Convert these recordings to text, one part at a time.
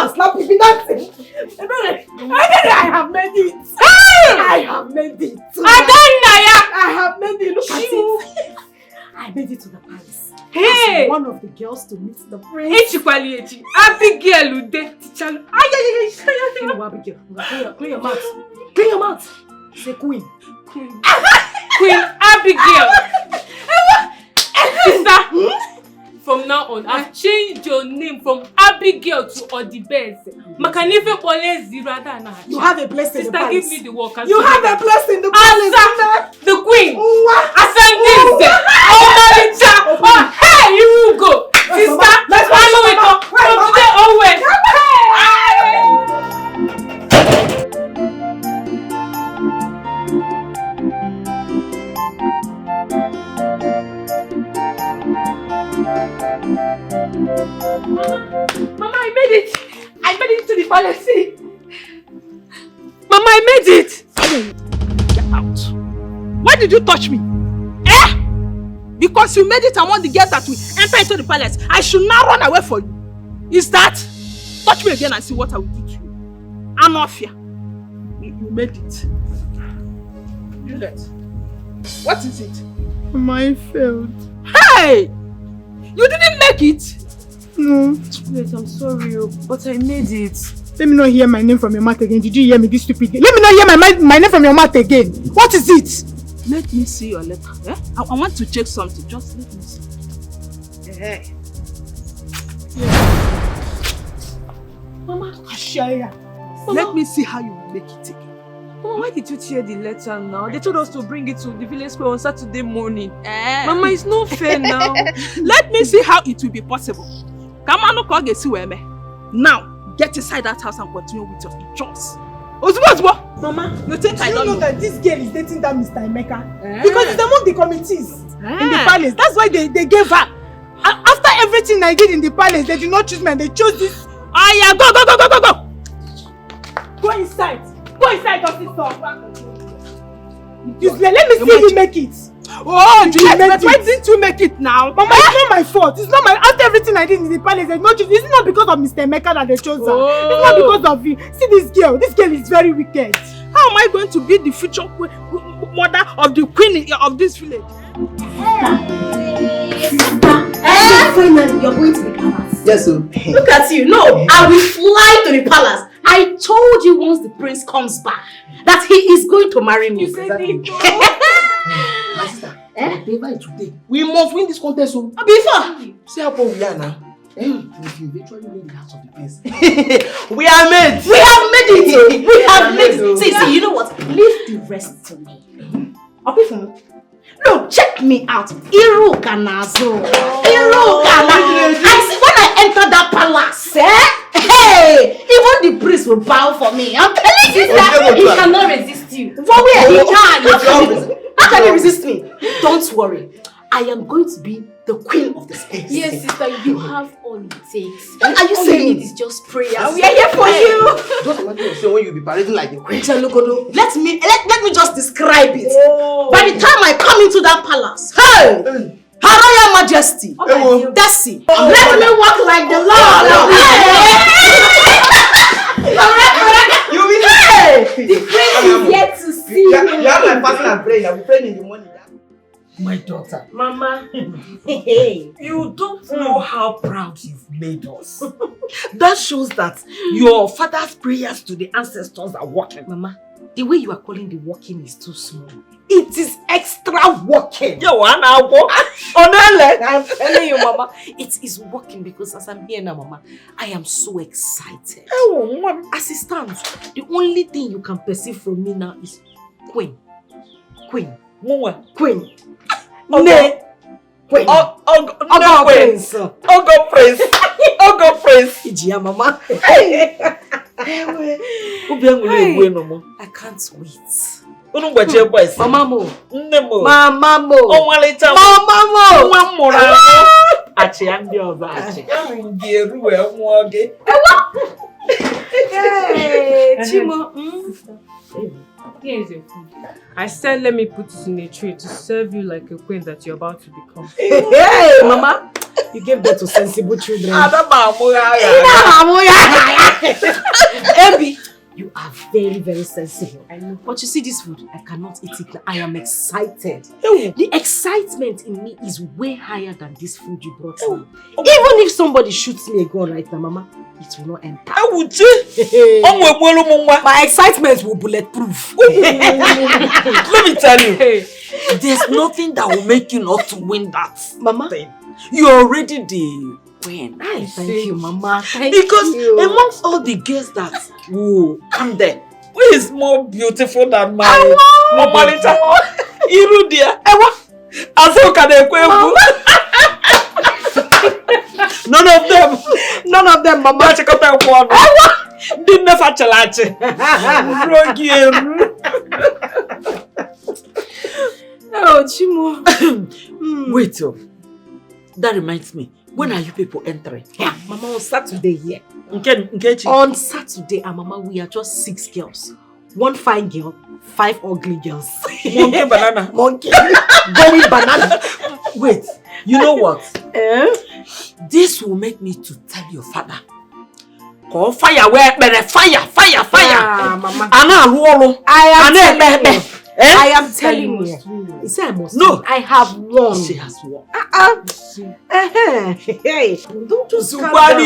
Stop it, dancing. I have made it. I have made it. I have made it. Look at it. I made it to the palace. Hey! As one of the girls to meet the prince. Abigail, Clear your mouth. Clear your mouth. Say queen. Queen Abigail. Sister, from now on, I've changed your name from Abigail to Odibese. You have a place in the palace. Sister, give me the work. You have a place in the palace. The queen. Ascending. Oh, hey, you go. Sister, let's follow it up. From today onward. Mama, I made it. I made it to the palace. Mama, I made it. Get out. Why did you touch me? Because you made it among the girls that will enter into the palace. I should now run away for you. Is that? Touch me again and see what I will do to you. Anofia. You made it. Juliet. What is it? Mama, I failed. Hey! You didn't make it? No. Wait, I'm sorry, but I made it. Let me not hear my name from your mouth again. Did you hear me, this stupid thing? Let me not hear my name from your mouth again. What is it? Let me see your letter. Eh? I want to check something. Just let me see. Hey. Mama, let me see how you will make it again. Mama, why did you tear the letter now? They told us to bring it to the village square on Saturday morning. Mama, it's not fair now. Let me see how it will be possible. Come on, now, get inside that house and continue with your chores. Mama, you think I don't know that this girl is dating that Mr. Emeka? Because it's among the committees in the palace. That's why they gave her. After everything I did in the palace, they did not choose me and they chose this. Go! Go inside. Go inside, sister. Let me see you make it. Oh, Juliet, but why didn't you make it now? Mama, it's not my fault. It's not my. After everything I did in the palace, they not choose. It's not because of Mr. Emeka that they chose her. It's not because of you. See this girl. This girl is very wicked. How am I going to be the future mother of the queen of this village? Finally, you're going to the palace. Yes, sir. Look at you. No, I will fly to the palace. I told you once the prince comes back that he is going to marry me. You said my sister, whatever today, we must win this contest. So Before, see how poor we are now. If you eventually win the house of the prince, we are made. We have made it. We have made it. See, you know what? Leave the rest to me. No, check me out. Iru Kanazo. I see when I enter that palace, hey, even the priest will bow for me. I'm telling you that he cannot resist you. For where he can. How can he resist me? Don't worry. I am going to be the queen of this place. Yes, sister, you have all it takes. What are you saying? It is just prayer. We are here for you. Just imagine yourself when you be parading like the queen. Let me just describe it. By the time I come into that palace, hey, Her Royal Majesty, Desi, let me walk like the Lord. You will say the prince is yet to see you. You have my fasting and praying. I'll be praying in the morning. My daughter, Mama, you don't know how proud you've made us. That shows that your father's prayers to the ancestors are working. Mama, the way you are calling the working is too small. It is extra working. I'm telling you, Mama, it is working because as I'm here now, Mama, I am so excited. As it stands, the only thing you can perceive from me now is Queen. Queen. Queen. Okay. Queen. Prince. Prince. Ijia, Mama. I can't wait. Mama mo. Mama mo. Hey, Chimo. Here's your food. I said let me put it in a tray to serve you like a queen that you're about to become. Hey, Mama. You gave birth to sensible children. Ebi, you are very, very sensible. I know. But you see this food, I cannot eat it. I am excited. The excitement in me is way higher than this food you brought me. Even if somebody shoots me a gun right now, Mama, it will not enter. My excitement will bulletproof. Let me tell you, there's nothing that will make you not to win that. Mama, thing. You're already the win. Thank you, Mama. Because amongst all the girls that will come there, who is more beautiful than my Mama Lita? Iru dear. Azoka de Kwebu. None of them, Mama. Didn't never chalache. Oh, Chimo. Wait, that reminds me. When are you people entering? Yeah, Mama, on Saturday here. On Saturday, Mama, we are just 6 girls. 1 fine girl, 5 ugly girls. Monkey banana. Monkey. Going banana. Wait, you know what? This will make me to tell your father. Call fire, where fire. Mama. I am telling you. You say I must. No, I have won. She has won. Hey, don't just calm down.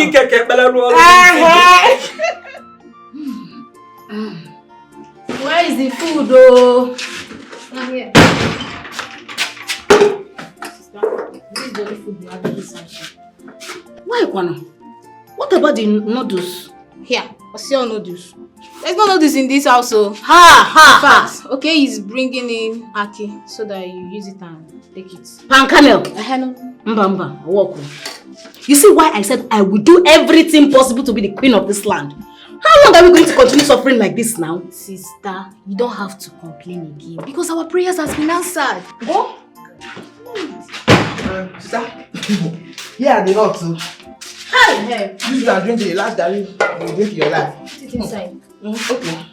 Where is the food, though? Not here. Sister, this is the only food we have in this house. Why, Kwana? What about the noodles? Here, what's your noodles? There's no noodles in this house, so. Ha! Okay, he's bringing in Aki so that you use it and take it. Pankanel. Mba, walk. You see why I said I will do everything possible to be the queen of this land? How long are we going to continue suffering like this now? Sister, you don't have to complain again because our prayers has been answered. Oh? Sister, here they not too. Hey! You are drinking the last that you drink your life. Sit inside. Okay.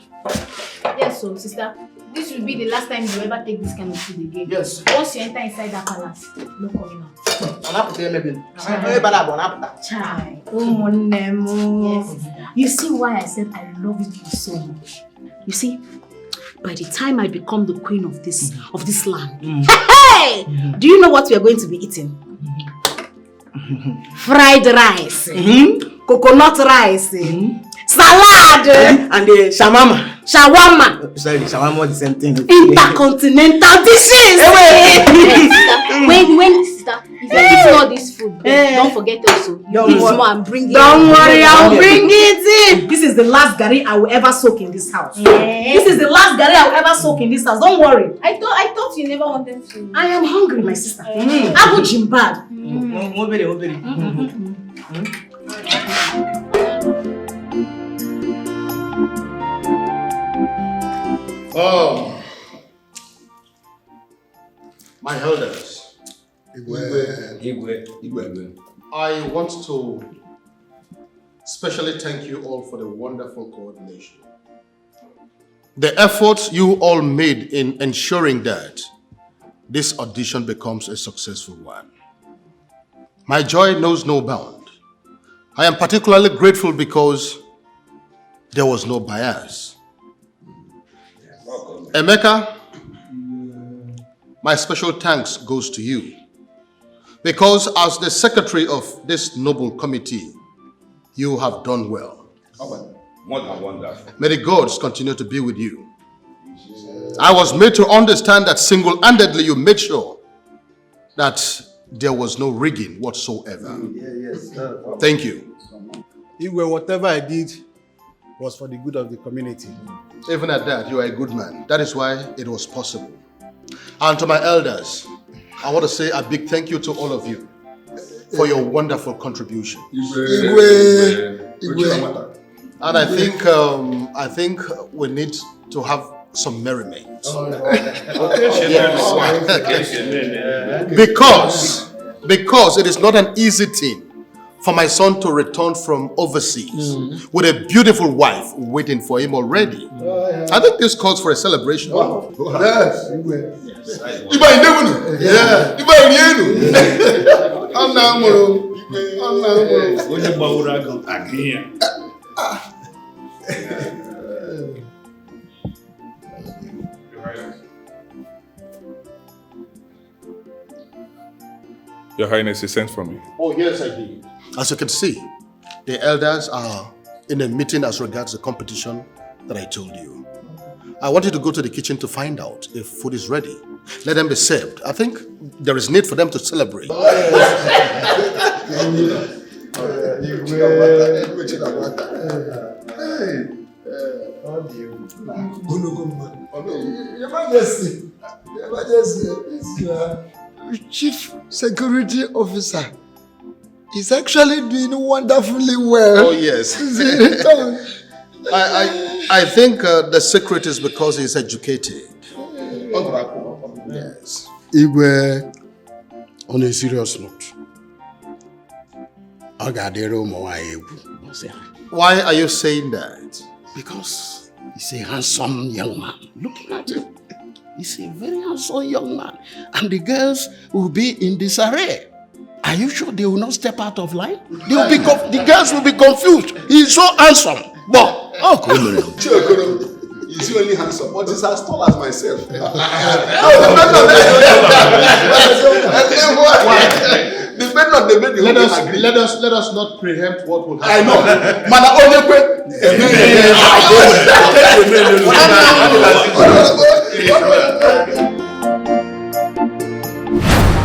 Yes, so sister, this will be the last time you ever take this kind of food again. Yes. Once you enter inside that palace, no coming out. Chai. Yes, sister. You see why I said I love you so much? You see, by the time I become the queen of this land, hey! Do you know what we are going to be eating? Fried rice, coconut rice, salad, and the shawarma. Sorry, shawarma is the same thing. Intercontinental dishes. When sister, if you eat all this food, don't forget also. You eat more and bring it. Don't worry, I'll bring it in. This is the last gari I will ever soak in this house. This is the last gari I will ever soak in this house. Don't worry. I thought you never wanted to. I am hungry, my sister. Abu Jimbad. Oh, my elders, I want to specially thank you all for the wonderful coordination. The efforts you all made in ensuring that this audition becomes a successful one. My joy knows no bound. I am particularly grateful because there was no bias. Emeka, my special thanks goes to you because as the secretary of this noble committee, you have done well. More than wonderful. May the gods continue to be with you. I was made to understand that single-handedly you made sure that there was no rigging whatsoever. Thank you. Whatever I did was for the good of the community. Even at that, you are a good man. That is why it was possible. And to my elders, I want to say a big thank you to all of you for your wonderful contribution. And I think we need to have some merriment. Because it is not an easy thing for my son to return from overseas with a beautiful wife waiting for him already. I think this calls for a celebration. Yes. Your Highness, you sent for me. Oh, yes, I did. As you can see, the elders are in a meeting as regards the competition that I told you. I want you to go to the kitchen to find out if food is ready. Let them be served. I think there is need for them to celebrate. Your Majesty, Chief Security Officer is actually doing wonderfully well. Oh, yes. I think the secret is because he's educated. Yes. Igwe, on a serious note, why are you saying that? Because he's a handsome young man. Looking at him, he's a very handsome young man. And the girls will be in disarray. Are you sure they will not step out of line? They will be the girls will be confused. He's so handsome. But, oh, come on. He's only handsome, but he's as tall as myself. The men not the men. Let us not preempt what will I happen. know.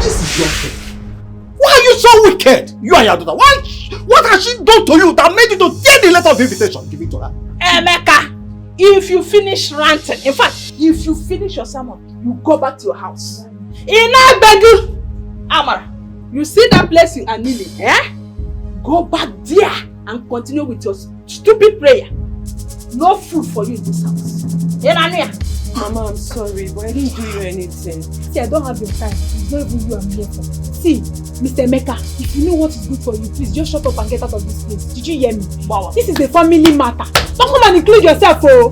This is your thing. Why are you so wicked? You and your daughter. What has she done to you that made you to tear the letter of invitation? Give it to her. Emeka, if you finish ranting, in fact, if you finish your sermon, you go back to your house. Inabegu, Amara, you see that place you are kneeling, Go back there and continue with your stupid prayer. No food for you in this house. Enania. Mama, I'm sorry, but I didn't do you anything. See, I don't have your time. It's not even you I'm here for. See, Mr. Emeka, if you know what is good for you, please just shut up and get out of this place. Did you hear me? Wow. This is a family matter. Don't come and include yourself, oh.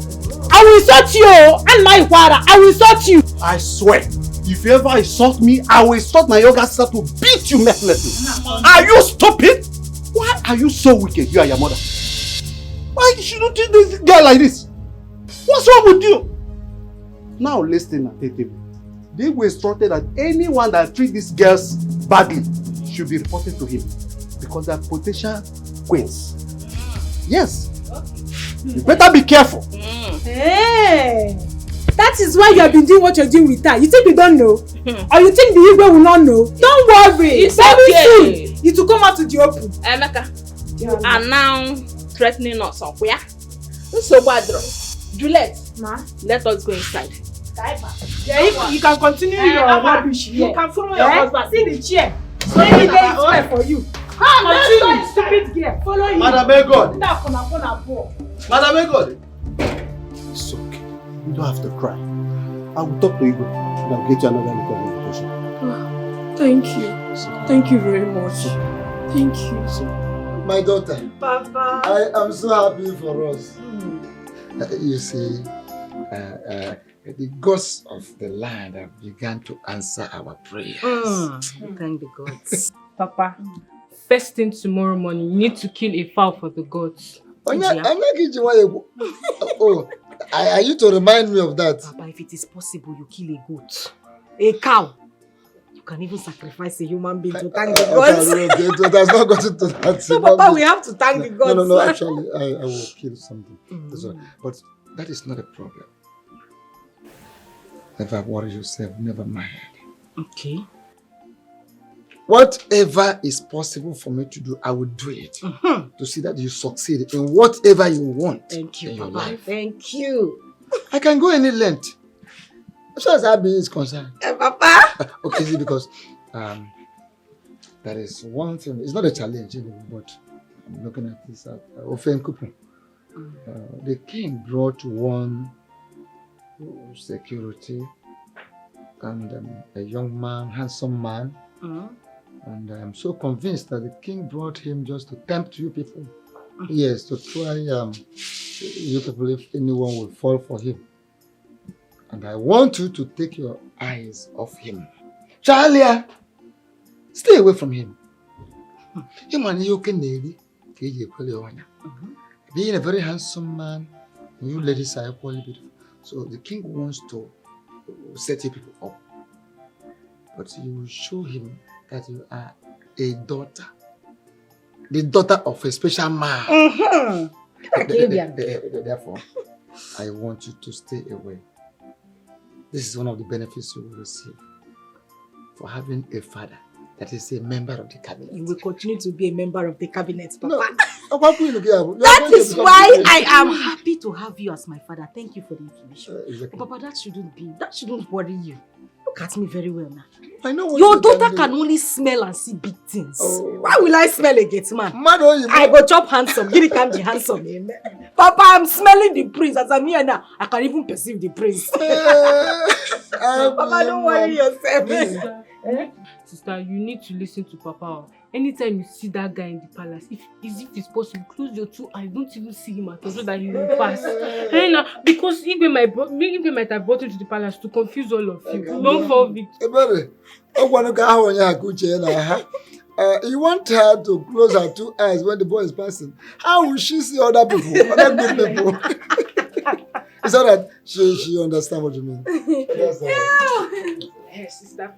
I will insult you, and my father. I will insult you. I swear, if you ever insult me, I will insult my younger sister to beat you mercilessly. Are you stupid? Why are you so wicked, you and your mother? Why should you treat this girl like this? What's wrong with you? Now listen attentively. They were instructed that anyone that treats these girls badly should be reported to him because they are potential queens. Yes. You better be careful. Hey, that is why you have been doing what you're doing with her. You think we don't know? Or you think the Igwe will not know? Don't worry. It's very okay. soon it will come out to the open. Emeka, you are now threatening us somewhere. So Badro, Juliet, let us go inside. Yeah, you can continue your rubbish here. You can follow your husband. See the chair. So he gave it for you. Continue, stupid girl. Follow you. Madam God. Madam God. It's okay. You don't have to cry. I will talk to you and I'll get you another little invitation. Thank you. Thank you very much. Thank you. My daughter. Papa. I am so happy for us. You see, the gods of the land have begun to answer our prayers. Thank the gods. Papa, first thing tomorrow morning, you need to kill a fowl for the gods. Oh, are you to remind me of that? Papa, if it is possible, you kill a goat, a cow. You can even sacrifice a human being to thank the gods. It has not gotten to that. So, Papa, we have to thank the gods. No, actually, I will kill something. But that is not a problem. Never worry yourself, never mind. Okay. Whatever is possible for me to do, I will do it. To see that you succeed in whatever you want. Thank you, in your Papa. life. Thank you. I can go any length. As far as that is concerned. Papa. Okay, see, because there is one thing. It's not a challenge anyway, but I'm looking at this offense coupon. The king brought one security and a young man, handsome man. And I'm so convinced that the king brought him just to tempt you people. Yes, to try you people if anyone will fall for him. And I want you to take your eyes off him. Charlie, stay away from him. Being a very handsome man, you ladies are equally beautiful. So the king wants to set you people up. But you show him that you are a daughter. The daughter of a special man. Therefore, I want you to stay away. This is one of the benefits you will receive for having a father that is a member of the cabinet. You will continue to be a member of the cabinet, Papa. No. That is why I am happy to have you as my father. Thank you for the information. Exactly. Papa, that shouldn't worry you. Look at me very well now. I know what your daughter can only smell and see big things. Oh. Why will I smell a gate man? I go chop handsome. Give can be handsome. Papa, I'm smelling the prince. As I'm here now, I can even perceive the prince. Papa, don't worry yourself. Sister, you need to listen to Papa. Anytime you see that guy in the palace, if it's possible, close your 2 eyes. Don't even see him at all so that he will pass. Because he might have brought you to the palace to confuse all of you. Don't fall victim. You want her to close her 2 eyes when the boy is passing. How will she see other people? Other good people. It's so that she understands what you mean. Hey, sister.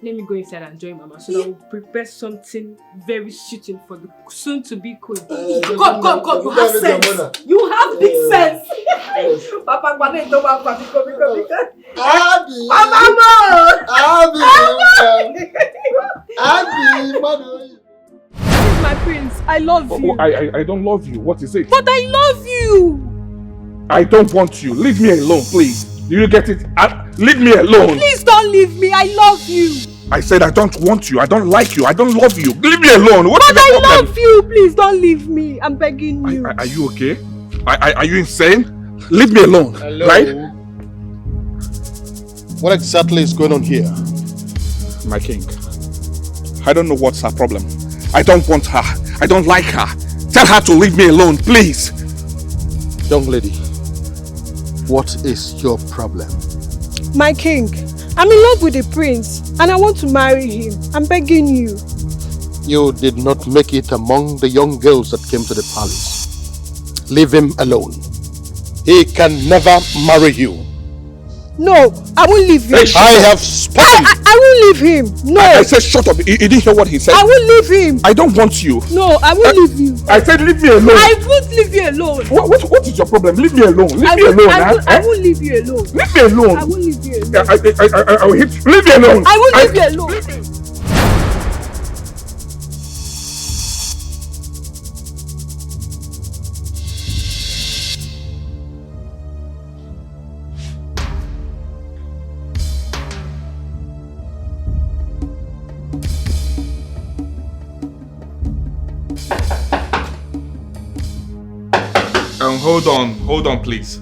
Let me go inside and join Mama so that we'll prepare something very suiting for the soon-to-be queen. Come, you have sense. You have big sense. Papa, My prince, I love you. I don't love you. What is it? But I love you. I don't want you. Leave me alone, please. Do you get it? Leave me alone. Please don't leave me. I love you. I said I don't want you. I don't like you. I don't love you. Leave me alone. What is the problem? But I love you. Please don't leave me. I'm begging you. Are you okay? Are you insane? Leave me alone. Hello? Right? What exactly is going on here? My king, I don't know what's her problem. I don't want her. I don't like her. Tell her to leave me alone, please. Young lady, what is your problem? My king, I'm in love with the prince and I want to marry him. I'm begging you. You did not make it among the young girls that came to the palace. Leave him alone. He can never marry you. No, I won't leave him. I have spoken. I won't leave him. No. I said shut up. You didn't hear what he said? I won't leave him. I don't want you. No, I won't leave you. I said leave me alone. I won't leave you alone. What is your problem? Leave me alone. Leave me alone. I won't leave you alone. Leave me alone. I won't leave you alone. I will hit you. Leave me alone. I won't leave you alone. Hold on, please.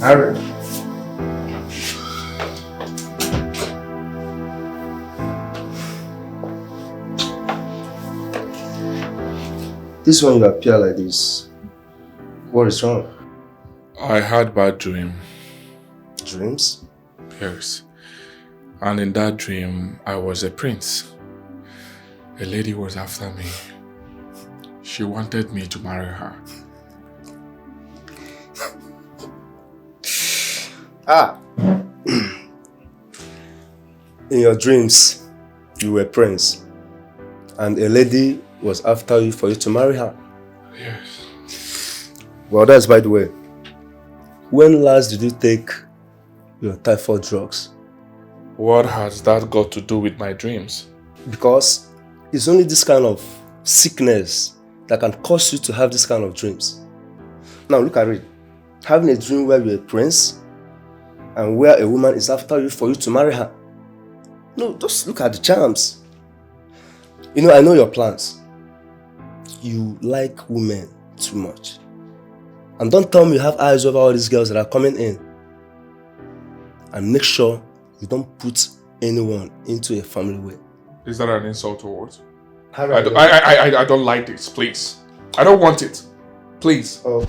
Harry. This one you appear like this. What is wrong? I had bad dream. Dreams? Yes. And in that dream, I was a prince. A lady was after me. She wanted me to marry her. In your dreams, you were a prince. And a lady was after you for you to marry her. Yes. Well, that's by the way. When last did you take your typhoid drugs? What has that got to do with my dreams? Because it's only this kind of sickness that can cause you to have this kind of dreams. Now look at it. Having a dream where you're a prince and where a woman is after you for you to marry her. No, just look at the charms. You know, I know your plans. You like women too much. And don't tell me you have eyes over all these girls that are coming in. And make sure you don't put anyone into a family way. Is that an insult or what? I don't like this, please. I don't want it. Please. Oh.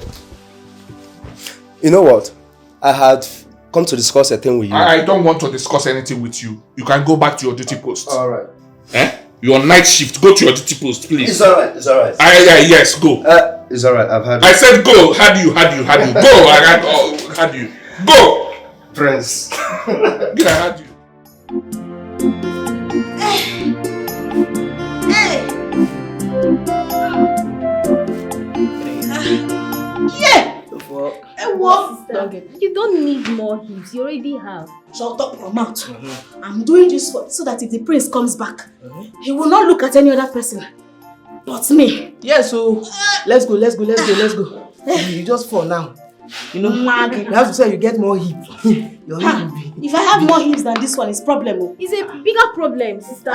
You know what? I had come to discuss a thing with you. I don't want to discuss anything with you. You can go back to your duty post. Alright. You're on night shift. Go to your duty post, please. It's alright. It's alright. Yes, go. It's alright. I've had. I said go. Had you. Go. Had you. Go. Prince. I had you. You don't need more hips. You already have. Shut up your mouth. I'm doing this so that if the prince comes back, he will not look at any other person but me. Yes, so let's go. You just fall now. You know, you have to say you get more hip. Your hip will be. If I have more hips than this one, it's problem. Oh. It's a bigger problem, sister.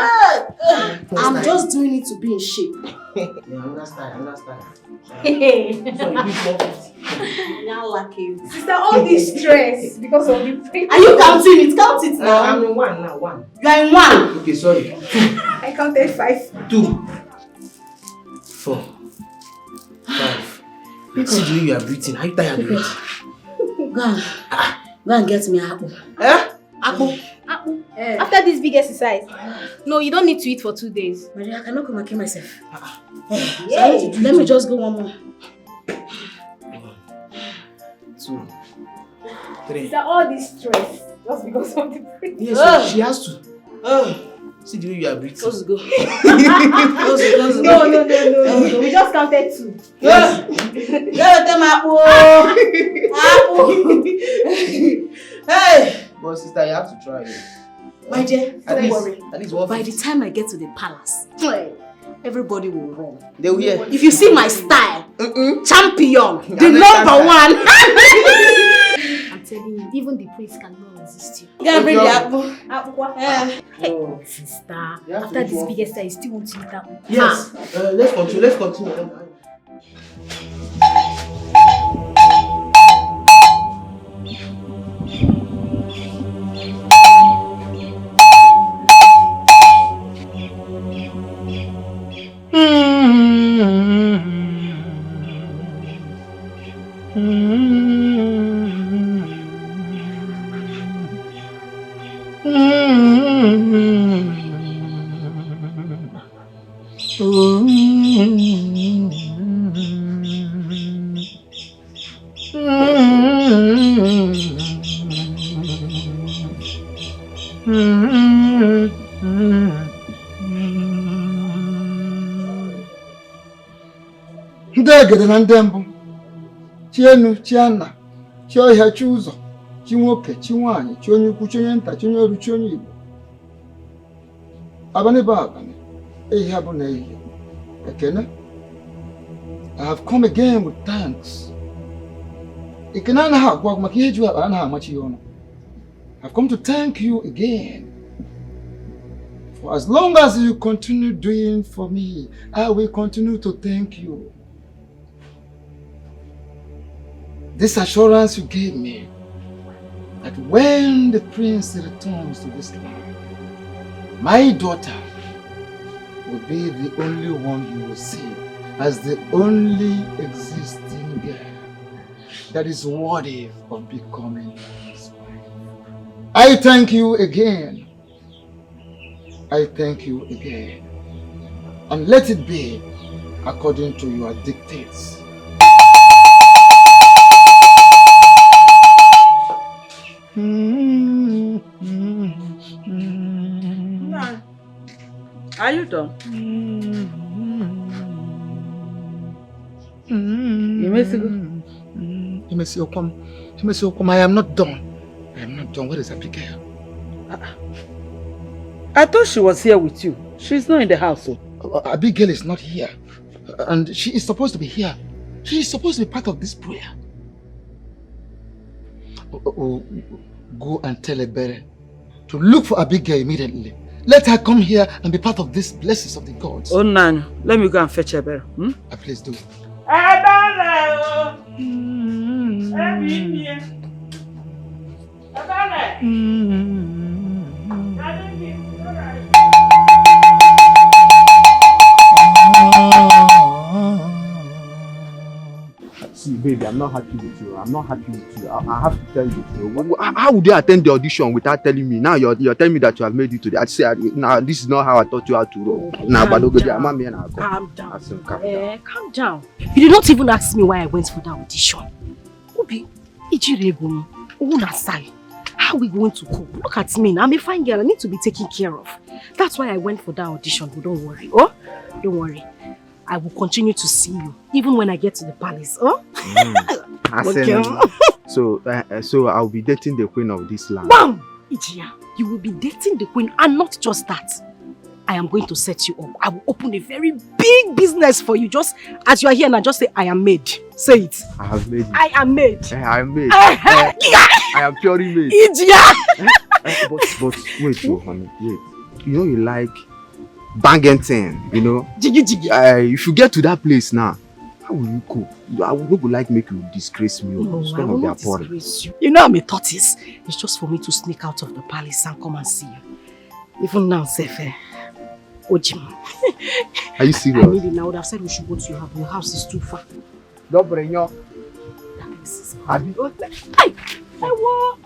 I'm just doing it to be in shape. Yeah, understand. Now lucky. Sister, all this stress because of the prince. Are you counting it? Count it now. I'm in one now. You are in one. Okay, sorry. I counted 5. 2, 4, 5. See the way you are breathing. Are you tired already? Go and get me apple. Apple? After this big exercise. No, you don't need to eat for 2 days. Maria, I cannot come and kill myself. Let me just go one more. 2, 3. Sister, all this stress just because of the prince. Yes, she has to. See the way you are breathing. Let's go. No. We just counted 2. Yes. Get them apple. Hey. But sister, you have to try it. My dear, don't worry. At least one. By the time I get to the palace, everybody will run. They will hear. If you see my style, champion, the number one. I'm telling you, even the prince cannot resist you. Get bring the apple. Sister, after this big exercise, you still want to eat apple? Yes. Let's continue. Ndegede na ndembu chienu chiana chiohia chuzo chinwoke chinwanyi chionye ukwu chionye nta chionye oru chionye igbo abane ba abane ehi abu na ehi ekene. I have come again with thanks. Ikena na ha gwa maka ihe ju aba na ha amachi yono. I've come to thank you again. For as long as you continue doing for me, I will continue to thank you. This assurance you gave me that when the prince returns to this land, my daughter will be the only one you will see as the only existing girl that is worthy of becoming his wife. I thank you again. I thank you again. And let it be according to your dictates. Are you done? I am not done. I am not done. Where is Abigail? I thought she was here with you. She's not in the house. Abigail is not here. And she is supposed to be here. She is supposed to be part of this prayer. Go and tell Ebere to look for Abigail immediately. Let her come here and be part of these blessings of the gods. Oh, Nan, let me go and fetch Ebere. Please do. baby, I'm not happy with you. I'm not happy with you. I have to tell you the truth. How would you attend the audition without telling me? Now you're telling me that you have made it today. I say, now this is not how I taught you how to roll. Now, but Calm down. Calm down. You did not even ask me why I went for that audition. Obi, Ijirego, Unasai. How are we going to cope? Look at me. I'm a fine girl. I need to be taken care of. That's why I went for that audition. But don't worry. Oh, don't worry. I will continue to see you even when I get to the palace. Oh. Okay. So I'll be dating the queen of this land. Bam! Ijia, you will be dating the queen, and not just that. I am going to set you up. I will open a very big business for you. Just as you are here now, just say, I am made. Say it. I have made it. I am made. I am made. I am purely made. Ijia! But wait, honey, wait. You know you like banging thing, you know? Jiggy jiggy. If you get to that place now, how will you cope? I would not like make you disgrace me. No, I will not disgrace you. You know I'm a tortoise. It's just for me to sneak out of the palace and come and see you. Even now, Sefe. Ojim. Are you serious? I need it now. I would have said we should go to your house. Your house is too far. Don't bring your... Have you got that? Hey! Oh!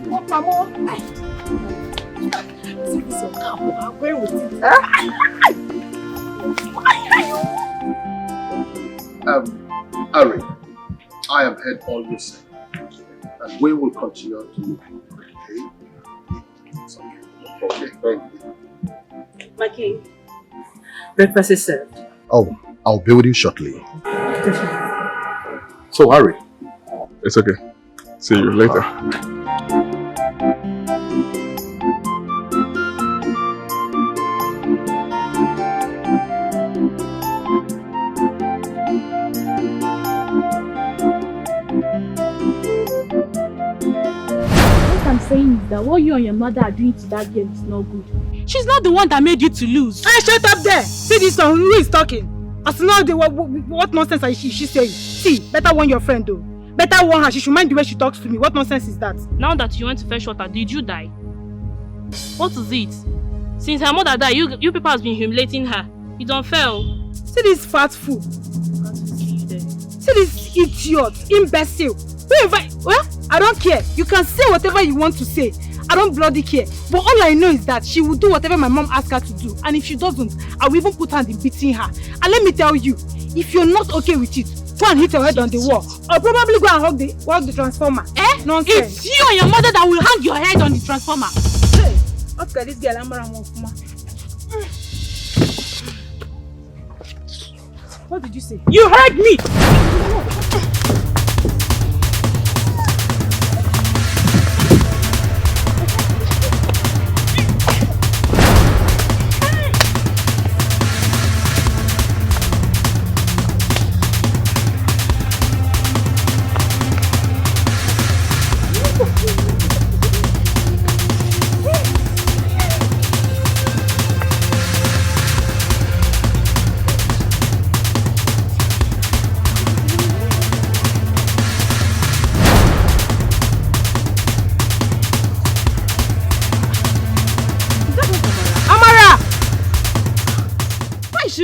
What more? See this your cap. I'm going with it. Harry, I have heard all you say, and we will continue to. Okay, thank you. My king, breakfast is served. Oh, I'll be with you shortly. So, Harry. It's okay. See you later. I'm saying is that what you and your mother are doing to that girl is not good. She's not the one that made you to lose. Hey, shut up there! See this one, who is talking? As now, what nonsense is she saying? See, better warn your friend though. Better warn her, she should mind the way she talks to me. What nonsense is that? Now that you went to fetch water, did you die? What is it? Since her mother died, you people have been humiliating her. It's unfair. See this fat fool. See this idiot, imbecile. Well, I don't care. You can say whatever you want to say. I don't bloody care. But all I know is that she will do whatever my mom asks her to do. And if she doesn't, I will even put her in beating her. And let me tell you, if you're not okay with it, go and hit your head on the wall. Or probably go and hug the transformer. Eh? Nonsense. It's you and your mother that will hang your head on the transformer. Hey, okay, this girl, what did you say? You heard me!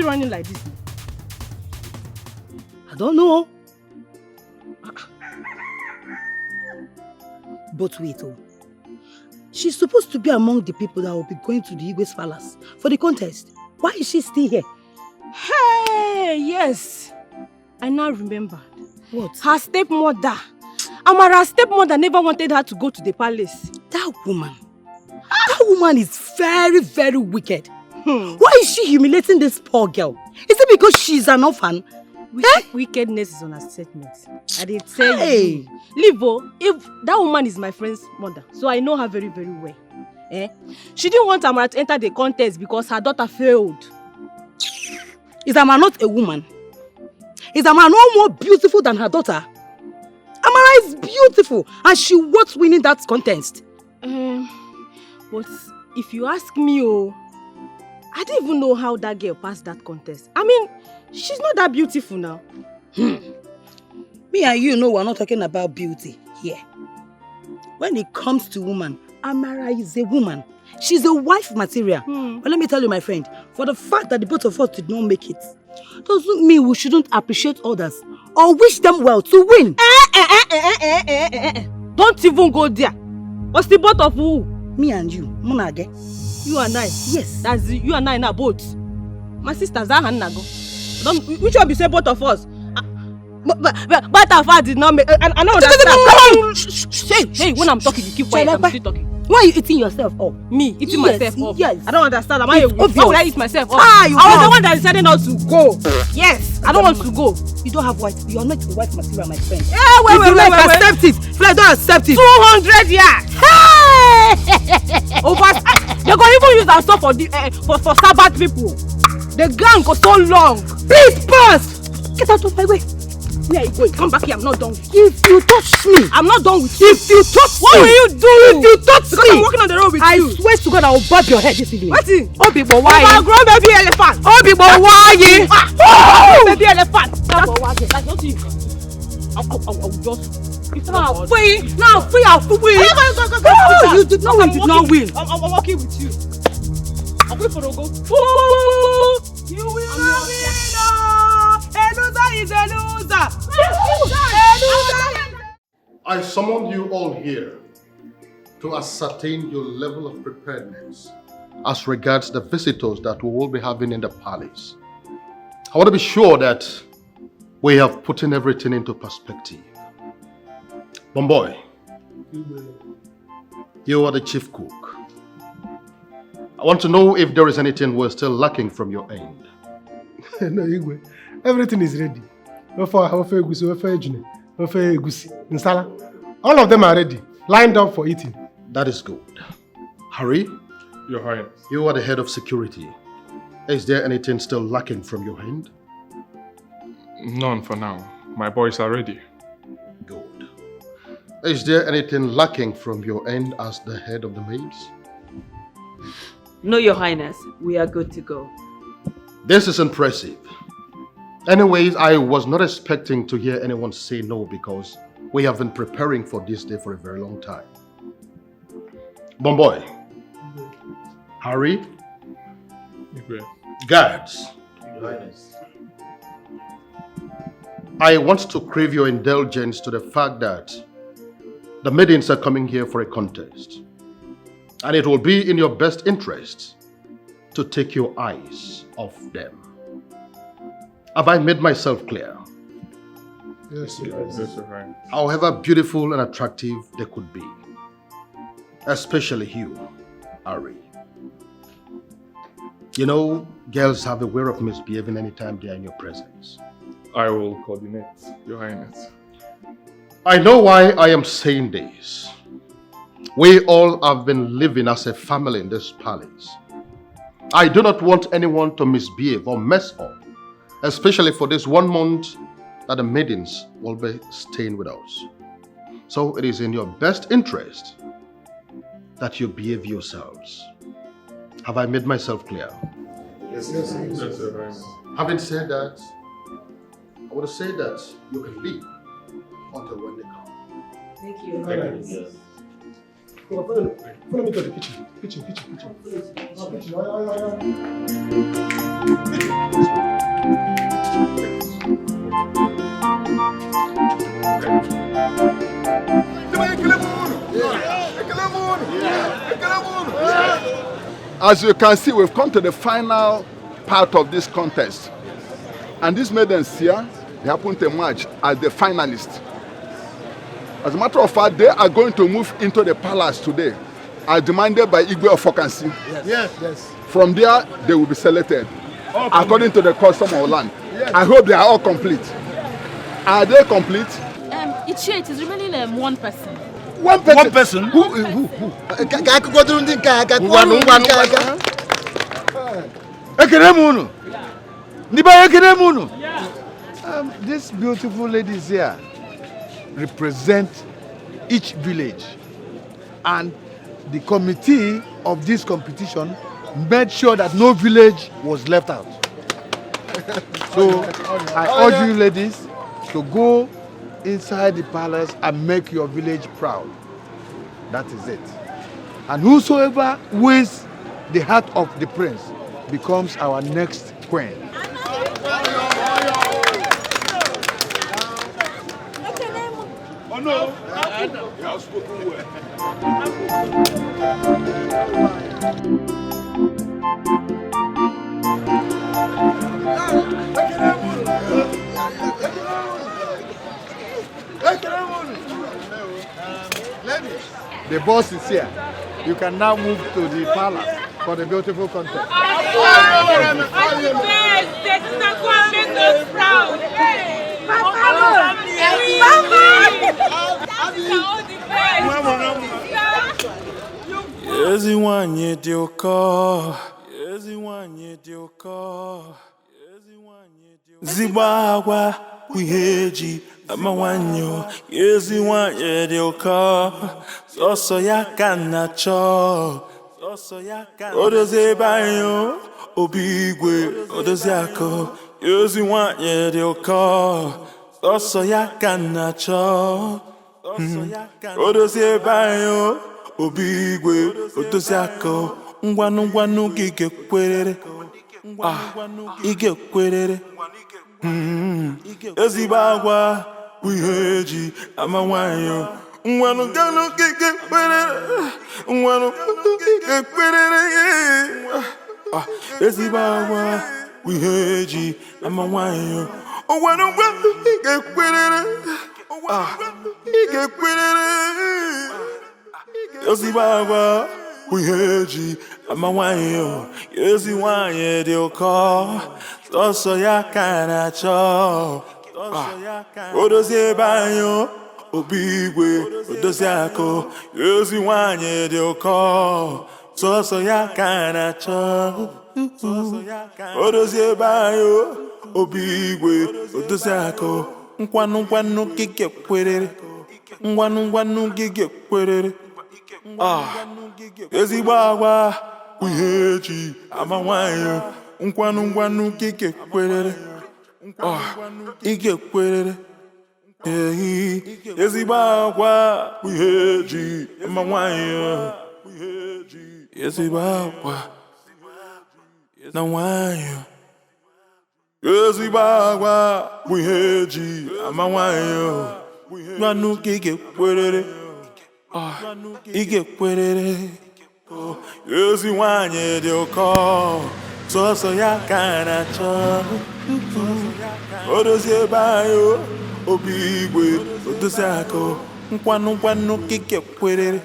Running like this? I don't know. But wait, she's supposed to be among the people that will be going to the Igwe's palace for the contest. Why is she still here? Hey, yes. I now remember. What? Her stepmother. Amara's stepmother never wanted her to go to the palace. That woman is very, very wicked. Why is she humiliating this poor girl? Is it because she's an orphan? Wickedness is on her statement. I did tell you. Livo, if that woman is my friend's mother, so I know her very, very well. She didn't want Amara to enter the contest because her daughter failed. Is Amara not a woman? Is Amara no more beautiful than her daughter? Amara is beautiful and she was winning that contest. But if you ask me, I don't even know how that girl passed that contest. I mean, she's not that beautiful now. Me and you know we're not talking about beauty here. When it comes to woman, Amara is a woman. She's a wife material. But let me tell you, my friend, for the fact that the both of us did not make it, doesn't mean we shouldn't appreciate others or wish them well to win. Don't even go there. What's the both of who? Me and you, Munage. You and I? Yes. That's you and I in a boat. My sisters are Hanago. Which one be say both of us? But our father did not make. I don't understand. Hey, when I'm talking, you keep quiet. I'm still talking. Why are you eating yourself up? Me eating myself up? Yes. I don't understand. Why would I eat myself up? I was the one that decided not to go. Yes, I don't want to go. You don't have white. You are not the white material, my friend. Yeah, wait. Accept it. If you don't accept it. 200 yards. Hey! They're going to even use that stuff for Sabbath people. The gang goes so long. Please pass. Get out of my way. Where are you going? Come back here. I'm not done with you. If you touch me, I'm not done with you. If you touch what me, will you do? If you touch because me, I'm walking on the road with you. I swear to God, I will barb your head this evening. What is? Obibo, why? I'm a grown baby elephant. Obibo, why? Baby elephant. That's not you. I'll just. Now free. I'll free. Go. You did not win. Did not win. I'm walking with you. I'm going for the go. You will not win. A loser is a loser. I summoned you all here to ascertain your level of preparedness as regards the visitors that we will be having in the palace. I want to be sure that we have put in everything into perspective. Bomboy, you are the chief cook. I want to know if there is anything we're still lacking from your end. No, Igwe. Everything is ready. All of them are ready, lined up for eating. That is good. Harry, Your Highness. You are the head of security. Is there anything still lacking from your end? None for now. My boys are ready. Good. Is there anything lacking from your end as the head of the maids? No, Your Highness. We are good to go. This is impressive. Anyways, I was not expecting to hear anyone say no because we have been preparing for this day for a very long time. Bomboy, Harry, guards, I want to crave your indulgence to the fact that the maidens are coming here for a contest. And it will be in your best interest to take your eyes off them. Have I made myself clear? Yes, Your Highness. However beautiful and attractive they could be. Especially you, Ari. You know, girls have a way of misbehaving anytime they are in your presence. I will coordinate, Your Highness. I know why I am saying this. We all have been living as a family in this palace. I do not want anyone to misbehave or mess up, especially for this 1 month that the maidens will be staying with us. So it is in your best interest that you behave yourselves. Have I made myself clear? Yes, Your Highness. Having said that, I want to say that you can leave until when they come. Thank you. Follow me to the kitchen. Kitchen. As you can see, we've come to the final part of this contest. And these maidens here, they happen to emerge as the finalists. As a matter of fact, they are going to move into the palace today, as demanded by Igwe of Fokansi. Yes. From there, they will be selected according to the custom of land. Yes. I hope they are all complete. Are they complete? It's remaining one person. One person? One person? Who? These beautiful ladies here represent each village, and the committee of this competition made sure that no village was left out. So I urge you ladies to go inside the palace and make your village proud. That is it. And whosoever wins the heart of the prince becomes our next queen. Oh no. You have spoken well. Ladies, the boss is here. You can now move to the palace for the beautiful contest. Eziwanye dioko, eziwanye dioko, zibagwa kuheji amawanyo, eziwanye dioko, soso yakana cho, odoze bayo, obigwe, odoze ako, eziwanye dioko, soso yakana cho, odoze bayo. Obigwe, otosiako, ngwanu gige kwerere, ige kwerere, ezibagwa, wiheji, amawanyo, ngwanu gige kwerere, ngwanu gige kwerere, ezibagwa, wiheji, amawanyo, ngwanu gige kwerere, ige kwerere. Yosibagwa, wiheji, amawanyo, yosiwanye dioko, soso yakana cho, odoze bayo, obigwe, odoze ako, yosiwanye dioko, soso yakana cho, odoze bayo, obigwe, odoze ako, ngwanu gige kwerere, ngwanu gige kwerere. Ezibagwa, wiheji, amawanyo, ngwanu kike kwerere, ike kwerere, ezibagwa, wiheji, amawanyo, ezibagwa, na wanyo, ezibagwa, wiheji, amawanyo, ngwanu kike kwerere. Ige kwerere, eziwanye dioko, soso yakana cho, odozie bayo, obigwe, odosako, ngwanu kike kwerere,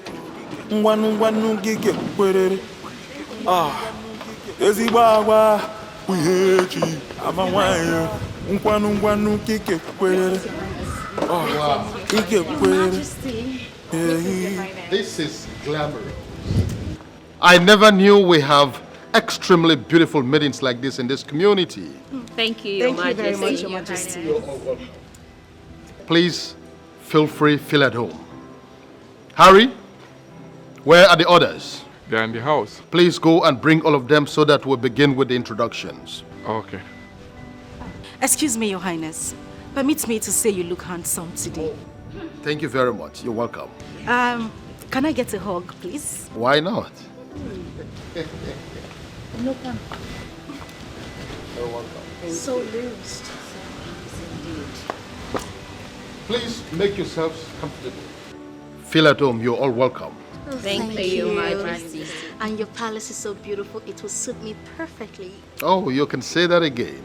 ngwanu kike kwerere, ezibagwa, wiheji, amawanyo, ngwanu kike kwerere, ige kwerere. This is glamorous. I never knew we have extremely beautiful maidens like this in this community. Thank you, Your Majesty. Thank you very much, Your Majesty. Please feel free, feel at home. Harry, where are the others? They're in the house. Please go and bring all of them so that we'll begin with the introductions. Okay. Excuse me, Your Highness. Permit me to say you look handsome today. Thank you very much. You're welcome. Can I get a hug, please? Why not? No problem. You're welcome. So loose. Please make yourselves comfortable. Feel at home. You're all welcome. Thank you, Your Majesty. And your palace is so beautiful, it will suit me perfectly. Oh, you can say that again.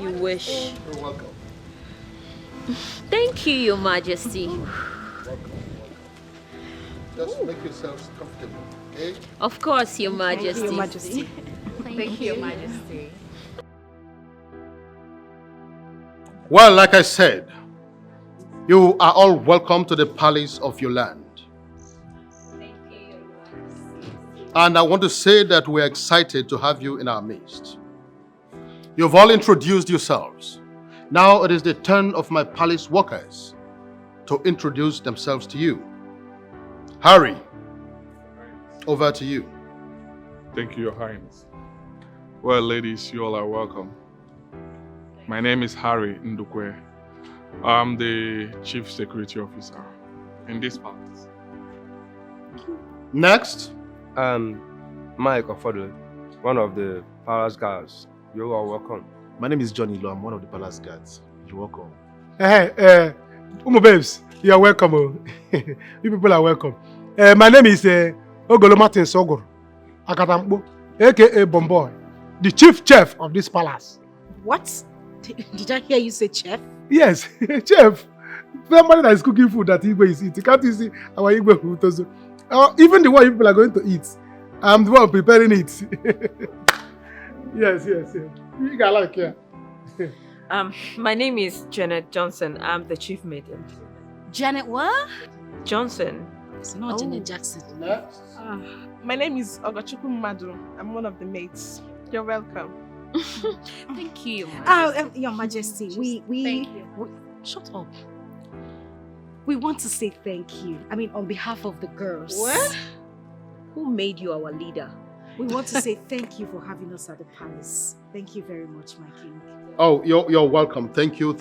You wish. You're welcome. Thank you, Your Majesty. Just make yourselves comfortable, okay? Of course, Your Majesty. Your Majesty. Thank you, Your Majesty. Well, like I said, you are all welcome to the palace of your land. And I want to say that we're excited to have you in our midst. You've all introduced yourselves. Now it is the turn of my palace workers to introduce themselves to you. Harry, over to you. Thank you, Your Highness. Well, ladies, you all are welcome. My name is Harry Ndukwe. I'm the Chief Security Officer in this palace. Next. Mike Ofodle, one of the palace guards. You are welcome. My name is Johnny Lo. I'm one of the palace guards. You're welcome. Hey, Umo babes, You're welcome. You people are welcome. My name is Ogolo Martin Sogor Akatambo, aka Bomboy, the chief chef of this palace. What? Did I hear you say chef? Yes, chef. Somebody that is cooking food that Igwe is eating. Can't you see our Igwe food also? Even the one people are going to eat, I'm the one preparing it. Yes. You got like here. My name is Janet Johnson. I'm the chief maiden. Janet what? Johnson. It's not Janet Jackson. My name is Ogachukwu Madu. I'm one of the maids. You're welcome. Thank you. Your Majesty, we shut up. We want to say thank you. I mean, on behalf of the girls. What? Who made you our leader? We want to say thank you for having us at the palace. Thank you very much, my king. Oh, you're welcome. Thank you.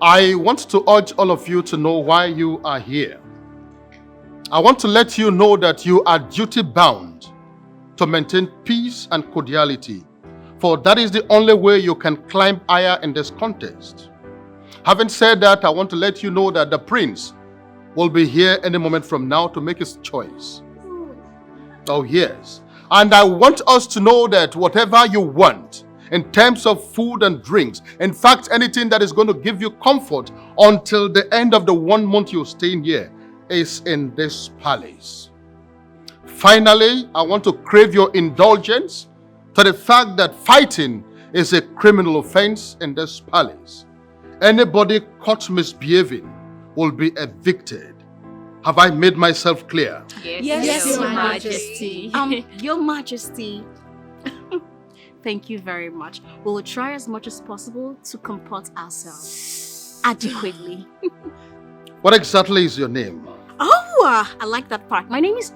I want to urge all of you to know why you are here. I want to let you know that you are duty-bound to maintain peace and cordiality, for that is the only way you can climb higher in this contest. Having said that, I want to let you know that the prince will be here any moment from now to make his choice. Oh, yes. And I want us to know that whatever you want, in terms of food and drinks, in fact, anything that is going to give you comfort until the end of the 1 month you're staying here, is in this palace. Finally, I want to crave your indulgence to the fact that fighting is a criminal offense in this palace. Anybody caught misbehaving will be evicted. Have I made myself clear? Yes, Your Majesty. Your Majesty. Thank you very much. We will try as much as possible to comport ourselves adequately. What exactly is your name? Oh, I like that part. My name is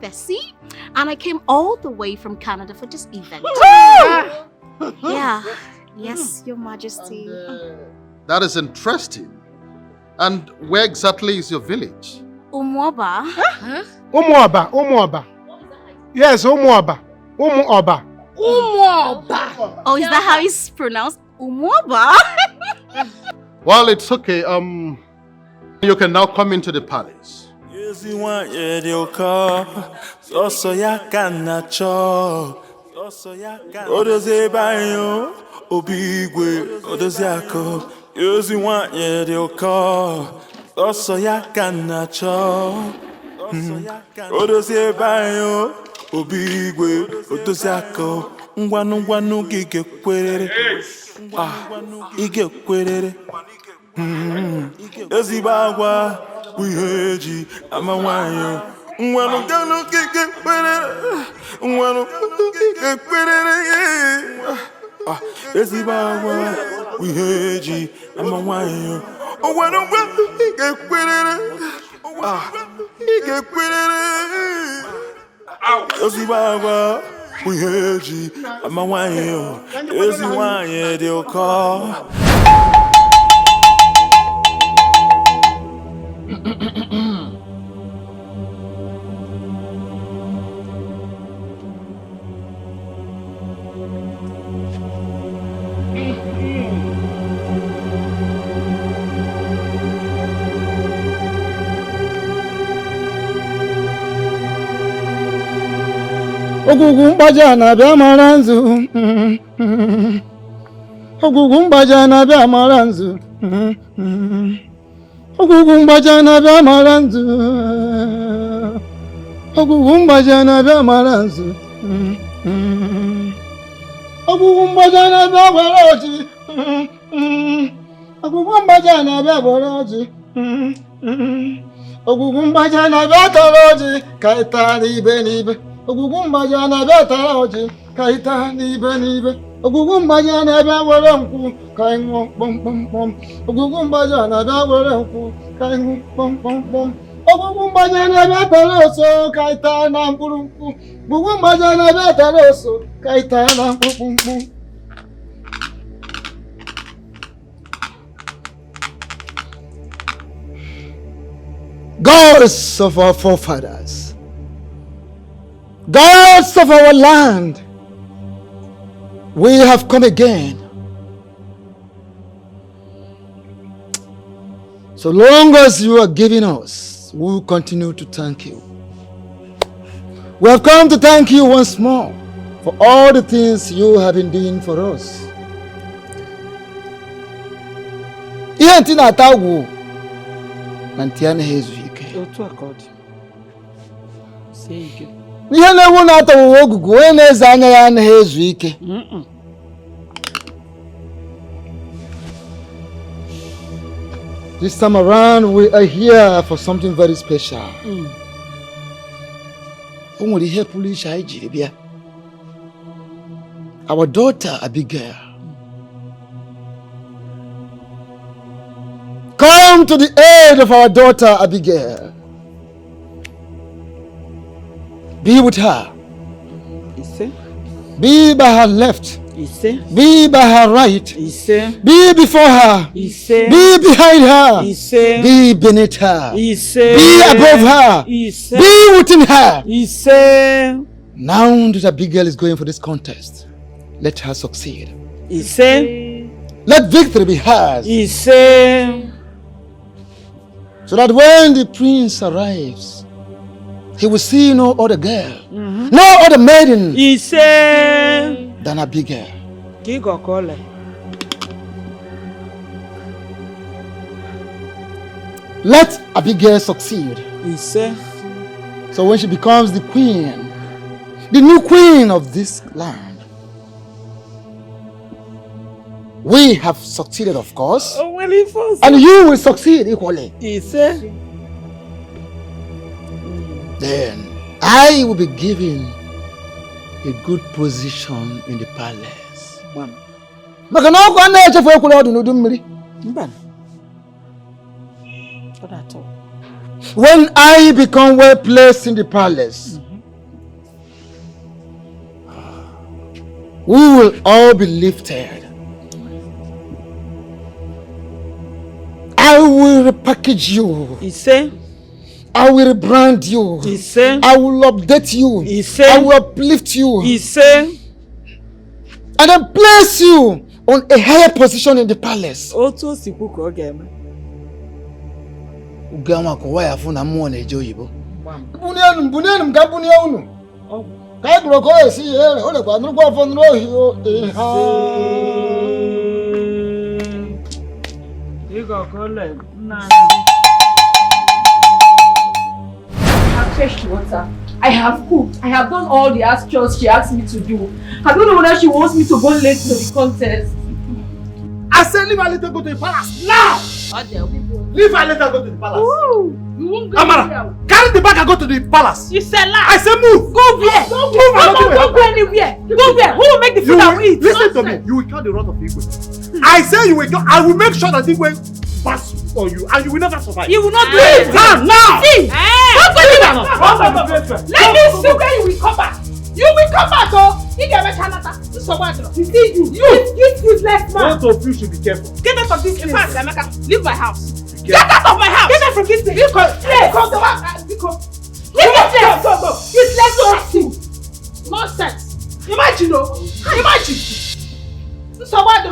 Tessie, and I came all the way from Canada for this event. Yeah. Yes, Your Majesty. That is interesting. And where exactly is your village? Umuoba. Huh? Umuoba. Yes, Umuoba. Umuoba. Oh, is that how it's pronounced? Umuoba? Well, it's okay. You can now come into the palace. Ngwanu gige kwerere. Ige kwerere. Ezibagwa wiheji amawanyo. Ngwanu gige kwerere. Ngwanu gige kwerere. Ezibagwa wiheji amawanyo. Ngwanu gige kwerere. Ige kwerere. Ezibagwa wiheji amawanyo. Eziwanye dioka. Ogugumbaja na bia maranzu. Ogugumbaja na bia maranzu. Ogugumbaja na bia maranzu. Ogugumbaja na bia maranzu. Ogugumbaja na bia boroji. Ogugumbaja na bia boroji. Ogugumbaja na bia toroji. Kaitari benibe. Ogugumbaja na bia toroji. Kaitari benibe. Ogugumbaja na bia woronku. Kaingo pom pom pom. Ogugumbaja na bia woronku. Kaingo pom pom pom. Ogugumbaja na bia toroso. Kaitari na mpurumpu. Ogugumbaja na bia toroso. Kaitari na mpurumpu. Gods of our forefathers, gods of our land, we have come again. So long as you are giving us, we will continue to thank you. We have come to thank you once more for all the things you have been doing for us. Ihe ntị na-ata agwụ na ntị anaghị ezu ike. Otu aka ọ dị. Sie ike. Ihe na-ewu na-ata ụwa ogugu onye na-eze anya ya anaghị ezu ike. This time around, we are here for something very special. Our daughter Abigail. Come to the aid of our daughter Abigail. Be with her. Be by her left. Be by her right. Be before her. Be behind her. Be beneath her. Be above her. Be within her. Now that Abigail is going for this contest, let her succeed. Let victory be hers. So that when the prince arrives, he will see no other girl, no other maiden than Abigail. Let Abigail succeed. So when she becomes the queen, the new queen of this land, we have succeeded, of course, and you will succeed equally. Then I will be given a good position in the palace. When I become well placed in the palace, we will all be lifted. I will repackage you. I will rebrand you. I will update you. I will uplift you. And then place you on a higher position in the palace. I have fetched water. I have cooked. I have done all the chores she asked me to do. I don't know whether she wants me to go late to the contest. I said leave her, let her go to the palace now! Leave her, let her go to the palace. Ooh, you won't go Amara, carry the bag and go to the palace. You said lie. I said move. Go where? Don't go anywhere. Go where? Who will make the food I will eat? Listen to me. You will count the wrath of Igwe. I say you will count. I will make sure that Igwe pass on you and you will never survive. You will not do it. Now! See! Don't go anywhere. Let me see where you will come back. You will come back, oh! You get my Chanata. You see you useless man. Both of you should be careful. Get out of this place. Amaka, leave my house. Get out of my house. Get out from this place. Come to my leave this place. Go. Useless you. Nonsense. Imagine, oh. Imagine. So what do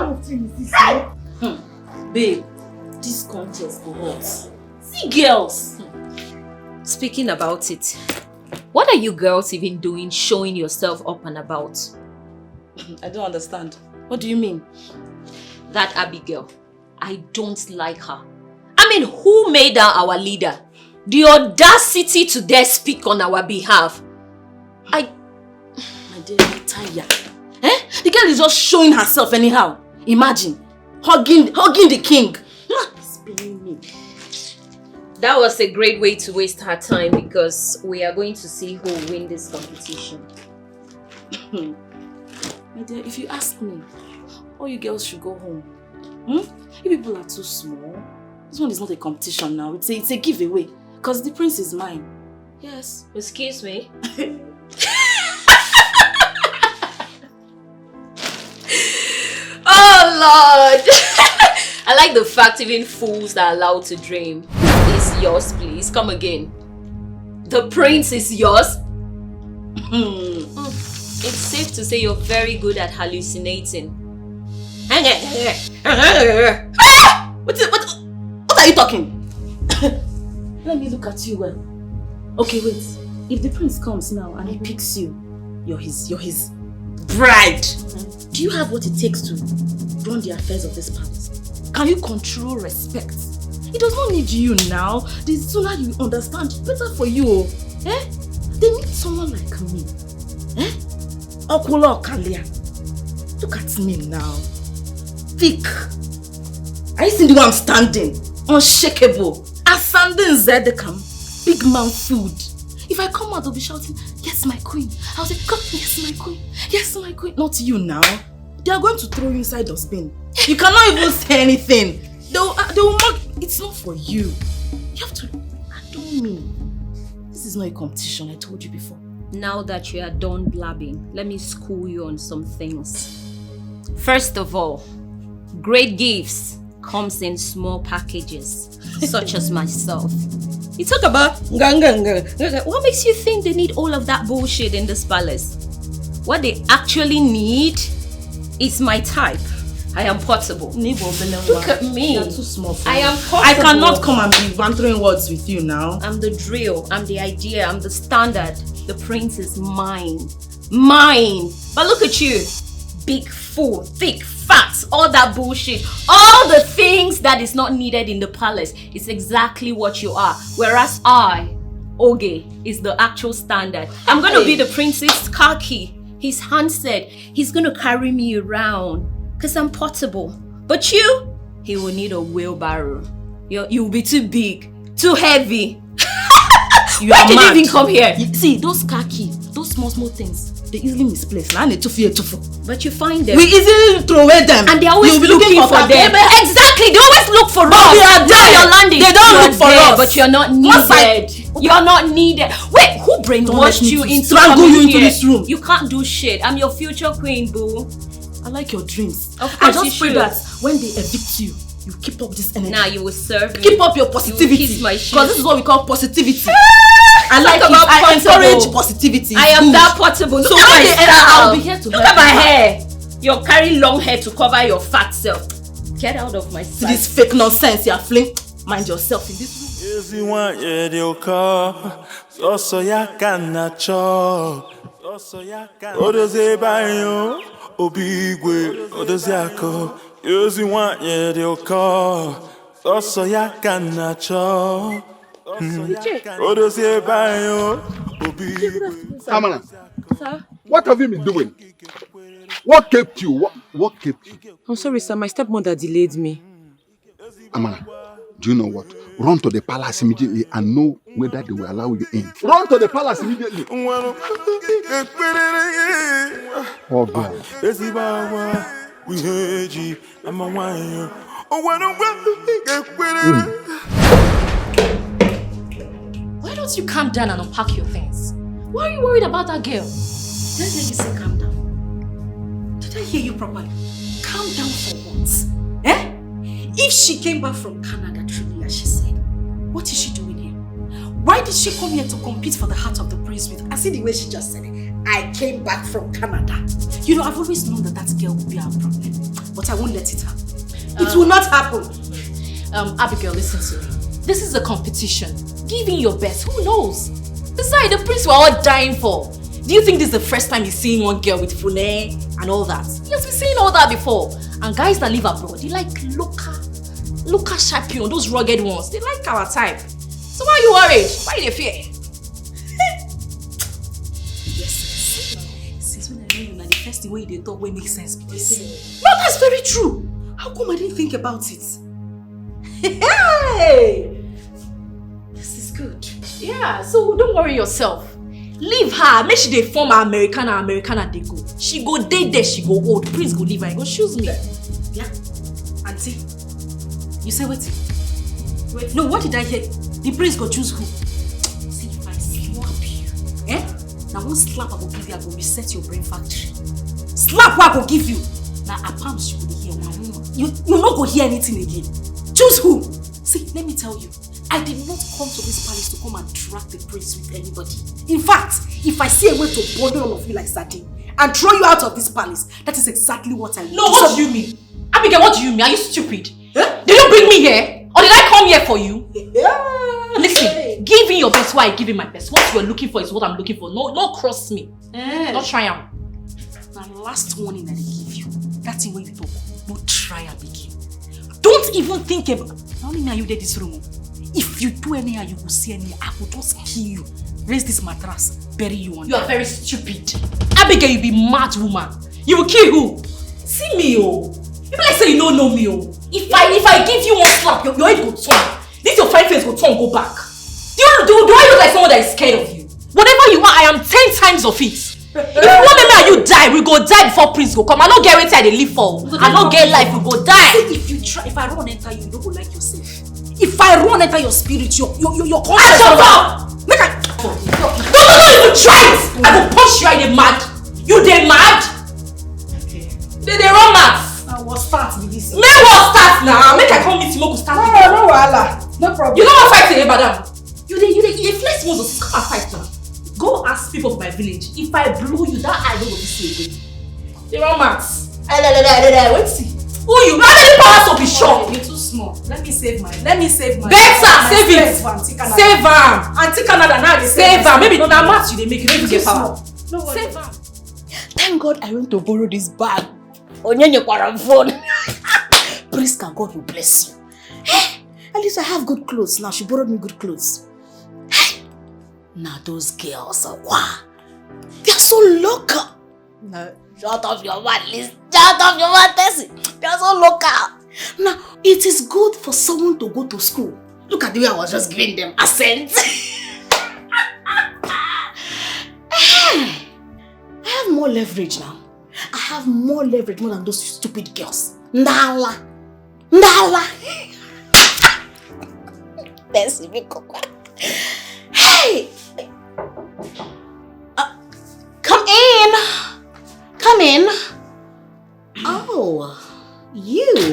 Babe, this contest for what? See girls. Speaking about it, what are you girls even doing showing yourself up and about? I don't understand. What do you mean? That Abigail, I don't like her. I mean, who made her our leader? The audacity to dare speak on our behalf. My dear, I'm tired. The girl is just showing herself anyhow. Imagine, hugging the king. It's paining me. That was a great way to waste her time because we are going to see who will win this competition. My dear, if you ask me, all you girls should go home. You people are too small. This one is not a competition now. It's a giveaway. Because the prince is mine. Yes. Excuse me? Oh Lord! I like the fact even fools are allowed to dream. It's yours, please. Come again. The prince is yours? It's safe to say you're very good at hallucinating. What are you talking? Let me look at you well. Okay, wait. If the prince comes now and he picks you, you're his bride. Do you have what it takes to run the affairs of this palace? Can you control respect? He does not need you now. The sooner you understand, better for you. Eh? They need someone like me. Eh? Okula Okalia. Look at me now. Thick. Are you seeing the way I'm standing? Unshakable. Ascending Zedekam. Big man food. If I come out, they'll be shouting, yes, my queen. I'll say, come, yes, my queen. Yes, my queen. Not you now. They are going to throw you inside the bin. You cannot even say anything. They will mock. It's not for you. You have to adore me. This is not a competition, I told you before. Now that you are done blabbing, let me school you on some things. First of all, great gifts comes in small packages, such as myself. You talk about what makes you think they need all of that bullshit in this palace? What they actually need is my type. I am portable. Look at me. You're too small for I me. am portable. I cannot come and be bantering words with you now. I'm the drill. I'm the idea. I'm the standard. The prince is mine. Mine. But look at you. Big fool. Thick. Fat. All that bullshit. All the things that is not needed in the palace. It's exactly what you are. Whereas I, Oge, is the actual standard. I'm going to be the prince's car key. His handset. He's going to carry me around. Because I'm portable. But you, he will need a wheelbarrow. You'll be too big, too heavy. Why did you even come here? See, those khaki, those small things, they easily misplaced. But you find them. We easily throw away them. And they're always looking for them. Exactly, they always look for us. We are there. You're landing. They don't look for us. But you're not needed. You're not needed. Wait, who brainwashed you into coming here? This room? You can't do shit. I'm your future queen, boo. I like your dreams. Of I course just pray that when they evict you, you keep up this energy. Now you will serve me. Keep up your positivity. Because this is what we call positivity. I like it. I encourage positivity. I am that portable. So Look at my style. I'll be here to Look at my hair. You're carrying long hair to cover your fat self. Get out of my sight. This fake nonsense you're fling. Mind yourself in this room. Obigwe, Odoziako, Yosi want ye de oka, Oso yakana cho, Odozi bayo, Obigwe. Amana, Sir? what have you been doing? What kept you? What kept you? I'm sorry, sir. My stepmother delayed me. Amana, do you know what? Run to the palace immediately and know whether they will allow you in. Run to the palace immediately. Oh God. Why don't you calm down and unpack your things? Why are you worried about that girl? Did I hear you say calm down? Did I hear you properly? Calm down for what? Eh? If she came back from Canada truly, as she said, what is she doing here? Why did she come here to compete for the heart of the prince with? I see the way she just said it. I came back from Canada. You know, I've always known that that girl would be our problem. But I won't let it happen. It will not happen. Abigail, listen to me. This is a competition. Give in your best. Who knows? Besides, the prince we're all dying for. Do you think this is the first time you're seeing one girl with full hair and all that? He has been seeing all that before. And guys that live abroad, they like local champion, those rugged ones. They like our type. So why are you worried? Why are you fear? Yes. Since when I know you, the first way they talk will make sense, please. No, that's very true. How come I didn't think about it? Hey! This is good. Yeah, so don't worry yourself. Leave her. Make sure they form Americana they go. She go date there, she go old. Prince go leave her, go choose me. Yeah? Auntie, you say what? Wait, no, what did I hear? The prince go choose who? See, if I slap you, eh? Now one slap I go give you, I go reset your brain factory. Slap what I go give you. Now I promise you will hear one woman. You not go hear anything again. Choose who? See, let me tell you. I did not come to this palace to come and drag the prince with anybody. In fact, if I see a way to bundle all of you like sardine and throw you out of this palace, that is exactly what I want. No, what do you mean? Abigail, what do you mean? Are you stupid? Huh? Did you bring me here? Or did I come here for you? Yeah. Listen, giving your best why I give you my best. What you're looking for is what I'm looking for. No cross me. Don't try am. Now last warning that I give you. That's the way you talk. No try am again. Don't even think about. Not only me and you did this room. If you do anyhow, you will see anyhow. I will just kill you. Raise this mattress, bury you on. You are very stupid. Abigail, you be mad woman. You will kill who? See me, oh. You be like say you don't know me, oh. If I give you one slap, your head go turn. This your fine face go turn, go back. Do I look like someone that is scared of you? Whatever you are, I am 10 times of it. If you want me and you die, we go die before Prince go come. I don't get where I live for. I don't get life, we go die. If I run enter you, you don't go like yourself. If I run enter your spirit, your conscience. Shut up! Make I don't even try it! I will punch you in the mad. You dey mad? They run mad. I will start with this. May what start now? Make I come meet you, go start. No wahala. No problem. You know what fight today, madam? You dey flex muscles. Come and fight now. Go ask people of my village. If I blow you, that I don't go to see again. They run mad. Wait see. Who you? How many powers to be sure? You're too small. Let me save my. Better save it. Save am. Auntie Canada now they save am. Maybe not that much you they make you don't get power. No worry. Save am. Thank God I went to borrow this bag. Onyenye kwa phone. Praise God, God will bless you. Hey, at least I have good clothes now. She borrowed me good clothes. Hey, now those girls are wow. They're so local. No, shut off your mouth, Liz. Shut off your mouth, Tessie. They're so local. Now, it is good for someone to go to school. Look at the way I was just giving them accent. I have more leverage now. I have more leverage more than those stupid girls. Ndala. Hey! Come in. Oh, you.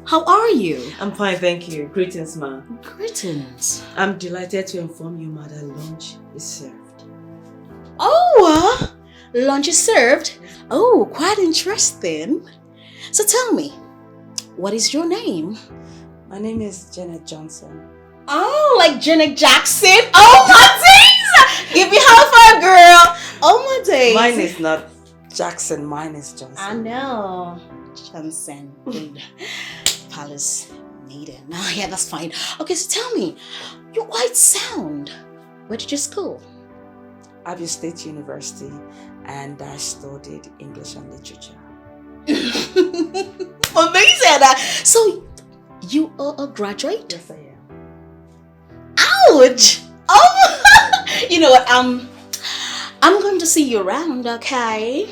How are you? I'm fine, thank you. Greetings, ma. Greetings. I'm delighted to inform you, ma, that lunch is served. Oh, lunch is served? Oh, quite interesting. So tell me, what is your name? My name is Janet Johnson. Oh, like Janet Jackson? Oh my days! Give me high five, girl. Oh my days. Mine is not Jackson, mine is Johnson. I know. Johnson. Palace Maiden. Oh, yeah, that's fine. Okay, so tell me, you're quite sound. Where did you school? Abbey State University, and I studied English and Literature. Amazing! So, you are a graduate? Yes, I am. Ouch! Oh, you know what? I'm going to see you around, okay?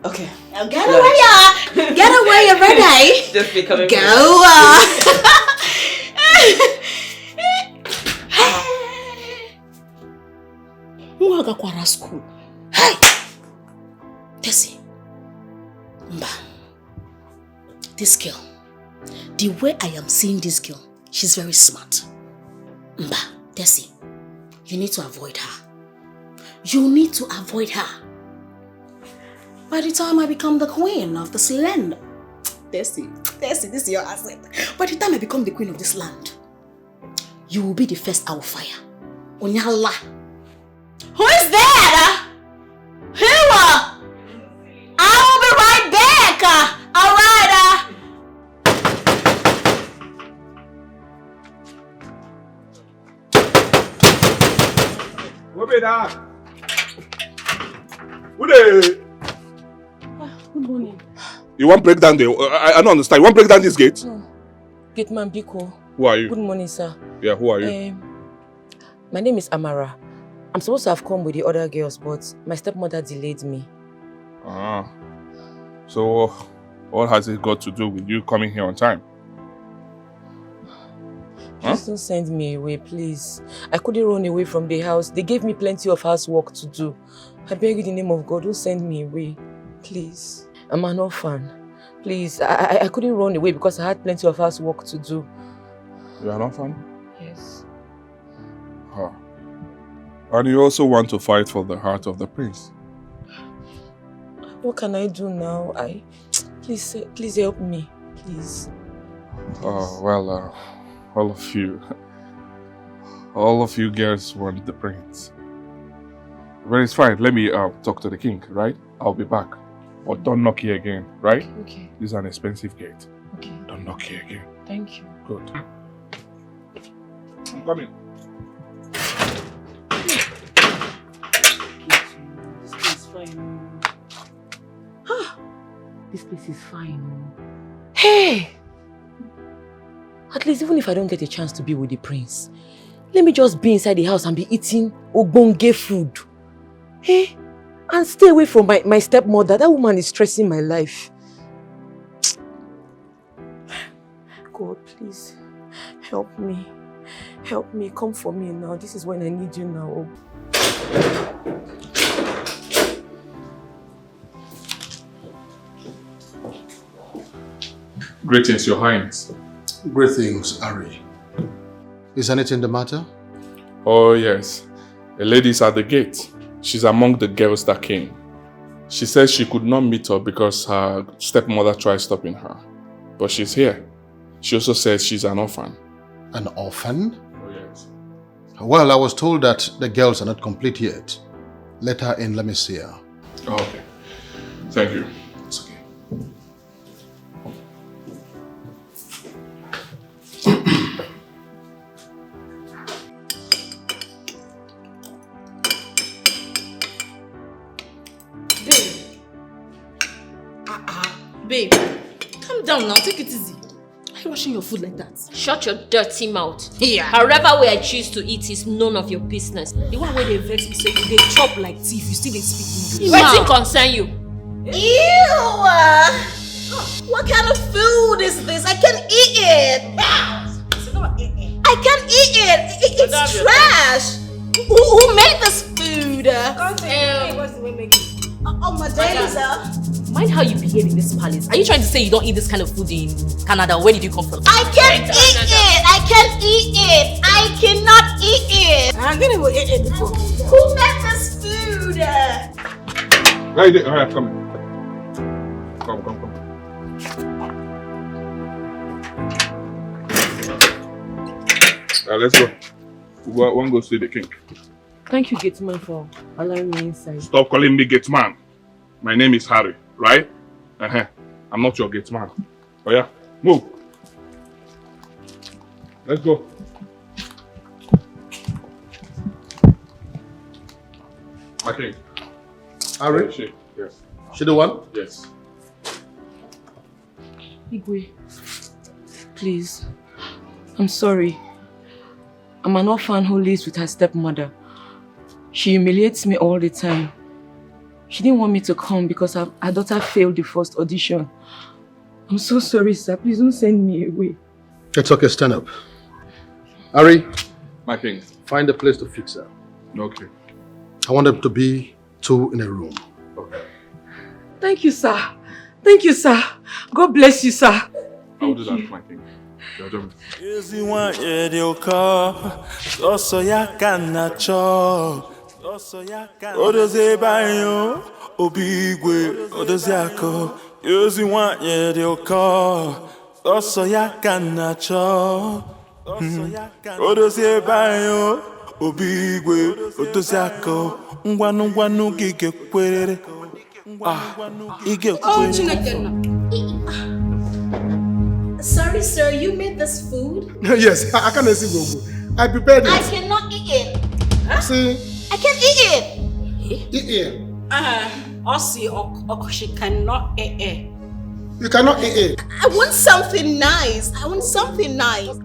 Okay. Now get away, get away, you're ready. Just be coming. Go. Mwaga kwara school. Hey, Tessie. Mba. This girl. The way I am seeing this girl, she's very smart. Mba, Tessie, you need to avoid her. You need to avoid her. By the time I become the queen of this land, Tessie, this is your asset. By the time I become the queen of this land, you will be the first I will fire. Onyala. Who is that? Who? I will be right back. All right. What be that? Who they? Good morning. You want break down the? I don't understand. You want break down this gate? No. Gate man Biko. Who are you? Good morning, sir. Yeah, who are you? My name is Amara. I'm supposed to have come with the other girls, but my stepmother delayed me. Ah. So, what has it got to do with you coming here on time? Please don't send me away, please. I couldn't run away from the house. They gave me plenty of housework to do. I beg you in the name of God, don't send me away. Please. I'm an orphan. Please, I couldn't run away because I had plenty of housework to do. You're an orphan? Yes. Huh. And you also want to fight for the heart of the prince? What can I do now? Please help me, please. Oh, well, all of you. All of you girls want the prince. But it's fine. Let me talk to the king, right? I'll be back. But don't knock here again, right? Okay. This is an expensive gate. Okay. Don't knock here again. Thank you. Good. I'm coming. This place is fine. This place is fine. Hey! At least even if I don't get a chance to be with the prince, let me just be inside the house and be eating ogbonge food. Hey? And stay away from my stepmother. That woman is stressing my life. God, please, help me. Help me. Come for me now. This is when I need you now. Greetings, Your Highness. Greetings, Ari. Is anything the matter? Oh, yes. A lady's at the gate. She's among the girls that came. She says she could not meet her because her stepmother tried stopping her. But she's here. She also says she's an orphan. An orphan? Oh, yes. Well, I was told that the girls are not complete yet. Let her in, let me see her. Oh, okay. Thank you. It's okay. Babe, calm down now, take it easy. Why are you washing your food like that? Shut your dirty mouth. Yeah. However way I choose to eat is none of your business. The one where they vex me, so you they chop like thief, you still they speak English. What's it concern you? Ew! What kind of food is this? I can't eat it! I can't eat it! It's trash! Who made this food? What's the way making it? Oh, my days. Mind how you behave in this palace. Are you trying to say you don't eat this kind of food in Canada? Where did you come from? I can't eat it! I can't eat it! I cannot eat it! I'm gonna go eat it before. Who made this food? Right there. All right, come. Come. Let's go. We want to go see the king. Thank you, Gateman, for allowing me inside. Stop calling me gate man. My name is Harry, right? I'm not your gate man. Oh yeah, move. Let's go. Okay. Harry? Yes. She the one? Yes. Igwe, please, I'm sorry. I'm an orphan who lives with her stepmother. She humiliates me all the time. She didn't want me to come because her daughter failed the first audition. I'm so sorry, sir. Please don't send me away. It's okay, stand up. Ari, my king. Find a place to fix her. Okay. I want them to be two in a room. Okay. Thank you, sir. Thank you, sir. God bless you, sir. I'll do that, my king. Easy one, yeah, they'll call. Also, ya can chop. Odoze bayo, obigwe, odoziako. Easy one, yeah, they'll call. Also, ya can chop. Odoze bayo, obigwe, odoziako. Ngwanu gige kwere. Ige kwere. Sorry, sir, you made this food? Yes, I can't see Gogo. I prepared it. I cannot eat it. Huh? See? I can't eat it. Eat it. Ossie, she cannot eat it. You cannot eat it. I want something nice.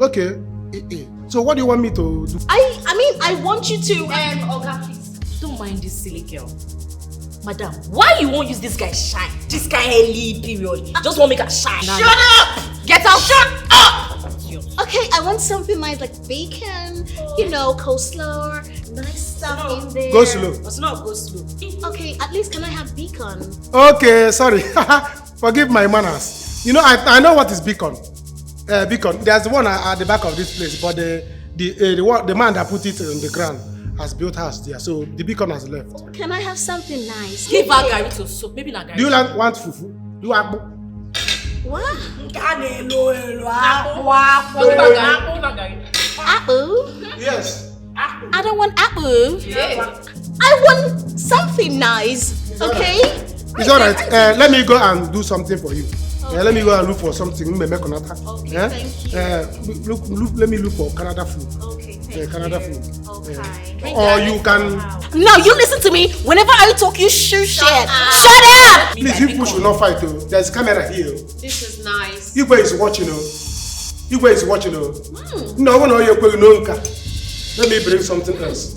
Okay, eat it. So what do you want me to do? I mean, I want you to... Oga, please, don't mind this silly girl. Madam, why you won't use this guy shine? This guy early period. Just won't make her shine. Shut up! Get out! Shut up! Okay, I want something nice like bacon, you know, coleslaw, nice stuff in there. Go slow. It's not go slow. Okay, at least can I have bacon? Okay, sorry. Forgive my manners. You know, I know what is beacon. Beacon. There's one at the back of this place, but the man that put it on the ground has built house there, so the beacon has left. Can I have something nice? Give her Gary to soup, maybe not Gary. Do you want fufu? Do you want what? Apple? Yes. I don't want apple. I want something nice, okay? It's alright. Let me go and do something for you. Let me go and look for something. Okay, thank you. Let me look for Canada food. Okay, Canada food. Okay. Or you can... No, you listen to me. Whenever I talk, you shoot shit. Shut up! Please, you push will not fight. There's camera here. This is nice. Igwe is watching. Igwe is watching. No, let me bring something else.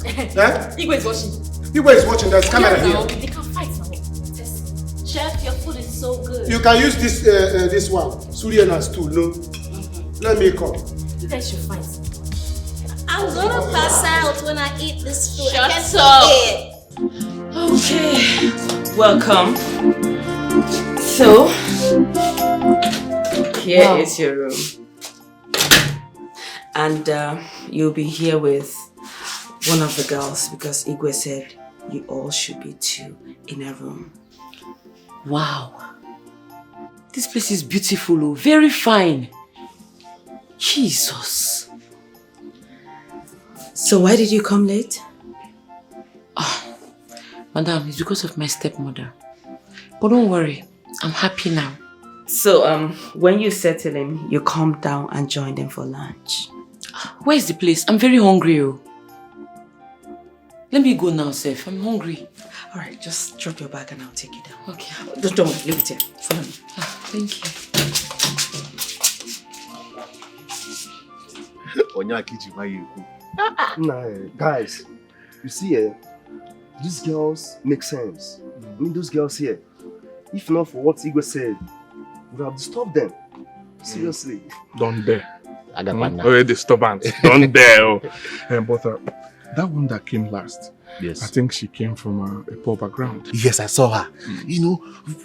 Igwe is watching. Igwe is watching. There's camera here. They can fight now. Chef, your food is so good. You can use this one. Surya and stool. No. Let me come. You guys should fight. I'm gonna pass out when I eat this food. Shut up. Okay. Welcome. So, here is your room. And you'll be here with one of the girls because Igwe said you all should be 2 in a room. Wow. This place is beautiful, very fine. Jesus. So why did you come late? Madam, it's because of my stepmother. But don't worry, I'm happy now. So when you settle in, you come down and join them for lunch. Where is the place? I'm very hungry. Let me go now, Seth. I'm hungry. Alright, just drop your bag and I'll take you down. Okay. Don't worry, leave it here. Follow me. Thank you. Guys, you see, these girls make sense. I mean, those girls here, if not for what Igwe said, would have disturbed them. Seriously. Don't dare. Already disturbance. Don't dare. But that one that came last, yes, I think she came from a poor background. Yes, I saw her. You know,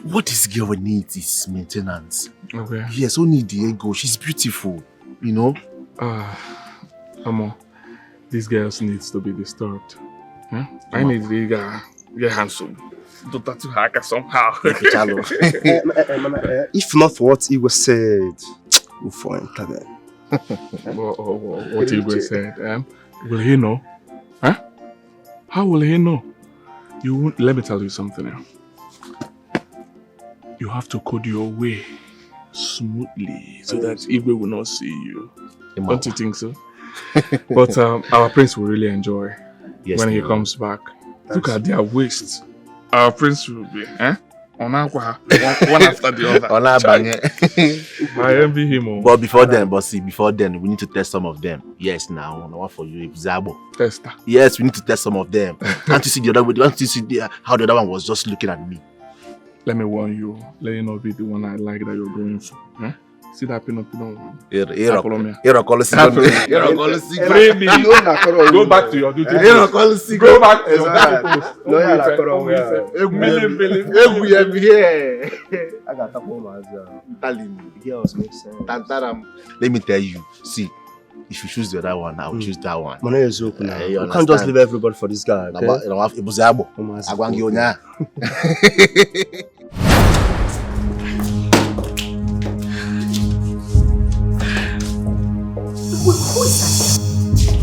what this girl needs is maintenance. Okay. Yes, only the ego. She's beautiful, you know. Amo, these girls needs to be disturbed. Huh? I need to get handsome. To tattoo her somehow. If not for what Igwe said, we'll fall into them. What Igwe said, will he know? Huh? How will he know? You won't. Let me tell you something now. You have to code your way smoothly so that Igwe will not see you. Don't you think so? But our prince will really enjoy when he comes back. Look at their waists. Our prince will be, one after the other. I envy him. But before then, we need to test some of them. Yes, now, one for you, Zabo. Tester. Yes, we need to test some of them. Can't you see the other way? Can't you see how the other one was just looking at me? Let me warn you. Let you not be the one I like that you're going for. See that pinot one? Go back to your duty. Go back to your duty post. I got to home as girls make sense. Let me tell you, see, if you choose the other one, I will choose that one. Money is open now. You can't just leave everybody for this guy. Who is that?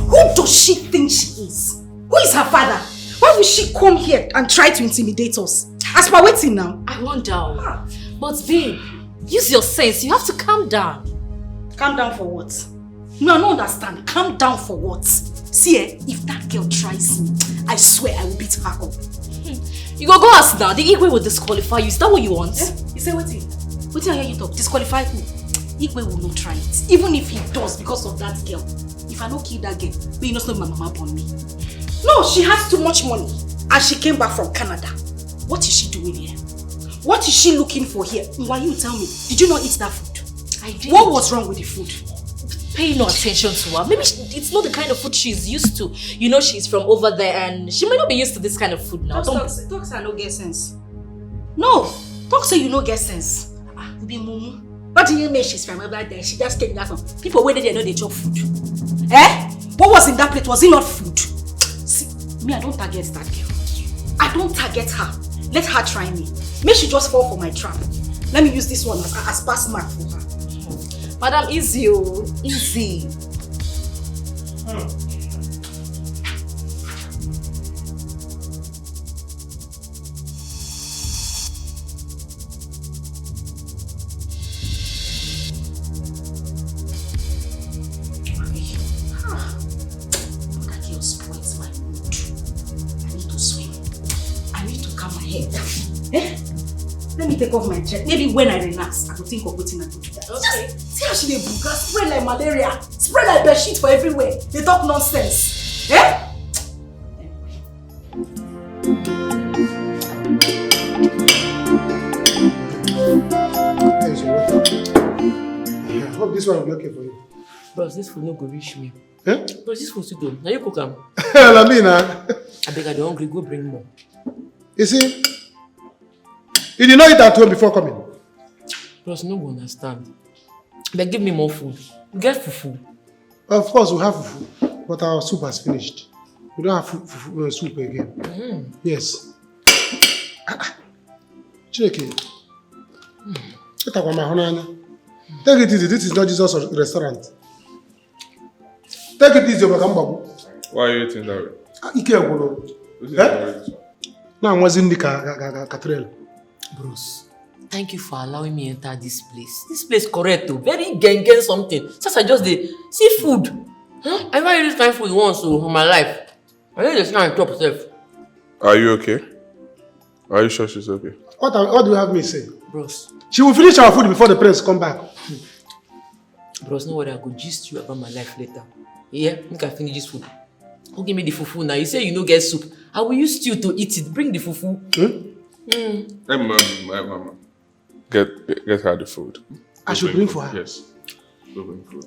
Who does she think she is? Who is her father? Why would she come here and try to intimidate us? As per waiting now. I wonder. But babe, use your sense. You have to calm down. Calm down for what? No, I don't understand. Calm down for what? See, if that girl tries me, I swear I will beat her up. You go ask now. The Igwe will disqualify you. Is that what you want? You say waiting. Waiting, I hear you talk. Disqualify who? Igwe will not try it. Even if he does because of that girl. If I don't kill that girl, but you know my mama upon me. No, she has too much money. And she came back from Canada. What is she doing here? What is she looking for here? Why you tell me? Did you not eat that food? I did. What was wrong with the food? Pay no attention to her. Maybe it's not the kind of food she's used to. You know she's from over there and she might not be used to this kind of food now. Talk say I no get sense. No, talk say you no get sense. Be mumu. What do you mean she's from over there? She just came back from people where they know they chop food. What was in that plate? Was it not food? See, me I don't target that girl. I don't target her. Let her try me. May she just fall for my trap. Let me use this one as pass mark for her. Madam, easy. Easy. Eh? Let me take off my check. Maybe when I relax, I could think of putting and do that. Okay. Just see how she dey buga, spread like malaria, spread like bedsheet for everywhere. They talk nonsense. Eh? I hope this one will be okay for you. Bros, this food no go reach me. Eh? Bros, this food too good. Now you cook am. Lamina. I beg, I dey hungry. Go bring more. You see, you did not eat at home before coming. Bros, no go understand. But give me more food. You get fufu. Of course, we have fufu, but our soup has finished. We don't have soup again. Yes. Chineke. Take it easy. This is not Jesus' restaurant. Take it easy, Obakambabu. Why are you eating that way? Now I'm watching the cathedral. Bros, thank you for allowing me enter this place. This place correct though. Very gang something. Since I just did see food. Huh? I never eat this kind of food once in my life. I need to sit on top self. Are you okay? Are you sure she's okay? What do you have me say? Bros. She will finish our food before the prince come back. Bros, no worry, I go gist you about my life later. Yeah, make I finish this food. Who give me the fufu now? You say you no get soup. I will use stew to eat it. Bring the fufu. Get her the food. I should bring for her? Yes. Go bring food.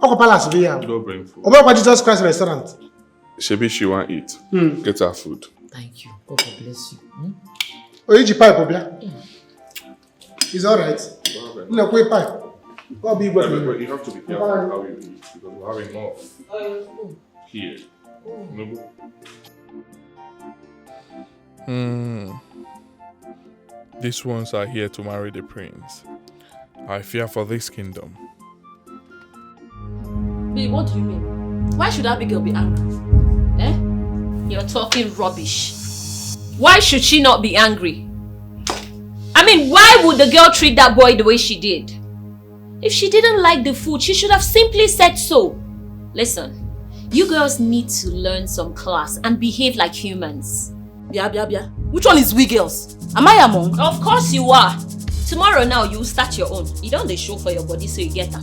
Go Palace via. Go bring food. Oba Jesus Christ restaurant. Shebi she want eat. Get her food. Thank you. God bless you. Oiji pipe obia. It's alright. No, quick pipe. But you have to be careful how you eat because we're having more here. These ones are here to marry the prince. I fear for this kingdom. Babe, what do you mean? Why should Abigail be angry? Eh? You're talking rubbish. Why should she not be angry? I mean, why would the girl treat that boy the way she did? If she didn't like the food, she should have simply said so. Listen, you girls need to learn some class and behave like humans. Bia. Which one is we girls? Am I among? Of course you are. Tomorrow now, you start your own. You don't show for your body so you get her.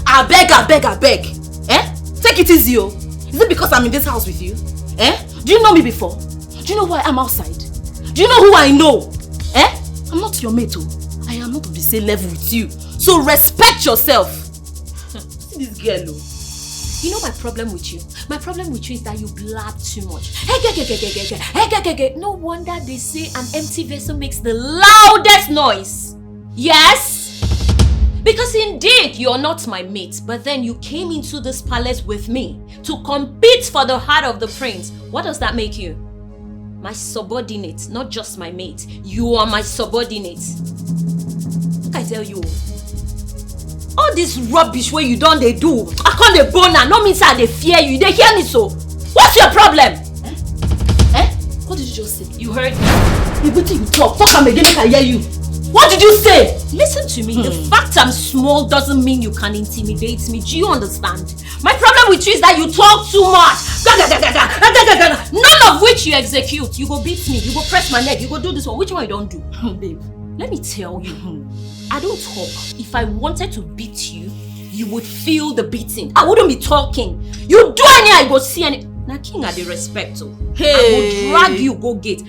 I beg. Eh? Take it easy, oh. Is it because I'm in this house with you? Eh? Do you know me before? Do you know why I'm outside? Do you know who I know? Eh? I'm not your mate, oh. I am not of the same level with you. So respect yourself. See this girl, oh. You know my problem with you? My problem with you is that you blab too much. No wonder they say an empty vessel makes the loudest noise. Yes? Because indeed, you're not my mate, but then you came into this palace with me to compete for the heart of the prince. What does that make you? My subordinate, not just my mate. You are my subordinate. I tell you, all this rubbish where you don't they do, I can't they boner, no means I they fear you, they hear me so. What's your problem? Eh? What did you just say? You heard me. Everything you talk am again, I can hear you. What did you say? Listen to me, the fact I'm small doesn't mean you can intimidate me. Do you understand? My problem with you is that you talk too much. None of which you execute. You go beat me, you go press my neck, you go do this one. Which one you don't do? Babe, let me tell you, I don't talk. If I wanted to beat you, you would feel the beating. I wouldn't be talking. You do any, I go see any. Now king are the respect. Hey. I will drag you, go gate.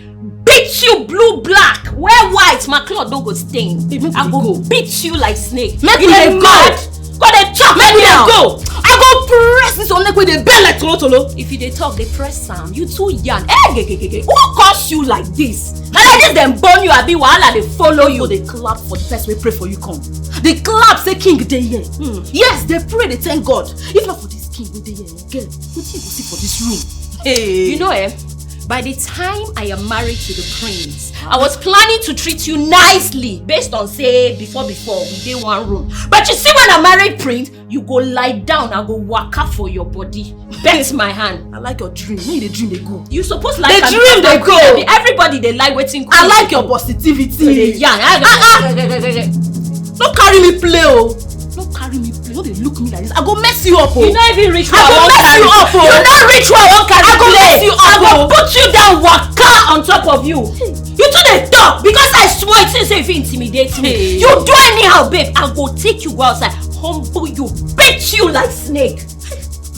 Beat you blue black. Wear white, my cloth don't go stain. I go beat you like snake. Make me go. Go they talk. Make me go. I go press this on neck with the bell like tolo. If you they talk, they press Sam. You too young. Who caused you like this? Now like this, them burn you. I be wahala. They follow you. They clap for the first way pray for you come. They clap say king they here. Yes, they pray. They thank God. If not for this king, they here again. What you go see for this room? Hey, you know by the time I am married to the prince, I was planning to treat you nicely based on say before we did one room. But you see when I married prince, you go lie down and go waka for your body. Bend my hand. I like your dream. Maybe the dream they go. You supposed like the dream they go. Everybody they like waiting. I like your positivity. Don't carry me play, oh. Don't carry me play. Don't they look me like this. I go mess you up, oh. You not even reach where I won't carry you up, oh. You not reach where I won't carry I go mess you up, I go oh. put you down waka on top of you. You two they talk? Because I swear it since if you intimidate me. You do anyhow, babe. I go take you outside, humble you, beat you like snake.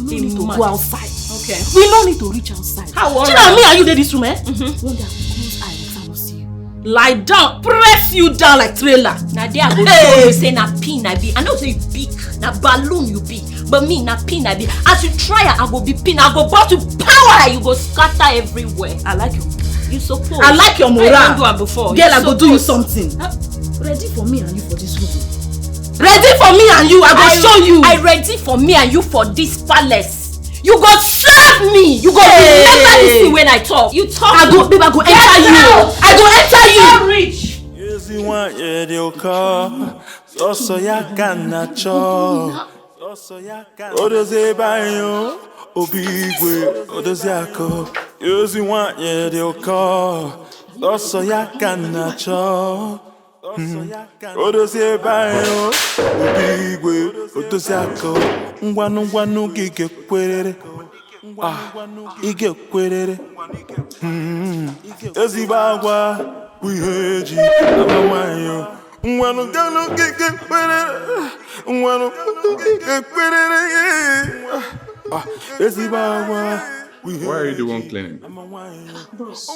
We don't need to go outside. Okay. We don't need to reach outside. How you know me and you in this room, eh? One day I will close eyes and I will see you. Lie down, press you down like trailer. Now there I go show you say na pin I be. I know say you big, na balloon you be. But me na pin I be. As you try I go be pin, I go bout to power, you go scatter everywhere. I like you. You suppose. I like your moral. I don't do it before. Girl, I go do you something. Ready for me and you for this room. Ready for me and you, I go show you. I ready for me and you for this palace. You go serve me. You go remember this thing when I talk. You talk. I go, babe, I go enter you. I go enter you. So rich. Yezi want ye dioka, so ya kanacho. Odoze bayo, obigwe, odoziako. Yezi want ye dioka, so ya kanacho. Odoze bayo, obigwe, odoziako. Ngwanu gige kwerere. Ige kwerere. Ezibagwa wiheji amawayo. Ngwanu gige kwerere. Ngwanu gige kwerere. Ezibagwa. Why are you the one cleaning? Bros,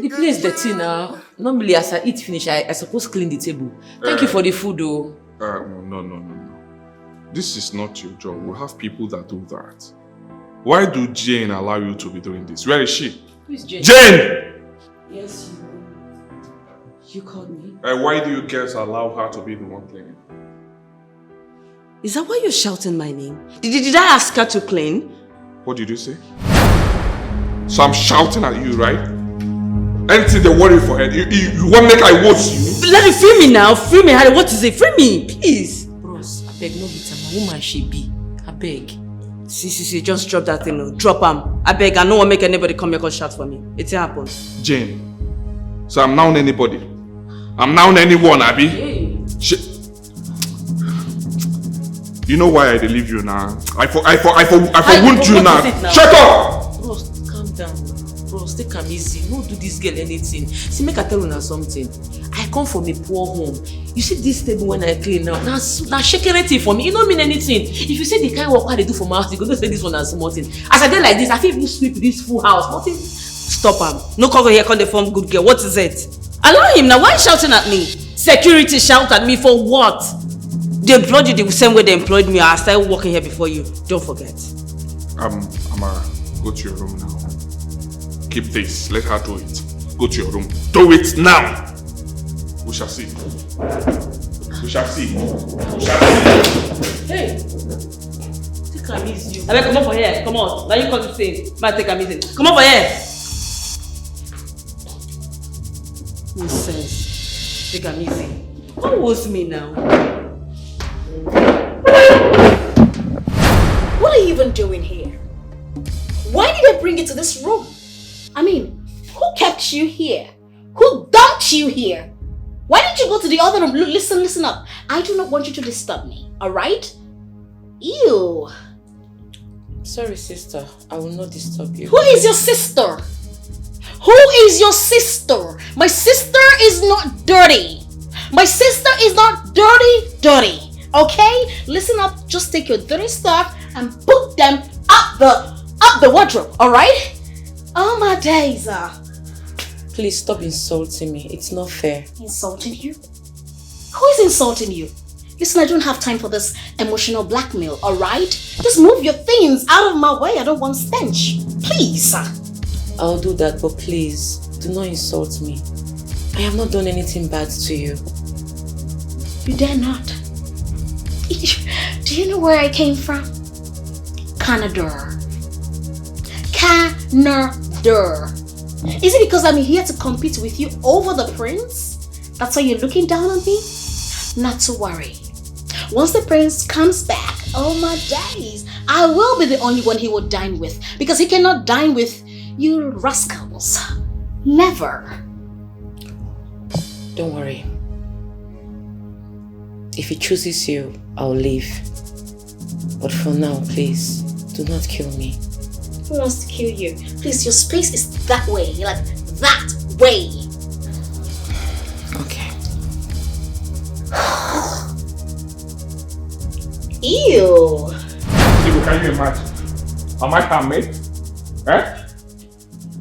the place dirty now. Normally as I eat finish, I suppose clean the table. Thank you for the food though. No. This is not your job. We have people that do that. Why do Jane allow you to be doing this? Where is she? Who is Jane? Jane! Yes, you called me. Why do you guys allow her to be the one cleaning? Is that why you're shouting my name? Did I ask her to clean? What did you say? So I'm shouting at you, right? Anything they worry for her. You want to make I watch you? Let me free me now. Free me, Harry. What is it? Free me, please. Bros, I beg no bitter. My woman she be. I beg. See, just drop that thing. Drop him. I beg. I don't want to make anybody come here and shout for me. It happened. Jane. So I'm now anybody. I'm now anyone, Abby. Hey. You know why I leave you now? I for wound you now. Shut up! Bros, calm down. Bros, take am easy. No do this girl anything. See, make I tell you now something. I come from a poor home. You see this table when I clean now. Now shaking it for me. It don't mean anything. If you say the kind of work they do for my house, you go to say this one as small thing. As I did like this, I feel even sweep this full house. Nothing. Stop him. No cover here, come the form good girl. What is it? Allow him now. Why are you shouting at me? Security shout at me for what? They employed you the same way they employed me. I started working here before you. Don't forget. Amara, go to your room now. Keep this. Let her do it. Go to your room. Do it now. We shall see. We shall see. We shall see. Hey. Take am easy. I come over here. Come on. Now you come to say. Man, take am easy. Come over here. Nonsense. Take am easy. What was me now? What are you even doing here? Why did they bring you to this room? I mean, who kept you here? Who dumped you here? Why didn't you go to the other room? Listen up. I do not want you to disturb me, alright? Ew. Sorry, sister. I will not disturb you. Who is your sister? Who is your sister? My sister is not dirty. My sister is not dirty. Okay? Listen up. Just take your dirty stuff and put them up the wardrobe, alright? Oh my days. Please stop insulting me. It's not fair. Insulting you? Who is insulting you? Listen, I don't have time for this emotional blackmail, alright? Just move your things out of my way. I don't want stench. Please. I'll do that, but please, do not insult me. I have not done anything bad to you. You dare not. Do you know where I came from? Canada. Is it because I'm here to compete with you over the prince? That's why you're looking down on me? Not to worry. Once the prince comes back, oh my days, I will be the only one he will dine with, because he cannot dine with you rascals. Never. Don't worry. If he chooses you, I'll leave. But for now, please, do not kill me. Who wants to kill you? Please, your space is that way. Like, that way. Ew. Can you imagine? Am I her mate? Eh?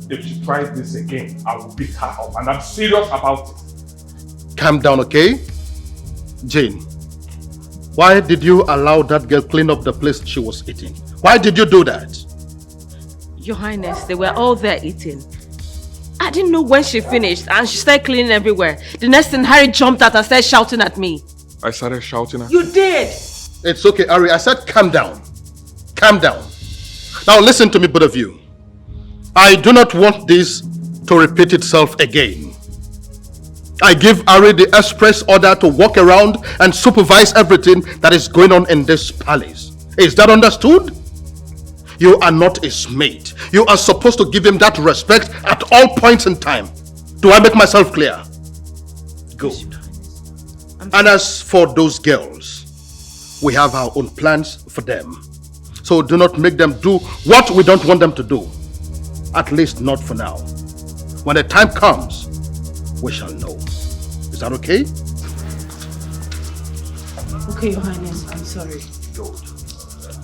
If she tries this again, I will beat her up, and I'm serious about it. Calm down, okay? Jane, why did you allow that girl clean up the place she was eating? Why did you do that? Your Highness, they were all there eating. I didn't know when she finished and she started cleaning everywhere. The next thing, Harry jumped out and started shouting at me. I started shouting at You did! It's okay, Ari. I said calm down. Calm down. Now listen to me, both of you. I do not want this to repeat itself again. I give Ari the express order to walk around and supervise everything that is going on in this palace. Is that understood? You are not his mate. You are supposed to give him that respect at all points in time. Do I make myself clear? Good. And as for those girls, we have our own plans for them. So do not make them do what we don't want them to do. At least not for now. When the time comes, we shall know. Is that okay? Okay, Your Highness, I'm sorry.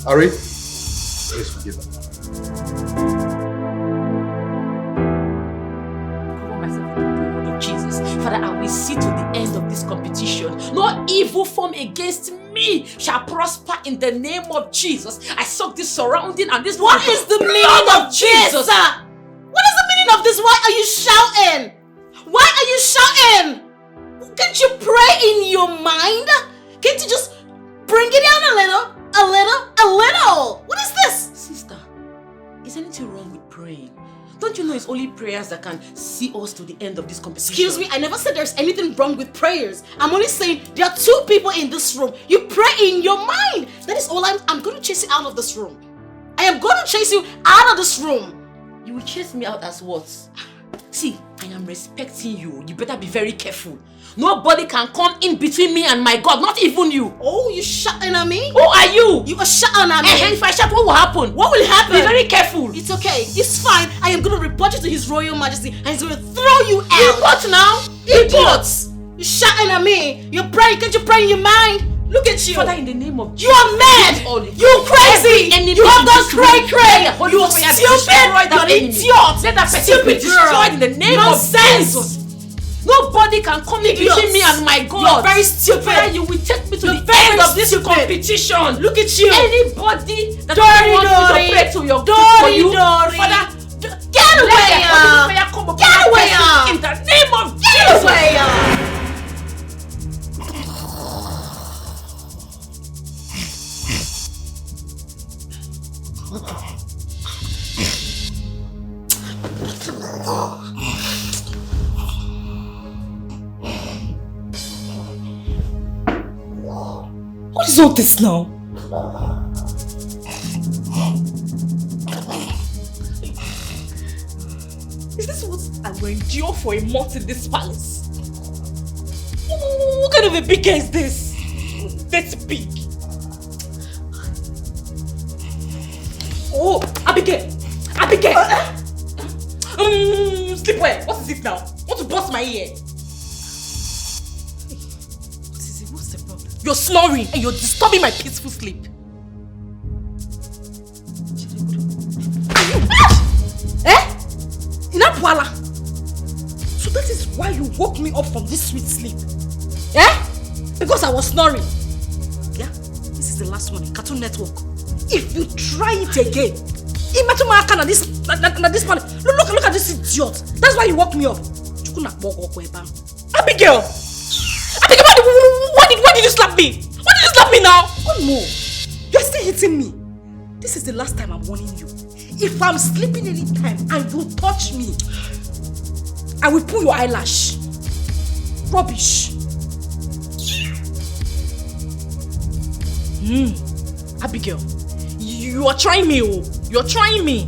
Ari, please forgive her. Jesus, Father, I will see to the end of this competition. No evil form against me shall prosper in the name of Jesus. I soak this surrounding and this. What is the meaning of Jesus? What is the meaning of this? Why are you shouting? Why are you shouting? Can't you pray in your mind? Can't you just bring it down a little? A little? What is this? Sister, is anything wrong with praying? Don't you know it's only prayers that can see us to the end of this competition? Excuse me, I never said there's anything wrong with prayers. I'm only saying there are two people in this room. You pray in your mind. That is all I'm going to chase you out of this room. I am going to chase you out of this room. You will chase me out as what? See, I am respecting you. You better be very careful. Nobody can come in between me and my God, not even you. Oh, you shouting at me? Who are you? You are shouting at me. And if I shout, what will happen? What will happen? Be very careful. It's okay. It's fine. I am going to report you to His Royal Majesty and he's going to throw you out. Report now? Idiots! You're shouting at me. You're praying. Can't you pray in your mind? Look at you. Father, in the name of Jesus. You are mad. You crazy. You have gone cray. You are stupid. You're an idiot. Let that person be destroyed in the name of Jesus. Nobody can come in between me and my God. You're very stupid. Father, you will take me to the end of this competition. Look at you. Anybody that wants me to pray to your God for you, Father, get away. Get away. In the name of Jesus. Get away. What is all this now? Is this what I will endure for a month in this palace? What kind of a big guy is this? That's big. Oh, Abigail! Sleepwear, what is it now? Want to bust my ear? What's the problem? You're snoring and you're disturbing my peaceful sleep. Inapwala! So that is why you woke me up from this sweet sleep? Because I was snoring. Yeah? This is the last one. Cartoon Network. If you try it again, look at this idiot. That's why you woke me up. Abigail! Why did you slap me? Why did you slap me now? One more. You're still hitting me. This is the last time I'm warning you. If I'm sleeping anytime and you touch me, I will pull your eyelash. Rubbish. Abigail, you are trying me, oh. You're trying me.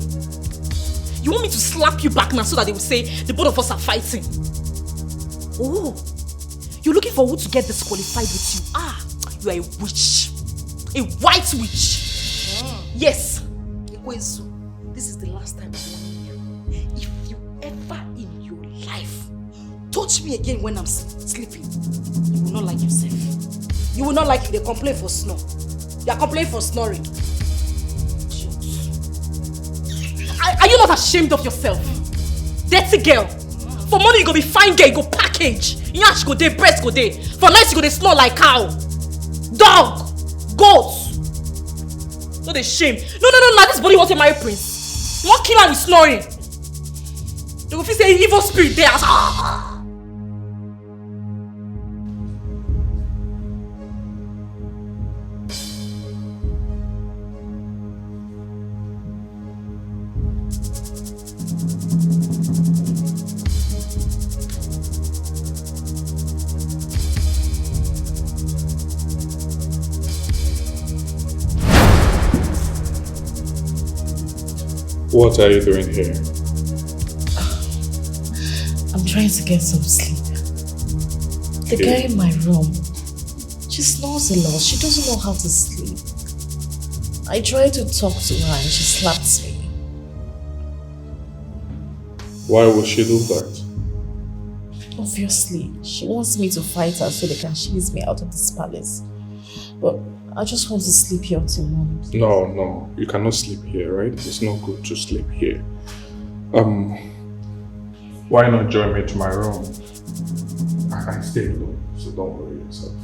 You want me to slap you back now so that they will say the both of us are fighting? Oh, you're looking for who to get disqualified with you. You are a witch. A white witch. Yes. This is the last time I'm warning you. If you ever in your life touch me again when I'm sleeping, you will not like yourself. You will not like it. They complain for snow. You are complaining for snoring. Are you not ashamed of yourself? Dirty girl. For money you go be fine girl, you go package. Nyash go dey, breast go dey. For night you go dey smell like cow. Dog. Goat. No dey shame. No, this body wants to marry prince. You won't kill her with snoring. You go feel say evil spirit there. What are you doing here? I'm trying to get some sleep. The guy in my room, she snores a lot. She doesn't know how to sleep. I tried to talk to her and she slapped me. Why would she do that? Obviously, she wants me to fight her so they can chase me out of this palace. But I just want to sleep here until morning. No, you cannot sleep here, right? It's not good to sleep here. Why not join me to my room? I can stay alone, so don't worry yourself.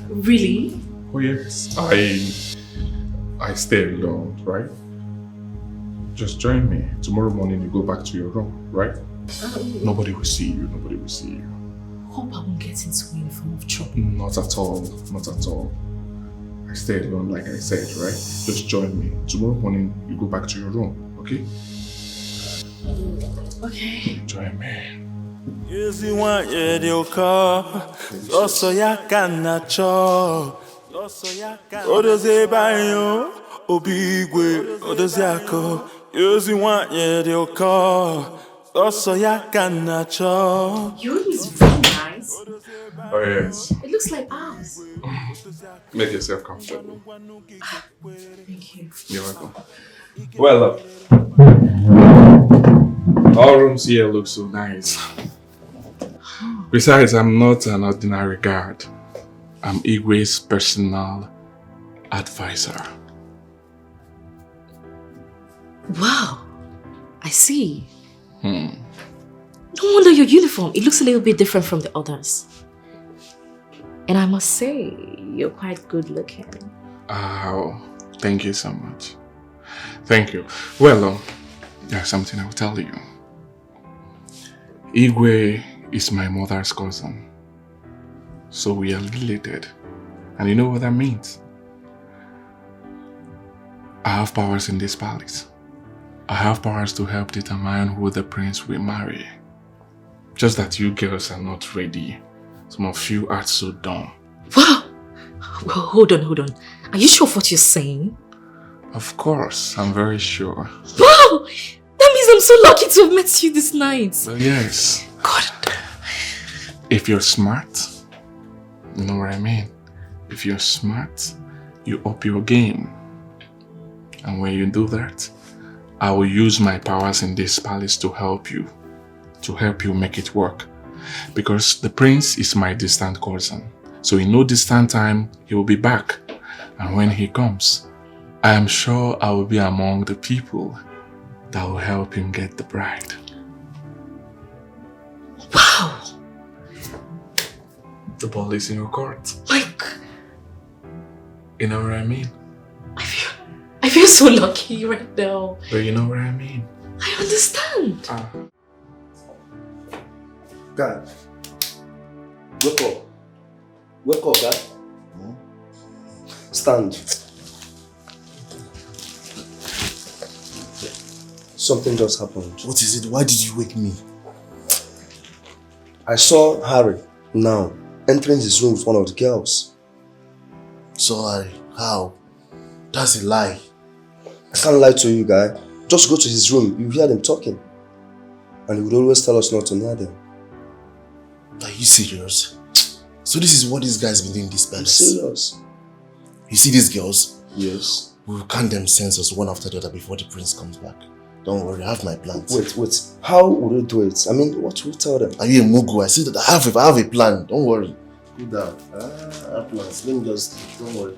Really? Oh yes, I stay alone, right? Just join me. Tomorrow morning you go back to your room, right? Nobody will see you, nobody will see you. Hope I won't get into any form of trouble. Not at all, not at all. I stay alone like I said, right? Just join me. Tomorrow morning you go back to your room, okay? Okay. Join me. Yezi want ye dio ka, oso ya kana cho, odoze bayo, obigwe, odoze ako. Yezi want ye dio ka, oso ya kana cho. Your room is very nice. Oh yes. It looks like ours. Make yourself comfortable. Thank you. You're welcome. Well, all rooms here look so nice. Besides, I'm not an ordinary guard. I'm Igwe's personal advisor. Wow, I see. No wonder your uniform. It looks a little bit different from the others. And I must say, you're quite good looking. Oh, thank you so much. Thank you. Well, there's something I'll tell you. Igwe is my mother's cousin. So we are related. And you know what that means? I have powers in this palace. I have powers to help determine who the prince will marry. Just that you girls are not ready. Some of you are so dumb. Wow! Well, hold on. Are you sure of what you're saying? Of course, I'm very sure. Wow! That means I'm so lucky to have met you this night. Well, yes. God. If you're smart, you know what I mean? If you're smart, you up your game. And when you do that, I will use my powers in this palace to help you make it work. Because the prince is my distant cousin. So in no distant time, he will be back. And when he comes, I am sure I will be among the people that will help him get the bride. Wow! The ball is in your court. Like, You know what I mean? I feel so lucky right now. But you know what I mean? I understand. Guy, wake up. Wake up, guy. Stand. Something just happened. What is it? Why did you wake me? I saw Harry now entering his room with one of the girls. Saw Harry? How? That's a lie. I can't lie to you, guy. Just go to his room. You hear them talking. And he would always tell us not to near them. Are you serious? So this is what this guy's been doing this palace? I'm serious. You see these girls? Yes. We'll count them census one after the other before the prince comes back. Don't worry, I have my plans. Wait. How would you do it? I mean, what will you tell them? Are you a mugu? I said that I have a plan. Don't worry. Cool down. Atlas, let me just, don't worry.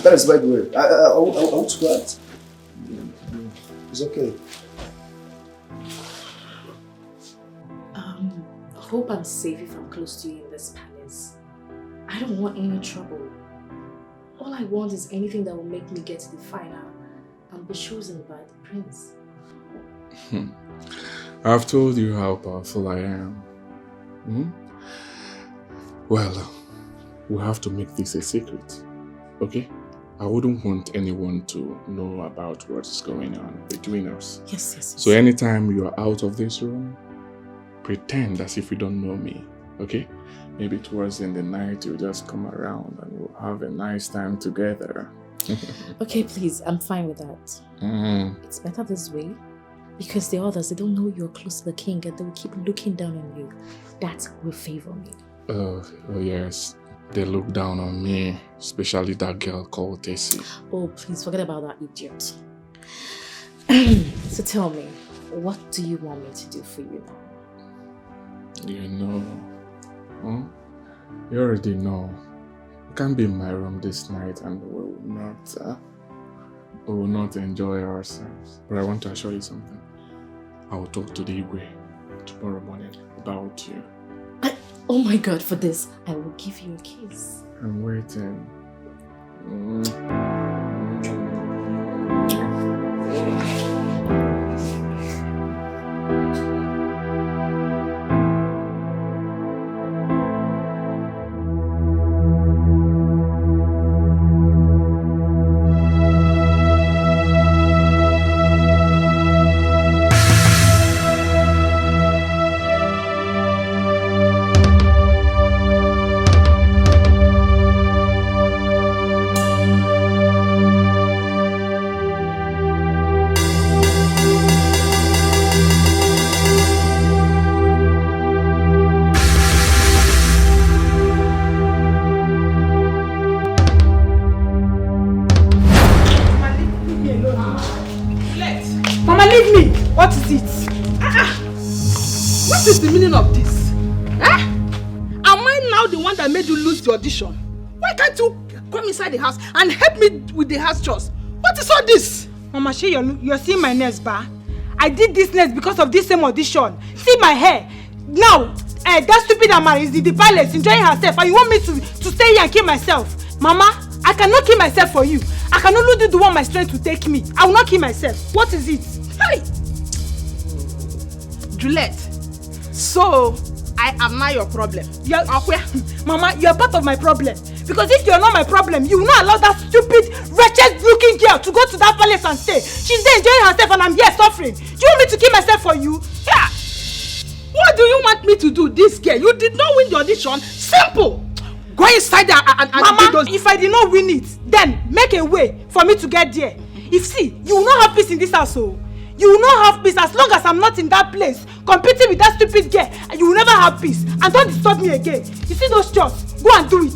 That is by the way. I want to go out. It's okay. I hope I'm safe if I'm close to you in this palace. I don't want any trouble. All I want is anything that will make me get to the final and be chosen by the prince. I've told you how powerful I am. Well, we have to make this a secret, okay? I wouldn't want anyone to know about what's going on between us. Yes. So anytime you are out of this room, pretend as if you don't know me, okay? Maybe towards in the night, you'll just come around and we'll have a nice time together. Okay, please, I'm fine with that. It's better this way. Because the others, they don't know you're close to the king and they will keep looking down on you. That will favor me. Oh yes. They look down on me. Especially that girl called Tessie. Oh, please forget about that idiot. So tell me, what do you want me to do for you now? You know. You already know. You can't be in my room this night and we will not enjoy ourselves. But I want to assure you something. I will talk to the Igwe tomorrow morning about you. Oh my God, for this, I will give you a kiss. I'm waiting. What is it? What is the meaning of this? Am I now the one that made you lose the audition? Why can't you come inside the house and help me with the house chores? What is all this? Mama, you're seeing my nails, ba? I did this nails because of this same audition. See my hair. Now, that stupid Amara is in the palace enjoying herself and you want me to stay here and kill myself? Mama, I cannot kill myself for you. I can only do the one my strength will take me. I will not kill myself. What is it? Hey! Juliet, so I am not your problem. Mama, you're part of my problem. Because if you're not my problem, you will not allow that stupid, wretched looking girl to go to that palace and stay. She's there enjoying herself and I'm here suffering. Do you want me to kill myself for you? Yeah. What do you want me to do, this girl? You did not win the audition. Simple. Go inside there and Mama, do those. If I did not win it, then make a way for me to get there. If see, you will not have peace in this household. You will not have peace as long as I'm not in that place competing with that stupid girl. And you will never have peace. And don't disturb me again. You see those chores? Go and do it.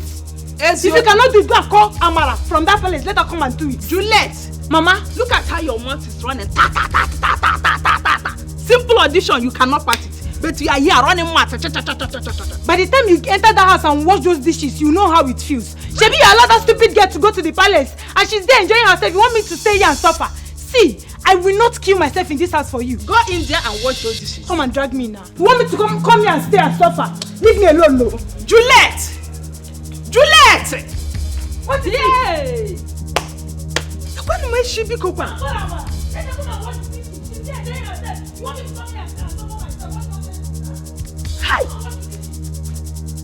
If you cannot do it, go and call Amara from that place. Let her come and do it. Juliet, Mama, look at how your mouth is running. Ta ta ta ta ta ta ta ta ta. Simple audition, you cannot pass it. But you are here running mouth. By the time you enter that house and wash those dishes, you know how it feels. Shebi, you allow that stupid girl to go to the palace and she's there enjoying herself. You want me to stay here and suffer? See, I will not kill myself in this house for you. Go in there and wash those dishes. Come and drag me now. You want me to come here and stay and suffer? Leave me alone, no. Juliet! Juliet! What is it? When am I she be copa? Hi!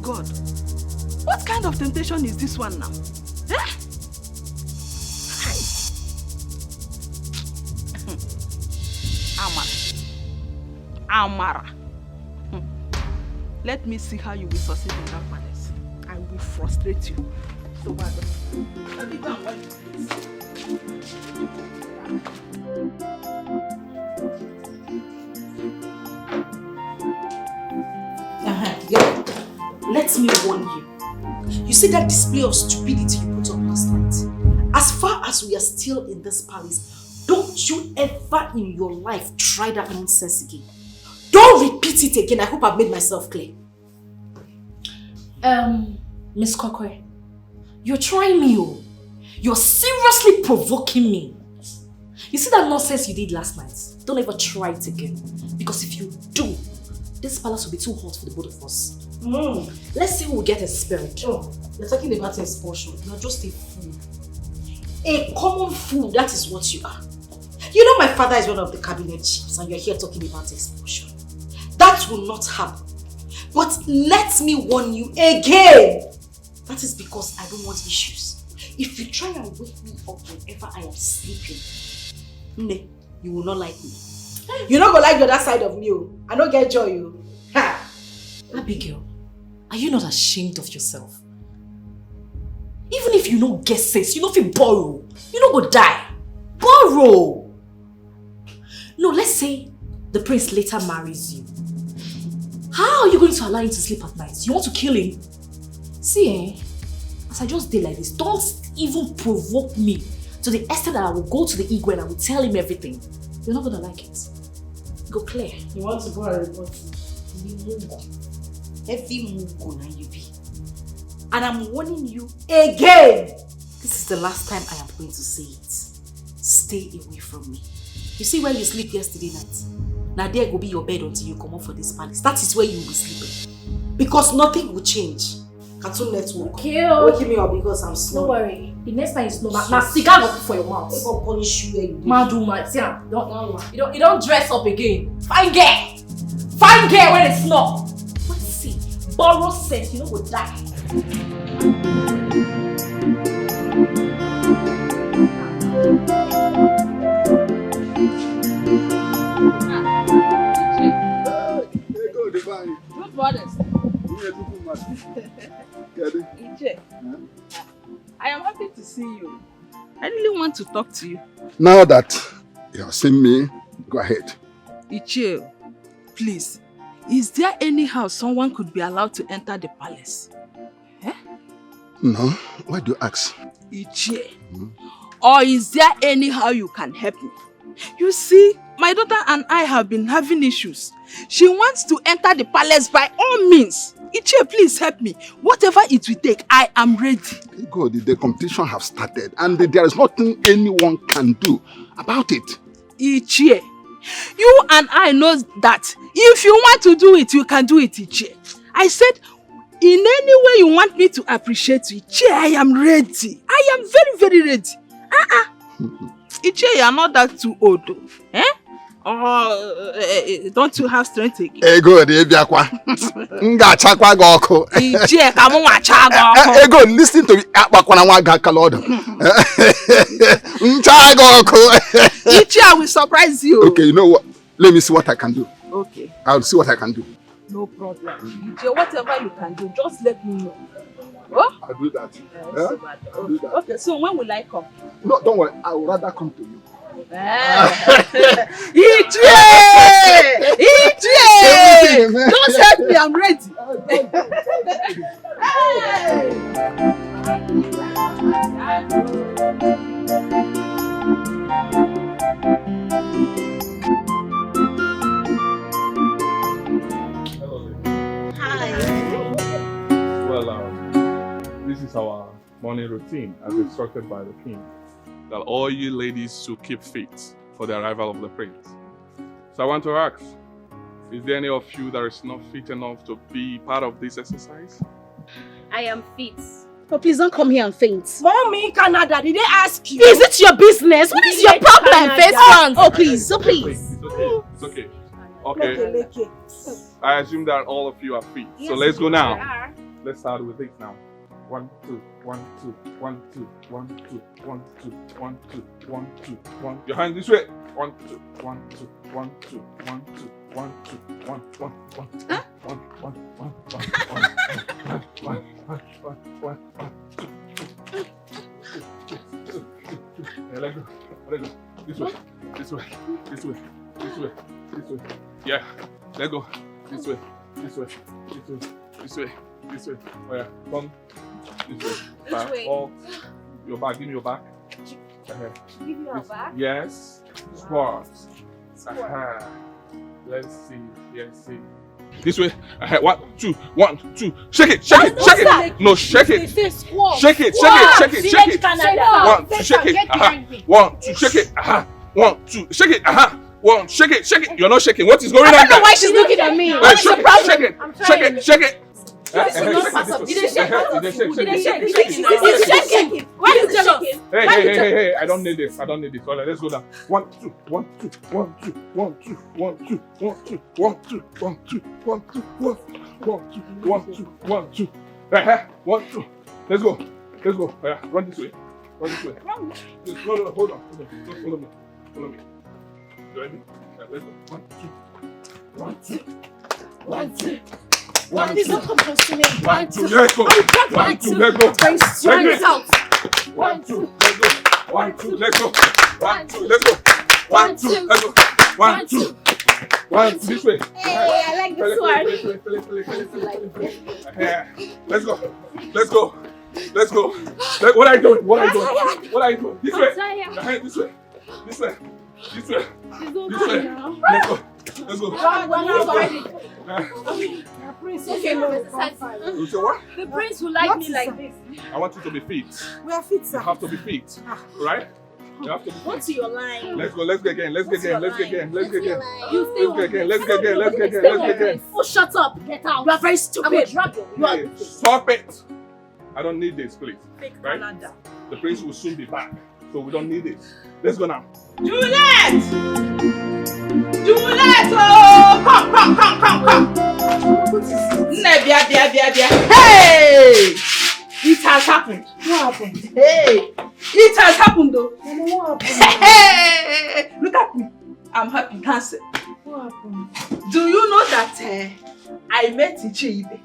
God, what kind of temptation is this one now? Eh? Amara. Let me see how you will succeed in that palace. I will frustrate you. So what? Let me go and watch this. Let me warn you. You see that display of stupidity you put on last night? As far as we are still in this palace, don't you ever in your life try that nonsense again. Don't repeat it again. I hope I've made myself clear. Miss Kokwe, you're trying me, oh. You're seriously provoking me. You see that nonsense you did last night? Don't ever try it again. Because if you do, this palace will be too hot for the both of us. Let's see who will get expelled. Oh, you're talking about expulsion. You're just a fool. A common fool, that is what you are. You know my father is one of the cabinet chiefs and you're here talking about expulsion. That will not happen. But let me warn you again. That is because I don't want issues. If you try and wake me up whenever I am sleeping, you will not like me. You're not going to like the other side of me. I don't get joy. Ha! Abigail, are you not ashamed of yourself? Even if you don't get sense, you don't feel borrow. You don't go die. Borrow. No, let's say the prince later marries you. How are you going to allow him to sleep at night? You want to kill him? See, as I just did like this, don't even provoke me to the extent that I will go to the Igwe and I will tell him everything. You're not going to like it. Go clear. You want to go and report? Heavy Mungo na you be. And I'm warning you again. This is the last time I am going to say it. Stay away from me. You see where you sleep yesterday night? Now there will be your bed until you come up for this palace. That is where you will be sleeping. Because nothing will change. Cartoon Network. Okay. Waking me up because I'm slow. Don't worry. The next time you slow, now cigar go for your mouth. They gon' punish you where you do. Madu, man. See, you don't dress up again. Fine girl. Fine girl when it's not. Let's see. Borrow sense, you know go die. Good brothers. Ije, I am happy to see you. I really want to talk to you. Now that you have seen me, go ahead. Ichie, please, is there any how someone could be allowed to enter the palace? No, why do you ask? Ichie, or is there any how you can help me? You see, my daughter and I have been having issues. She wants to enter the palace by all means. Ichie, please help me. Whatever it will take, I am ready. God, the competition have started and there is nothing anyone can do about it. Ichie, you and I know that if you want to do it, you can do it, Ichie. I said, in any way you want me to appreciate you, Ichie, I am ready. I am very, very ready. Ichie, you are not that too old. Eh? Don't you have strength again? Ego, Ebiakwa. Nga chakwa goko. Ichie, kamu wa chago. Ego, listen to me. Akwa wa gakalodo. Chagoko. Ichie, I will surprise you. Okay, you know what? Let me see what I can do. Okay. I'll see what I can do. No problem. Ichie, whatever you can do, just let me know. Oh? I'll do that. I'll do that. Okay, so when will I come? No, don't worry. I would rather come to you. Ichie! Don't help me, I'm ready. Well, this is our morning routine as instructed by the king. That all you ladies should keep fit for the arrival of the prince. So I want to ask, is there any of you that is not fit enough to be part of this exercise? I am fit. Oh, please don't come here and faint. Mommy, Canada, did they ask you? Is it your business? What is your problem? Face front. Oh, please. Oh, please. It's okay. It's okay. Okay. I assume that all of you are fit. So let's go now. Let's start with this now. 1, 2, 1, 2, 1, 2, 1, 2, 1, 2, 1, 2, 1, 2, 1. Your hands this way. 1, 2, 1, 2, 1, 2, 1, 2, 1, 2, 1, 1, 1, 1, 1, 1, 1. Let go. This way. Yeah. Let go. This way. Oh yeah. Come. This way. Back. Oh. Your back. Give me your back. Give you your back? Yes. Squats. Let's see. This way. 1, 2, 1, 2. Shake it, shake it, shake it. No, shake it. Shake it, shake it, shake it, shake it. 1, 2, shake it. 1, 2, shake it. 1, 2, shake it. 1, shake it, shake it. You're not shaking. What is going on? I don't know why she's looking at me. What is the problem? Shake it, shake it, shake it. Hey, I don't need this. All right, let's go down. 1, 2, 1, 2, 1, 2, 1, 2, 1, 2, 1, 2, 1, 2, 1, 2, 1, 2, 1, 2, 1, 2, 1, 2. Right, 1, 2. Let's go. Run this way. No, hold on. Follow me. You ready? Let's go. 1, 2. 1, 2. 1, 2. Please don't come close to me. 1, 2. Let's go. 1, 2. Let's go. Try this out. 1, 2. Let's go. 1, 2. Let's go. 1, 2. Let's go. 1, 2. Let's go. 1, 2. 1, this way. Hey, I like this one. Let's go. What are you doing? This way. This way. Let's go. The prince will like me like this. I want you to be fit. We are fit, sir. You have to be fit, right? You have to be fit. What's your line? Let's go again. Let's get again. You stay Let's get again. Oh, shut up. Get out. You are very stupid. I will drop you. Hey, stop it. I don't need this, please. Fake right? calendar. The prince will soon be back, so we don't need it. Let's go now. Juliet! Oh! Come. Hey! It has happened. What happened? Hey! It has happened though. What happened? Hey! Look at me. I'm happy. Cancer. What happened? Do you know that I met Ichibe?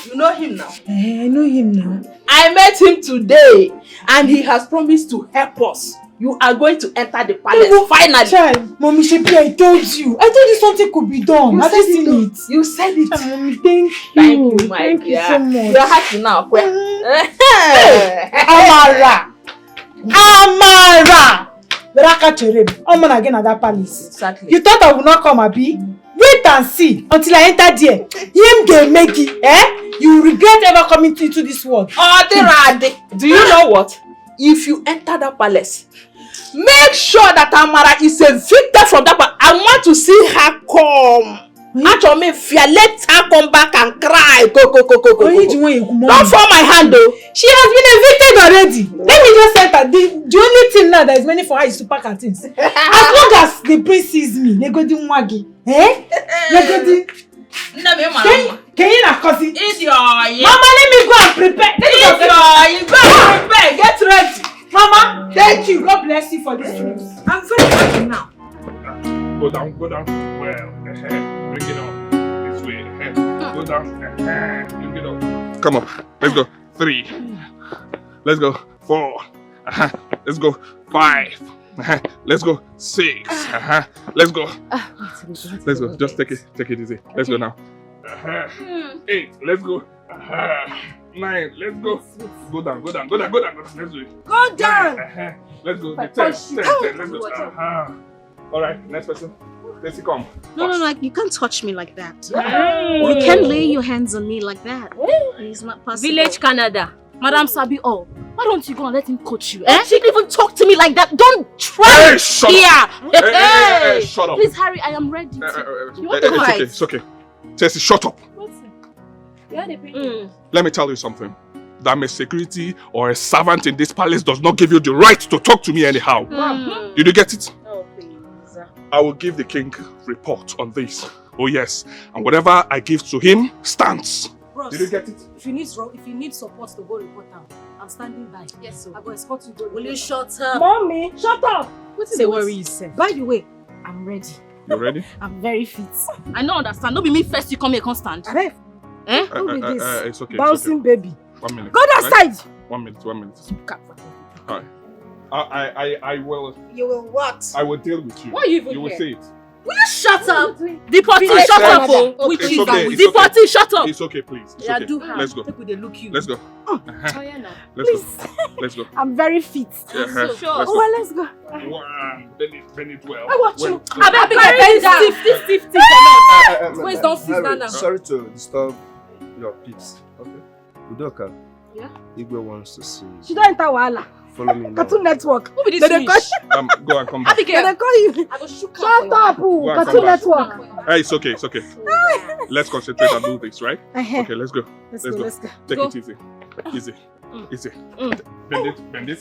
You know him now? I know him now. I met him today and he has promised to help us. You are going to enter the palace finally. Child, Mommy Shepi, I told you something could be done. Have you seen it? You said it. Mommy, thank you. Thank you, my dear. Thank you so much. You are happy now. Amara! Beraka Cherem. I'm again at that palace. Exactly. You thought I would not come, Abi? Wait and see until I enter there. Him get make it, You regret ever coming into this world. Do you know what? If you enter that palace, make sure that Amara is evicted from that palace. I want to see her come. Actually, let her come back and cry. Go. Don't fall my hand though. She has been evicted already. Let me just say that the only thing now that is many for her is to pack her things. As long as the prince sees me, they go do mwagi. They go do. Can you not cause it? Mama, let me go and prepare. You go and prepare. Get ready. Mama, thank you. God bless you for this trip. I'm very happy now. Go down. Well, bring it on. This way. Go down. Bring it up. Come on. Let's go. 3. Let's go. 4. Let's go. 5. Let's go. 6. Let's go. Let's go. Just take it easy. Let's go now. 8. Let's go. 9. Let's go. Go down. Let's do it. Go down. Let's go. 10. Let's go. All right. Next person. Let's come. No, you can't touch me like that. You can't lay your hands on me like that. It's not possible. Village Canada. Madam Sabi, why don't you go and let him coach you? She didn't even talk to me like that. Don't try. Hey, shut up. Hey, shut up. Please, Harry, I am ready. It's okay. Tessie, shut up. Let me tell you something. That my security or a servant in this palace does not give you the right to talk to me anyhow. Did you get it? Oh, please. I will give the king report on this. Oh yes. And whatever I give to him stands. Bros, did you get it? If you need support to go report now, I'm standing by. Yes, sir. I will escort you to Will you shut up? Mommy, shut up. What is the worry you said? By the way, I'm ready. You ready? I'm very fit. I don't understand. Don't be me first, you come here constant. Who be this? It's okay. Bouncing baby. 1 minute. Go that side. 1 minute. Alright. I will. You will what? I will deal with you. Why are you even You will here? say it. Will you shut up. The party, shut up. Okay, it's okay. The party, shut up. It's okay, please. It's Yeah, okay. do her. Let's go. Take with the look you. Let's go. Let's go. Let's go. I'm very fit. Yeah, So sure. let's go. Well, let's go. Wow. Bend it well. I watch you. Well, I beg you, bend down. Wait, don't sit down now. Sorry to disturb your peace. Okay. Udoka. Yeah? Igwe wants to see you. She don't enter Wahala. Follow me now. Cartoon Network. Who be this They fish? Go and come back. They call you. I go shoot Shut up, Go and come Cartoon back. Network. Hey, it's okay. It's okay. Let's concentrate and do this, right? Uh-huh. Okay, let's go. Let's go. Take Go. it easy. Easy. Bend it.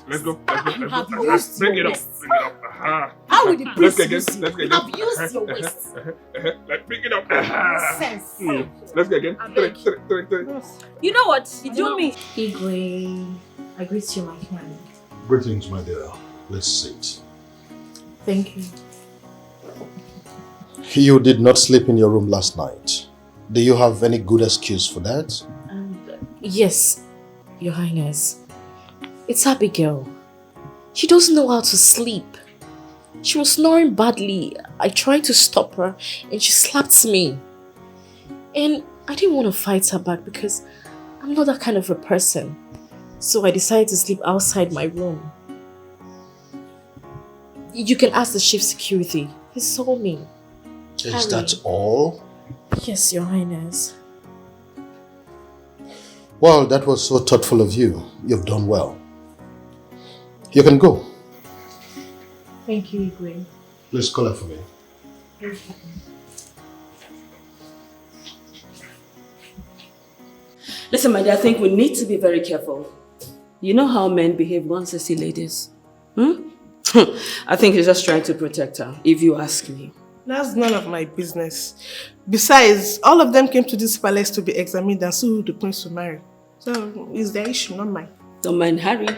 Let's go. You have Let's used bring your it up. waist. Bring it up. Aha. How will the Let's priest go again. use you? Let's go You again. have used your waist. Let's bring it up. Nonsense. Let's go again. Three. You know what? You do me. Igwe, I greet you, my friend. Greetings, my dear. Let's sit. Thank you. You did not sleep in your room last night. Do you have any good excuse for that? Yes, Your Highness. It's Abigail. She doesn't know how to sleep. She was snoring badly. I tried to stop her and she slapped me. And I didn't want to fight her back because I'm not that kind of a person. So I decided to sleep outside my room. You can ask the chief security. He saw me. Is that all? Yes, Your Highness. Well, that was so thoughtful of you. You've done well. You can go. Thank you, Igwe. Please call her for me. Listen, my dear, I think we need to be very careful. You know how men behave once they see ladies? I think he's just trying to protect her, if you ask me. That's none of my business. Besides, all of them came to this palace to be examined and see who the prince will marry. So, it's their issue, not mine. Don't mind Harry.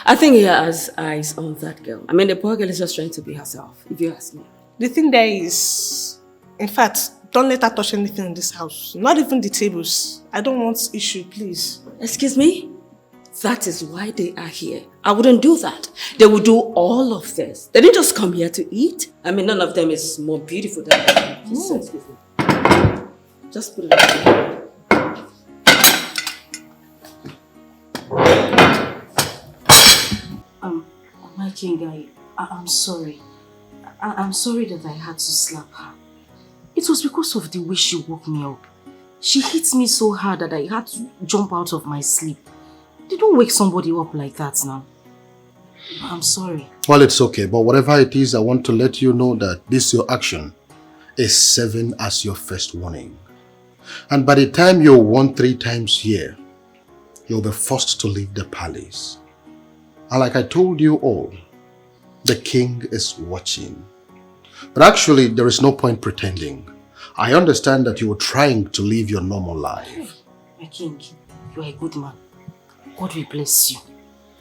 I think he has eyes on that girl. I mean, the poor girl is just trying to be herself, if you ask me. The thing there is, in fact, don't let her touch anything in this house. Not even the tables. I don't want issue, please. Excuse me? That is why they are here. I wouldn't do that. They would do all of this. They didn't just come here to eat. I mean, none of them is more beautiful than me. Excuse me. Just put it on. My king, I'm sorry. I'm sorry that I had to slap her. It was because of the way she woke me up. She hit me so hard that I had to jump out of my sleep. They don't wake somebody up like that now. I'm sorry. Well, it's okay, but whatever it is, I want to let you know that this your action is serving as your first warning. And by the time you're won 3 times here, you'll be forced to leave the palace. And like I told you all, the king is watching. But actually, there is no point pretending. I understand that you were trying to live your normal life. My king, you are a good man. God will bless you.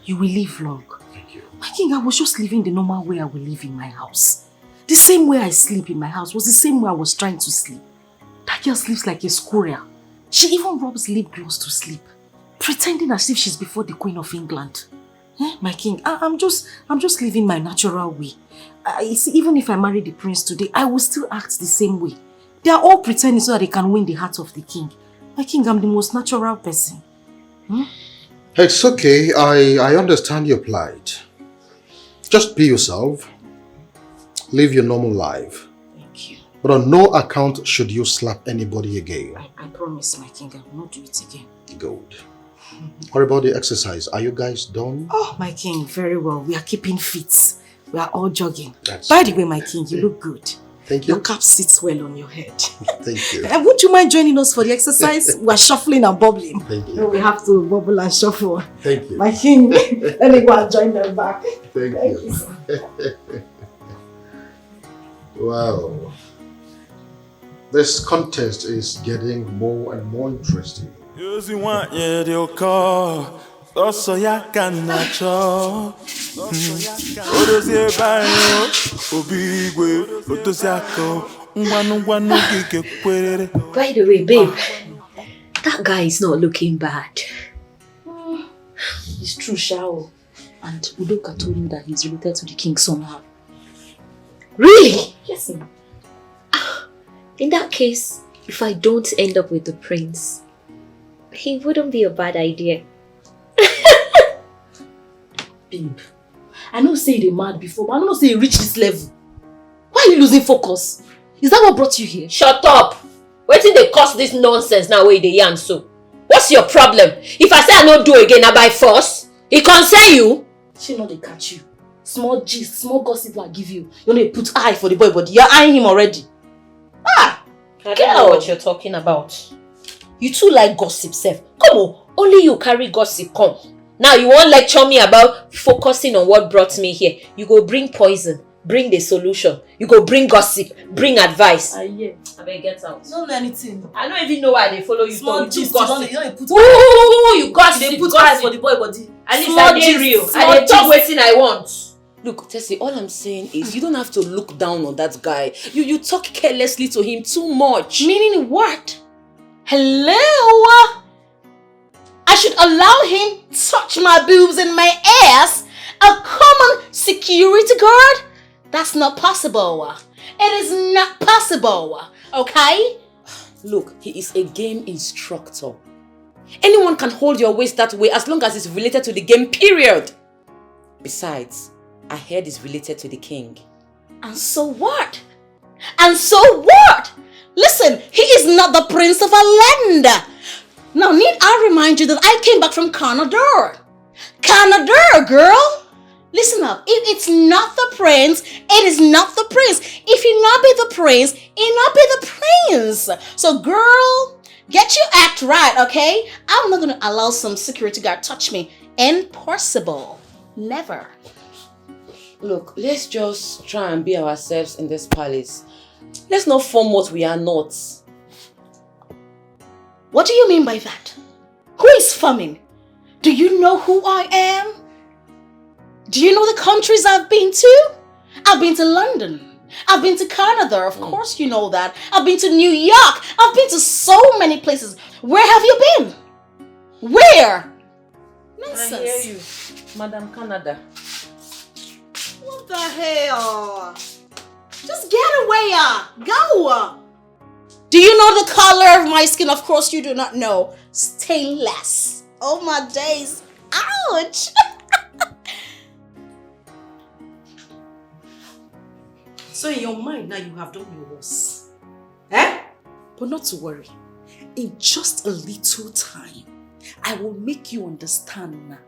You will live long. Thank you. My king, I was just living the normal way I will live in my house. The same way I sleep in my house was the same way I was trying to sleep. That girl sleeps like a squirrel. She even rubs lip gloss to sleep, pretending as if she's before the Queen of England. My king, I'm just living my natural way. You see, even if I marry the prince today, I will still act the same way. They are all pretending so that they can win the heart of the king. My king, I'm the most natural person. It's okay. I understand your plight. Just be yourself. Live your normal life. Thank you. But on no account should you slap anybody again. I promise, my king, I will not do it again. Good. What about the exercise? Are you guys done? Oh, my king, very well. We are keeping fit. We are all jogging. That's By the way, my king, you look good. Thank you. Your cap sits well on your head. Thank you. And would you mind joining us for the exercise? We are shuffling and bubbling. Thank you. We have to bubble and shuffle. Thank you. My king, let me go and join them back. Thank you. Wow. This contest is getting more and more interesting. You want your car. Also, ya can nacho. Odozie bayo, obigwe, otosiako. By the way, babe, that guy is not looking bad. It's true, Shao. And Udoka told me that he's related to the king somehow. Really? Yes, ma'am. In that case, if I don't end up with the prince, it wouldn't be a bad idea. Babe, I know say you're mad before, but I don't say you reach this level. Why are you losing focus? Is that what brought you here? Shut up! Wait till they cause this nonsense now where they yarn so. What's your problem? If I say I don't do again, I by force, it concern you. She know they catch you. Small gist, small gossip I give you. You know they put eye for the boy, but you're eyeing him already. Ah! I don't know what you're talking about. You too like gossip, Seth. Come on, only you carry gossip come. Now you won't lecture me about focusing on what brought me here. You go bring poison, bring the solution. You go bring gossip, bring advice. Yeah. I better get out. You don't know anything. I don't even know why they follow you. Small You gist, gossip. you don't put you gossip. They put eye for the boy body. At least Small I did gist, real. small I did talk gist. wetin I want. Look, Tessie, all I'm saying is you don't have to look down on that guy. You talk carelessly to him too much. Meaning what? Hello? I should allow him touch my boobs and my ass? A common security guard? That's not possible. It is not possible. Okay? Look, he is a game instructor. Anyone can hold your waist that way as long as it's related to the game, period. Besides, I heard it's related to the king. And so what? And so what? Listen, he is not the prince of a land. Now, need I remind you that I came back from Canada? Canada, girl. Listen up. If it's not the prince, it is not the prince. If he not be the prince, he not be the prince. So, girl, get your act right, okay? I'm not going to allow some security guard touch me. Impossible. Never. Look, let's just try and be ourselves in this palace. Let's not form what we are not. What do you mean by that? Who is forming? Do you know who I am? Do you know the countries I've been to? I've been to London. I've been to Canada. Of course you know that. I've been to New York. I've been to so many places. Where have you been? Where? Nonsense. I hear you, Madam Canada. What the hell? Just get away, go. Do you know the color of my skin? Of course you do not know. Stainless. Oh my days. Ouch. So in your mind now you have done your worst. Eh? But not to worry. In just a little time, I will make you understand now.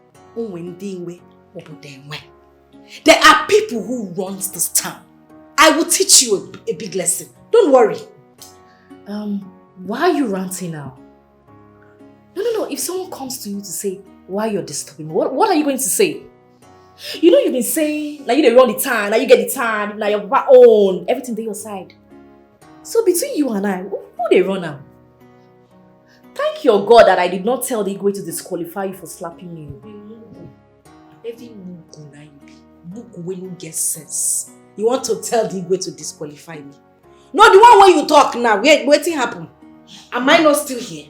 There are people who run this town. I will teach you a big lesson. Don't worry. Why are you ranting now? No. If someone comes to you to say why you're disturbing me, what are you going to say? You know you've been saying, now you run the town, now you get the town, now your own, everything to your side. So between you and I, who they run now? Thank your God that I did not tell the Igwe to disqualify you for slapping you. Every Mugu when you get sense. You want to tell the Igwe to disqualify me? No, the one when you talk now, waiting happen. Am I not still here?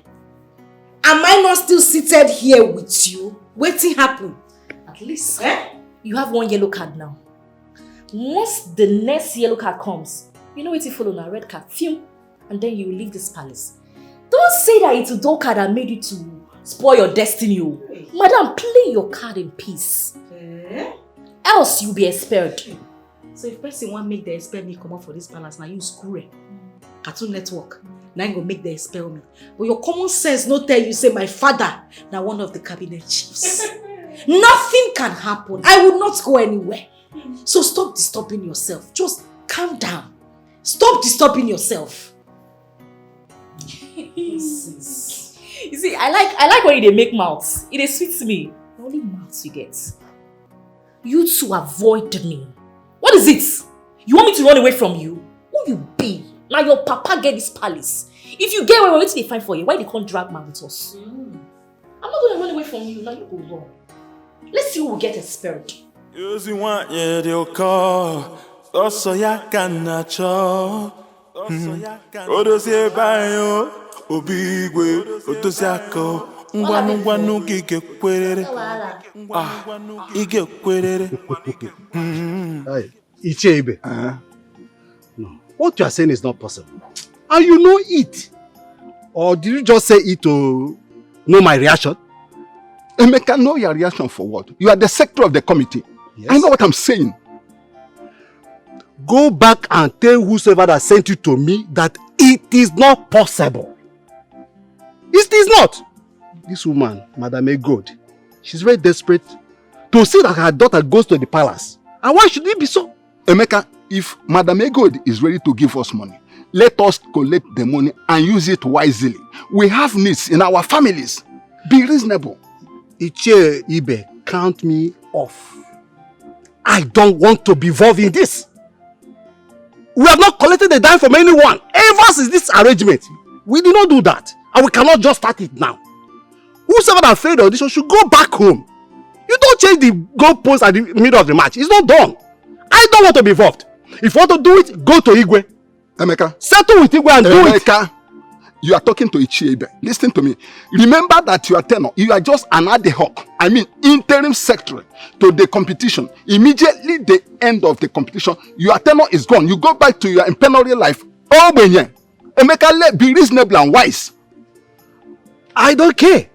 Am I not still seated here with you? Waiting happen. At least you have one yellow card now. Once the next yellow card comes, you know what you follow now, red card, phew, and then you leave this palace. Don't say that it's a dull card that made you to spoil your destiny. Madam, play your card in peace. Else you'll be expelled. So if person want make the expel me come out for this palace, now you screw it. Cartoon Network. Now you go make the expel me. But your common sense no tell you say my father now one of the cabinet chiefs. Nothing can happen. I will not go anywhere. So stop disturbing yourself. Just calm down. Stop disturbing yourself. You see, I like when they make mouths. It sweets me. The only mouths you get. You two avoid me. What is it? You want me to run away from you? Who you be? Now your papa get this palace. If you get away, what they find for you? Why they can't drag man with us? I'm not going to run away from you. Now you go wrong. Let's see who will get expelled. Using one year they'll call. Also ya can cho. Odosie bayo. Obigwe. Otosiako. Ngwanu gige kwerere. Ige kwerere. Ichebe. No. What you are saying is not possible. and you know it. Or did you just say it to know my reaction? Emeka, know your reaction for what? You are the secretary of the committee. Yes. I know what I'm saying. Go back and tell whosoever that sent you to me that it is not possible. It is not. This woman, Madam Egod, she's very desperate to see that her daughter goes to the palace. And why should it be so? Emeka, if Madam Egod is ready to give us money, let us collect the money and use it wisely. We have needs in our families. Be reasonable. Iche Ibe, count me off. I don't want to be involved in this. We have not collected a dime from anyone ever since this arrangement. We did not do that. And we cannot just start it now. Whosoever that failed the audition should go back home. You don't change the goalpost at the middle of the match. It's not done. I don't want to be involved. If you want to do it, go to Igwe. Emeka, settle with Igwe and do it. Emeka, you are talking to Ichiebe. Listen to me. Remember that you are tenor. You are just an ad hoc, interim secretary to the competition. Immediately the end of the competition, your tenor is gone. You go back to your imperial life. Oh, Benye. Emeka, be reasonable and wise. I don't care.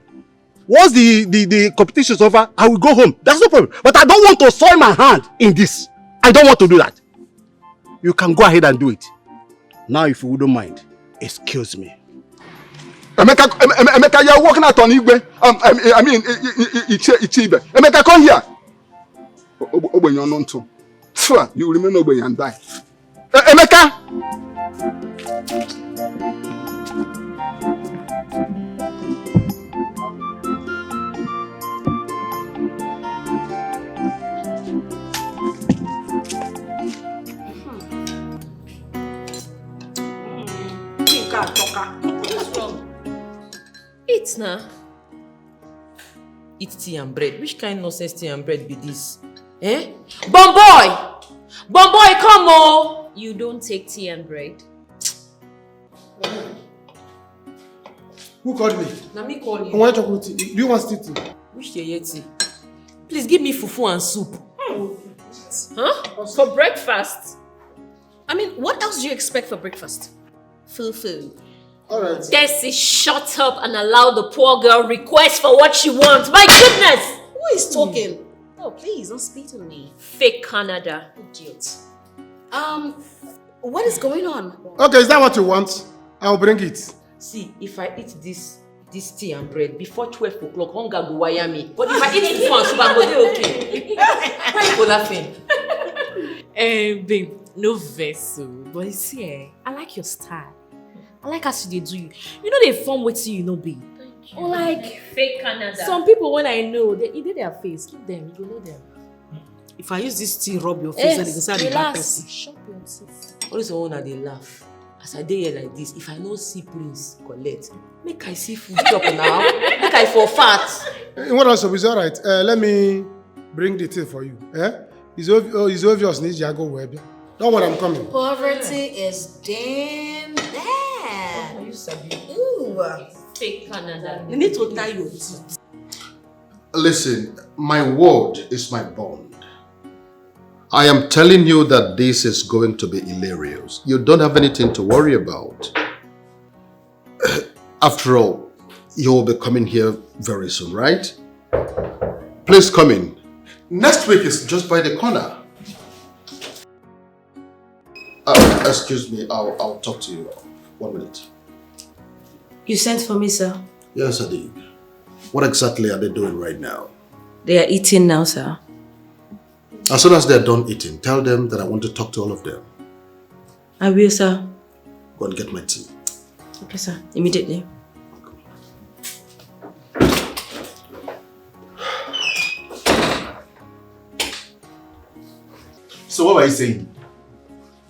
Once the competition is over, I will go home. That's no problem. But I don't want to soil my hand in this. I don't want to do that. You can go ahead and do it. Now, if you wouldn't mind, excuse me. Emeka, you are walking out on Igwe. Ichibe. Emeka, come here. You remember Obenyo and die. Emeka! What's wrong? Eat now. Eat tea and bread. Which kind of nonsense tea and bread be this? Eh? Bomboy! Bomboy, come on! You don't take tea and bread. Who called me? Now me call you. I want chocolate tea. Do you want tea? Which tea? Please give me fufu and soup. Huh? For breakfast? I mean, what else do you expect for breakfast? Fufu. Alright. Desi, shut up and allow the poor girl request for what she wants. My goodness! Who is talking? Oh, please, don't speak to me. Fake Canada. Idiot. What is going on? Okay, is that what you want? I'll bring it. See, if I eat this tea and bread before 12 o'clock, hunger go wire me. But if I eat it once, I go dey okay. Why you go laughing? Babe, no vessel. But you see, I like your style. I like how they do you. You know they form wetin you know be. Or like fake Canada. Some people when I know, they either their face, keep them, you go know them. If I use this tea, rub your face and you can say the bad person. Shut your teeth. All this one that they laugh. As I dey here like this, if I no see Prince collect, make I see food chop now. Make I for fat. What else? It's alright. Let me bring the tea for you. It's obvious needs you go where. Don't worry, I'm coming. Poverty is damn bad. Oh, you sabi. Ooh. Fake Canada. You need to tie your teeth. Listen, my word is my bond. I am telling you that this is going to be hilarious. You don't have anything to worry about. After all, you will be coming here very soon, right? Please come in. Next week is just by the corner. Excuse me, I'll talk to you. 1 minute. You sent for me, sir? Yes, I did. What exactly are they doing right now? They are eating now, sir. As soon as they're done eating, tell them that I want to talk to all of them. I will, sir. Go and get my tea. Okay, sir. Immediately. So what were you saying?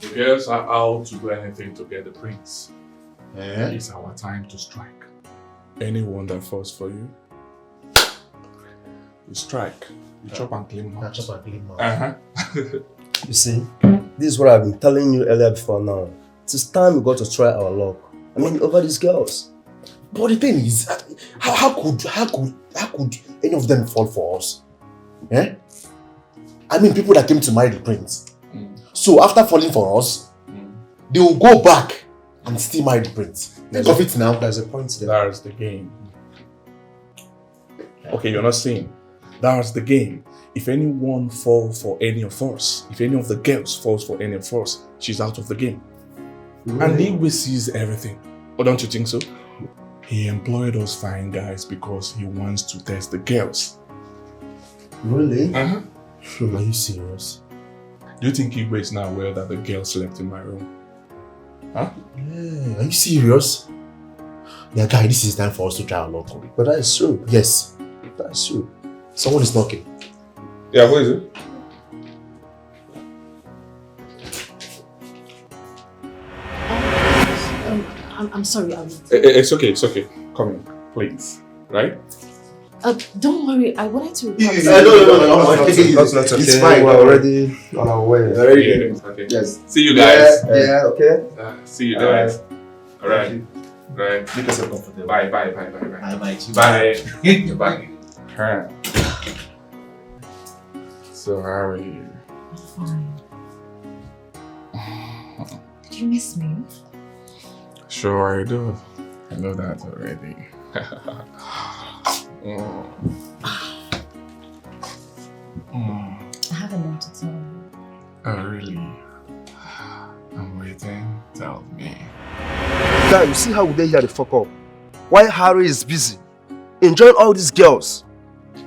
The girls are out to do anything to get the prince. It's our time to strike. Anyone that falls for you, you strike. You chop and clean mouth. Chop and clean mouth. You see, this is what I've been telling you earlier before now. It's time we got to try our luck. I mean, over these girls. But the thing is, how could any of them fall for us? Eh? I mean, people that came to marry the prince. So after falling for us, they will go back and still marry the prince. Think of it now. There's a point there. That's the game. Okay, you're not saying. That's the game. If anyone falls for any of us, if any of the girls falls for any of us, she's out of the game. Really? And Igwe sees everything. Oh, don't you think so? He employed us fine guys because he wants to test the girls. Really? Uh-huh. Are you serious? Do you think Igwe is now aware that the girl slept in my room? Huh? Yeah, are you serious? Yeah, guy, this is time for us to try our luck. But that is true. Yes. That's true. Someone is knocking. Yeah, who is it? I'm sorry, It's okay. Come in, please. Right? don't worry, I wanted to... No. That's not okay. It's fine. We're already on our way. Okay. Yes. See you guys. Yeah, okay. See you guys. All right. Right. Make yourself comfortable. Bye. Bye. Bye. Huh. So how are you? Fine. Did you miss me? Sure I do. I know that already. I have a lot to tell you. Oh, really? I'm waiting. Tell me. Guy, you see how they here the fuck up? Why Harry is busy enjoying all these girls?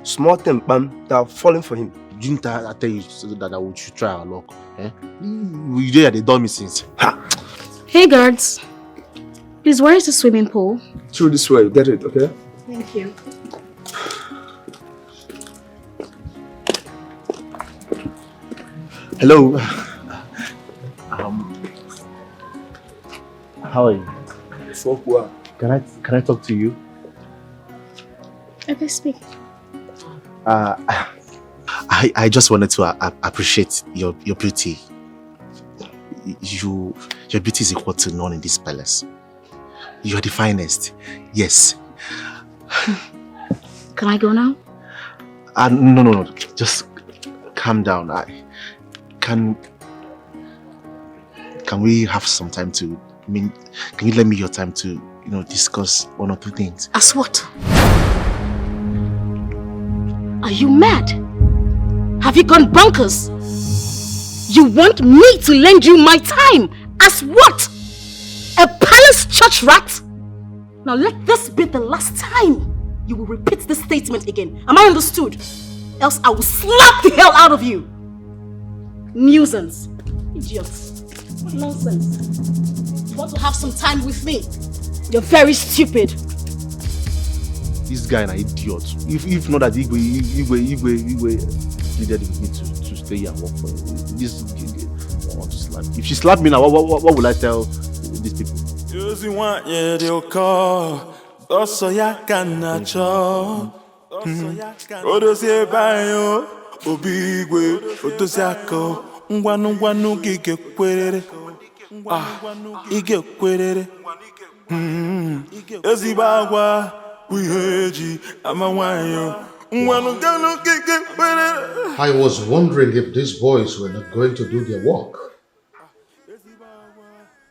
Small thing, bam, they are falling for him. Didn't I tell you that we should try our luck? We did they done me since. Hey guards, please, where is the swimming pool? Through this way, get it, okay? Thank you. Hello. How are you? Fuck well. Can I talk to you? Okay, speak. I just wanted to appreciate your beauty. Your beauty is equal to none in this palace. You're the finest. Yes. Can I go now? No. Just calm down. Can we have some time to? Can you lend me your time to, discuss one or two things? As what? Are you mad? Have you gone bonkers? You want me to lend you my time? As what? A palace church rat? Now let this be the last time you will repeat this statement again. Am I understood? Else I will slap the hell out of you. Nuisance. Idiots. What nonsense. You want to have some time with me? You're very stupid. This guy an idiot. If not that Igwe needed me to stay here and work for him. This I want to slap. If she slapped me now, what will I tell these people? I was wondering if these boys were not going to do their work.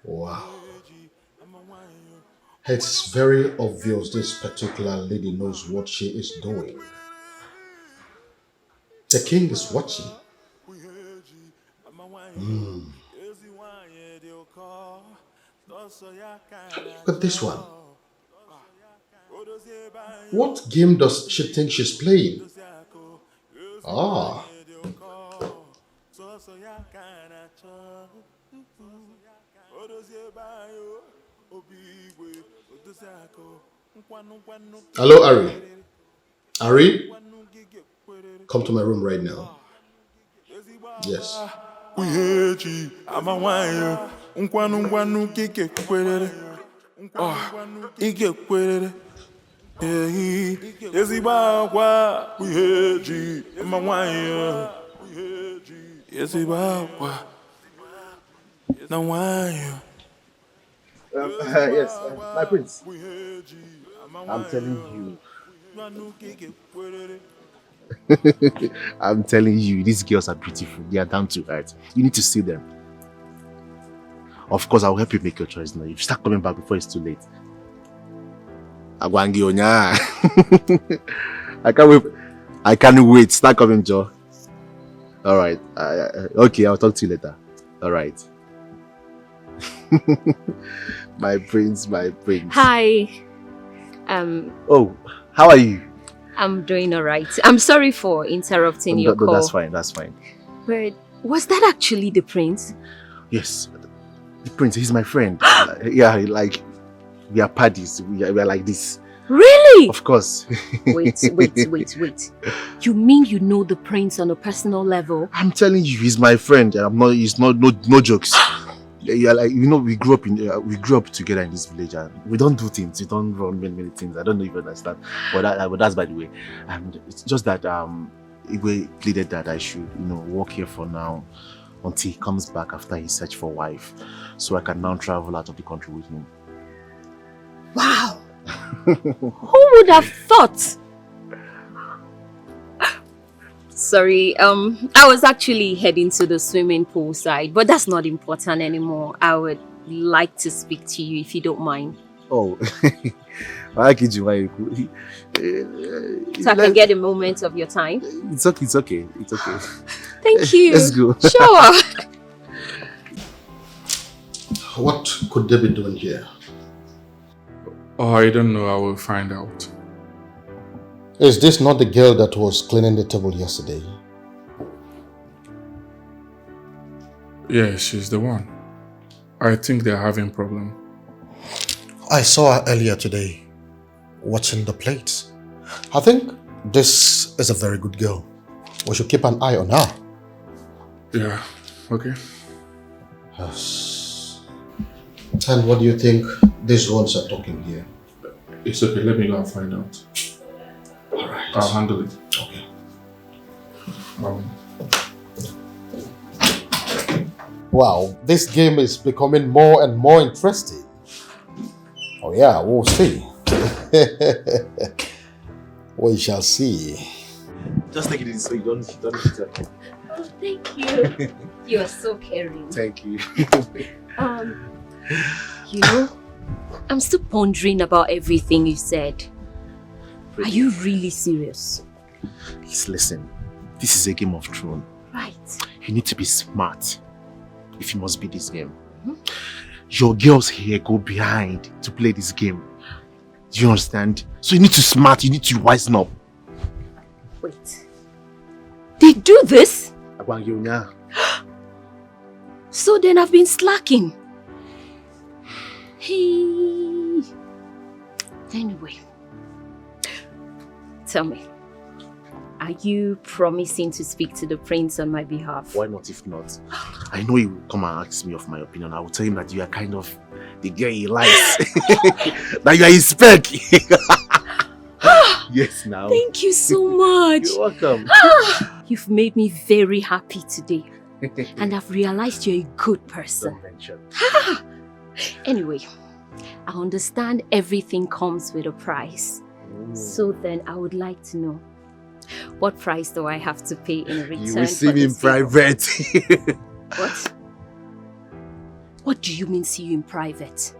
Wow. It's very obvious this particular lady knows what she is doing. The king is watching. Look at this one. What game does she think she's playing? Ah. Hello, Ari. Ari? Come to my room right now. Yes. Yes, my prince. I'm telling you. I'm telling you, these girls are beautiful. They are down to earth. You need to see them. Of course, I'll help you make your choice now. You start coming back before it's too late. Agwangi Onya. I can't wait. I can't wait. Start coming, Joe. Alright. Okay, I'll talk to you later. Alright. My prince, my prince. Hi. Oh, how are you? I'm doing alright. I'm sorry for interrupting your call. That's fine, that's fine. But was that actually the prince? Yes. The prince, he's my friend. Yeah, like, we are parties. We are like this. Really? Of course. Wait. You mean you know the prince on a personal level? I'm telling you, he's my friend. It's no jokes. Yeah, like, you know, we grew up together in this village, and we don't do things. We don't run many things. I don't know if you understand. But that's by the way. And it's just that Igwe pleaded that I should, work here for now until he comes back after he searched for a wife, so I can now travel out of the country with him. Wow! Who would have thought? Sorry, I was actually heading to the swimming pool side, but that's not important anymore. I would like to speak to you if you don't mind. Oh, So I can get a moment of your time. It's okay. Thank you. Let's go. Sure. What could they be doing here? Oh, I don't know. I will find out. Is this not the girl that was cleaning the table yesterday? Yeah, she's the one. I think they're having problem. I saw her earlier today, watching the plates. I think this is a very good girl. We should keep an eye on her. Yeah, okay. Yes. And what do you think these ones are talking here? It's okay, let me go and find out. Alright. I'll handle it. Okay. Wow, this game is becoming more and more interesting. Oh yeah, we'll see. We shall see. Just take it easy so you don't hit her. Oh, thank you. You are so caring. Thank you. I'm still pondering about everything you said. Are you really serious? Please listen. This is a game of Thrones. Right. You need to be smart if you must beat this game. Your girls here go behind to play this game. Do you understand? So you need to smart, you need to wisen up. Wait. They do this? So then I've been slacking. Hey. Anyway. Tell me. Are you promising to speak to the prince on my behalf? Why not if not? I know he will come and ask me of my opinion. I will tell him that you are kind of the girl he likes. That you are his spec. Yes, now. Thank you so much. You're welcome. You've made me very happy today. And I've realized you're a good person. Don't mention. Anyway, I understand everything comes with a price. So then I would like to know, what price do I have to pay in return? You will see me in private. What? What do you mean see you in private?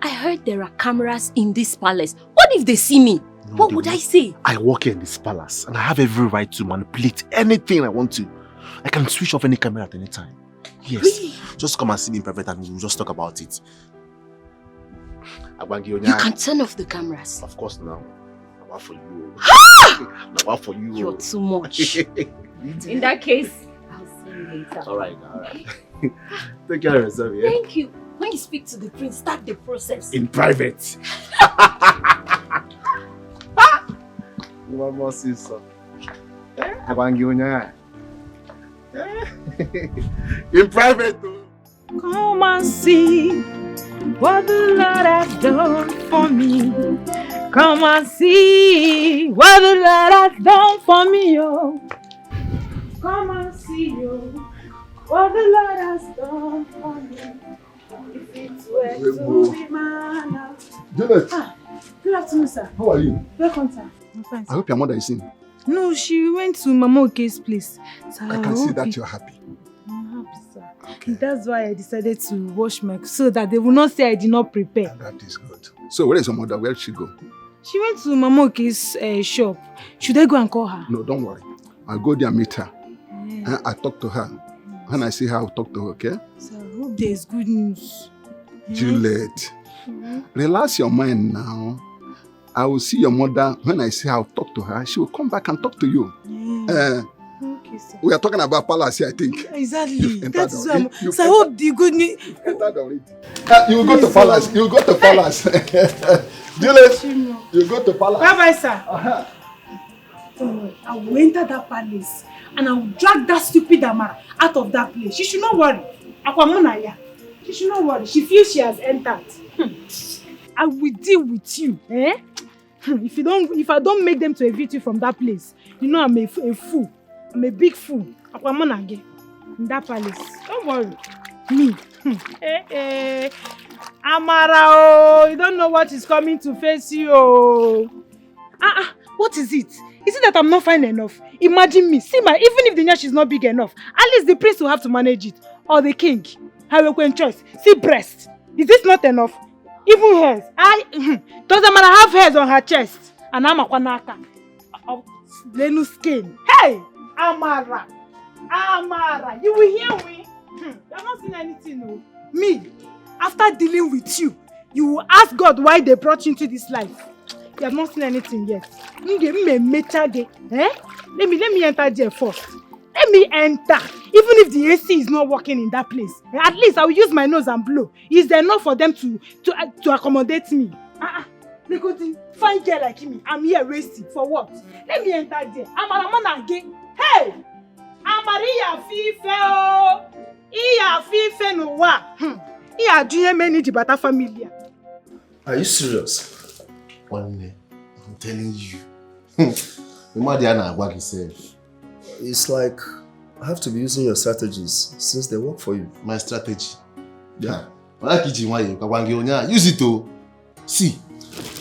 I heard there are cameras in this palace. What if they see me? No, what would I say? I work here in this palace and I have every right to manipulate anything I want to. I can switch off any camera at any time. Yes. Really? Just come and see me in private and we'll just talk about it. You can turn off the cameras. Of course now. Now for you. Now for you. You're too much. In that case, I'll see you later. Alright. Take care of yourself, yeah? Thank you. When you speak to the prince, start the process. In private. One more sister. In private. Come and see what the Lord has done for me. Come and see what the Lord has done for me, oh. Come and see, oh, what the Lord has done for me. If it were to be man. Juliet. Good afternoon, sir. How are you? Welcome, sir. I'm fine, sir. I hope your mother is in. No, she went to Mama Oke's place. So I can see that you're happy. I'm sir. Okay. That's why I decided to wash my so that they will not say I did not prepare. That is good. So where is your mother? Where did she go? She went to Mama Oke's shop. Should I go and call her? No, don't worry. I'll go there and meet her. And I talk to her. When I see her, I'll talk to her, okay? So I hope there is good news. Juliet, relax your mind now. I will see your mother. When I see her, I'll talk to her. She will come back and talk to you. Okay, sir. We are talking about palace here, I think. Exactly. That is why so I hope the good news. You will go to palace. You will go to palace. Juliet, you go to palace. Bye-bye, sir. Don't worry. I will enter that palace and I will drag that stupid Amara out of that place. She should not worry. Akwamunaya. She should not worry. She feels she has entered. I will deal with you. If I don't make them to evict you from that place, you know I'm a fool. I'm a big fool. Akwamunaya. In that palace. Don't worry. Me. Amara, oh, you don't know what is coming to face you. Oh. What is it? Is it that I'm not fine enough? Imagine me. See even if the nyash is not big enough, at least the prince will have to manage it. Or the king. Have choice. See breast. Is this not enough? Even hairs. Doesn't matter, have hairs on her chest. And I'm a kwanaka. Lenu skin. Hey! Amara. Amara. You will hear me? You have not seen anything, no. Me. After dealing with you, you will ask God why they brought you into this life. You have not seen anything yet. Let me enter there first. Let me enter. Even if the AC is not working in that place, at least I will use my nose and blow. Is there enough for them to accommodate me? They could find girl like me. I'm here wasting. For what? Let me enter there. I'm again. Hey! Amaria Fife! Iya Fife no wa. Iya doing many dibata familia. Are you serious? I'm telling you. It's like I have to be using your strategies since they work for you. My strategy? Yeah. Use it to see.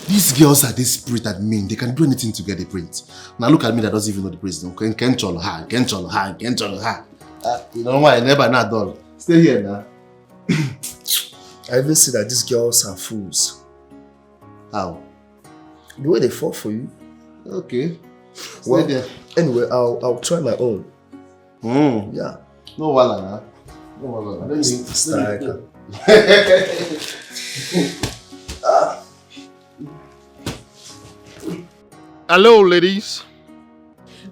These girls are desperate and mean. They can do anything to get the prince. Now look at me that doesn't even know the prince. You know why? I never not done. Stay here now. I even see that these girls are fools. How? The way they fall for you. Okay. Well, anyway, I'll try my own. Yeah. No wala. No wala. Let me strike. Hello, ladies.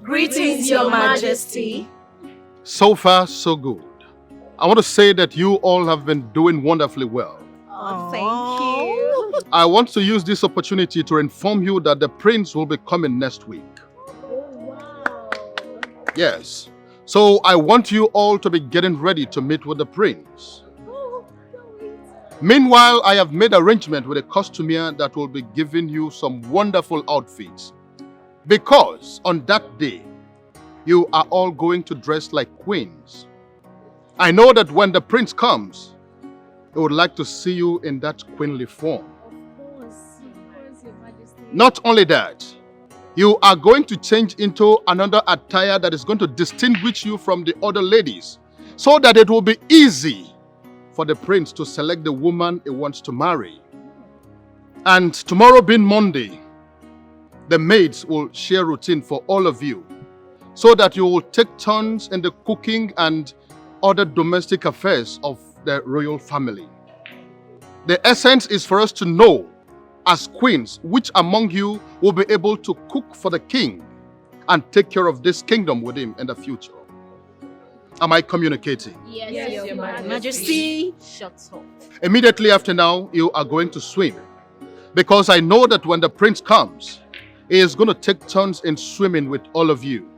Greetings, Your Majesty. So far, so good. I want to say that you all have been doing wonderfully well. Oh, thank you. I want to use this opportunity to inform you that the prince will be coming next week. Yes. So I want you all to be getting ready to meet with the prince. Meanwhile, I have made arrangement with a costumier that will be giving you some wonderful outfits. Because on that day, you are all going to dress like queens. I know that when the prince comes, he would like to see you in that queenly form. Of course, Your Majesty. Not only that, you are going to change into another attire that is going to distinguish you from the other ladies, so that it will be easy for the prince to select the woman he wants to marry. And tomorrow being Monday, the maids will share routine for all of you, so that you will take turns in the cooking and other domestic affairs of the royal family. The essence is for us to know, as queens, which among you will be able to cook for the king and take care of this kingdom with him in the future. Am I communicating? Yes, Your Majesty. Shut up. Immediately after now, you are going to swim. Because I know that when the prince comes, he is going to take turns in swimming with all of you.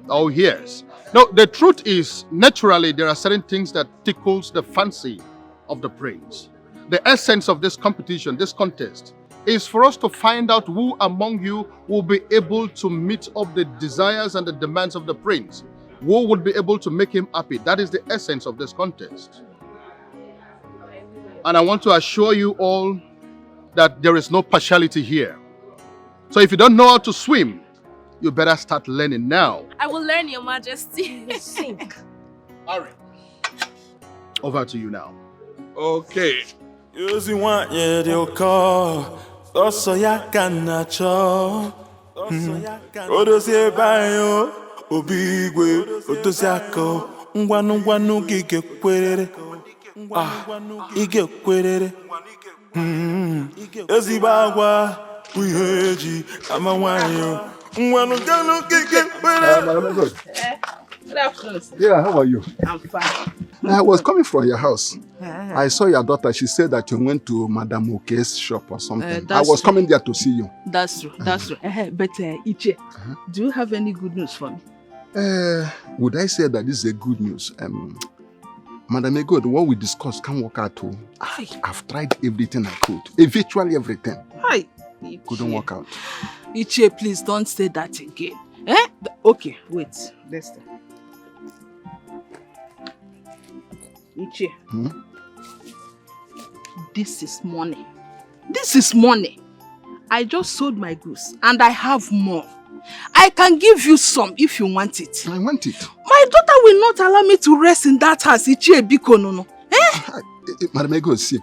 Oh, yes. No, the truth is, naturally, there are certain things that tickles the fancy of the prince. The essence of this competition, this contest, is for us to find out who among you will be able to meet up the desires and the demands of the prince. Who would be able to make him happy. That is the essence of this contest. And I want to assure you all that there is no partiality here. So if you don't know how to swim, you better start learning now. I will learn, Your Majesty. Sink. Hurry. Over to you now. Okay. Using one year they'll call. Also ya can cho. Odosie bayo. Obigwe. Otosiako. Ngwanu gige kwerere. Ige kwerere. Ezibagwa. Wiheji. Amawanyo. Ngwanu gige kwerere. Good afternoon. Yeah, how are you? I'm fine. I was coming from your house. I saw your daughter. She said that you went to Madame Oke's shop or something. I was coming there to see you. That's true. That's true. But Iche, do you have any good news for me? Would I say that this is a good news? Madam Egod, what we discussed can't work out. I've tried everything I could. Virtually everything. Hi. Couldn't work out. Iche, please don't say that again. Okay, wait. Listen. Iche. This is money. This is money. I just sold my goods and I have more. I can give you some if you want it. I want it. My daughter will not allow me to rest in that house. Iche Biko no. Madam Ego, see,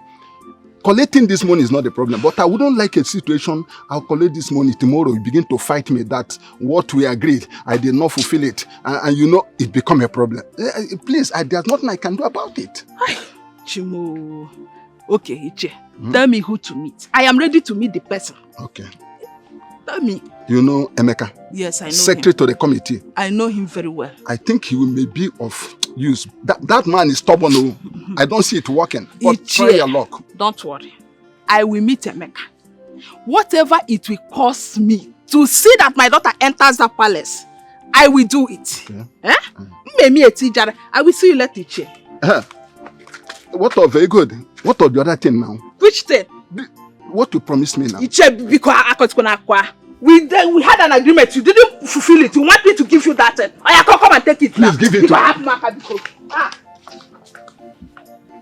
collecting this money is not the problem, but I wouldn't like a situation I'll collect this money tomorrow. You begin to fight me that what we agreed, I did not fulfill it. And you know, it become a problem. Please, there's nothing I can do about it. Chimo. Okay, Iche. Tell me who to meet. I am ready to meet the person. Okay. Tell me. You know Emeka? Yes, I know Secretary him. to the committee. I know him very well. I think he may be of use. That man is stubborn. I don't see it working. But try your luck. Don't worry. I will meet Emeka. Whatever it will cost me to see that my daughter enters the palace, I will do it. Okay. I will see you later, Iche. What of very good? What of the other thing now? Which thing? What you promised me now? Iche, because we had an agreement. You didn't fulfill it. You want me to give you that thing? I can come and take it. Please give it to me.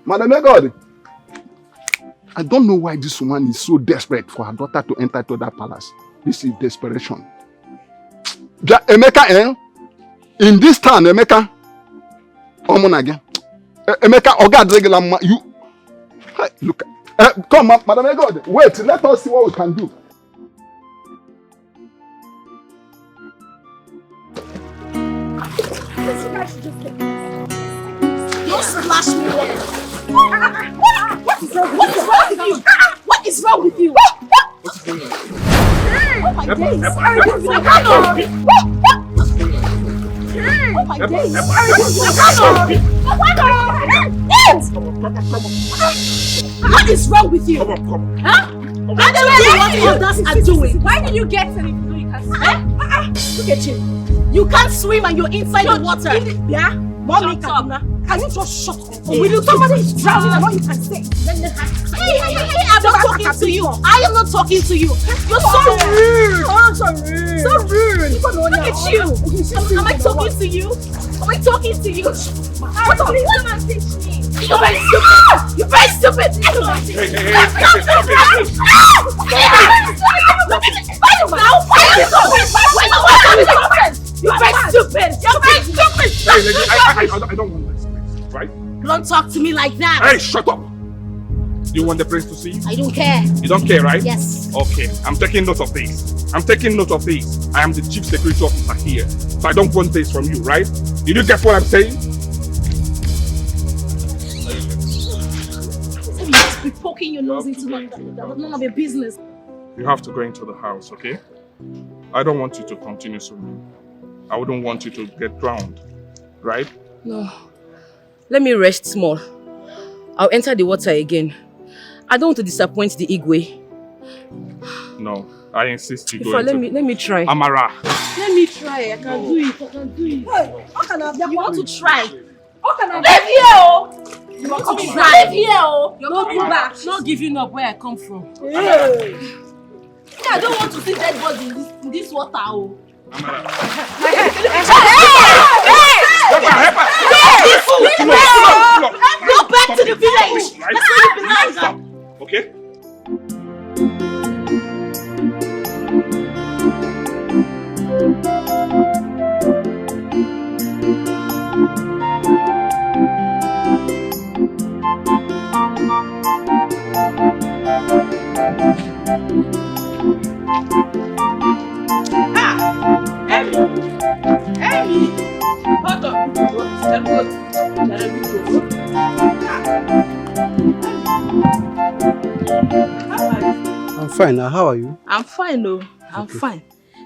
Madam God, I don't know why this woman is so desperate for her daughter to enter to that palace. This is desperation. Emeka, in this town, Emeka, again. Emeka, Ogad regular, you look. Come, Madam God, wait. Let us see what we can do. Don't slash me. What is wrong with you? What is wrong with you? What's going on? Oh my days! Oh my days! What is wrong with you? Huh? What others are doing? Why did you get in if you can't swim? Look at you. You can't swim and you're inside the water. Yeah? Mommy, can you just shut up? Will you somebody is drowning and all you can say? Hey, I'm not talking to you. I am not talking to you. You're so rude. Oh, so rude. So rude. Look at you. Am I talking to you? Am I talking to you? What are you going to teach me? You're very stupid. You're very stupid. You're very stupid. You're very stupid. Hey, lady, I don't want this, please, right? Don't talk to me like that. Hey, shut up. Do you want the prince to see you? I don't care. You don't care, right? Yes. Okay, I'm taking note of this. I am the chief security officer here, so I don't want this from you, right? Did you get what I'm saying? You just be poking your nose into my none of your business. You have to go into the house, okay? I don't want you to continue swimming. I wouldn't want you to get drowned, right? No. Let me rest small. I'll enter the water again. I don't want to disappoint the Igwe. No, I insist you go Let me try. Amara. Let me try. I can do it. Hey, how can I? You want to try? How can I? Live here, oh! You want to try? Live here, oh! You're coming back. Not giving up where I come from. Hey. I don't want to see dead bodies in this water, oh! Amara. Go back to the village! That's where you belong! Okay? Hold on. I'm fine. Now, how are you? I'm fine, oh. I'm fine.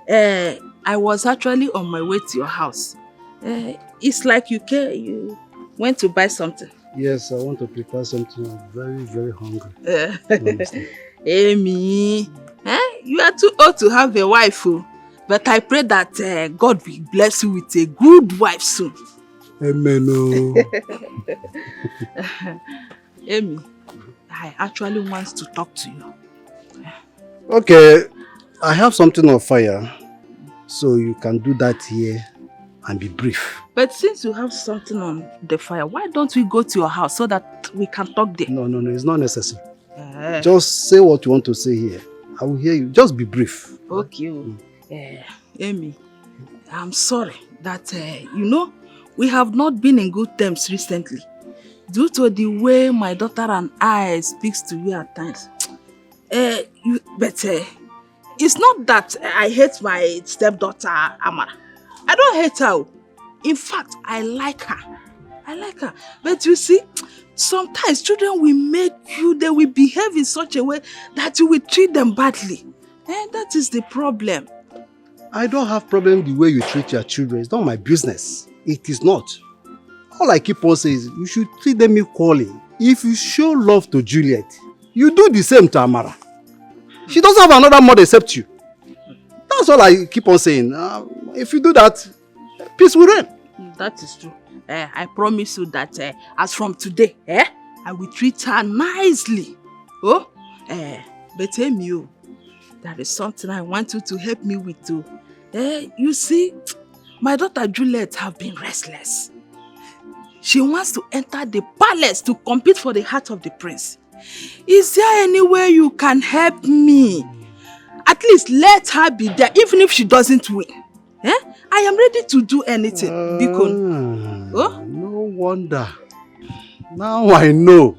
I was actually on my way to your house. It's like you went to buy something. Yes, I want to prepare something. I'm very, very hungry. Amy, you are too old to have a wife, oh. But I pray that God will bless you with a good wife soon. Amen. Oh. Amy, I actually want to talk to you. Okay, I have something on fire, so you can do that here and be brief. But since you have something on the fire, why don't we go to your house so that we can talk there? No, it's not necessary. Just say what you want to say here. I will hear you. Just be brief. Okay. Amy, I'm sorry that, we have not been in good terms recently. Due to the way my daughter and I speaks to you at times. But it's not that I hate my stepdaughter, Amara. I don't hate her. In fact, I like her. But you see, sometimes children will make you, they will behave in such a way that you will treat them badly. And that is the problem. I don't have problem the way you treat your children. It's not my business. It is not. All I keep on saying is you should treat them equally. If you show love to Juliet, you do the same to Amara. She doesn't have another mother except you. That's all I keep on saying. If you do that, peace will reign. That is true. I promise you that as from today, I will treat her nicely. Oh, but Amy, there is something I want you to help me with too. You see, my daughter Juliet have been restless. She wants to enter the palace to compete for the heart of the prince. Is there any way you can help me? At least let her be there, even if she doesn't win. I am ready to do anything. No wonder. Now I know.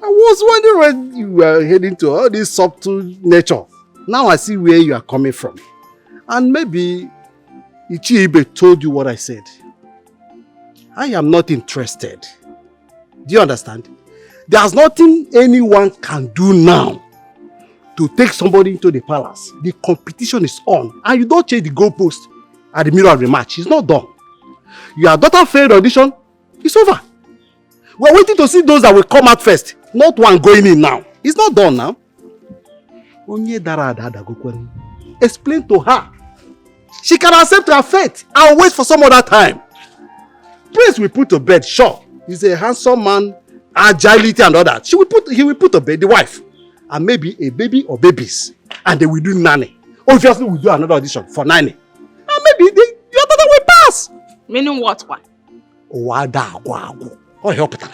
I was wondering when you were heading to all this subtle nature. Now I see where you are coming from. And maybe Ichiibe told you what I said. I am not interested. Do you understand? There's nothing anyone can do now to take somebody into the palace. The competition is on. And you don't change the goalpost at the middle of the match. It's not done. Your daughter failed audition. It's over. We're waiting to see those that will come out first. Not one going in now. It's not done now. Explain to her. She can accept her fate and wait for some other time. Prince will put to bed, sure. He's a handsome man, agility and all that. He will put to bed the wife. And maybe a baby or babies. And they will do nanny. Obviously we'll do another audition for nanny. And maybe your daughter will pass. Meaning what one? Oh, help her.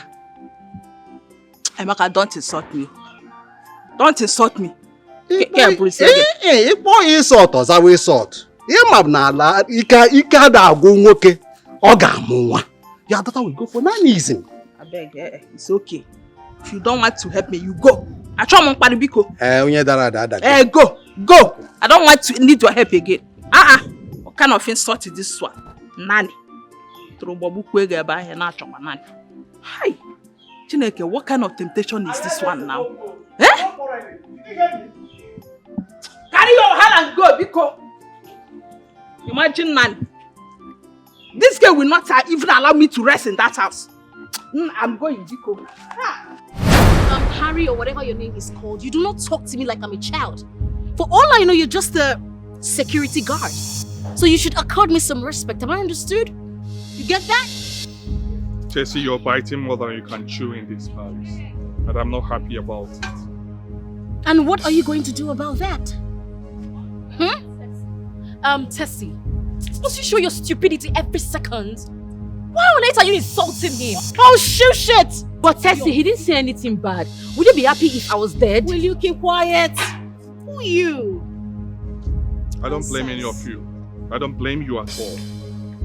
Emeka, don't insult me. Don't insult me. Insult us, I will insult. Your daughter will go for nannyism. I beg, it's okay. If you don't want to help me, you go. I try my paribiko. Go. I don't want to need your help again. What kind of insult is this one? Nanny. Hi. Chineke, what kind of temptation is this one now? Carry your hand and go, Biko. Imagine Nanny. This girl will not even allow me to rest in that house. I'm going, Biko. Harry or whatever your name is called, you do not talk to me like I'm a child. For all I know, you're just a security guard. So you should accord me some respect. Am I understood? You get that? Jesse, you're biting more than you can chew in this palace. And I'm not happy about it. And what are you going to do about that? Tessie, must you show your stupidity every second? Why on earth are you insulting him? Oh, shit! But Tessie, he didn't say anything bad. Would you be happy if I was dead? Will you keep quiet? Who are you? I don't blame any of you. I don't blame you at all.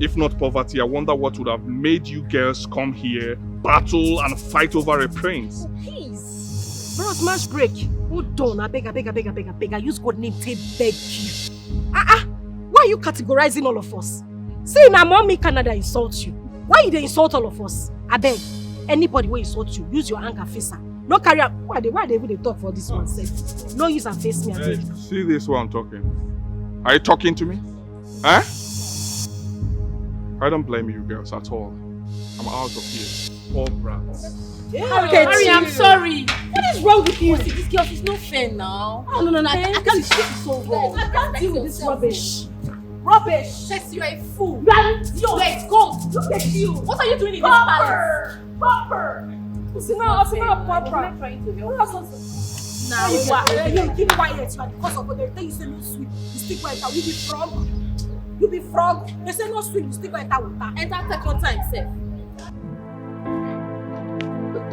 If not poverty, I wonder what would have made you girls come here, battle and fight over a prince. Oh, please. Bros, match break. Hold on, I beg. I use God name to beg you. Why are you categorizing all of us? See, now mommy Canada insults you. Why you dey insult all of us? I beg. Anybody will insult you, use your anger face her. No carry up. Why they even dey talk for this one self? No use and face me, I beg. Hey, see this one talking. Are you talking to me? Huh? I don't blame you girls at all. I'm out of here. All brats. Harry, I'm sorry. What is wrong with you? See, this girl, it's not fair now. Oh, no, I can't be so wrong. I can't deal with this rubbish. Rubbish! Chess, you're a fool. You are a goat. Look at you. What are you doing in this palace? Bumper! See, now I'm not trying to help. Now, keep quiet, man. Because of what they tell you, say no sweet. You stick quiet. You be frog. You be frog. They say no sweet. You stick quiet with that. And that second time, sir.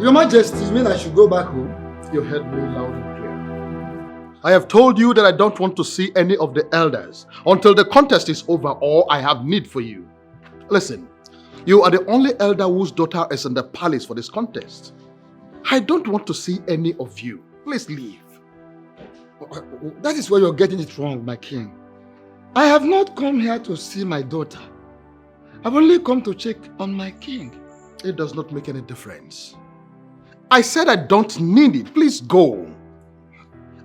Your Majesty, you mean I should go back home? You heard me loud and clear. I have told you that I don't want to see any of the elders until the contest is over or I have need for you. Listen, you are the only elder whose daughter is in the palace for this contest. I don't want to see any of you. Please leave. That is where you're getting it wrong, my king. I have not come here to see my daughter. I've only come to check on my king. It does not make any difference. I said I don't need it. Please go.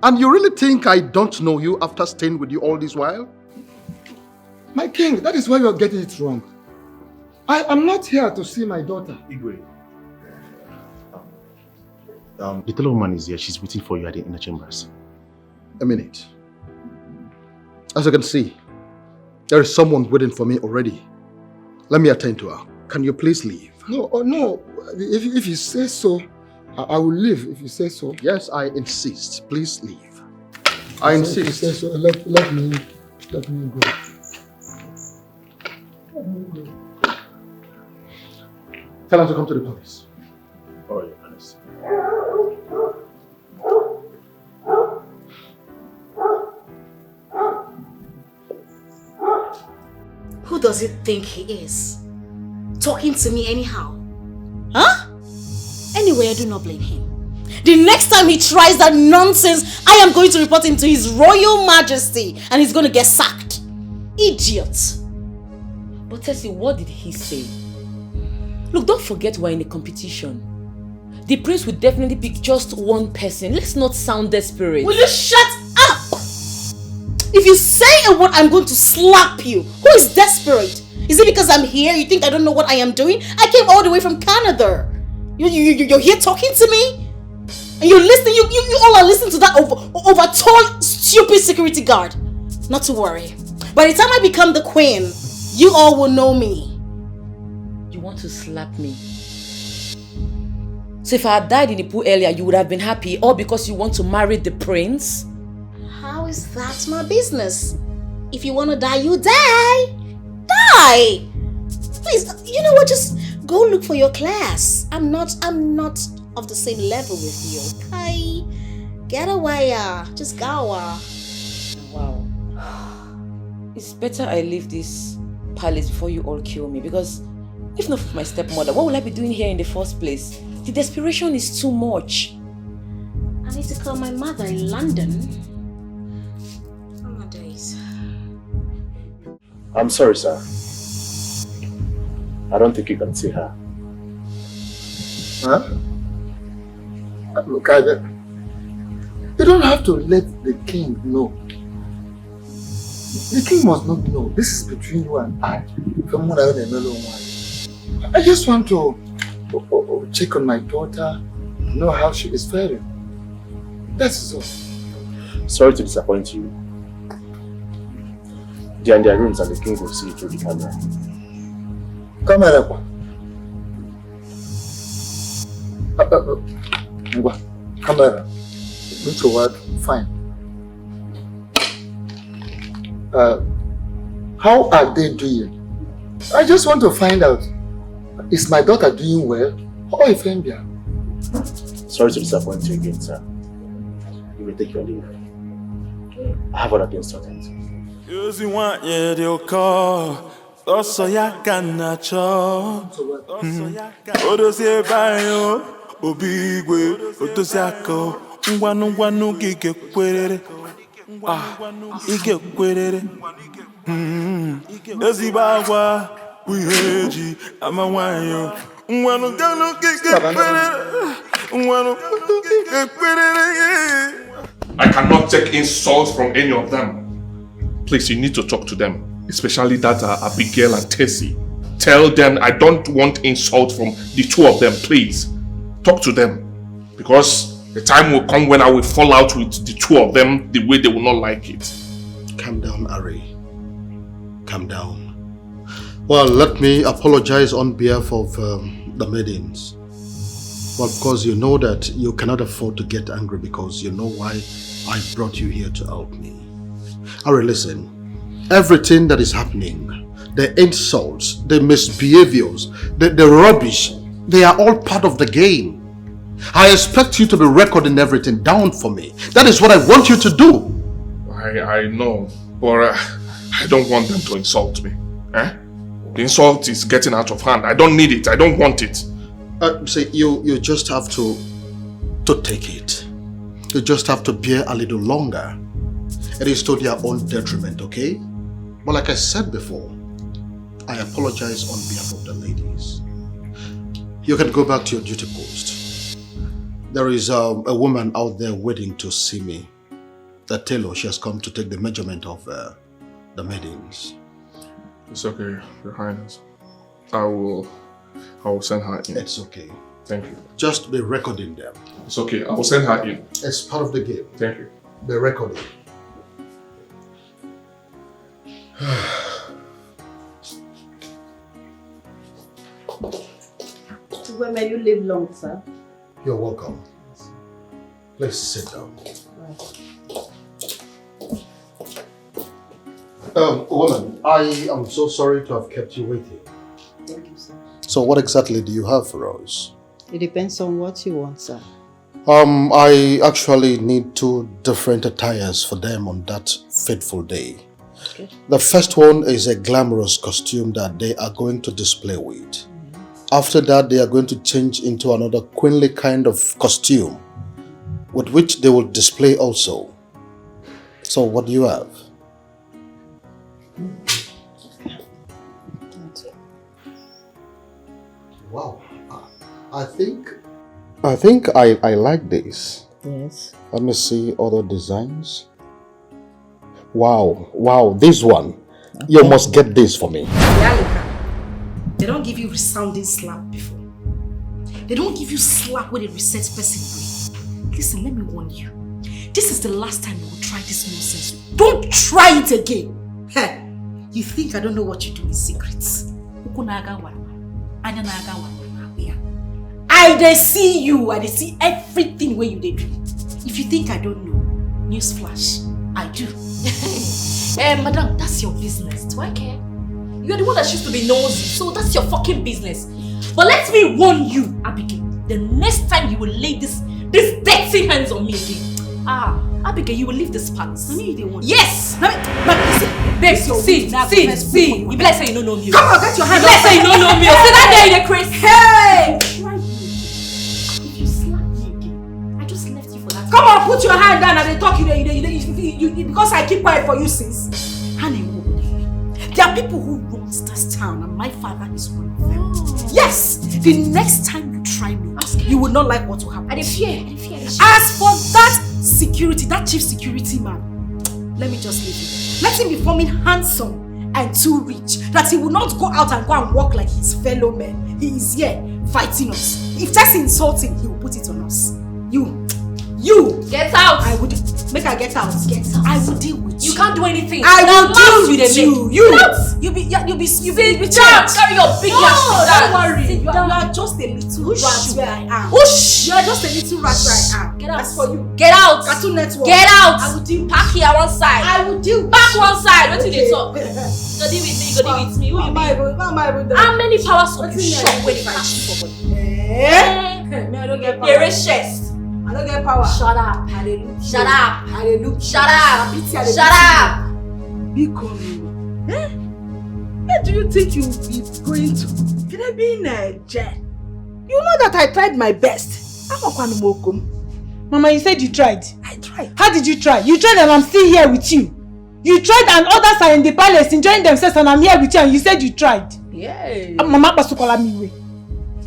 And you really think I don't know you after staying with you all this while? My king, that is where you're getting it wrong. I am not here to see my daughter. Igwe. The little woman is here. She's waiting for you at the inner chambers. A minute. As you can see, there is someone waiting for me already. Let me attend to her. Can you please leave? No, no. If you say so, I will leave if you say so. Yes, I insist. Please leave. I insist. If you say so, let me go. Let me go. Tell her to come to the palace. Oh, Your Highness. Who does it think he is? Talking to me anyhow? Huh? Anyway, I do not blame him. The next time he tries that nonsense, I am going to report him to His Royal Majesty and he's going to get sacked. Idiot. But Tessie, what did he say? Look, don't forget we're in a competition. The prince will definitely pick just one person. Let's not sound desperate. Will you shut up? If you say a word, I'm going to slap you. Who is desperate? Is it because I'm here? You think I don't know what I am doing? I came all the way from Canada. You're here talking to me? And you're listening? You all are listening to that over tall, stupid security guard. Not to worry. By the time I become the queen, you all will know me. You want to slap me? So if I had died in the pool earlier, you would have been happy, all because you want to marry the prince? How is that my business? If you want to die, you die. Die! Please, you know what? Just go look for your class. I'm not of the same level with you, okay? Get away, just go. Wow. It's better I leave this palace before you all kill me, because if not for my stepmother, what will I be doing here in the first place? The desperation is too much. I need to call my mother in London. Oh my days. I'm sorry, sir. I don't think you can see her. Huh? Look, you don't have to let the king know. The king must not know. This is between you and I. I just want to check on my daughter, know how she is faring. That's all. Sorry to disappoint you. They are in their rooms and the king will see you through the camera. Camera. Camera. Which word? Fine. How are they doing? I just want to find out. Is my daughter doing well? Or if I'm here? Sorry to disappoint you again, sir. You may take your leave. I have other things to attend to. Using one year they'll call. Also ya canacho. Odosie bayo. Obigwe. Otosiako. Ngwanu gige kwerere. Ige kwerere. ezigbo agwa uheji ama nwaanyị nwanu gano I cannot take insults from any of them. Please, you need to talk to them, especially that Abigail and Tessie. Tell them I don't want insults from the two of them, please. Talk to them. Because the time will come when I will fall out with the two of them the way they will not like it. Calm down, Ari. Calm down. Well, let me apologize on behalf of the Maidens. Well, of course, you know that you cannot afford to get angry because you know why I brought you here to help me. Ari, listen. Everything that is happening, the insults, the misbehaviors, the rubbish, they are all part of the game. I expect you to be recording everything down for me. That is what I want you to do. I know, but I don't want them to insult me. The insult is getting out of hand. I don't need it. I don't want it. See, you just have to take it. You just have to bear a little longer. It is to their own detriment, okay? But like I said before, I apologize on behalf of the ladies. You can go back to your duty post. There is a woman out there waiting to see me. The tailor, she has come to take the measurement of the maidens. It's okay, Your Highness. I will send her in. It's okay. Thank you. Just be recording them. It's okay. I will send her in. It's part of the game. Thank you. Be recording. Where may you live long, sir? You're welcome. Please sit down. Woman, I am so sorry to have kept you waiting. Thank you, sir. So what exactly do you have for us? It depends on what you want, sir. I actually need 2 different attires for them on that fateful day. Okay. The first one is a glamorous costume that they are going to display with. After that, they are going to change into another queenly kind of costume with which they will display also. So what do you have? Wow. I think I like this. Yes. Let me see other designs. Wow, this one. Okay. You must get this for me. They don't give you resounding slap before. They don't give you slap with a reset person brain. Listen, let me warn you. This is the last time you will try this nonsense. Don't try it again. Hey, you think I don't know what you do in secrets? I see you. I see everything where you do. If you think I don't know, newsflash, I do. Madam, that's your business. Do I care? You're the one that used to be nosy, so that's your fucking business. But let me warn you, Abigail, the next time you will lay this dirty hands on me again, Abigail, you will leave this palace. Yes! Babe, see, you be like saying you don't know me. Come on, get your hand up. You be like saying you don't know me. Sit down there in the crazy. Hey! If you slap me again, I just left you for that. Come on, put your hand down and they talk you because I keep quiet for you since. Honey, there are people who runs this town and my father is one of them. Yes! The next time you try me, you will not like what will happen. I fear. As for that security, that chief security man, let me just leave him. Let him be forming handsome and too rich that he will not go out and walk like his fellow men. He is here fighting us. If that's insulting, he will put it on us. You get out. I would make her get out. I will deal with you. You can't do anything. I will deal with you. You be down. Carry your big ass. Don't worry. You are just a little rat where I am. Whoosh. You are just a little rat where I am. Get out. As for you, get out. Cartoon Network. Get out. I will deal. Pack here one side. I will deal. Back one side. What did they talk? Okay. Go deal with me. Who you be? How many powers of you shop when they catch you for body? Me, I don't get power. You're a chest. I don't get power. Shut up. Hallelujah. Shut up. Hallelujah. Shut up. Shut up. Be calm. Where do you think you'll be going to? Can I be in a jet? You know that I tried my best. Mama, you said you tried. I tried. How did you try? You tried and I'm still here with you. You tried and others are in the palace enjoying themselves and I'm here with you and you said you tried. Yeah. Mama Pasukola me.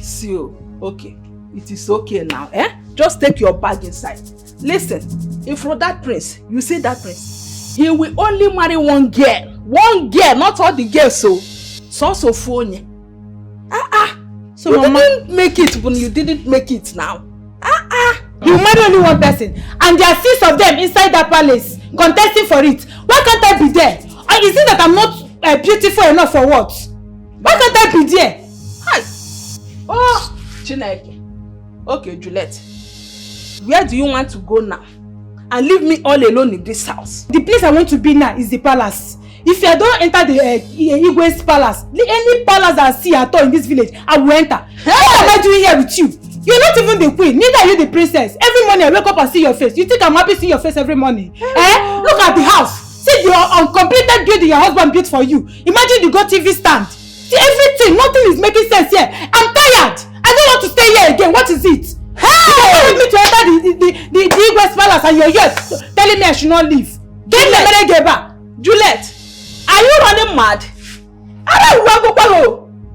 See, okay. It is okay now, eh? Just take your bag inside. Listen, if for that prince, you see that prince, he will only marry one girl. One girl, not all the girls, so phone. So you didn't make it when you didn't make it now. You marry only one person and there are 6 of them inside that palace contesting for it. Why can't I be there? Or is it that I'm not beautiful enough for what? Why can't I be there? Hi. Oh, Chineke. Okay, Juliet. Where do you want to go now? And leave me all alone in this house. The place I want to be now is the palace. If I don't enter the Igwe's palace, any palace I see at all in this village, I will enter. Hey! What am I doing here with you? You're not even the queen, neither are you the princess. Every morning I wake up and see your face. You think I'm happy seeing your face every morning? Look at the house. See your uncompleted building your husband built for you. Imagine the Go TV stand. See everything, nothing is making sense here. I'm tired. I don't want to stay here again. What is it? Hey! You want me to enter the Igwe's palace and you're here telling me I should not leave. Juliet, are you running mad?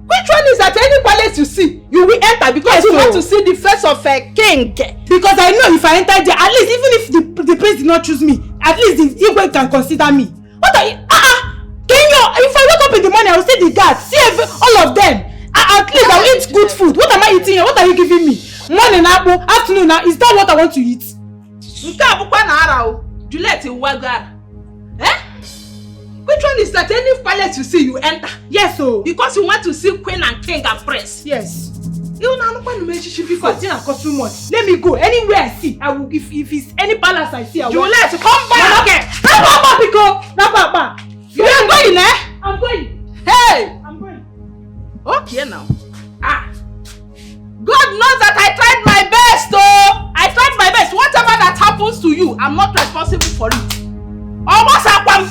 Which one is that? Any palace you see, you will enter because you want to see the face of a king. Because I know if I enter there, at least even if the prince did not choose me, at least the Igwe can consider me. What are you? If I wake up in the morning, I will see the guards, see all of them. At least I will eat good food. What am I eating here? What are you giving me? Morning, afternoon, is that what I want to eat? Juliet, which one is that? Any palace you see, you enter. Yes, so because you want to see queen and king and prince. Yes. You know what because cost too much. Let me go anywhere I see. I will. If it's any palace I see, I will. Juliet, come back. Okay. Papa. You are going, eh? I'm going. Hey. I'm going. Okay now. God knows that I tried my best, oh. I tried my best. Whatever that happens to you, I'm not responsible for it. Almost happened.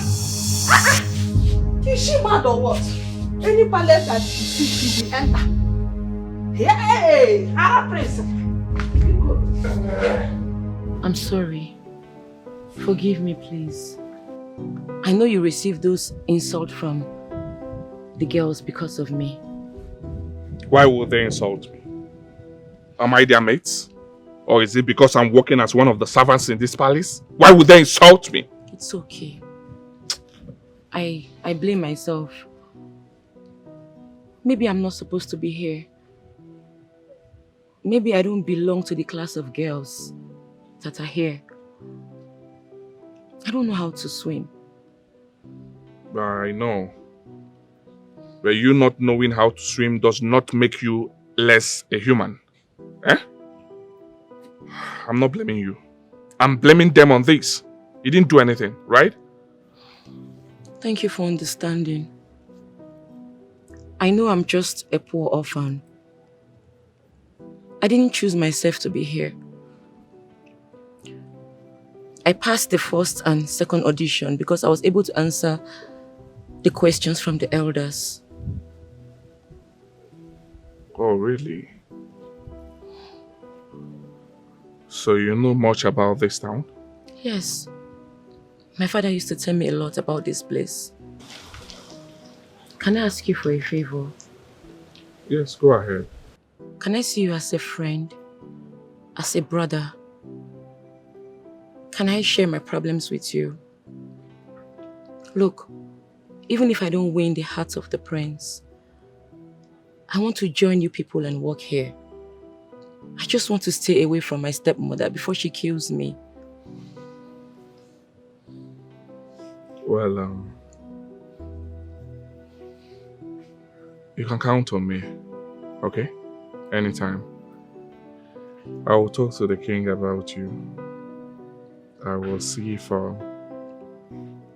Is she mad or what? Any palace that she sees, she will enter. Hey, Arab prince. I'm sorry. Forgive me, please. I know you received those insults from the girls because of me. Why would they insult me? Am I their mates? Or is it because I'm working as one of the servants in this palace? Why would they insult me? It's okay. I blame myself. Maybe I'm not supposed to be here. Maybe I don't belong to the class of girls that are here. I don't know how to swim. I know. But you not knowing how to swim does not make you less a human. Eh? I'm not blaming you. I'm blaming them on this. You didn't do anything, right? Thank you for understanding. I know I'm just a poor orphan. I didn't choose myself to be here. I passed the first and second audition because I was able to answer the questions from the elders. Oh, really? So you know much about this town? Yes. My father used to tell me a lot about this place. Can I ask you for a favor? Yes, go ahead. Can I see you as a friend? As a brother? Can I share my problems with you? Look, even if I don't win the heart of the prince, I want to join you people and work here. I just want to stay away from my stepmother before she kills me. Well, you can count on me, okay? Anytime. I will talk to the king about you. I will see if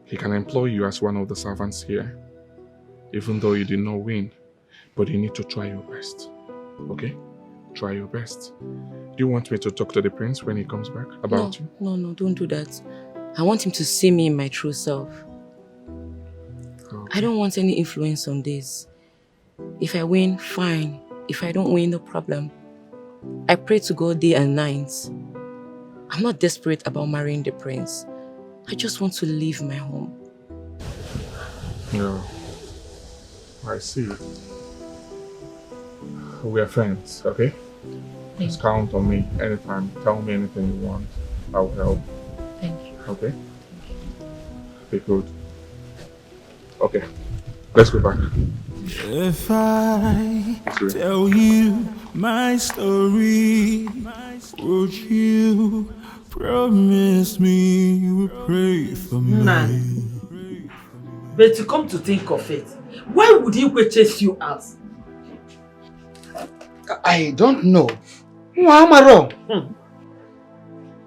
he can employ you as one of the servants here. Even though you did not win, but you need to try your best, okay? Try your best. Do you want me to talk to the prince when he comes back about you? No, don't do that. I want him to see me in my true self. Okay. I don't want any influence on this. If I win, fine. If I don't win, no problem. I pray to God day and night. I'm not desperate about marrying the prince. I just want to leave my home. Yeah. I see. We are friends, okay? Just count on me anytime. Tell me anything you want. I will help. Thank you. Okay? Be good. Okay. Let's go back. If I tell you my story, would you promise me you will pray for me? None. But to come to think of it, why would he go chase you out? I don't know. Why am I wrong?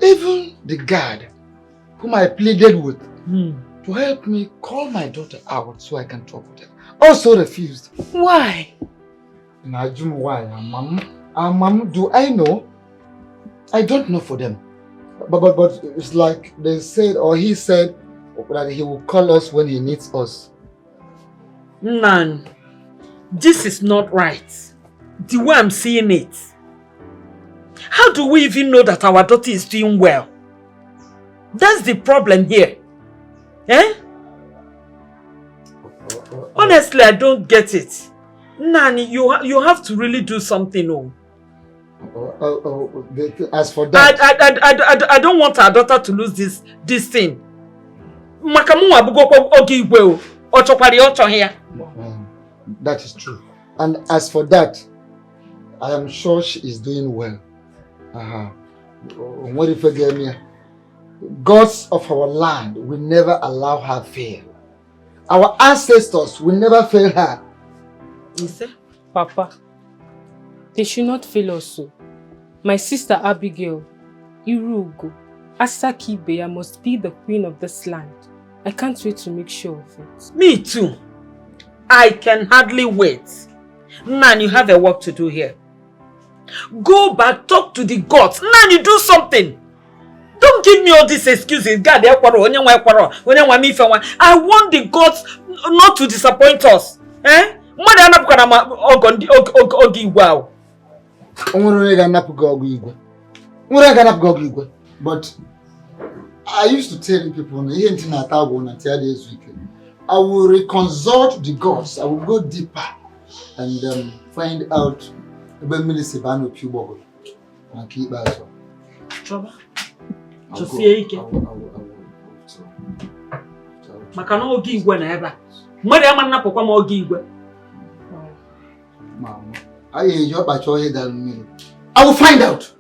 Even the guard whom I pleaded with to help me call my daughter out so I can talk with her also refused. Why? Najum, why? Mom, do I know? I don't know for them. But it's like they said, or he said that he will call us when he needs us. Nan, this is not right. The way I'm seeing it. How do we even know that our daughter is doing well? That's the problem here. Eh? Honestly, I don't get it. Nani, you have to really do something. As for that, I don't want our daughter to lose this thing. That is true. And as for that, I am sure she is doing well. What if again? Gods of our land will never allow her fail. Our ancestors will never fail her. Papa, they should not fail also. My sister Abigail, Irugo, Asaki Beya must be the queen of this land. I can't wait to make sure of it. Me too. I can hardly wait. Nan, you have a work to do here. Go back, talk to the gods. Nan, you do something. Don't give me all these excuses. God, I want the gods not to disappoint us. Eh? But I used to tell people, I will reconsult the gods. I will go deeper and find out about Milisibano Pubogo and keep that. Trouble. To see it. Makano Gigwe never. Madame Napokamo Gigwe. I enjoy by your head and me. I will find out.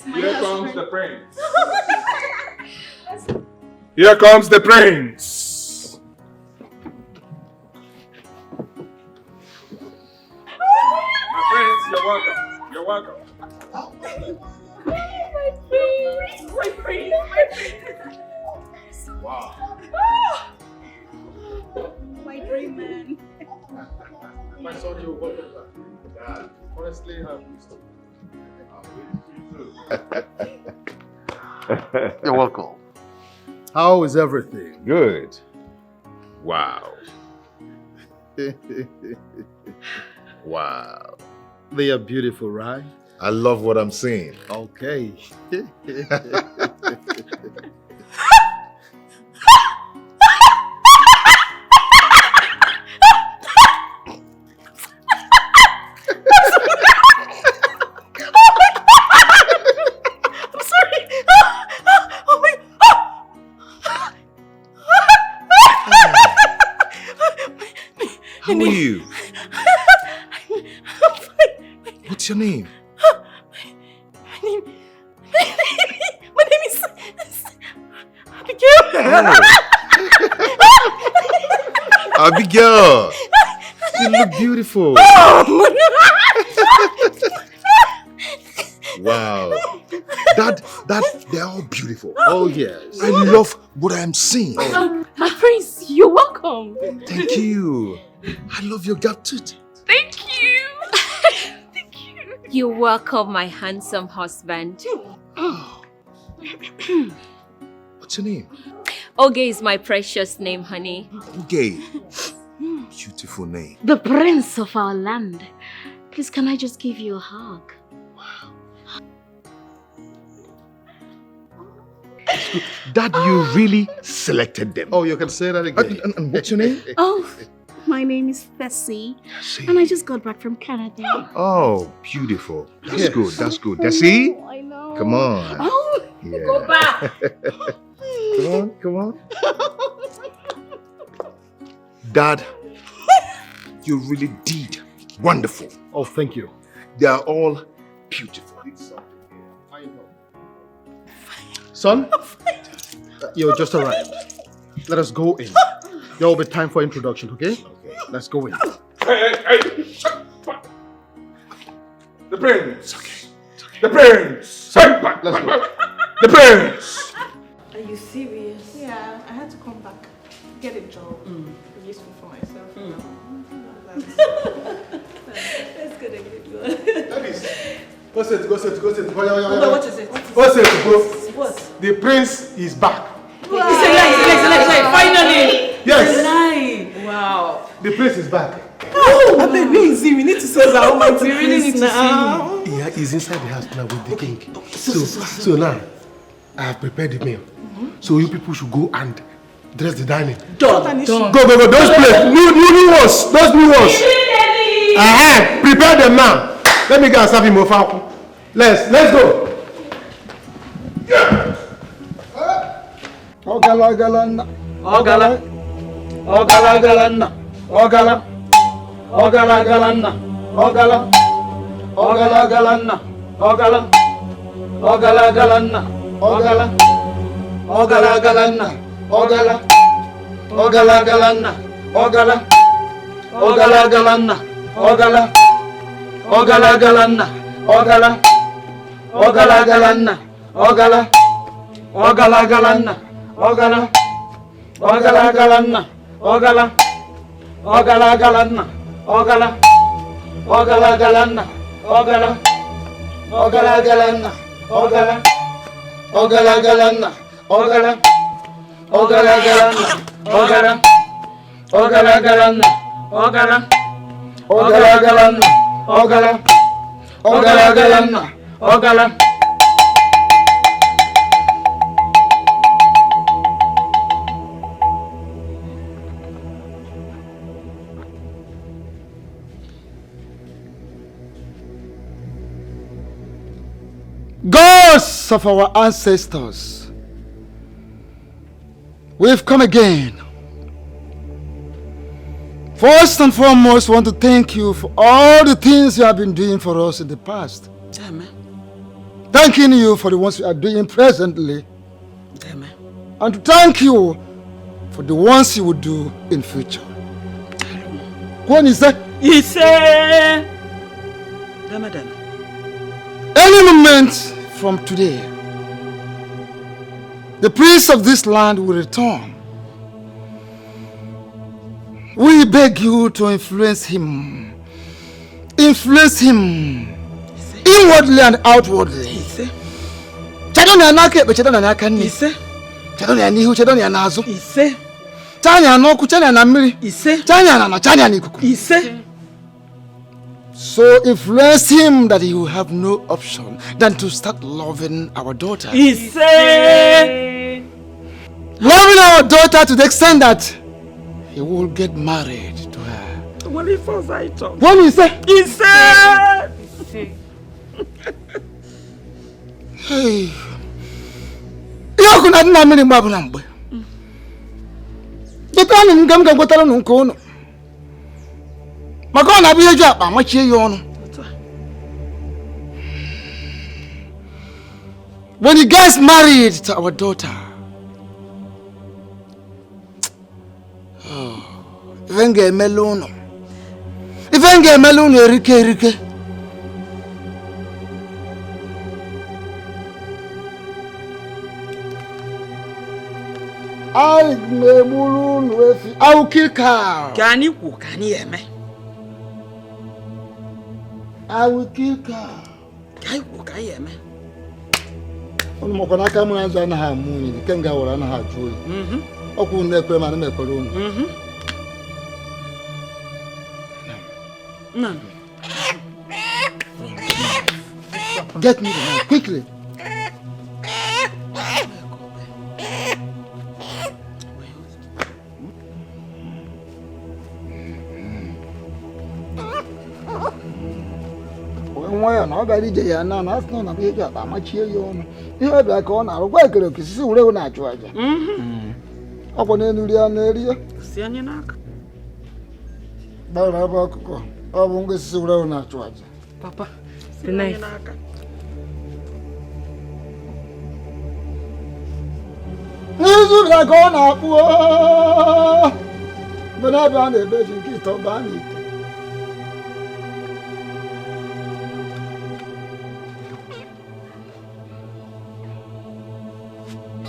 Here comes the prince. Here comes the prince. My prince, you're welcome. You're welcome. My prince. Wow. My dream man. My son, you're welcome back. Honestly, I'm used to it. You're welcome. How is everything? Good. Wow. Wow. They are beautiful, right? I love what I'm seeing. Okay. How are you? What's your name? My name is Abigail. Abigail, you look beautiful. Wow. They're all beautiful. Oh yes. I love what I'm seeing. My prince, you're welcome. Thank you. I love your gut tooth. Thank you. Thank you. You're welcome, my handsome husband. What's your name? Oge is my precious name, honey. Okay. Beautiful name. The prince of our land. Please, can I just give you a hug? Dad, you really selected them. Oh, you can say that again. And what's your name? Oh, my name is Fessy. And I just got back from Canada. Oh, beautiful. That's good. That's good. Desi? Oh, I know. Come on. Oh, Yeah. go back. Come on. Dad, you really did wonderful. Oh, thank you. They are all beautiful. Son, you just arrived. Let us go in. There will be time for introduction, okay? Let's go in. Hey! The prince! The prince! Let's go. The prince! Are you serious? Yeah, I had to come back. Get a job. Be useful for myself. Let's get a good one. Go sit. What is it? Go sit, go. What? The prince is back. It's a lie. Finally. Yes. It's a lie. Wow. The prince is back. Oh, I beg, where is he? We need to solve that almighty. We really need to see him. Yeah, he's inside the house now with the king. So now, I have prepared the meal. So you people should go and dress the dining. Done. Go. Those plates. New ones. Those new ones. Prepare them now. Let me go and serve him over. Let's go. Ogala. Ghosts of our ancestors, we've come again. First and foremost, I want to thank you for all the things you have been doing for us in the past. Amen. Thanking you for the ones you are doing presently. Amen. And to thank you for the ones you will do in future. When is that? Any moment from today, the prince of this land will return. We beg you to influence him. Influence him inwardly and outwardly. Chadoni anake be chadoni anakani. Chadoni anihu chadoni anazo. Chanya anoku chanya anamiri. Chanya anana chanya anikuku. So influence him that he will have no option than to start loving our daughter. Loving our daughter to the extent that he will get married to her. What if I talk? What is that? Hey. Yo kuna na mimi mbabu na mbwe. Betani ngamga ngotala nunkono. Makona biyeju apa machie yono. When he gets married to our daughter, Ivenge meluno erike. I will kill cow. Can you cook? Can you me? I will kill cow. Can you cook? Can you me? On Mokonaka Mans and Harmony, the Kangaroo and her joy. Oku never man a balloon. Get me now, quickly. Why not very day and none that's not a big job. I'm much here you heard like on our work, is so not Georgia. Upon any area, Sianak. But I won't get so not Georgia. Papa, the knife. This is like on up. But I found a virgin kit of Banny.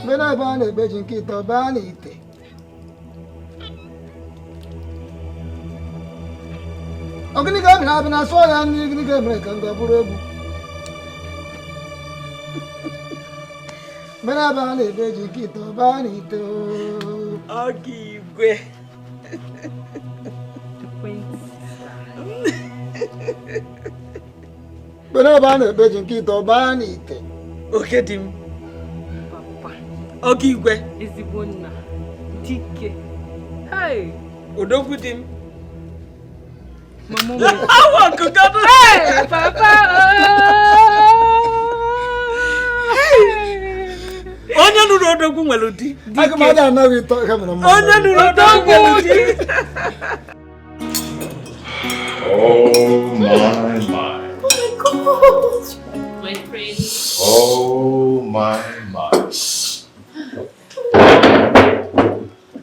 When I found a virgin kit of Banny. I'm going to come and I saw I'm going to make a double. When I found a virgin kit of Banny, I'll give way. When I found a virgin kit of Banny, okay, Tim. I'll give way. Is the one now? TK. Hey, Odogu Tim. Mama, I want to go. Hey, Papa. Onya nuru Odogu melody. I come out and now we talk about Onya nuru Odogu melody. Oh my. Oh my God. My prince. Oh my.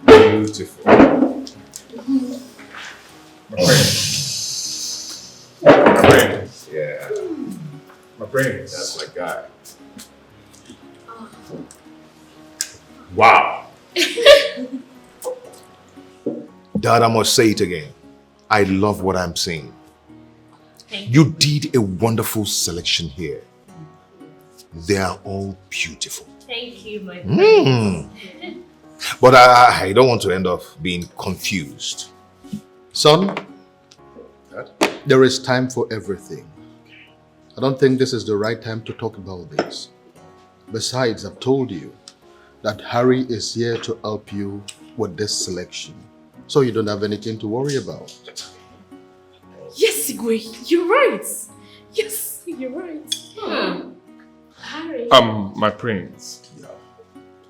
Beautiful. My prince. Yeah. My prince. That's my guy. Wow. Dad, I must say it again. I love what I'm seeing. You did a wonderful selection here. They are all beautiful. Thank you, my prince. But I don't want to end up being confused. Son, there is time for everything. I don't think this is the right time to talk about this. Besides, I've told you that Harry is here to help you with this selection. So you don't have anything to worry about. Yes, Igwe, you're right. Yes, you're right. Harry. My prince.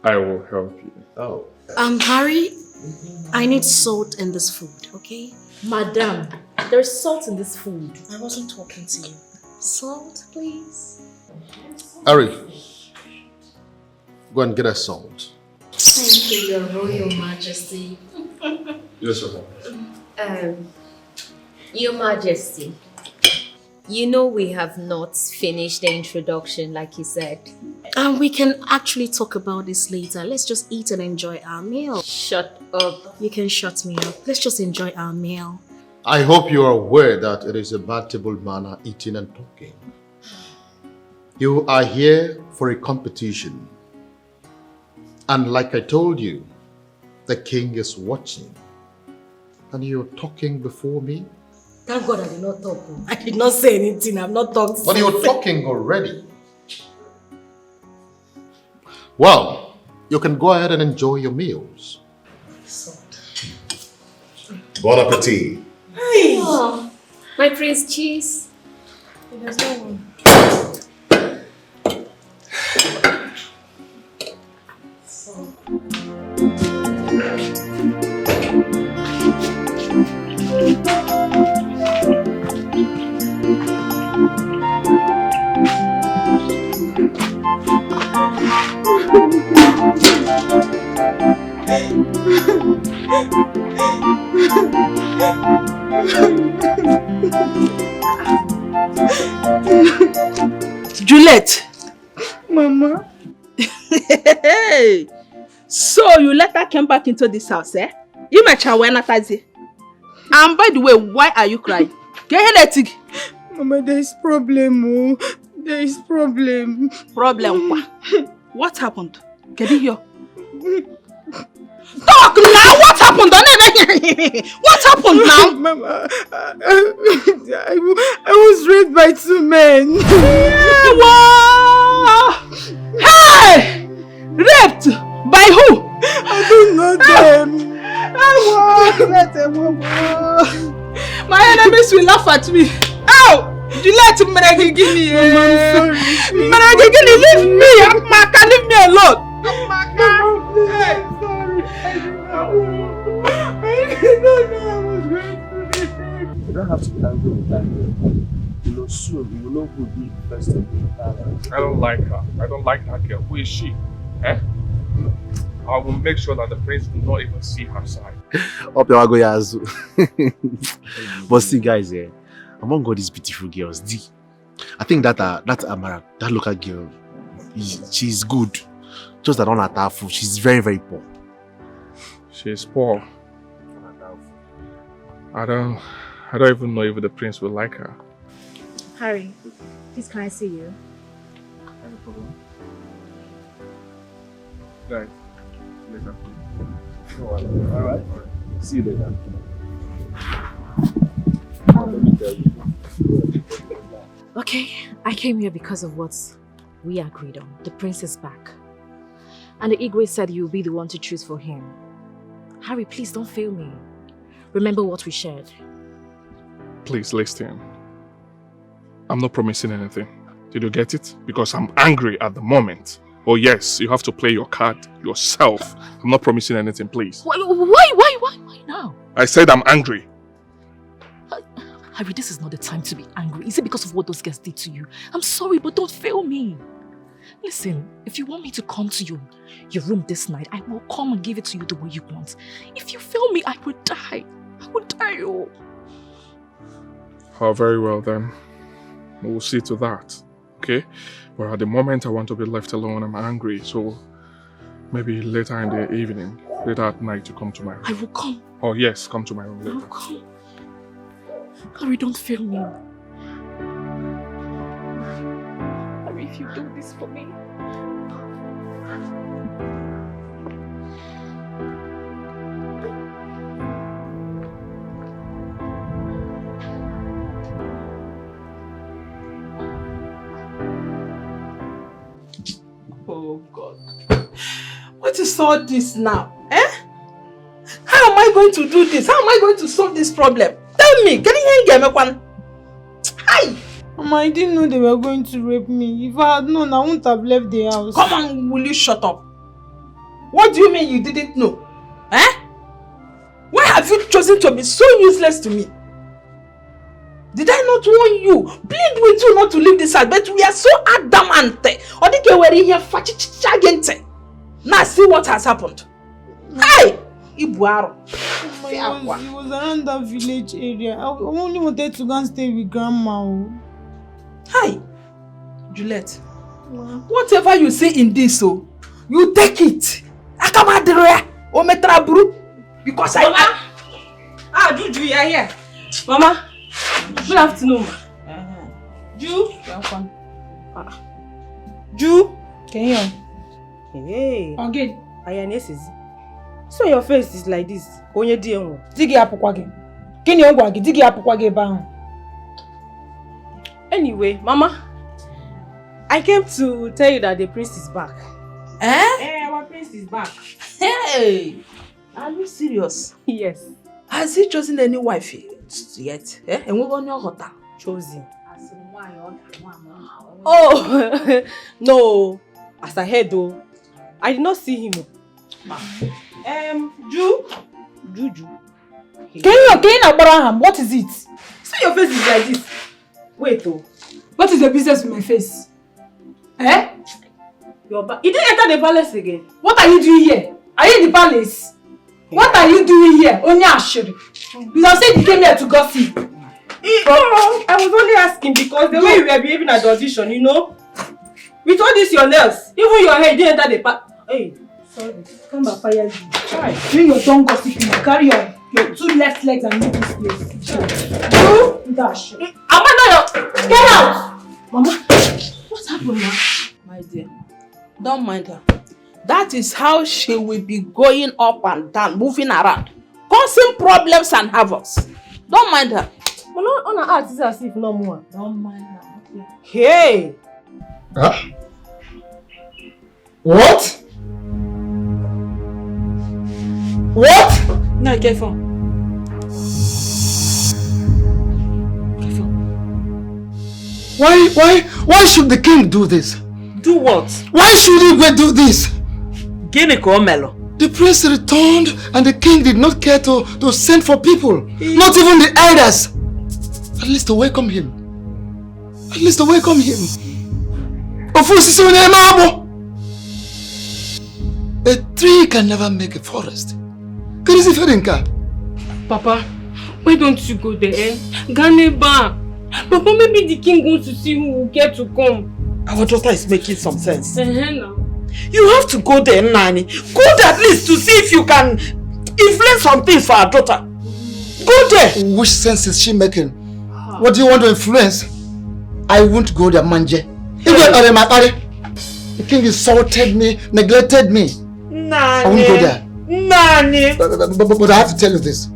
I will help you. Oh. Harry, I need salt in this food, okay? Madam, there's salt in this food. I wasn't talking to you. Salt, please. Harry, go and get us salt. Thank you, Your Royal Majesty. Yes, sir. Your Majesty, you know we have not finished the introduction like you said. We can actually talk about this later. Let's just eat and enjoy our meal. Shut up. You can shut me up. Let's just enjoy our meal. I hope you are aware that it is a bad table manner eating and talking. You are here for a competition. And like I told you, the king is watching. And you're talking before me? Thank God I did not talk. I did not say anything. I've not talked. But you're talking already. Well, you can go ahead and enjoy your meals. Bon appetit. Hey. Oh, my prince, cheese. There's no one. Juliet. Mama. Hey. So you let her come back into this house, eh? You met her when Natazi. And by the way, why are you crying? Get it. Mama, there is problem. Oh. There is problem. Problem what? What happened? Get it here. Talk now! What happened? What happened now? Mama, I was raped by 2 men. Hey! Raped? By who? I don't know them. My enemies will laugh at me. Ow! You let Meragigini. Meragigini, leave me. Amaka, leave me alone. Amaka. Hey, sorry. I didn't know I was going to be. You don't have to be angry with that girl. You know, soon you will know who will be the best of you. I don't like her. I don't like that girl. Who is she? Eh? I will make sure that the prince will not even see her side. But see, guys, among all these beautiful girls, I think that Amara, that local girl, she's good. Just that on her food, she's very, very poor. She's poor. I don't even know if the prince will like her. Harry, please can I see you? No problem. Guys, later. Alright. See you later. Okay, I came here because of what we agreed on. The prince is back. And the Igwe said you'll be the one to choose for him. Harry, please don't fail me. Remember what we shared. Please listen. I'm not promising anything. Did you get it? Because I'm angry at the moment. Oh yes, you have to play your card yourself. I'm not promising anything, please. Why now? I said I'm angry. Harry, this is not the time to be angry. Is it because of what those guys did to you? I'm sorry, but don't fail me. Listen, if you want me to come to your room this night, I will come and give it to you the way you want. If you fail me, I will die. I will die. Oh, very well then. We'll see to that. Okay? But at the moment, I want to be left alone. I'm angry, so maybe later in the evening, later at night, you come to my room. I will come. Oh yes, come to my room I later. will come. Harry, don't fail me. Harry, if you do this for me. Oh God. What is all this now? Eh? How am I going to do this? How am I going to solve this problem? Tell me, can you get me one? Hi! Mama, I didn't know they were going to rape me. If I had known, I wouldn't have left the house. Come on, will you shut up? What do you mean you didn't know? Eh? Why have you chosen to be so useless to me? Did I not warn you? Plead with you not to leave this house, but we are so adamant. Now see what has happened. Hey! Ibuaro. It was around that village area. I only wanted to go and stay with Grandma. Hi, Juliet. Whatever you say in this, you take it. Because Mama. Juju, you are here. Mama. Good afternoon. Ju. Welcome. Ju. Kenyon. Hey. Again. Ayanesis. So your face is like this. Onye dienwo. Digi apukwage. Kini ongwage digi apukwage ba. Anyway, Mama, I came to tell you that the prince is back. Eh? Our prince is back. Hey! Are you serious? Yes. Has he chosen any wife yet? Eh? And we're going to hotel. Chosen. Oh, no. As I heard though, I did not see him. Juju. Kenyon Abraham, what is it? So your face is like this. Wait though. What is the business with my face? Eh? You didn't enter the palace again. What are you doing here? Are you in the palace? What are you doing here? Only Ashuri. You have said you came here to gossip. I was only asking because the way you were behaving at the audition, you know? With all this your nails, even your hair didn't enter the palace. Hey, sorry. Come and fire you. You your tongue gossiping. You carry your 2 left legs and leave this place. You dash. Amanda, get out! Mama, what happened now? My dear, don't mind her. That is how she will be going up and down, moving around, causing problems and havocs. Don't mind her. But not on her act is as if no more. Don't mind her. Okay. Hey! What? What? No, careful. Why should the king do this? Do what? Why should he do this? Melo. The prince returned and the king did not care to send for people. Not even the elders. At least to welcome him. At least to welcome him. A tree can never make a forest. Papa, why don't you go there? Ganeba. Papa, maybe the king wants to see who will get to come. Our daughter is making some sense. Now. You have to go there, Nani. Go there at least to see if you can influence some things for our daughter. Go there. Which sense is she making? What do you want to influence? I won't go there, Manje. The king insulted me, neglected me. Nani. I won't go there. Nani. But I have to tell you this.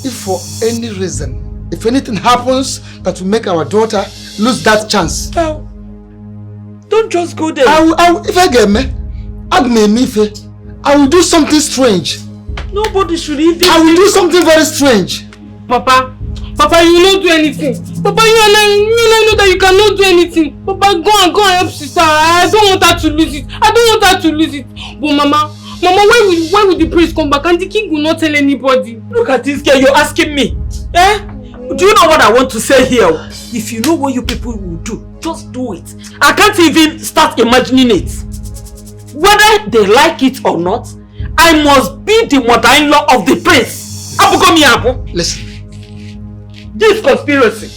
If for any reason, if anything happens that will make our daughter lose that chance, don't just go there. If I get me, I will do something strange. Nobody should even. I will do something very strange. Papa, you will not do anything. Papa, you know that you cannot do anything. Papa, go and help sister. I don't want her to lose it. I don't want her to lose it. But Mama, when will the priest come back? And the king will not tell anybody. Look at this girl, you're asking me. Do you know what I want to say here? If you know what you people will do, just do it. I can't even start imagining it. Whether they like it or not, I must be the mother-in-law of the prince. Listen. This conspiracy.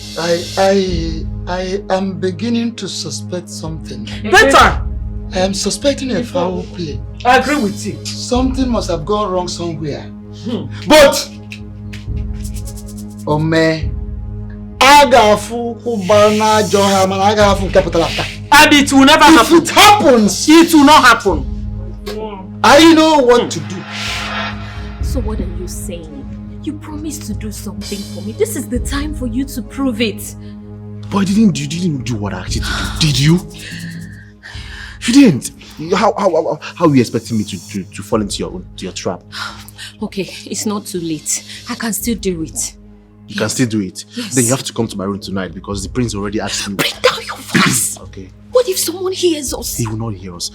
I am beginning to suspect something. Better. I am suspecting a foul play. I agree with you. Something must have gone wrong somewhere. But and it will never happen. If it happens, it will not happen. I know what to do. So what are you saying? You promised to do something for me. This is the time for you to prove it. But you didn't do what I asked you to do, did you? You didn't. How are you expecting me to fall into your trap? Okay, it's not too late. I can still do it. You can still do it? Yes. Then you have to come to my room tonight because the prince already asked me. Bring down your voice! Okay. What if someone hears us? He will not hear us.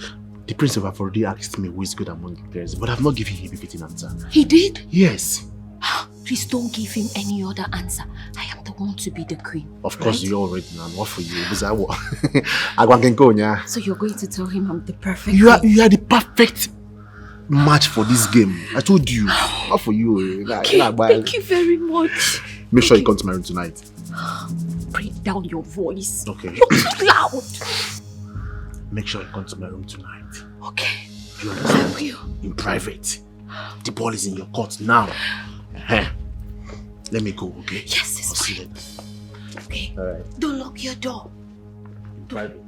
The prince have already asked me who is good among the players, but I've not given him a fitting answer. He did? Yes. Please don't give him any other answer. I am the one to be the queen. Of course, right? you already know. What for you? I can go, yeah. So you're going to tell him I'm the perfect You are the perfect match for this game. I told you. Not for you. Okay, thank you very much. Make sure you come to my room tonight. Bring down your voice. Okay. You're too loud. Make sure you come to my room tonight. Okay. You understand? In private. The ball is in your court now. Let me go, okay? Yes, it's I'll see you later. Okay. Alright. Don't lock your door. In private.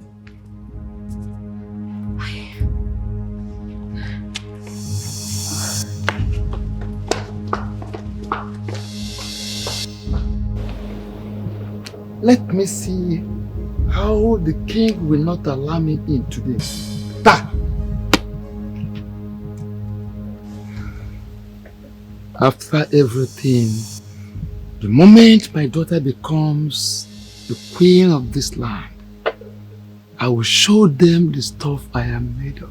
Let me see how the king will not allow me in today. After everything, the moment my daughter becomes the queen of this land, I will show them the stuff I am made of.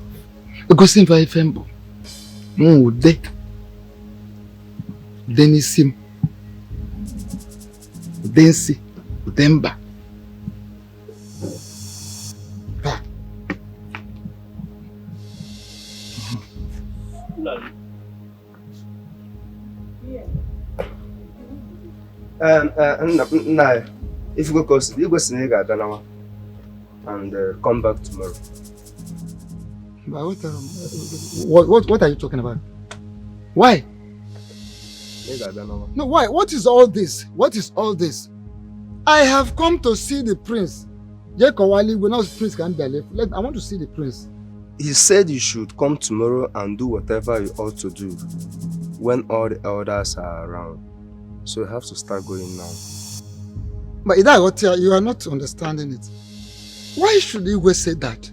Because if I fembo, Denisim, Densi, Demba. Nah, if you go Senegal, and come back tomorrow. But what are you talking about? Why? No, why? What is all this? What is all this? I have come to see the prince. Jekowali, when prince can be left. I want to see the prince. He said you should come tomorrow and do whatever you ought to do when all the elders are around. So you have to start going now. But Ida, you are not understanding it. Why should Igwe say that?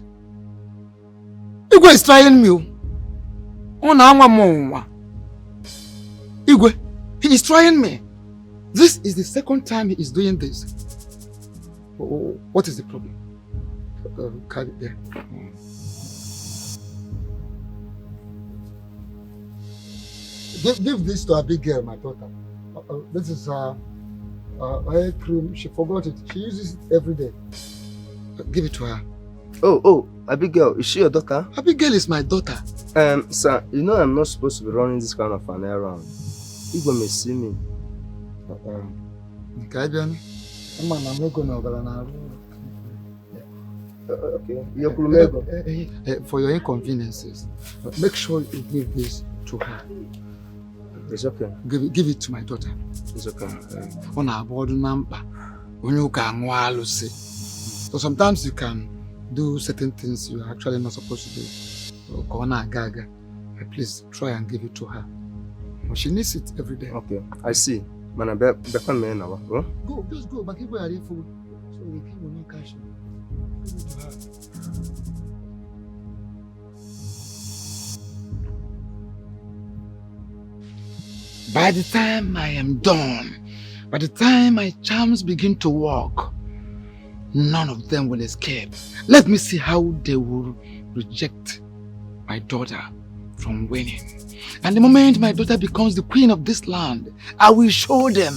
Igwe is trying me. Igwe, he is trying me. This is the second time he is doing this. What is the problem? Carry it there. Give this to a big girl, my daughter. This is hair cream. She forgot it. She uses it every day. Give it to her. Oh, Abigail, is she your daughter? Abigail is my daughter. Sir, you know I'm not supposed to be running this kind of an errand. Igwe may see me. Okay. For your inconveniences, make sure you give this to her. It's okay. Give it to my daughter. It's okay. So sometimes you can do certain things you're actually not supposed to do. Please try and give it to her. She needs it every day. Okay, I see. Man, go, just go. But keep your food. So we keep on cash. Give it to her. By the time I am done, by the time my charms begin to work, none of them will escape. Let me see how they will reject my daughter from winning. And the moment my daughter becomes the queen of this land, I will show them.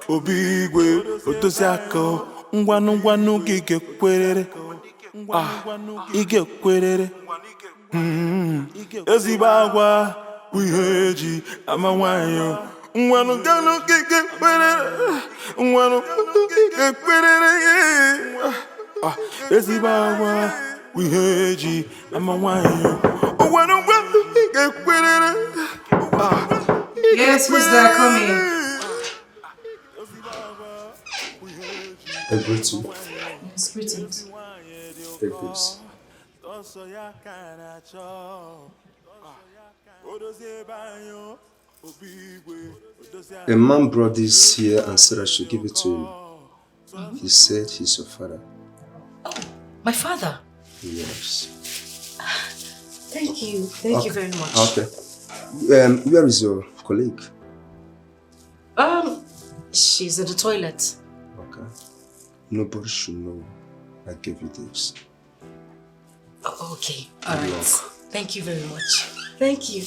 Obigwe, Otosako, Ngwanu gige kwerere. Ige kwerere. Ezibagwa, Wiheji, Amawanyo. Ngwanu gige kwerere. Ngwanu gige kwerere. Ezibagwa, Wiheji, Amawanyo. Ngwanu gige kwerere. Yes, who's there coming? I greet you. Yes, greetings. Take this. A man brought this here and said I should give it to you. He said he's your father. Oh, my father? Yes. Thank you. Thank you very much. Okay. Where is your colleague? She's in the toilet. Okay. Nobody should know I gave you this. Oh, okay. All right. Thank you very much. Thank you.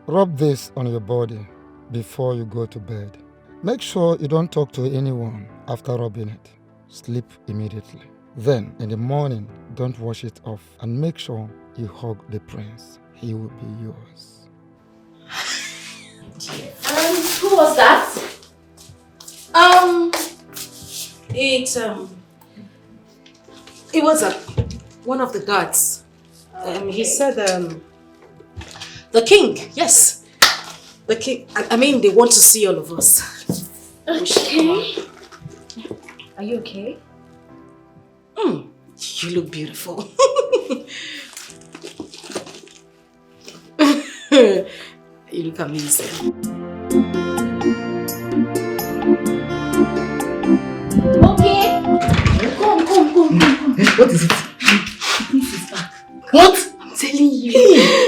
Rub this on your body before you go to bed. Make sure you don't talk to anyone after rubbing it. Sleep immediately. Then, in the morning, don't wash it off and make sure you hug the prince. He will be yours. Who was that? It was one of the guards. He said, the king, yes. The king, I mean, they want to see all of us. Okay. Are you okay? You look beautiful. You look amazing. Okay. Come. What is it? This is back. What? I'm telling you.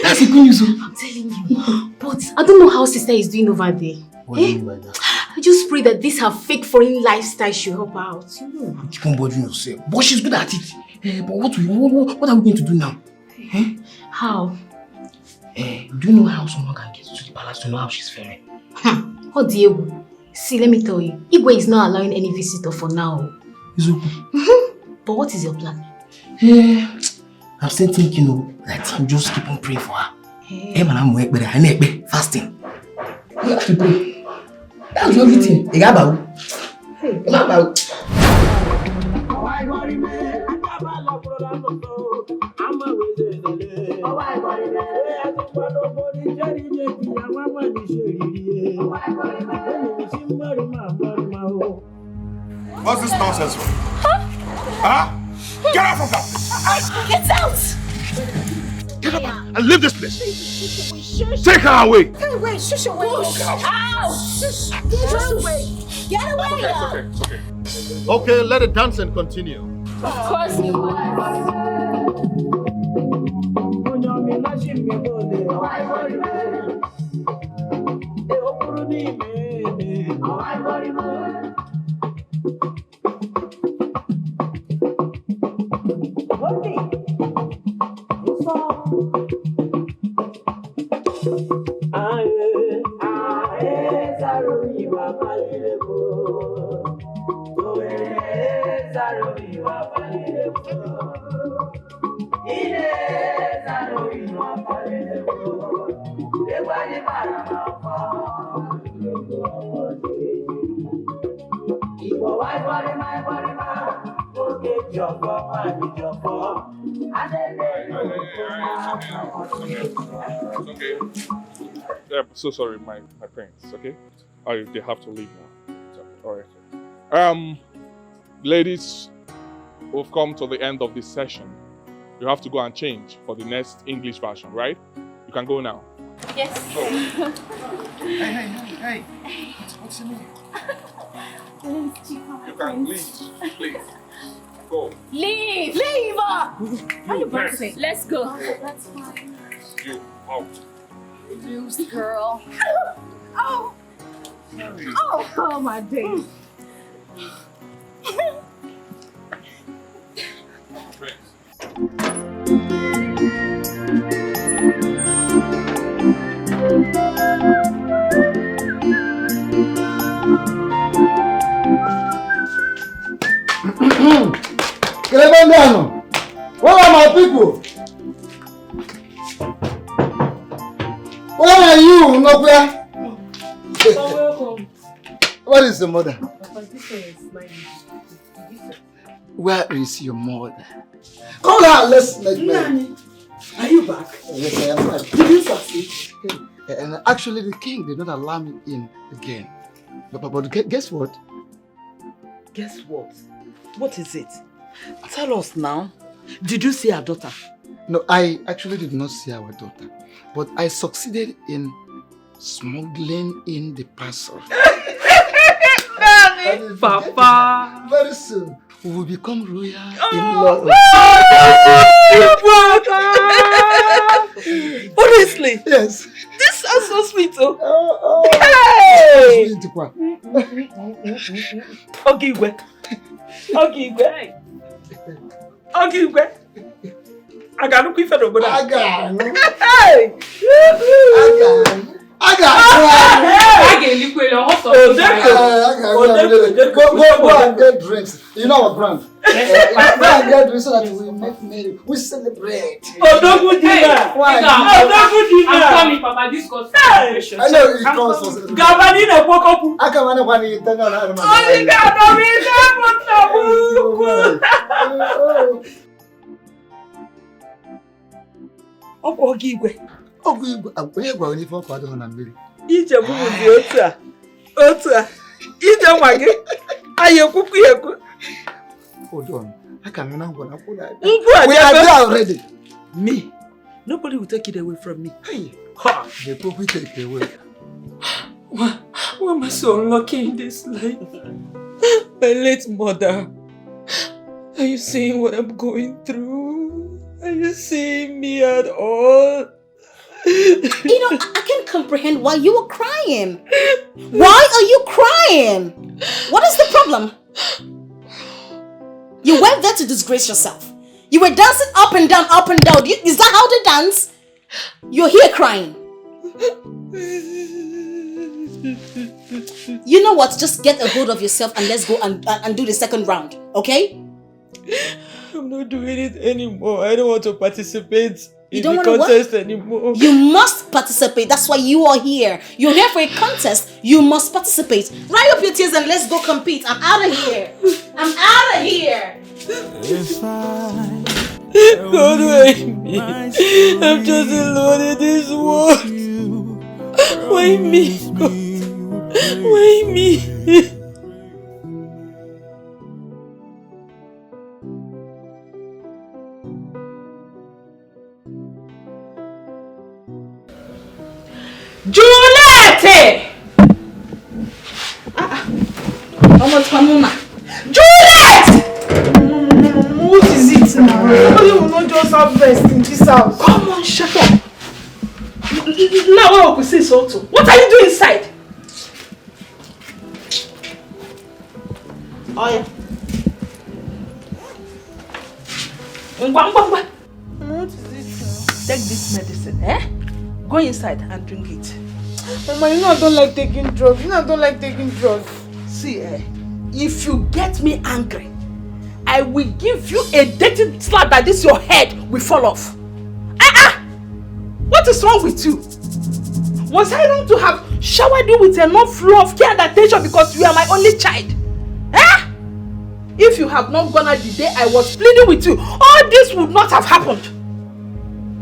That's I'm telling you. But I don't know how sister is doing over there. What do you mean by that? I just pray that this her fake foreign lifestyle should help her out. Keep on bothering yourself. But she's good at it. But what are we going to do now? How? Do you know how someone can get to the palace to know how she's faring? Oh, Diego. See, let me tell you. Igwe is not allowing any visitor for now. It's okay. But what is your plan? I'm still thinking, that you just keep on praying for her. I'm fasting. You have to pray. That's the only thing. What's this nonsense? Huh? Get out from that place! Get out! Get up and leave this place! Take her away! Wait, shush away! Ow! Shush! Get away! Get away! It's okay. Okay, let the dancing continue. Of course you will. Okay. So sorry, my parents, okay? They have to leave now. Alright. Ladies, we've come to the end of this session. You have to go and change for the next English version, right? You can go now. Yes. Hey. What's your name? You can leave, please. Go. Leave! Leave! Why you boxing? Let's go. That's fine. You out. Loose girl. Oh! Oh my days. Where are my people? Where are you, Nokwe? Welcome. What is the mother? This is my... Where is your mother? Call her, let's make Nani, are you back? Yes, I am back. Did you succeed? And actually, the king did not allow me in again. But guess what? Guess what? What is it? Tell us now. Did you see our daughter? No, I actually did not see our daughter. But I succeeded in smuggling in the parcel. Papa! Very soon, we will become royal in-laws. Honestly? Yes. This sounds so sweet, Hey! Ogigwe. I got no quick for the I got Hey! I got Go and get drinks. You know our brand. Go and get drinks so that we make merry. We celebrate. Odogu dinner. Why? Odogu dinner. I'm coming, Papa. This was celebration. I know it comes for celebration. Gabani na pokopu. I can't manage one in 10 hours. Only Gabani na pokopu. Ogigwe. Onye gwara n'ife ọkụ adịghị na mmiri. Ije bụbụzi otu a. Ije nwa gị. Anyị ekwukwu ya ekwu. Hold on. I can't remember what we are there already. Me? Nobody will take it away from me. Hey. Ha! They probably take it away. Why am I so unlucky in this life? My late mother. Are you seeing what I'm going through? Are you seeing me at all? I can't comprehend why you were crying. Why are you crying? What is the problem? You went there to disgrace yourself. You were dancing up and down, up and down. Is that how they dance? You're here crying. You know what? Just get a hold of yourself and let's go and do the second round, okay? I'm not doing it anymore. I don't want to participate in the what? contest anymore. You must participate. That's why you are here. You're here for a contest. You must participate. Dry up your tears and let's go compete. I'm out of here. I'm out of here. God, why me? I'm just alone in this world. Why me? God? Why me? Juliet! Juliet! What is it now? Why you will not just have rest in this house? Come on, shut up. Now what we say so too? What are you doing inside? Oh yeah. What is it now? Take this medicine, Go inside and drink it. Mama, you know I don't like taking drugs. See, if you get me angry, I will give you a dirty slap that this your head will fall off. What is wrong with you? Was I wrong to have showered you with enough love, care and attention because you are my only child? If you have not gone out the day I was pleading with you, all this would not have happened.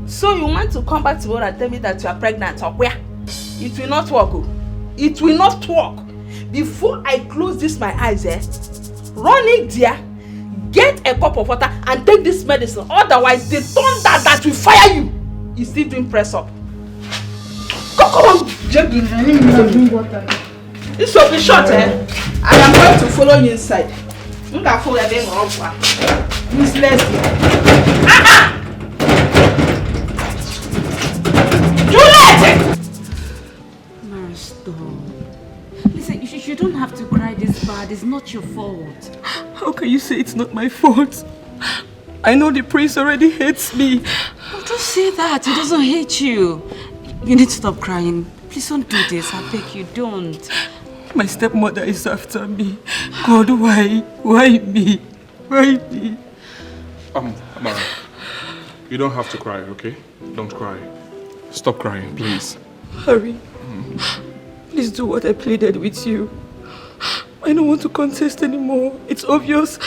So you want to come back to me and tell me that you are pregnant or where? It will not work. It will not work. Before I close this my eyes, run in there, get a cup of water and take this medicine. Otherwise, the thunder that will fire you is still doing press up. Come on. This will be short, I am going to follow you inside. You can follow them around. Miss Leslie. Juliet! Listen, you don't have to cry this bad. It's not your fault. How can you say it's not my fault? I know the prince already hates me. Oh, don't say that. He doesn't hate you. You need to stop crying. Please don't do this. I beg you, don't. My stepmother is after me. God, why? Why me? Why me? Amara, you don't have to cry, okay? Don't cry. Stop crying, please. Harry, please do what I pleaded with you. I don't want to contest anymore. It's obvious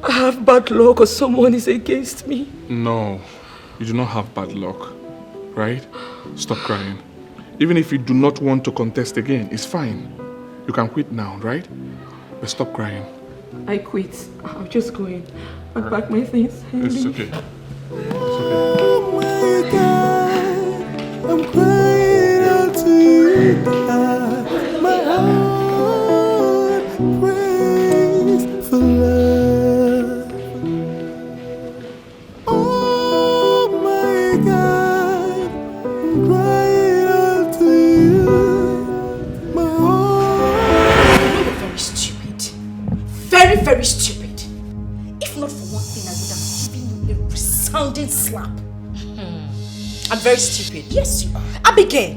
I have bad luck or someone is against me. No, you do not have bad luck, right? Stop crying. Even if you do not want to contest again, it's fine. You can quit now, right? But stop crying. I quit. I'm just going. I'll pack my things. It's okay. Oh my God, I'm crying out to you. My heart prays for love. Oh my God, I'm crying out to you. My heart. You're very stupid. Very, very stupid. If not for one thing, I would have given you a resounding slap. I'm very stupid. Yes, you are. Abigail,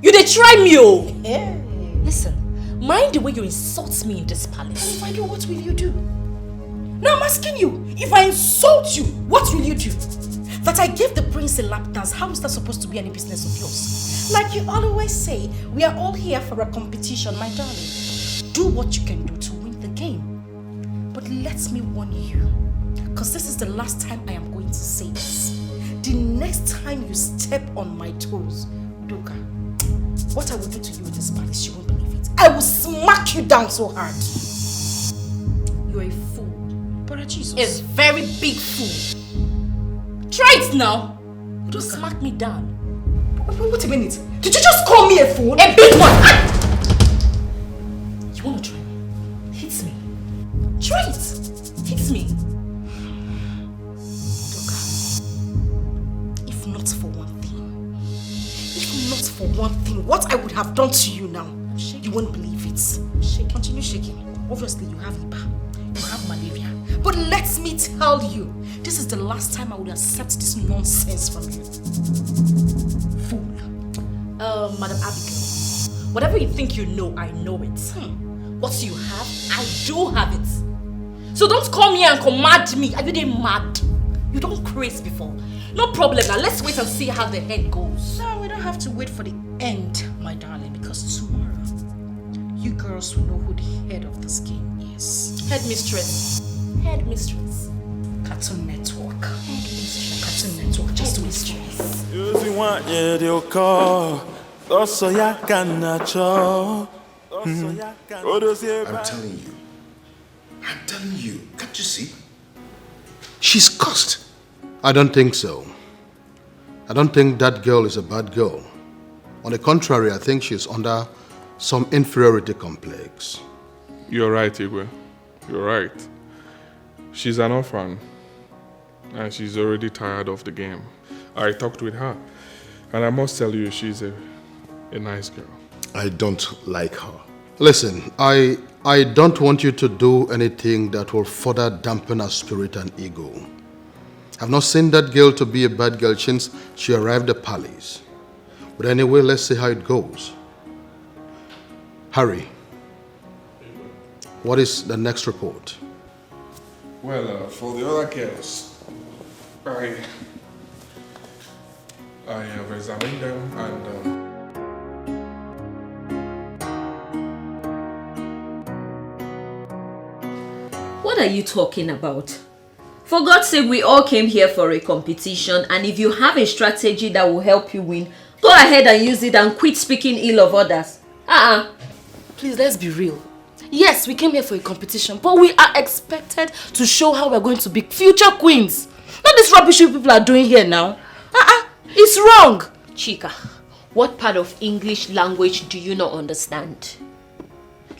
you dey try me, oh. Yeah. Listen, mind the way you insult me in this palace. If I do, what will you do? Now I'm asking you, if I insult you, what will you do? That I gave the prince a lap dance, how is that supposed to be any business of yours? Like you always say, we are all here for a competition, my darling. Do what you can do to win the game. But let me warn you, because this is the last time I am going to say this. The next time you step on my toes, Doka, what I will do to you in this palace, you won't believe it. I will smack you down so hard. You're a fool. Brother Jesus. A very big fool. Try it now. Don't smack me down. Wait a minute. Did you just call me a fool? A big one. Ah! You want to try me? Hit me. Try it. Hit me. Doka, if not for one thing, just for one thing, what I would have done to you now, you won't believe it. Continue shaking. Obviously, you have Iba. You have malaria. But let me tell you, this is the last time I would accept this nonsense from you. Fool. Madam Abigail, whatever you think you know, I know it. What you have, I do have it. So don't come here and command me. Are you they mad? You don't craze before. No problem now. Let's wait and see how the end goes. No, we don't have to wait for the end, my darling, because tomorrow, you girls will know who the head of this game is. Headmistress. Headmistress. Cartoon Network. Headmistress. Cartoon Network. Just mistress. Using one year, they'll call. Also, ya can I'm telling you, can't you see? She's cursed. I don't think so. I don't think that girl is a bad girl. On the contrary, I think she's under some inferiority complex. You're right, Igwe. You're right. She's an orphan, and she's already tired of the game. I talked with her, and I must tell you, she's a nice girl. I don't like her. Listen, I don't want you to do anything that will further dampen her spirit and ego. I've not seen that girl to be a bad girl since she arrived at Palace. But anyway, let's see how it goes. Harry, what is the next report? Well, for the other girls, I have examined them and What are you talking about? For God's sake, we all came here for a competition, and if you have a strategy that will help you win, go ahead and use it and quit speaking ill of others. Please, let's be real. Yes, we came here for a competition, but we are expected to show how we're going to be future queens. Not this rubbish you people are doing here now. It's wrong. Chika, what part of English language do you not understand?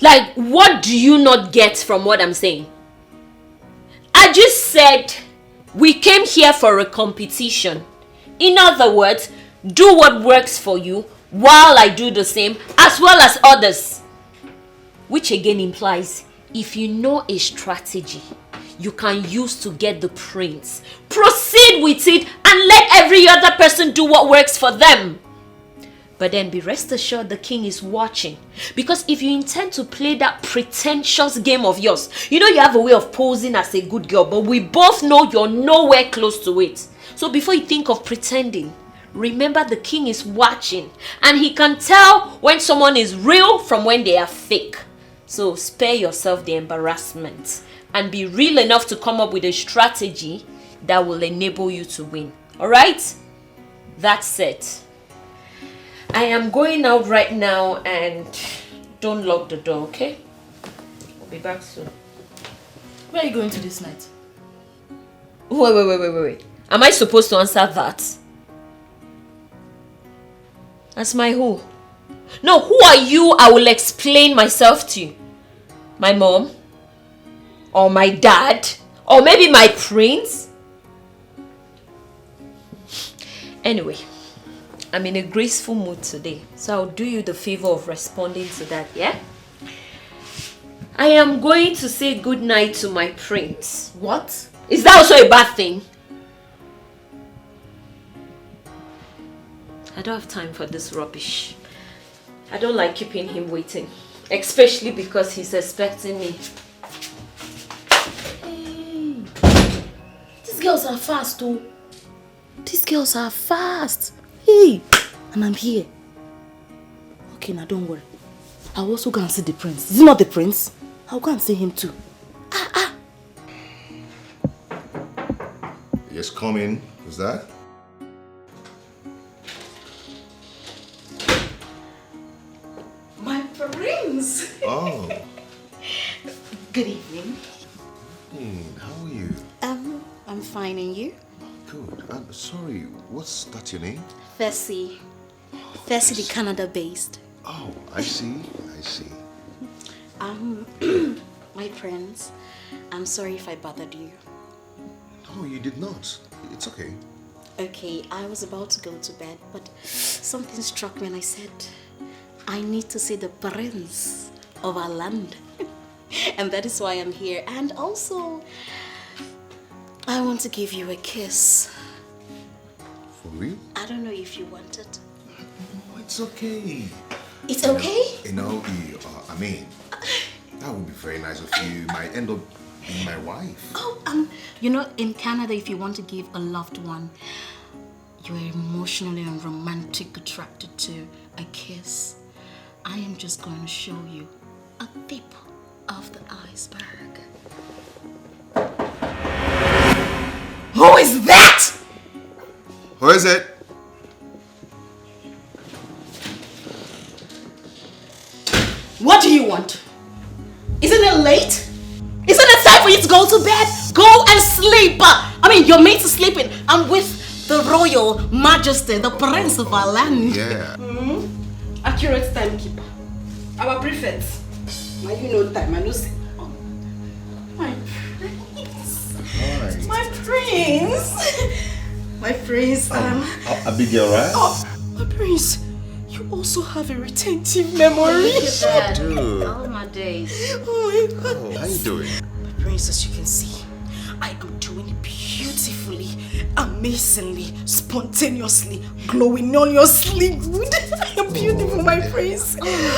Like, what do you not get from what I'm saying? I just said we came here for a competition. In other words, do what works for you while I do the same, as well as others. Which again implies, if you know a strategy you can use to get the prince, proceed with it and let every other person do what works for them. But then be rest assured the king is watching. Because if you intend to play that pretentious game of yours, you know you have a way of posing as a good girl, but we both know you're nowhere close to it. So before you think of pretending, remember the king is watching and he can tell when someone is real from when they are fake. So spare yourself the embarrassment and be real enough to come up with a strategy that will enable you to win. Alright? That's it. I am going out right now and don't lock the door, okay? I'll be back soon. Where are you going to this night? Wait. Am I supposed to answer that? That's my who? No, who are you? I will explain myself to you. My mom? Or my dad? Or maybe my prince? Anyway, I'm in a graceful mood today, so I'll do you the favor of responding to that, yeah? I am going to say goodnight to my prince. What? Is that also a bad thing? I don't have time for this rubbish. I don't like keeping him waiting, especially because he's expecting me. Hey, these girls are fast, oh. These girls are fast. Hey, and I'm here. Okay, now don't worry. I'll also go and see the prince. Is he not the prince? I'll go and see him too. Yes, come in. Who's that? My prince. Oh. Good evening. How are you? I'm fine, and you? Good. I'm sorry. What's that your name? Fessy. Fessy, the Canada-based. Oh, I see. My prince, I'm sorry if I bothered you. No, you did not. It's okay. Okay, I was about to go to bed, but something struck me and I said, I need to see the prince of our land. And that is why I'm here. And also, I want to give you a kiss. For real? I don't know if you want it. Oh, it's okay. It's okay? I mean, that would be very nice of you. Might end up being my wife. Oh, in Canada, if you want to give a loved one you are emotionally and romantic attracted to a kiss, I am just going to show you a tip of the iceberg. Who is that? Who is it? What do you want? Isn't it late? Isn't it time for you to go to bed? Go and sleep. Your mates are sleeping. I'm with the royal majesty, the prince of our land. Yeah. Accurate timekeeper. Our prefect. Now you know time. I know. My prince. Hi. My prince. My prince. Abigail, right? Oh, my prince. You also have a retentive memory. I do. All my days. Oh my God. Oh, how you doing? My prince, as you can see, I am doing beautifully, amazingly, spontaneously, glowing on your sleep. I am beautiful, my prince.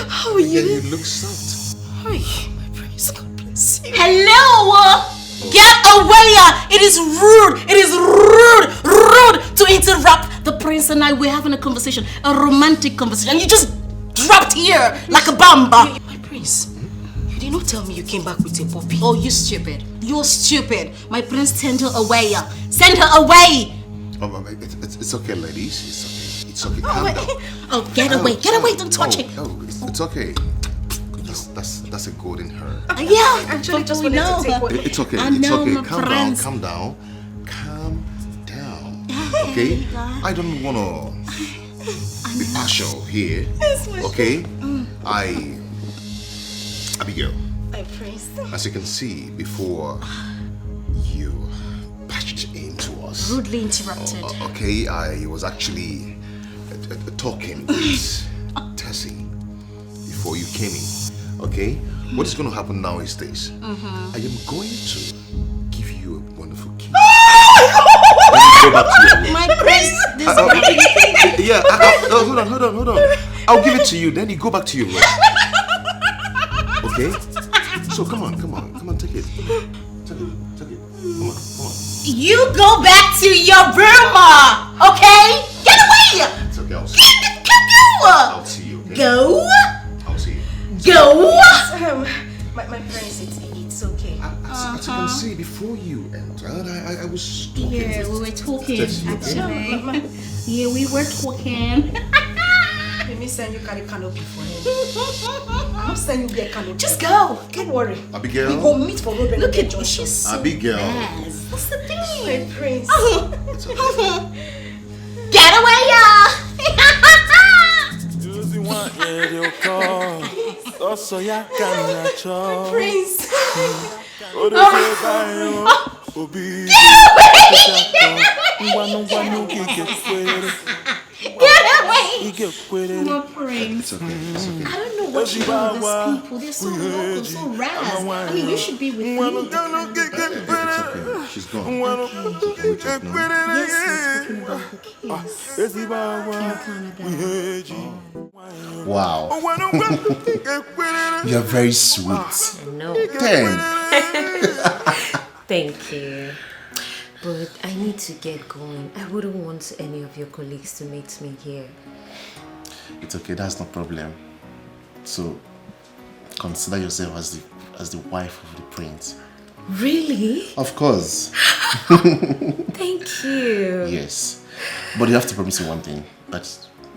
How are you? Yeah, you look soft. Hi, my prince. God bless you. Hello! Get away! It is rude! It is rude to interrupt the prince and I. We're having a conversation, a romantic conversation, and you just dropped here like a bamba. My prince, you did not tell me you came back with a puppy. Oh, you stupid. You're stupid. My prince, send her away. Send her away! Oh, it's okay, ladies. It's okay. Calm down. Oh, get away. Get away. Don't touch it. Oh, it's okay. That's a golden hair. Yeah, actually, just wanted to take one. It's okay. I It's know, okay. my Calm prince. down. Okay? I don't wanna be partial here. Yes, my Okay? Abigail, my prince. as you can see, before you patched into us, Rudely interrupted. okay, I was actually talking with Tessie before you came in. Okay? What is going to happen now is this. I am going to give you a wonderful kiss. Go back to your room. My prince, this Yeah, hold on. I'll give it to you, then you go back to your room. Okay? So come on, take it. Take it. Come on. You go back to your room, okay? Get away! It's okay, I'll see you. I'll see you, okay? Go! I'll see you. Go! my prince, it's okay. As you can see, before you entered, I was talking. Yeah, we were talking, Tessie, okay? actually. Yeah, we were talking. Let me send you carry canopy for him. I'll send you get canopy. Just go. Don't worry. Abigail. We go meet for Robin. Look at you, she's so Abigail. nice. What's the thing? My prince. It's okay. Get away, y'all! Prince. Get away! My prince. It's okay. I don't know what you do with these people. They're so local, so rad. You should be with me. It's okay. She's gone. Yes, we're talking about the kiss. Wow. You're very sweet. No. 10. Thank you. But I need to get going. I wouldn't want any of your colleagues to meet me here. It's okay, that's no problem. So, consider yourself as the wife of the prince. Really? Of course. Thank you. Yes. But you have to promise me one thing. That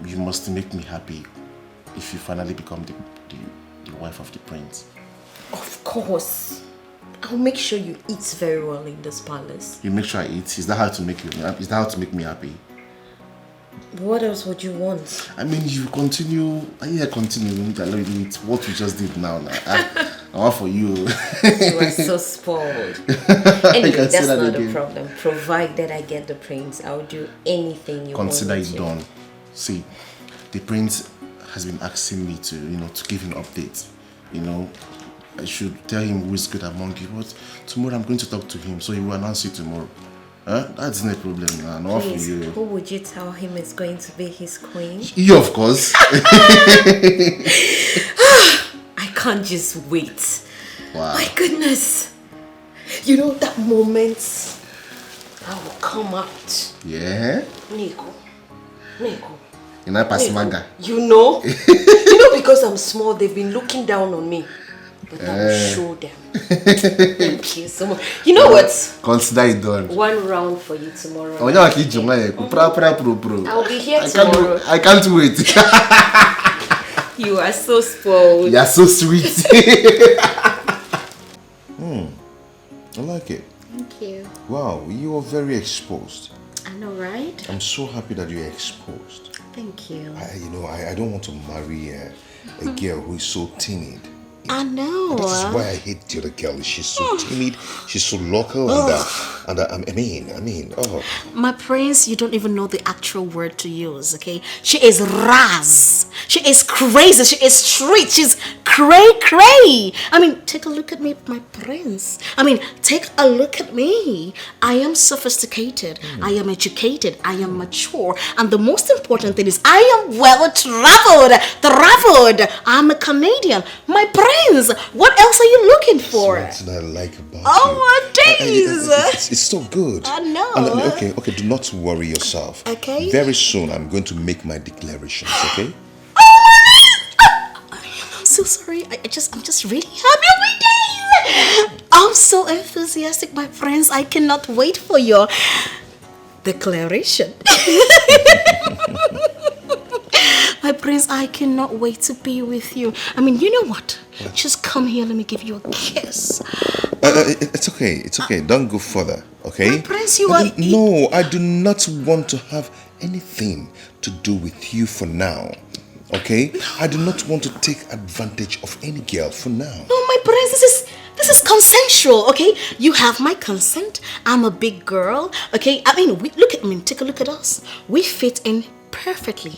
you must make me happy if you finally become the wife of the prince. Of course. I'll make sure you eat very well in this palace. You make sure I eat. Is that how to make me happy? What else would you want? I mean, you continue with what we just did now. all for you. You are so spoiled. Anyway, that's not a problem. Provided I get the prince, I'll do anything you want. Consider it done. See, the prince has been asking me to, to give him updates. I should tell him who is good among you, but tomorrow I'm going to talk to him, so he will announce it tomorrow. That's no problem, man. All for you. Who would you tell him is going to be his queen? You, of course. I can't just wait. Wow. My goodness. You know that moment I will come out. Yeah? Nico. You know, Pasimaga. You know, because I'm small, they've been looking down on me. But I will show them. Thank you so much. You know what? Consider it done. 1 round for you tomorrow. I'll be here tomorrow. I can't wait. You are so spoiled. You are so sweet. I like it. Thank you. Wow, you are very exposed. I know, right? I'm so happy that you're exposed. Thank you. I don't want to marry a girl who is so timid. I know. That is why I hate the other girl. She's so timid, she's so local, and I mean, My prince, you don't even know the actual word to use, okay? She is raz. She is crazy. She is street. She's cray. I mean, take a look at me, my prince. Take a look at me. I am sophisticated. I am educated. I am mature. And the most important thing is I am well traveled. I'm a Canadian. My prince, what else are you looking for? That's what I like about oh, you. my days. It's so good. I know. Okay, do not worry yourself. Okay. Very soon I'm going to make my declarations, okay? I'm so sorry. I'm just really happy every day. I'm so enthusiastic, my friends. I cannot wait for your declaration. My prince, I cannot wait to be with you. You know what? Just come here. Let me give you a kiss. It's okay. Don't go further, okay? My prince, you are... No, I do not want to have anything to do with you for now. Okay? No. I do not want to take advantage of any girl for now. No, my prince, this is consensual, okay? You have my consent. I'm a big girl, okay? Look at me. Take a look at us. We fit in perfectly.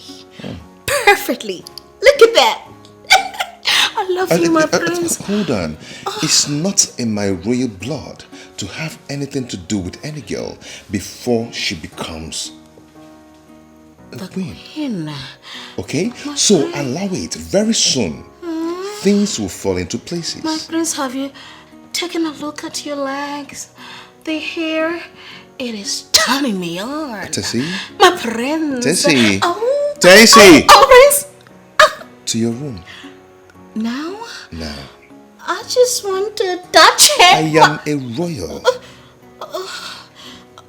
Perfectly. Look at that. I love you, my prince. Hold on. It's not in my royal blood to have anything to do with any girl before she becomes a queen. Okay? So allow it. Very soon, things will fall into places. My prince, have you taken a look at your legs? The hair, it is turning me on. Tessie? My prince. Tessie. Tessie. Prince. To your room. Now? Now. I just want to touch it. I am a royal.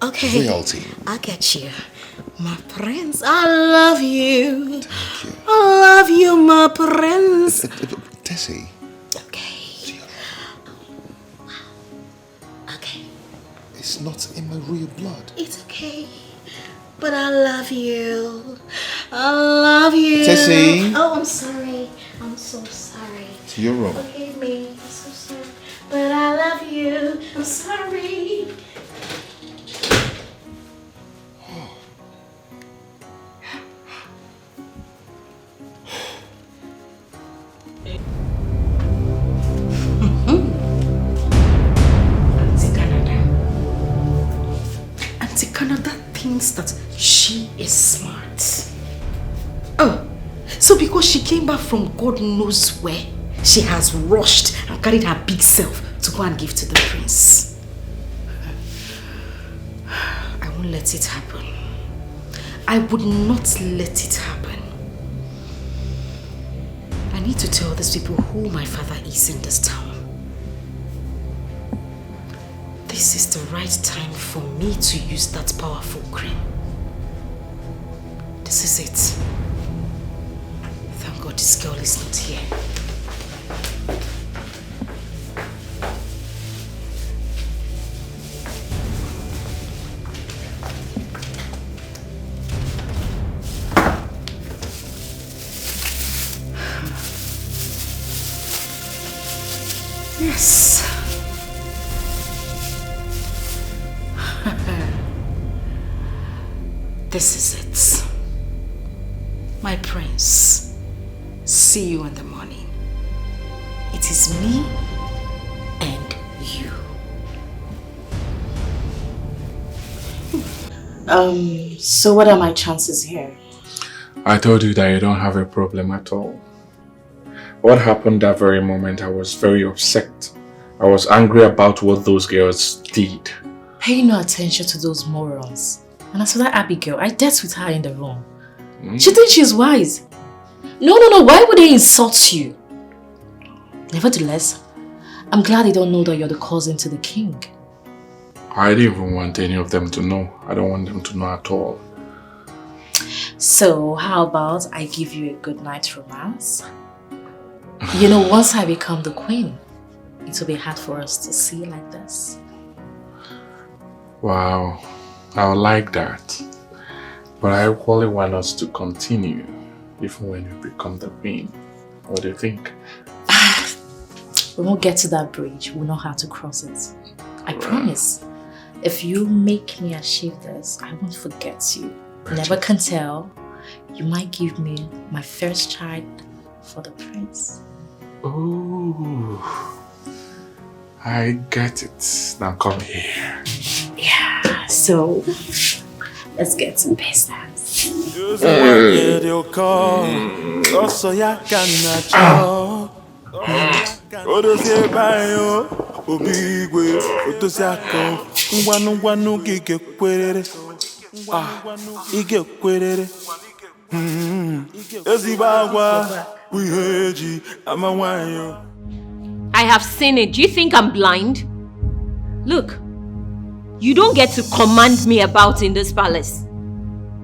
Okay. Royalty. I get you. My prince, I love you. Thank you. I love you, my prince. Tessie. Okay. Okay. It's not in my royal blood. It's okay. But I love you. I love you. Tessie. Oh, I'm sorry. I'm so sorry. To your room. Forgive me. I'm so sorry. But I love you. I'm sorry. Auntie Canada thinks that she is smart. Oh, so because she came back from God knows where, she has rushed and carried her big self to go and give to the prince. I won't let it happen. I would not let it happen. I need to tell these people who my father is in this town. This is the right time for me to use that powerful cream. This is it. Thank God this girl is not here. Yes. This is it. My prince, see you in the morning. It is me and you. So what are my chances here? I told you that you don't have a problem at all. What happened that very moment, I was very upset. I was angry about what those girls did. Pay no attention to those morons. And as for that Abigail, I dealt with her in the room. She thinks she's wise. No, why would they insult you? Nevertheless, I'm glad they don't know that you're the cousin to the king. I didn't even want any of them to know. I don't want them to know at all. So, how about I give you a good night's romance? You know, once I become the queen, it will be hard for us to see like this. Wow, I would like that. But I equally want us to continue, even when you become the queen. What do you think? We won't get to that bridge. We'll know how to cross it. I promise. If you make me achieve this, I won't forget you. Never can tell. You might give me my first child for the prince. Ooh, I get it. Now come here. Yeah, so let's get to business. I have seen it. Do you think I'm blind? Look, you don't get to command me about in this palace.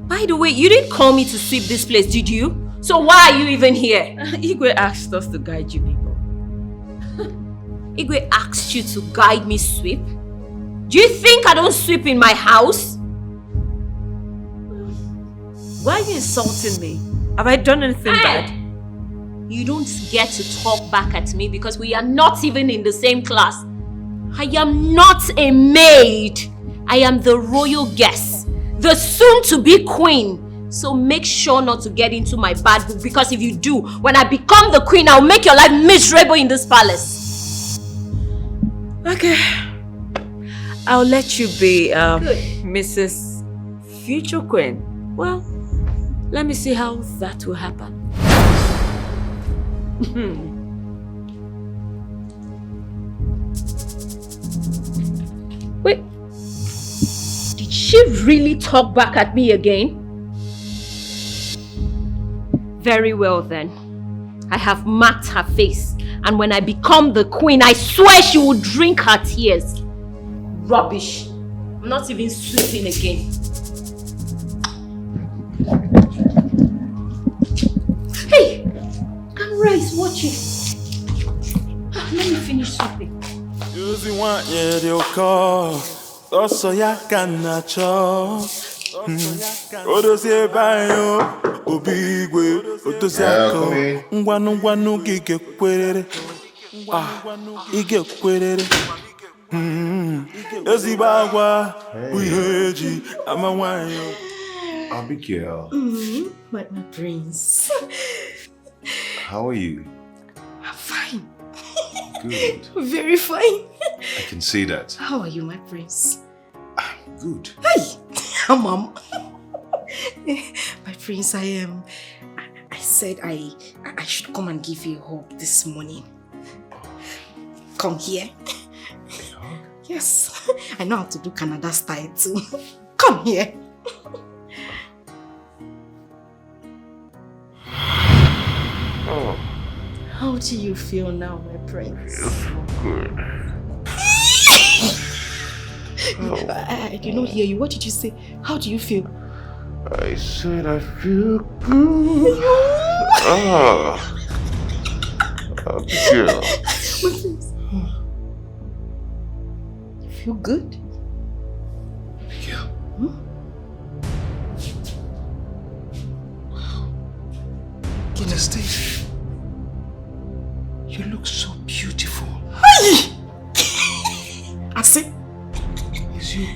By the way, you didn't call me to sweep this place, did you? So why are you even here? Igwe asked us to guide you people. Igwe asked you to guide me sweep? Do you think I don't sweep in my house? Why are you insulting me? Have I done anything bad? You don't get to talk back at me because we are not even in the same class. I am not a maid. I am the royal guest, the soon-to-be queen. So make sure not to get into my bad book, because if you do, when I become the queen, I'll make your life miserable in this palace. Okay. I'll let you be Mrs. Future Queen. Well, let me see how that will happen. Wait, did she really talk back at me again? Very well then. I have marked her face, and when I become the queen, I swear she will drink her tears. Rubbish. I'm not even sweeping again. Hey! Come rise, watch it. Let me finish sweeping. Using one year they'll call. Also, ya can not chop. Odo se bayo, obigwe, odo se ako. Ngwanu gige kwerere. Ige kwerere. Ezibagwa, uyeji, amawanyo. Abigail. My prince. How are you? I'm fine. Good. Very fine. I can see that. How are you, my prince? I'm good. Hey, Mom. My prince, I said I should come and give you a hug this morning. Come here. Yes, I know how to do Canada style too. Come here. Oh. How do you feel now, my prince? It's so good. I did not hear you. What did you say? How do you feel? I said I feel good. Abigail. My prince. You feel good? Abigail. What is this? You look so beautiful. I see. Is you?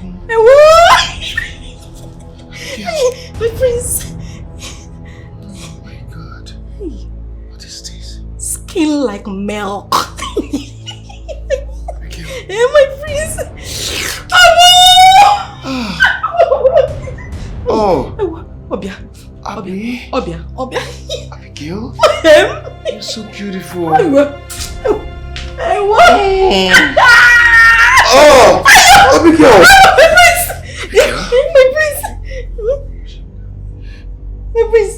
My prince. Oh my God. What is this? Skin like milk. Hey, my prince. Oh. Obia. Abi. Obia. Abigail? You're so beautiful. Oh! Abigail! My prince! My prince!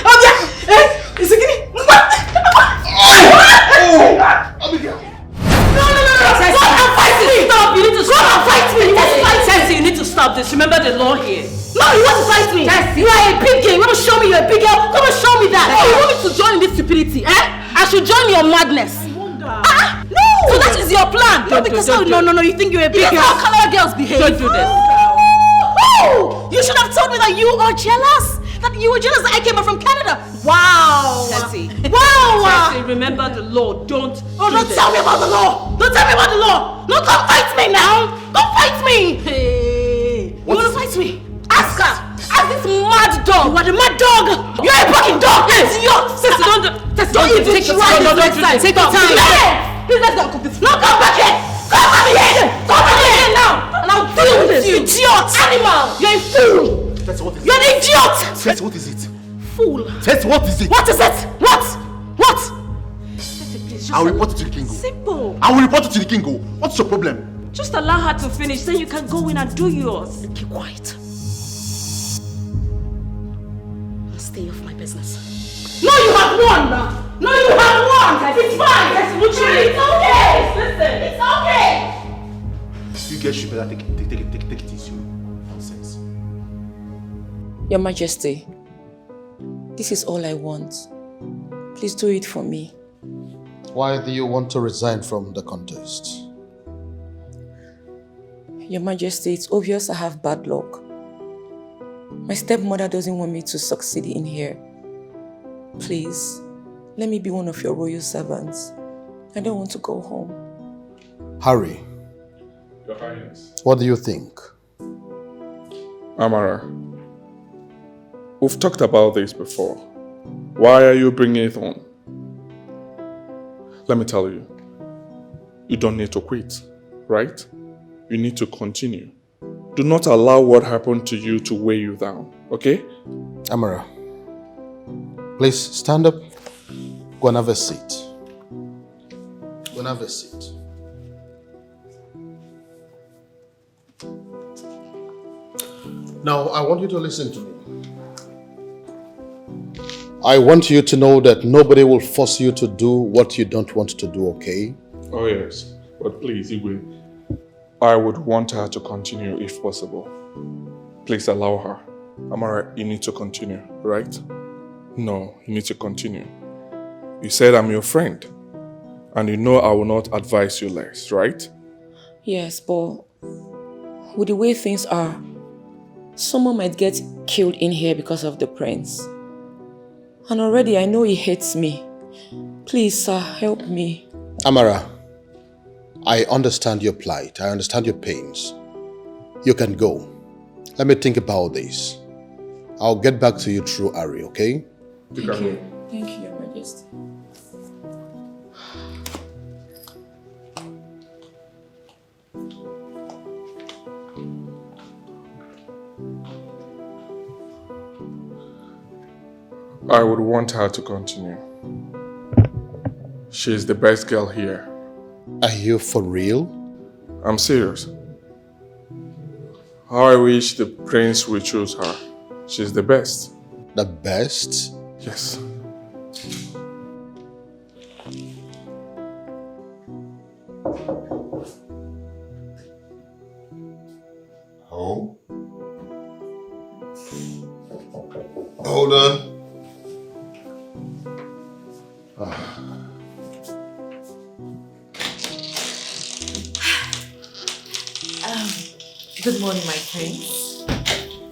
Obia! Is it getting... Abigail! No! Stop and fight me! Stop! You need to stop and fight me! Tessie, you need to stop this. Remember the law here. No, you want to fight me! Tessie. You are a big girl. You want to show me you're a big girl? Come and show me that! Tessie. You want me to join this stupidity, eh? I should join your madness. No! So that is your plan? No, because no, you think you're a big girl. That's how Canada girls behave. Don't do this. Oh! You should have told me that you are jealous. That you were jealous that I came back from Canada. Wow! Tessie. Wow! Tessie, remember the law. Don't Tell me about the law! Don't tell me about the law! No, don't fight me now! Don't fight me! Hey! You wanna fight me? Ask her! Ask this mad dog! You are the mad dog! You're a fucking dog! Tessie, don't even try this next time! Take your time! Please, let's go cook this. No, come back here! Come back here! Come back here now! And I'll deal with this, you idiot! Animal! You're a fool! You're an idiot! Tessie, what is it? Fool! Tessie, what is it? What is it? What? I'll report it to the Kingo. Simple. I will report it to the Kingo. What's your problem? Just allow her to finish, then you can go in and do yours. Keep quiet. Stay off my business. No, you have won! No, you have won! It's fine! It's okay! Listen, it's okay! You guys should better take it easy. Nonsense. Your Majesty, this is all I want. Please do it for me. Why do you want to resign from the contest? Your Majesty, it's obvious I have bad luck. My stepmother doesn't want me to succeed in here. Please, let me be one of your royal servants. I don't want to go home. Harry. Your Highness. What do you think? Amara, we've talked about this before. Why are you bringing it on? Let me tell you, you don't need to quit, right? You need to continue. Do not allow what happened to you to weigh you down, okay? Amara, please stand up. Go and have a seat. Go and have a seat. Now, I want you to listen to me. I want you to know that nobody will force you to do what you don't want to do, okay? Oh yes, but please, Igwe, I would want her to continue if possible. Please allow her. Amara, you need to continue, right? No, you need to continue. You said I'm your friend, and you know I will not advise you less, right? Yes, but with the way things are, someone might get killed in here because of the prince. And already I know he hates me. Please, sir, help me. Amara, I understand your plight. I understand your pains. You can go. Let me think about this. I'll get back to you through Ari, okay? Thank you. Thank you, Your Majesty. I would want her to continue. She's the best girl here. Are you for real? I'm serious. How I wish the prince would choose her. She's the best. The best? Yes. Oh? Hold on. Good morning, my friends.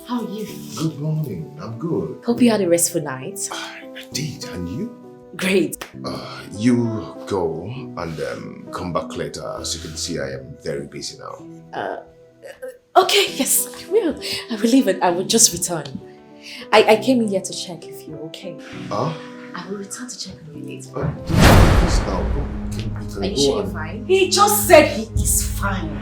How are you? Good morning. I'm good. Hope you had a restful night. I did, and you? Great. You go and come back later. As you can see, I am very busy now. Okay, yes, I will. I will leave it. I will just return. I came in here to check if you're okay. Huh? I will return to check on you later. Are you sure you're fine? He just said he is fine.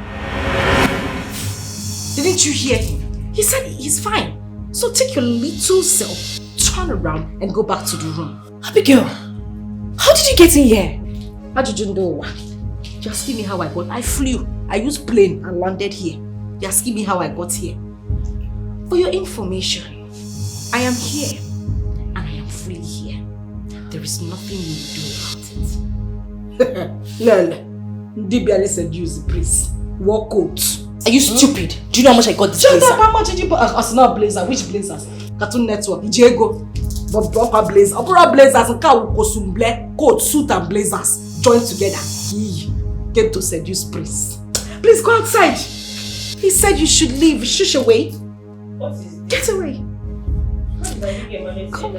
Didn't you hear him? He said he's fine. So take your little self, turn around and go back to the room. Abigail, how did you get in here? How did you know? You're asking me how I got. I flew. I used plane and landed here. You're asking me how I got here. For your information, I am here and I am fully here. There is nothing you do about it. Lel, Ndibiale said use the priest. War coat. Are you stupid? Do you know how much I got this blazer? blazer? Shut up, how much did you buy? As not blazer, which blazers? Cartoon Network, Diego. But proper blazers. Opera blazers and coat, suit and blazers joined together. He came to seduce Prince. Please go outside. He said you should leave. Shush away. What is it? Get away. Come.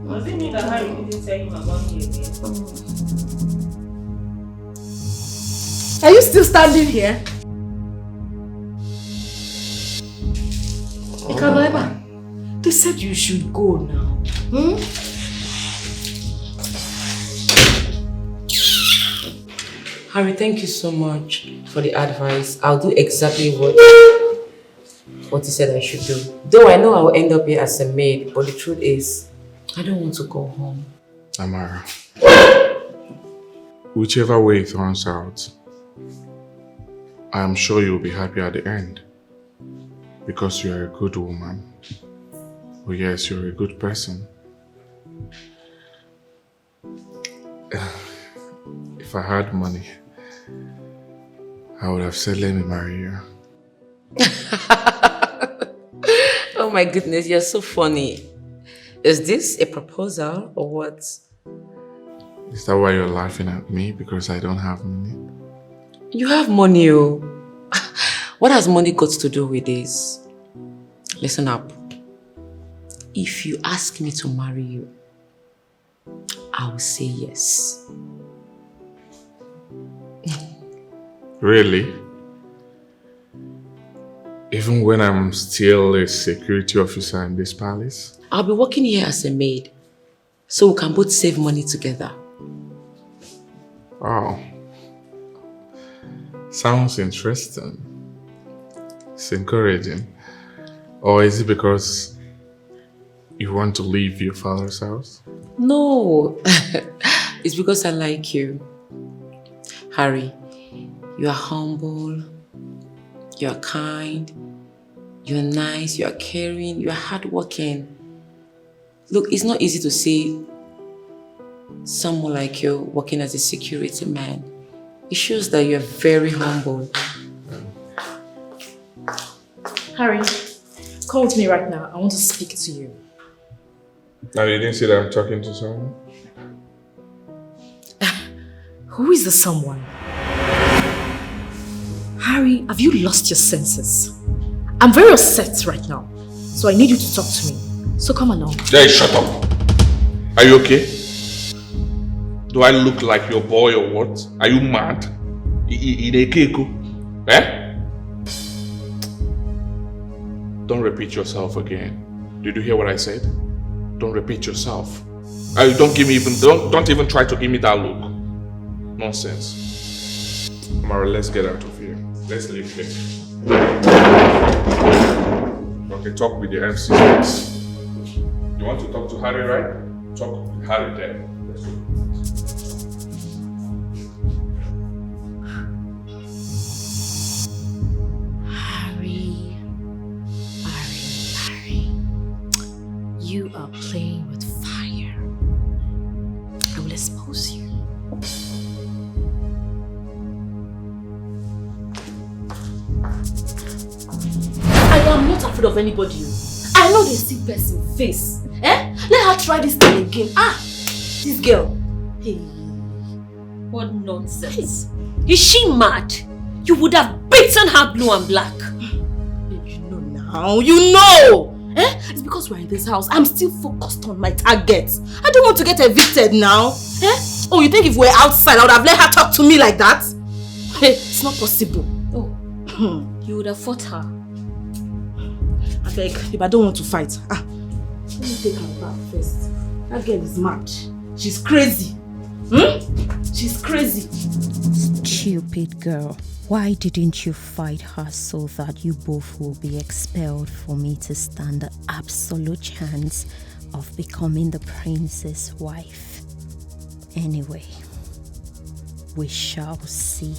Was it me that Harry didn't tell him about me again? Are you still standing here? Ikanaiba, they said you should go now. Harry, thank you so much for the advice. I'll do exactly what you said I should do. Though I know I'll end up here as a maid, but the truth is, I don't want to go home. Amara, whichever way it turns out, I am sure you'll be happy at the end. Because you are a good woman. Oh yes, you're a good person. If I had money, I would have said, let me marry you. Oh my goodness, you're so funny. Is this a proposal or what? Is that why you're laughing at me? Because I don't have money? You have money, oh. What has money got to do with this? Listen up. If you ask me to marry you, I will say yes. Really? Even when I'm still a security officer in this palace? I'll be working here as a maid, so we can both save money together. Wow. Sounds interesting. It's encouraging. Or is it because you want to leave your father's house? No, it's because I like you. Harry, you are humble, you are kind, you're nice, you are caring, you are hardworking. Look, it's not easy to see someone like you working as a security man. It shows that you're very humble. Harry, come with me right now. I want to speak to you. Now you didn't see that I'm talking to someone? Who is the someone? Harry, have you lost your senses? I'm very upset right now, so I need you to talk to me. So come along. Jay, shut up. Are you okay? Do I look like your boy or what? Are you mad? Eh? Don't repeat yourself again. Did you hear what I said? Don't repeat yourself. Don't even try to give me that look. Nonsense. Amara, let's get out of here. Let's leave here. Okay, talk with the MCs. You want to talk to Harry, right? Talk with Harry there. Let's go. Harry. You are playing with fire. I will expose you. I am not afraid of anybody. I know they see person face. Let her try this thing again. This girl. Hey, what nonsense. Is she mad? You would have beaten her blue and black. You know now. You know. It's because we're in this house. I'm still focused on my target. I don't want to get evicted now. Oh, you think if we're outside, I would have let her talk to me like that? Hey, it's not possible. Oh, you would have fought her. I beg, if I don't want to fight, let me take her back first. That girl is mad. She's crazy. She's crazy. Stupid girl. Why didn't you fight her so that you both will be expelled for me to stand the absolute chance of becoming the prince's wife? Anyway, we shall see.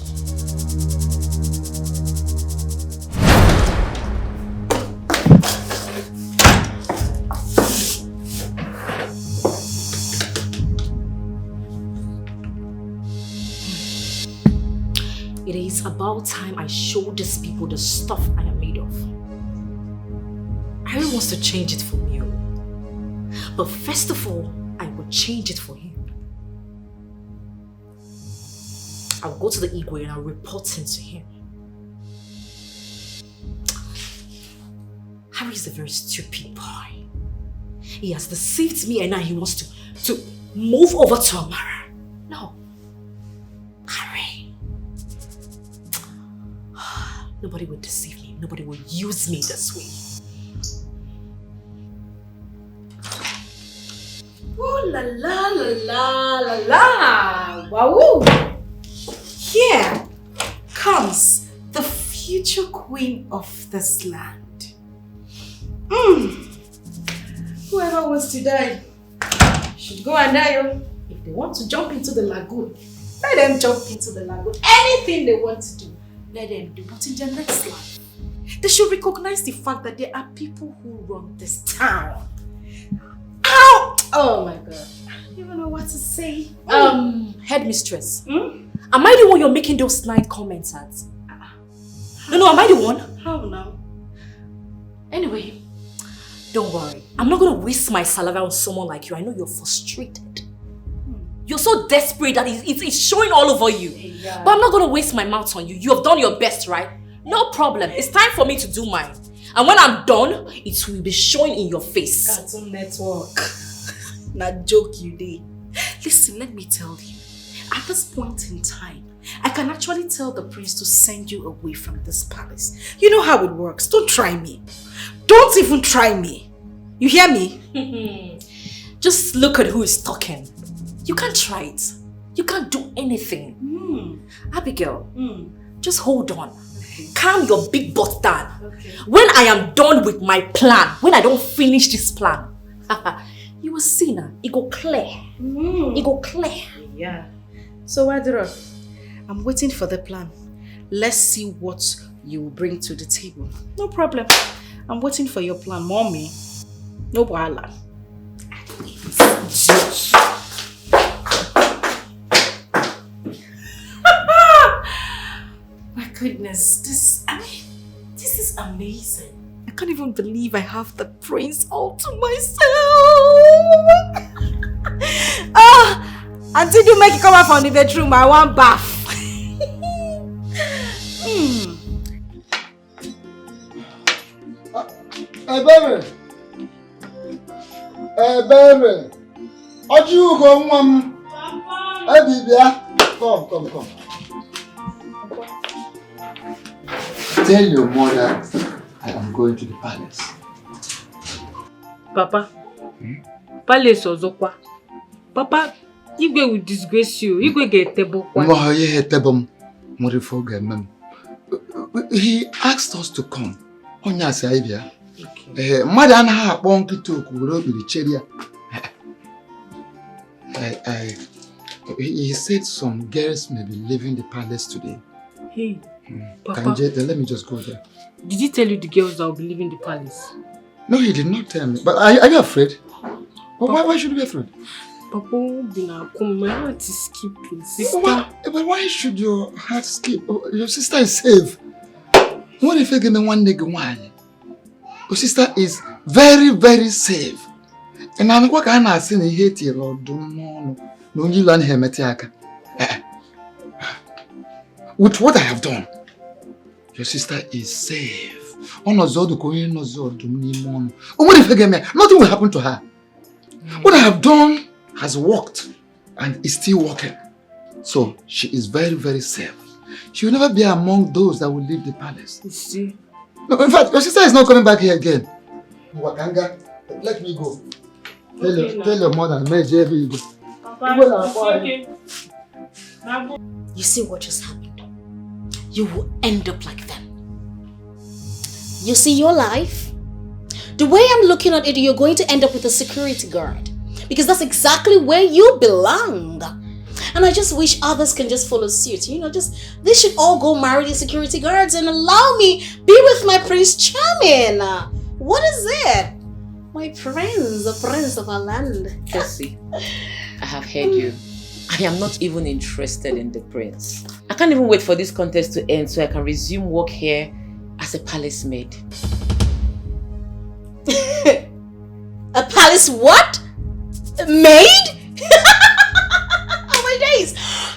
It is about time I show these people the stuff I am made of. Harry wants to change it for me. But first of all, I will change it for him. I'll go to the Igwe and I'll report him to him. Harry is a very stupid boy. He has deceived me and now he wants to move over to Amara. No. Harry. Nobody will deceive me. Nobody will use me this way. Ooh la la la la la la! Wow! Here comes the future queen of this land. Whoever wants to die should go and die. If they want to jump into the lagoon, let them jump into the lagoon. Anything they want to do, let them do. But in their next life, they should recognize the fact that there are people who run this town. Ow! Oh my God. I don't even know what to say. Headmistress. Am I the one you're making those snide comments at? No, am I the one? How now? Anyway, don't worry. I'm not going to waste my saliva on someone like you. I know you're frustrated. You're so desperate that it's showing all over you. Yeah. But I'm not going to waste my mouth on you. You have done your best, right? No problem. It's time for me to do mine. And when I'm done, it will be showing in your face. Cartoon Network. Not joke you did. Listen, let me tell you. At this point in time, I can actually tell the prince to send you away from this palace. You know how it works. Don't try me. Don't even try me. You hear me? Just look at who is talking. You can't try it. You can't do anything. Abigail, just hold on. Calm your big butt down. Okay. When I am done with my plan, when I don't finish this plan, you will see now. It go clear. It go clear. Yeah. So, Wadro, I'm waiting for the plan. Let's see what you will bring to the table. No problem. I'm waiting for your plan, mommy. No bother. My goodness, this is amazing. I can't even believe I have the prince all to myself. Until you make it come out from the bedroom, I want bath. Baby. Baby. Are you going, Mom? Come. Tell your mother I am going to the palace. Papa, palace ozokwa. Papa, Igwe will disgrace you. Igwe get table. He asked us to come. Madam ha bonki talk will be the cherry. He said some girls may be leaving the palace today. Hey, Papa. Let me just go there. Did he tell you the girls that will be leaving the palace? No, he did not tell me. But are you afraid? Why should you be afraid? Papa, my heart is skipping, sister. But why should your heart skip? Your sister is safe. What if you give me one nigga one? Your sister is very, very safe. And I'm going to say you hate your Lord. No, you learn him at with what I have done, your sister is safe. Nothing will happen to her. What I have done has worked and is still working. So she is very, very safe. She will never be among those that will leave the palace. You see? No, in fact, your sister is not coming back here again. Wakanga, let me go. Tell your mother, you go. You see what just happened? You will end up like them. You see your life? The way I'm looking at it, you're going to end up with a security guard. Because that's exactly where you belong. And I just wish others can just follow suit. You know, they should all go marry the security guards and allow me be with my Prince Charming. What is it? My prince, the prince of our land. Tessie, I have heard you. I am not even interested in the prince. I can't even wait for this contest to end so I can resume work here as a palace maid. A palace what? Maid? Oh my days!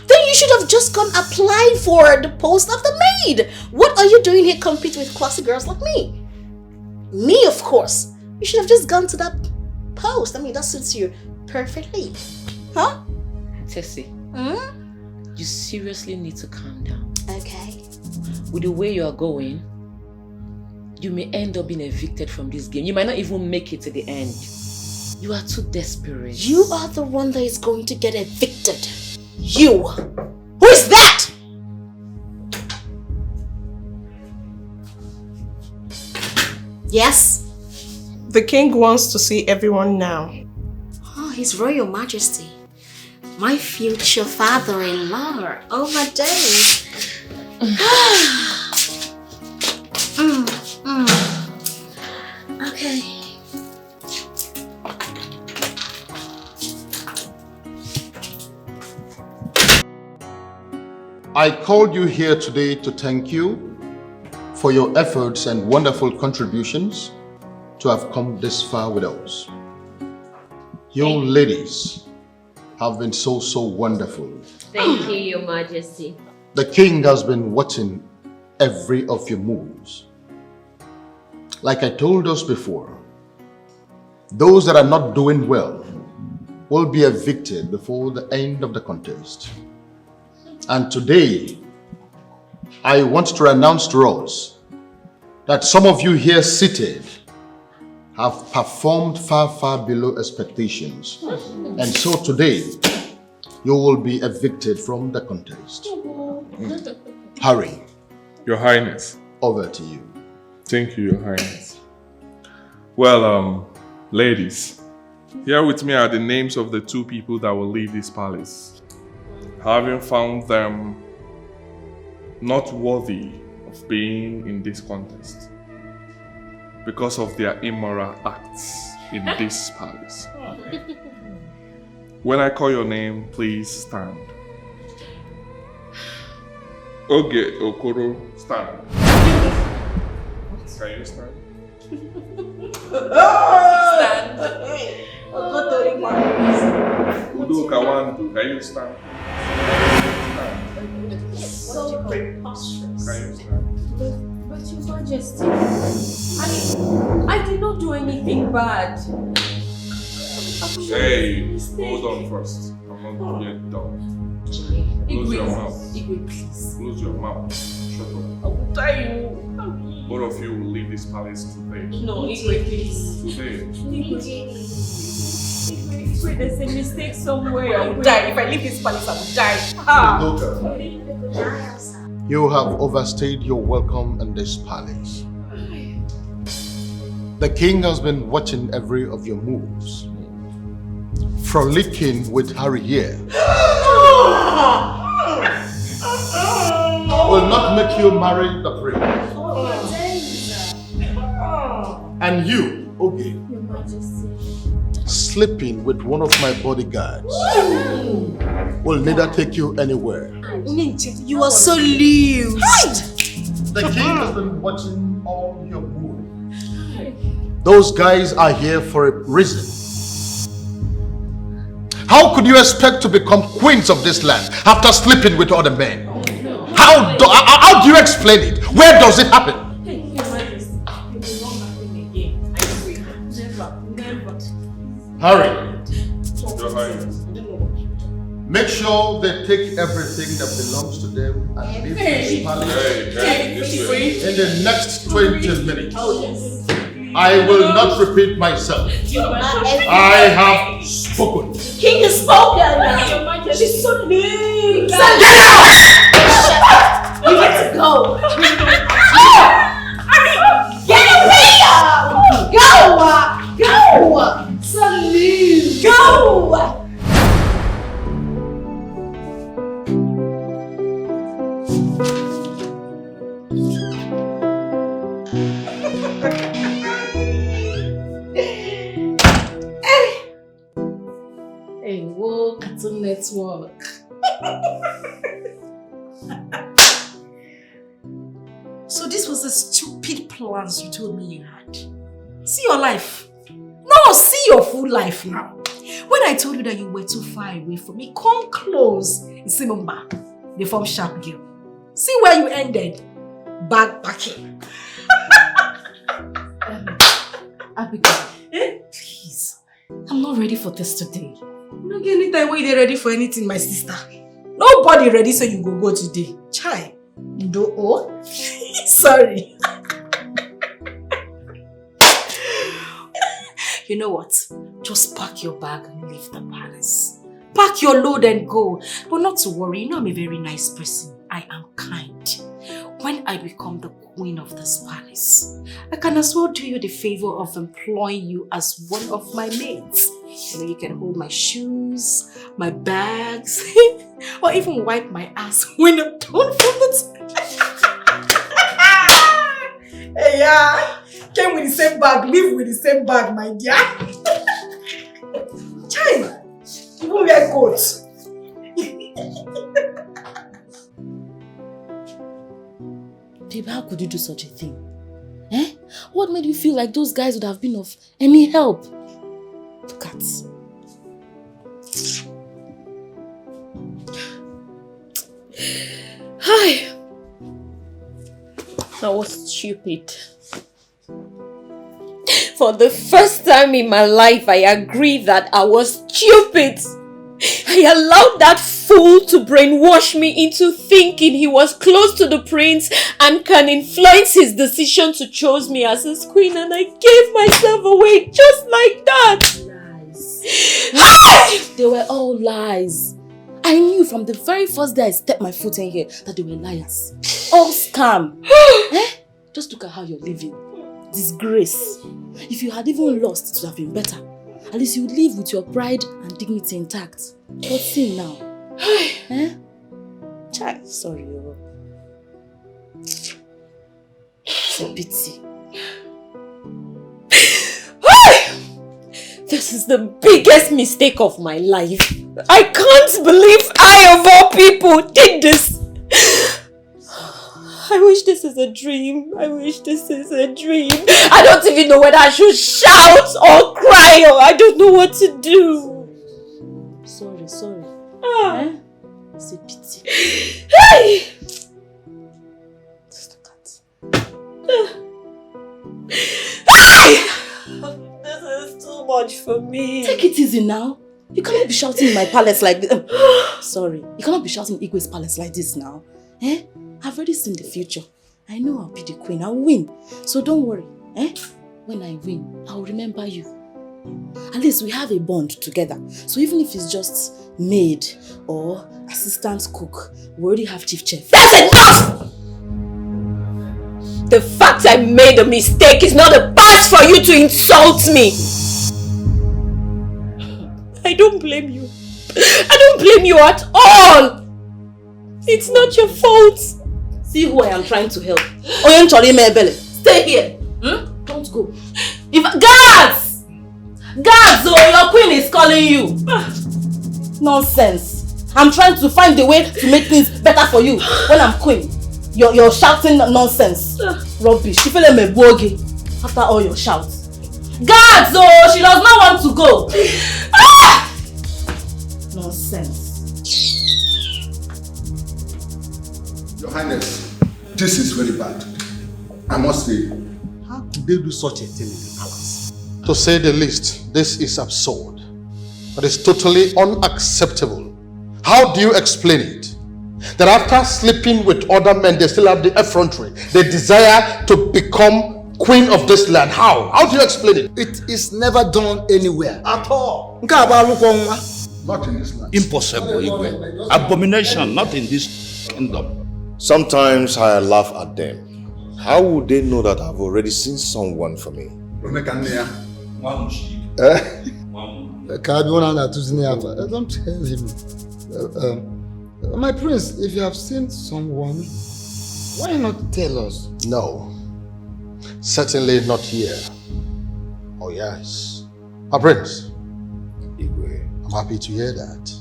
Then you should have just gone apply for the post of the maid. What are you doing here competing with classy girls like me? Me, of course. You should have just gone to that post. I mean, that suits you perfectly. Huh? Tessie, you seriously need to calm down. Okay. With the way you are going, you may end up being evicted from this game. You might not even make it to the end. You are too desperate. You are the one that is going to get evicted. You! Who is that? Yes? The king wants to see everyone now. Oh, His Royal Majesty. My future father-in-law. Oh my days. Okay. I called you here today to thank you for your efforts and wonderful contributions to have come this far with us. You ladies have been so wonderful. Thank you, Your Majesty. The king has been watching every of your moves. Like I told us before, those that are not doing well will be evicted before the end of the contest. And today, I want to announce to us that some of you here seated have performed far below expectations. And so today, you will be evicted from the contest. Harry. Your Highness. Over to you. Thank you, Your Highness. Well, ladies, here with me are the names of the two people that will leave this palace. Having found them not worthy of being in this contest because of their immoral acts in this palace. When I call your name, please stand. Oge Okoro, stand. Can you stand? Stand. Udo Kawandu, can you stand? So preposterous. Can you stand? But Your Majesty, I did not do anything bad. Hey, hold on first. I'm not yet done. Close your mouth. Igwe, please. Close your mouth. Shut up. I will tell you. Both of you will leave this palace today. No, Igwe, please. Today. Igwe, there's a mistake somewhere. I will die. If I leave this palace, I will die. You have overstayed your welcome in this palace. The king has been watching every of your moves. Frolicking with Harry here will not make you marry the prince. And you, Oge, Your Majesty. sleeping with one of my bodyguards will neither take you anywhere. You are so loose. The king has been watching all your moves. Those guys are here for a reason. How could you expect to become queens of this land after sleeping with other men? How do you explain it? Where does it happen? Hurry. Your Highness. Make sure they take everything that belongs to them and leave this palace in the next 20 minutes. I will not repeat myself. I have spoken. King has spoken. She's so big. Get out! You get to go. Get away! Go! Go! Salute! Go! Hey, whoa, Cartoon Network. So this was the stupid plans you told me you had. See your life. No, see your full life now. When I told you that you were too far away from me, come close. You see, Mama, the form sharp girl. See where you ended. Backpacking. Abigail, please. I'm not ready for this today. You don't get any time when you're ready for anything, my sister. Nobody ready, so you go today. Chai. Do oh? Sorry. You know what? Just pack your bag and leave the palace. Pack your load and go. But not to worry, you know I'm a very nice person. I am kind. When I become the queen of this palace, I can as well do you the favor of employing you as one of my maids. You know, you can hold my shoes, my bags, or even wipe my ass when I'm done from the Hey, yeah. Came with the same bag, live with the same bag, my dear. China, even wear coats. Babe, how could you do such a thing? Eh? What made you feel like those guys would have been of any help? Look at. Hi. I was stupid. For the first time in my life, I agree that I was stupid. I allowed that fool to brainwash me into thinking he was close to the prince and can influence his decision to choose me as his queen, and I gave myself away just like that. Lies. They were all lies. I knew from the very first day I stepped my foot in here that they were liars. All scam. Eh? Just look at how you're living. Disgrace. If you had even lost, it would have been better. At least you would live with your pride and dignity intact. But see now. Eh? Child, sorry. It's a pity. This is the biggest mistake of my life. I can't believe I, of all people, did this. I wish this is a dream. I wish this is a dream. I don't even know whether I should shout or cry, or I don't know what to do. Sorry. Eh? It's a pity. Hey! Just look at. Hey! This is too much for me. Take it easy now. You cannot be shouting in my palace like this. Sorry. You cannot be shouting in Igwe's palace like this now. Eh? I've already seen the future. I know I'll be the queen. I'll win. So don't worry. Eh? When I win, I'll remember you. At least we have a bond together. So even if it's just maid or assistant cook, we already have chief chef. That's enough! The fact I made a mistake is not a pass for you to insult me. I don't blame you. I don't blame you at all. It's not your fault. See who I am trying to help. Stay here. Don't go. Guards! Guards, oh, your queen is calling you. Nonsense. I'm trying to find a way to make things better for you when I'm queen. You're shouting nonsense. Rubbish. After all your shouts. Guards, oh, she does not want to go. Nonsense. Your Highness, this is very bad. I must say. How could they do such a thing in the palace? To say the least, this is absurd. It is totally unacceptable. How do you explain it? That after sleeping with other men, they still have the effrontery. They desire to become queen of this land. How? How do you explain it? It is never done anywhere at all. Not in this land. Impossible, Igwe. Abomination, not in this kingdom. Sometimes I laugh at them. How would they know that I've already seen someone for me? Don't tell him. My prince, if you have seen someone, why not tell us? No. Certainly not here. Oh yes. My prince. Igwe. I'm happy to hear that.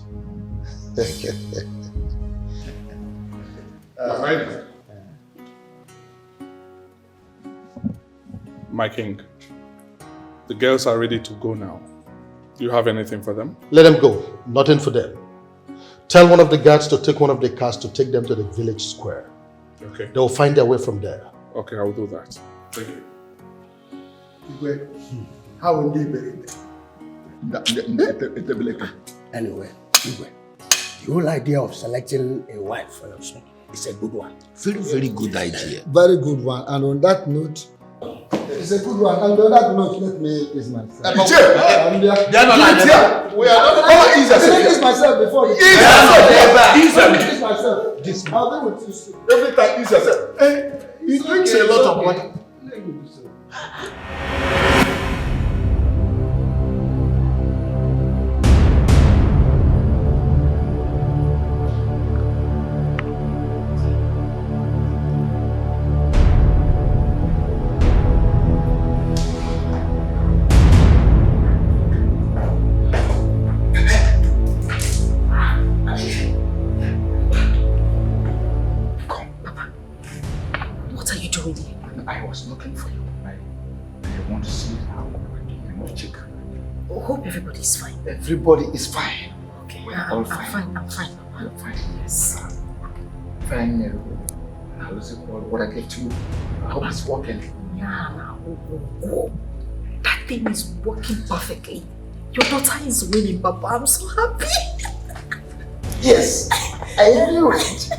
My king, the girls are ready to go now. Do you have anything for them? Let them go. Nothing for them. Tell one of the guards to take one of the cars to take them to the village square. Okay. They will find their way from there. Okay, I will do that. Thank you. Igwe, how will they bury them? Anyway, Igwe, the whole idea of selecting a wife for your son is a good one. Very, very good idea. Very good one. And on that note, it's a good one. And on that note, let me kiss myself. We are not. Let me kiss myself before you. Kiss myself. I'll be with you soon. Every time, kiss yourself. He drinks a lot of water. I was looking for you. I want to see how you know, chick. I hope everybody is fine. Everybody is fine. Okay, We are all fine. I'm fine. You're fine. Yes. Fine. Now let's see what I gave to you. I hope it's working. Yeah, now. Oh. That thing is working perfectly. Your daughter is winning, Papa. I'm so happy. Yes, I knew it.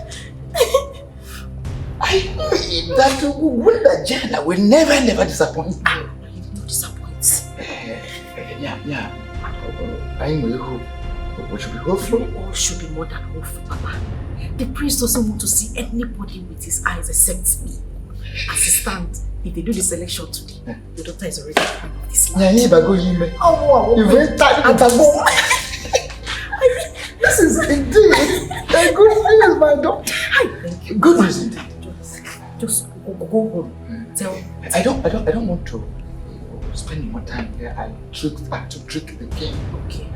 I knew it. That Wunda Jana will never disappoint me. You will not disappoint. Yeah. I know we should be hopeful. We all should be more than hopeful, Papa. The prince doesn't want to see anybody with his eyes except me. As it stands, if they do the selection today, your daughter is already queen of this land. This is indeed a good news, my daughter. Thank you. Good news indeed. Just go home. Tell. I don't want to spend more time there. I have to trick the king. Okay.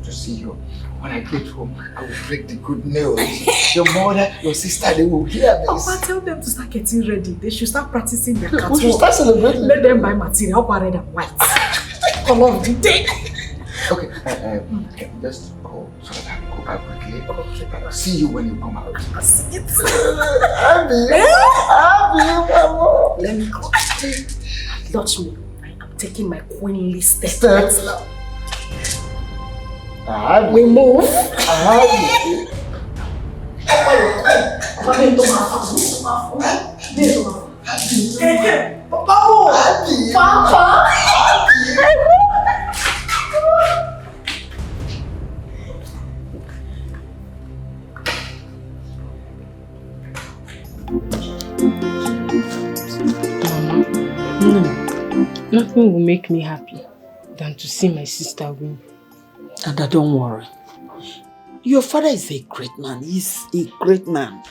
To see you. When I get home, I will break the good news. Your mother, your sister, they will hear this. Papa, tell them to start getting ready. They should start practicing their catwalk. We should start celebrating. Let them buy material, red and white. Color of the day. Okay, just go so that I can go out quickly. Okay. See you when you come out. I'll see it. Let me go. Touch me. I am taking my queenly steps now. We move. Nothing will make me happy than to see my sister win. And don't worry. Your father is a great man. He's a great man.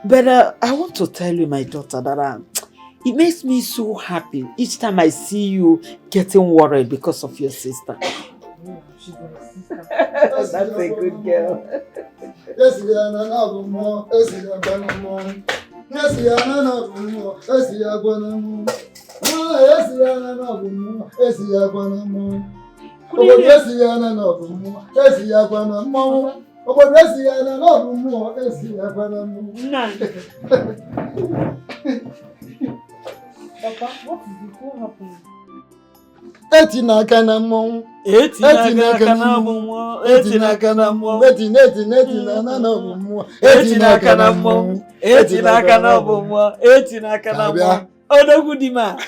But I want to tell you, my daughter, that it makes me so happy each time I see you getting worried because of your sister. Oh, she's my sister. That's a good girl. Yes, we are not more. Yes, we are going more. Yes, we are not more. Yes, we are going more. Yes, we are not more. Yes, we are going more. Yes, we are not more. Yes, we are going more. Yes, we are not more. Yes, we are going more. Papa, what is it? What happened? Etina kanamon. Etina kanamon. Etina kanamon. Etina kanamon. Etina kanamon. Etina kanamon. Etina kanamon. Odogudima.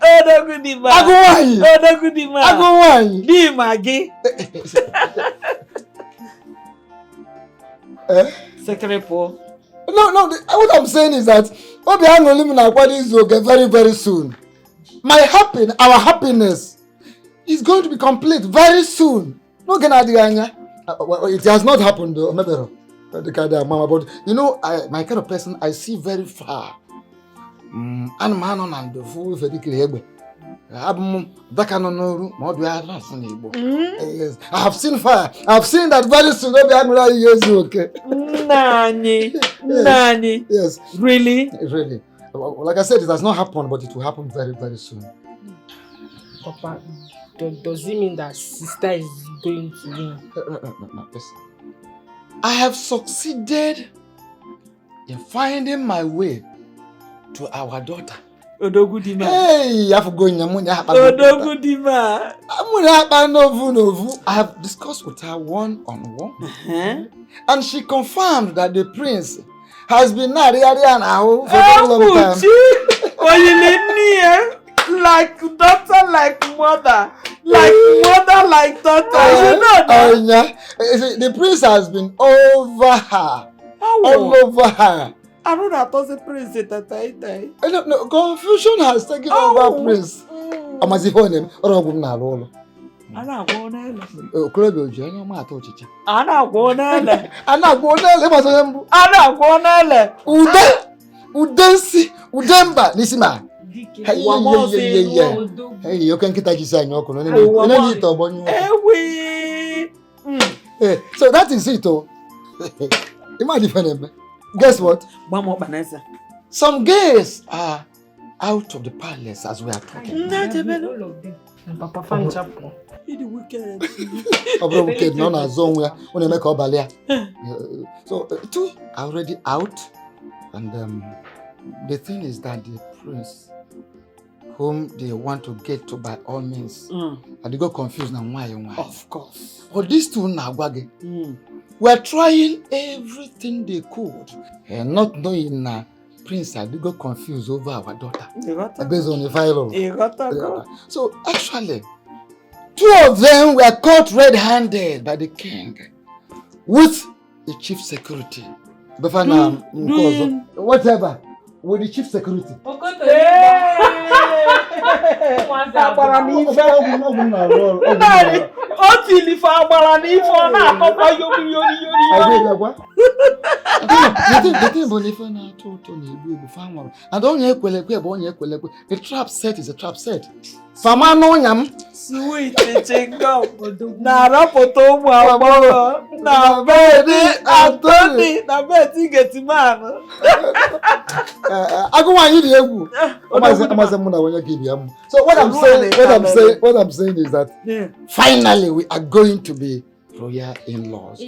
Odogudima. Agowai. Odogudima. Agowai. Di magi. Secretary. No, what I'm saying is that Obiano Limina Kwadi is okay very, very soon. Our happiness is going to be complete very soon. No, it has not happened though. But you know, my kind of person, I see very far. And man on the fool for the clear. Yes, I have seen fire. I have seen that very soon. Okay. Nani. Yes. Really? Really. Like I said, it has not happened, but it will happen very, very soon. Papa, does it mean that sister is going to win? No, listen. I have succeeded in finding my way to our daughter. Odogudima. Hey, I forgot Nyamunya. Odogudima. I have discussed with her one-on-one, and she confirmed that the prince has been married for a long time. Like daughter, like mother, like mother, like daughter. You know that? The prince has been over her, all over her. I don't know how to prince it at no, confusion has taken over prince. I'm as if on him or a woman alone. I'm not going to Club General Matochicha. I'm not going to I'm not going to I'm not going to Udensi, Udemba, Nisima. Hey, you can get a design. So that is it. Imagine. Guess what? Some girls are out of the palace as we are talking. Papa fan chapel. The wicked, none are zone where when they make up balia. So two are already out, and the thing is that the prince, whom they want to get to by all means, and they got confused now why and why. Of course. But these two now were trying everything they could, and not knowing Prince had got confused over our daughter. Based on the file. So actually, two of them were caught red-handed by the king with the chief security. Whatever. With the chief security. The trap set is a trap set. Sweet chingo. Na rapoto mu aboro. Na baby Anthony. Na beti getiman. So what I'm saying is that finally we are going to be royal in-laws.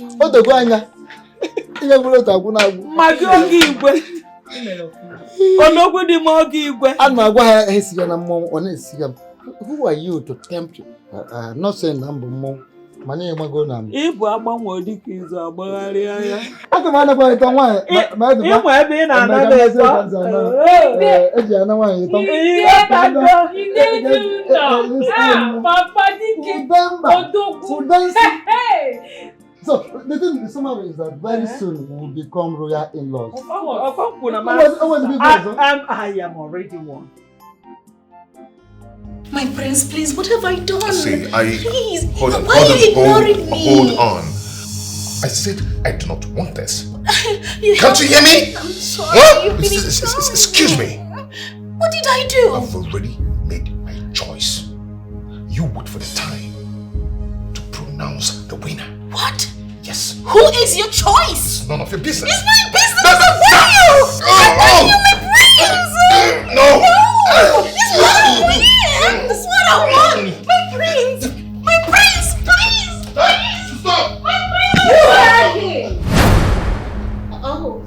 Who are you to tempt? Not saying number more. Money am I going to? If we are more dickies, I can find a point on one. You might be another. So the summary is that very soon we will become royal in-laws. I am already one. My prince, please, what have I done? Please, hold on, why are you ignoring me? Hold on. I said I do not want this. Can't you hear me? I'm sorry. What? Excuse me. What did I do? I've already made my choice. You wait for the time to pronounce the winner. What? Yes. Who is your choice? It's none of your business. It's my business. I want you, my prince. No. It's what I want. That's what I want. My prince. My prince, please. Please. Stop. My prince. You heard him. Oh,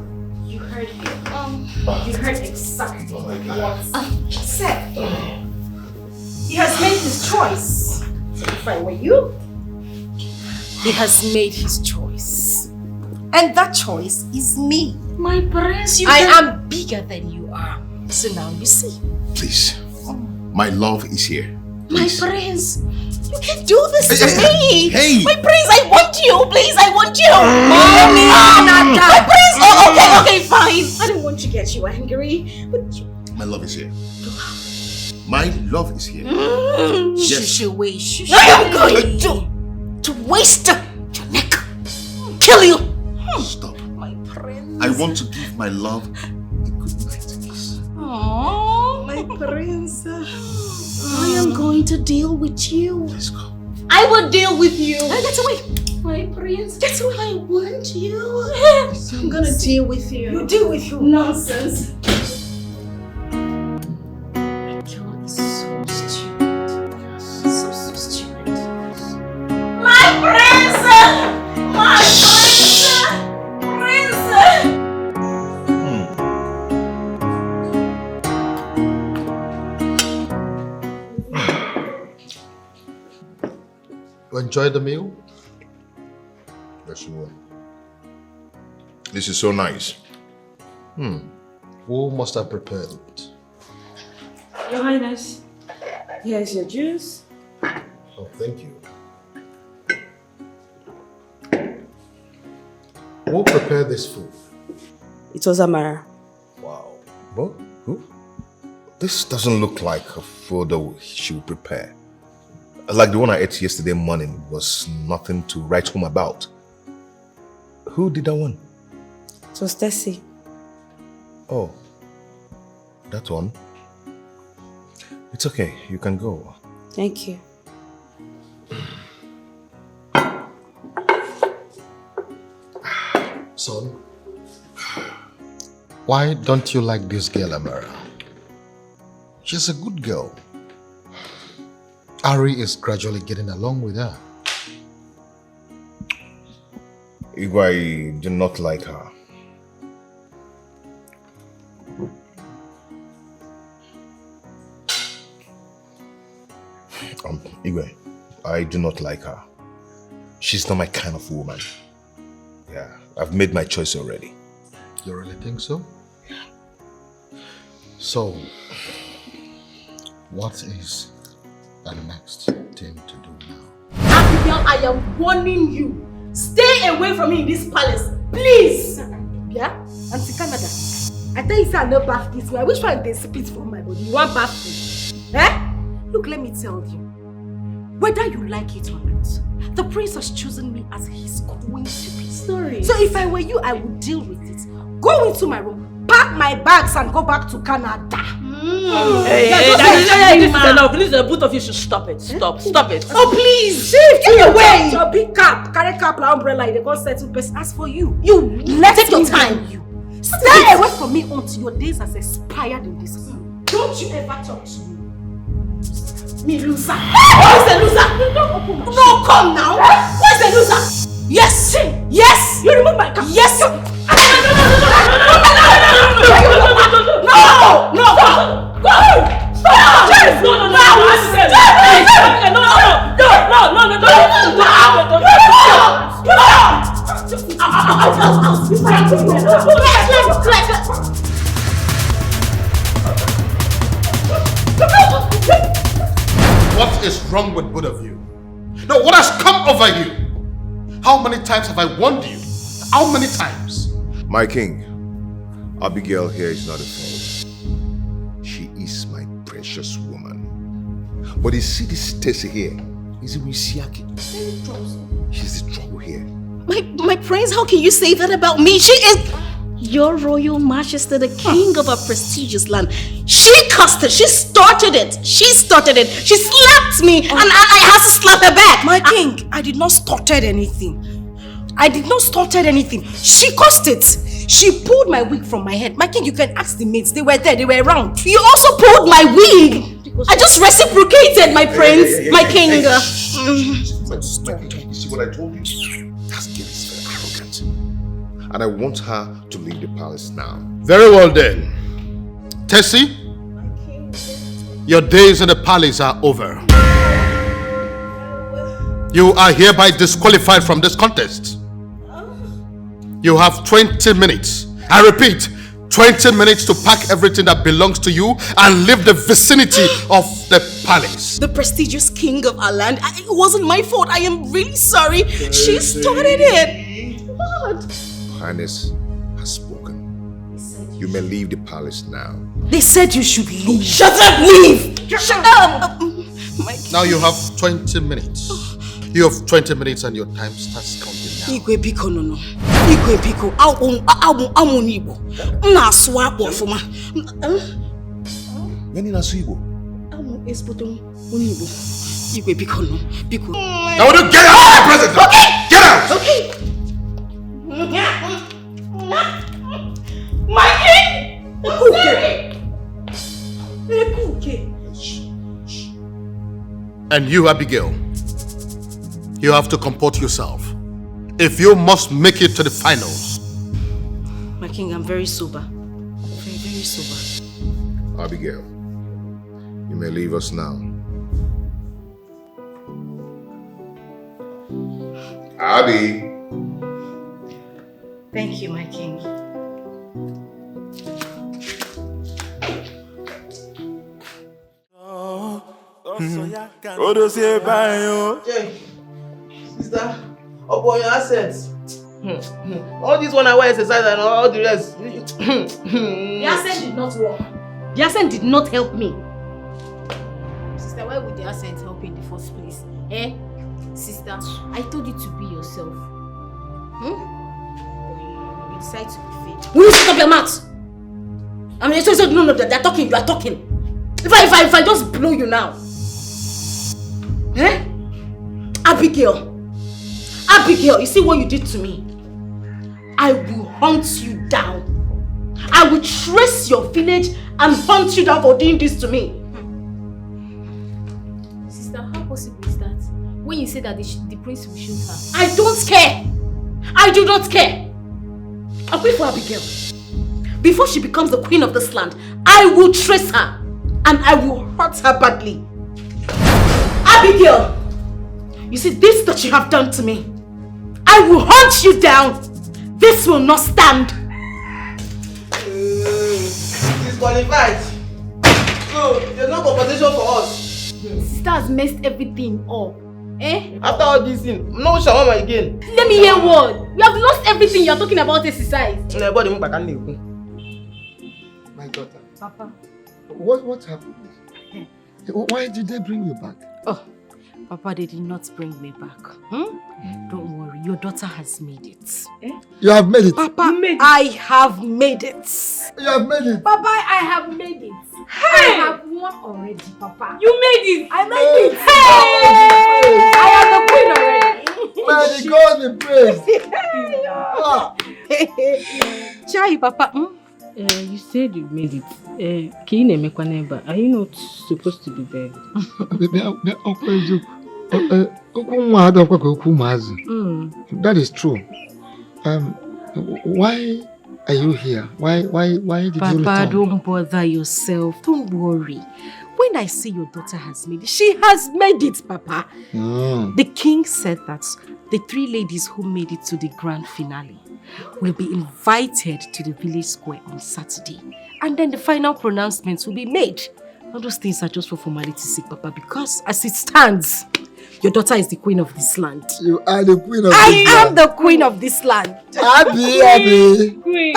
you heard him. You heard exactly what said. He has made his choice. choice. If I were you, he has made his choice. And that choice is me. My prince, I am bigger than you are. So now you see. Please. My love is here. My prince, you can't do this to me. Hey. My prince, I want you. Please, I want you. Mommy, my prince. Oh, okay, fine. I don't want to get you angry, but My love is here. My love is here. Yes. I am going to waste your neck. Kill you. Stop. My prince. I want to give my love a good night kiss. Oh, my prince. I am going to deal with you. Let's go. I will deal with you. Get away. My prince, Get away. I want you. I'm gonna deal with you. You deal with you. Nonsense. That girl is so stupid. So stupid. My prince! My prince! Prince! You enjoy the meal? Yes, you will. This is so nice. Who must have prepared it? Your Highness, here's your juice. Oh, thank you. Who prepared this food? It was Amara. Wow. What? Who? This doesn't look like a food that she would prepare. Like the one I ate yesterday morning was nothing to write home about. Who did that one? It was Tessie. Oh, that one? It's okay, you can go. Thank you. Son, why don't you like this girl, Amara? She's a good girl. Ari is gradually getting along with her. I do not like her. Igwe, I do not like her. She's not my kind of woman. Yeah, I've made my choice already. You really think so? So, what is the next thing to do now? Abigail, I am warning you. Stay away from me in this palace, please. Yeah? Auntie Canada, I tell you, say I no bath this way. I wish one they spit from my body. You want bath me? Eh? Look, let me tell you. Whether you like it or not, the prince has chosen me as his queen to be. Sorry. So if I were you, I would deal with it. Go into my room, pack my bags and go back to Canada. This is enough. Please, the both of you should stop it. Stop it. Oh please, shift get away. Your big cap, carry cap like umbrella. They go settle person. As for you, take your time. Stay away from me until your days has expired in this room. Don't you ever talk to me. Me loser. Who is the loser? No, come now. Who is the loser? Yes. Yes. You remove my cap. Yes. No. What is wrong with both of you? No, what has come over you? How many times have I warned you? How many times? My king, Abigail here is not a fault. She is my precious woman. But you see this Tessie here, is it Wisiaki? She's the trouble here. My prince, how can you say that about me? She is your royal majesty, the king of a prestigious land. She caused it. She started it. She slapped me and I had to slap her back. My king, I did not started anything. She caused it. She pulled my wig from my head. My king, you can ask the maids. They were there. They were around. You also pulled my wig. I just reciprocated, my prince, my king. You see what I told you? That girl is very arrogant. And I want her to leave the palace now. Very well then. Tessie, your days in the palace are over. You are hereby disqualified from this contest. You have 20 minutes. I repeat, 20 minutes to pack everything that belongs to you and leave the vicinity of the palace. The prestigious king of our land. It wasn't my fault. I am really sorry. She started it. What? Highness has spoken. You may leave the palace now. They said you should leave. Shut up, leave! Shut up! Now you have 20 minutes. You have 20 minutes and your time starts counting now. Igwe biko no. Igwe biko. Amu Igbo. Na swap ofuma. Yeni na Igbo. Amu espoto Igbo. Igwe biko no. Biko. Now will you get out of my presence? Okay. Get out. Okay. My king. And you, Abigail, you have to comport yourself. If you must make it to the finals. My king, I'm very sober. Very, very sober. Abigail, you may leave us now. Abby. Thank you, my king. Sister, upon your assets. All this one I wear exercise and all the rest. The accent did not work. The accent did not help me. Sister, why would the accent help in the first place? Eh? Sister, I told you to be yourself. You decide to be fake. Will you shut up your mouth? I mean, so no, they're talking, you are talking. If I just blow you now. Eh? Abigail, you see what you did to me? I will hunt you down. I will trace your village and hunt you down for doing this to me. Sister, how possible is that? When you say that the prince will shoot her. I don't care. I do not care. I'll wait for Abigail. Before she becomes the queen of this land, I will trace her and I will hurt her badly. Abigail, you see this that you have done to me. I will hunt you down. This will not stand. Disqualified. So, there's no compensation for us. Sister has messed everything up. Eh? After all this thing, no shawarma again. Let me hear what? We have lost everything. You're talking about exercise. My daughter. Papa. What happened? Why did they bring you back? Oh, Papa, they did not bring me back. Don't worry, your daughter has made it. Eh? You have made it? Papa, I have made it. You have made it? Papa, I have made it. Hey! I have won already, Papa. You made it! I made it! Hey! I am the queen already. May the God be praised. Chai, Papa. You said you made it. Are you not supposed to be there? That is true. Why are you here? Why did Papa, you return? don't bother yourself. Don't worry. When I see your daughter has made it, she has made it, Papa. The king said that the 3 ladies who made it to the grand finale will be invited to the village square on Saturday. And then the final pronouncements will be made. All those things are just for formality's sake, Papa, because as it stands, your daughter is the queen of this land. You are the queen of this I land. am the queen of this land. Abby. Queen.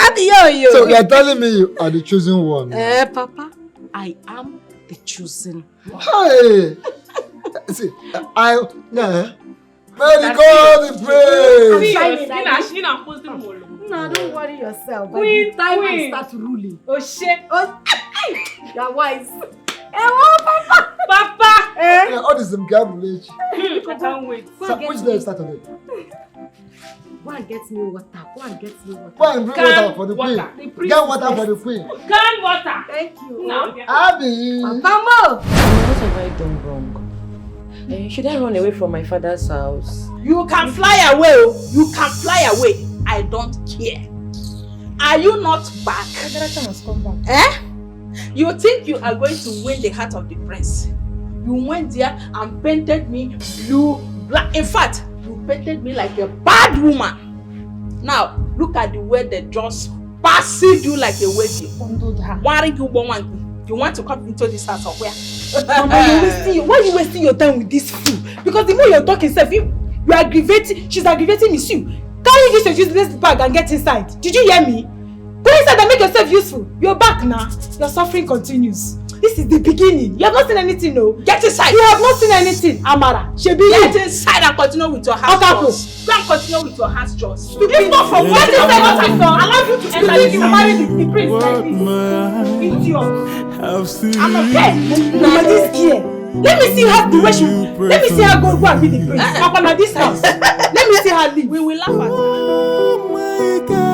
So you are telling me you are the chosen one? Papa, I am the chosen one. Hey! See, may the God be praised. No, don't worry yourself. Queen, By the time queen. I start ruling. Oh shit! You're wise. Papa! All this is garbage. I can't wait. Which day started? Go and get me water. Go and get me water. Go and bring water for the queen. Get water for the queen. Can water. Thank you. No. Abby. Papa, What have I done wrong? Should I run away from my father's house? You can fly away. You can fly away. I don't care. Are you not back? has come back. Eh? You think you are going to win the heart of the prince? You went there and painted me blue, In fact, you painted me like a bad woman. Now, look at the way they just passed you like a wedding. Why are you born? You want to come into this house or where? Mama, why are you wasting your time with this fool? Because the more you're talking, you are aggravating. She's aggravating me too. Carry this your useless bag and get inside. Did you hear me? Go inside and make yourself useful. You're back now. Your suffering continues. This is the beginning. You have not seen anything, no? Get inside. You have not seen anything, Amara. Get inside and continue with your house chores. Go and continue with your house chores. It's not from what you said. Allow you to enter. You marry the prince like this. Idiot. I'm okay. Mama, this year. Let me see her the way she. Let me see her go and be the prince. Papa, this house. Let me see her leave. We will laugh at her. Oh my God.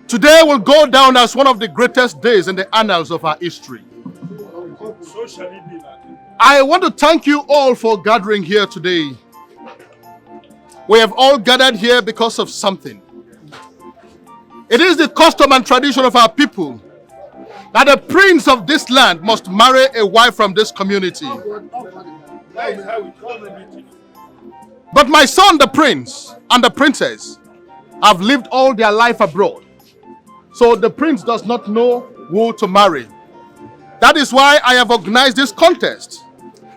Today will go down as one of the greatest days in the annals of our history. So shall it be. I want to thank you all for gathering here today. We have all gathered here because of something. It is the custom and tradition of our people that the prince of this land must marry a wife from this community. But my son, the prince, and the princess have lived all their life abroad. So the prince does not know who to marry. That is why I have organized this contest,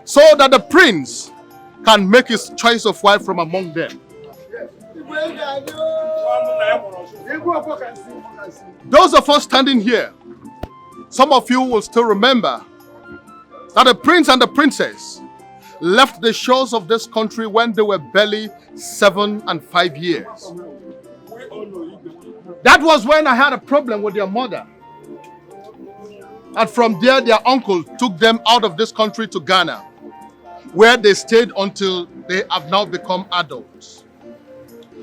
so that the prince can make his choice of wife from among them. Those of us standing here, some of you will still remember that the prince and the princess left the shores of this country when they were barely 7 and 5 years. That was when I had a problem with their mother. And from there, their uncle took them out of this country to Ghana, where they stayed until they have now become adults.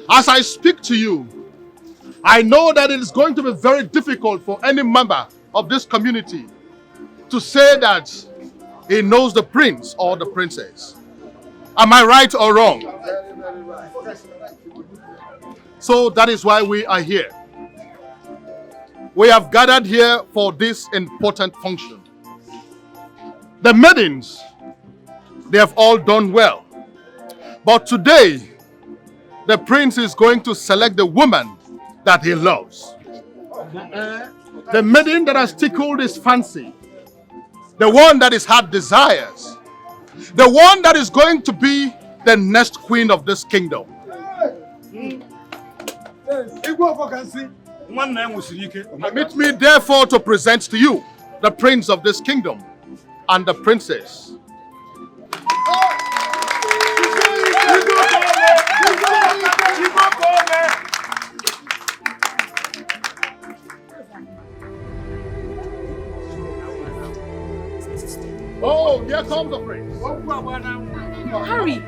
As I speak to you, I know that it is going to be very difficult for any member of this community to say that he knows the prince or the princess. Am I right or wrong? So that is why we are here. We have gathered here for this important function. The maidens, they have all done well. But today, the prince is going to select the woman that he loves. The maiden that has tickled his fancy. The one that his heart desires. The one that is going to be the next queen of this kingdom. Permit me therefore to present to you the prince of this kingdom and the princess. Storm the prince. Harry!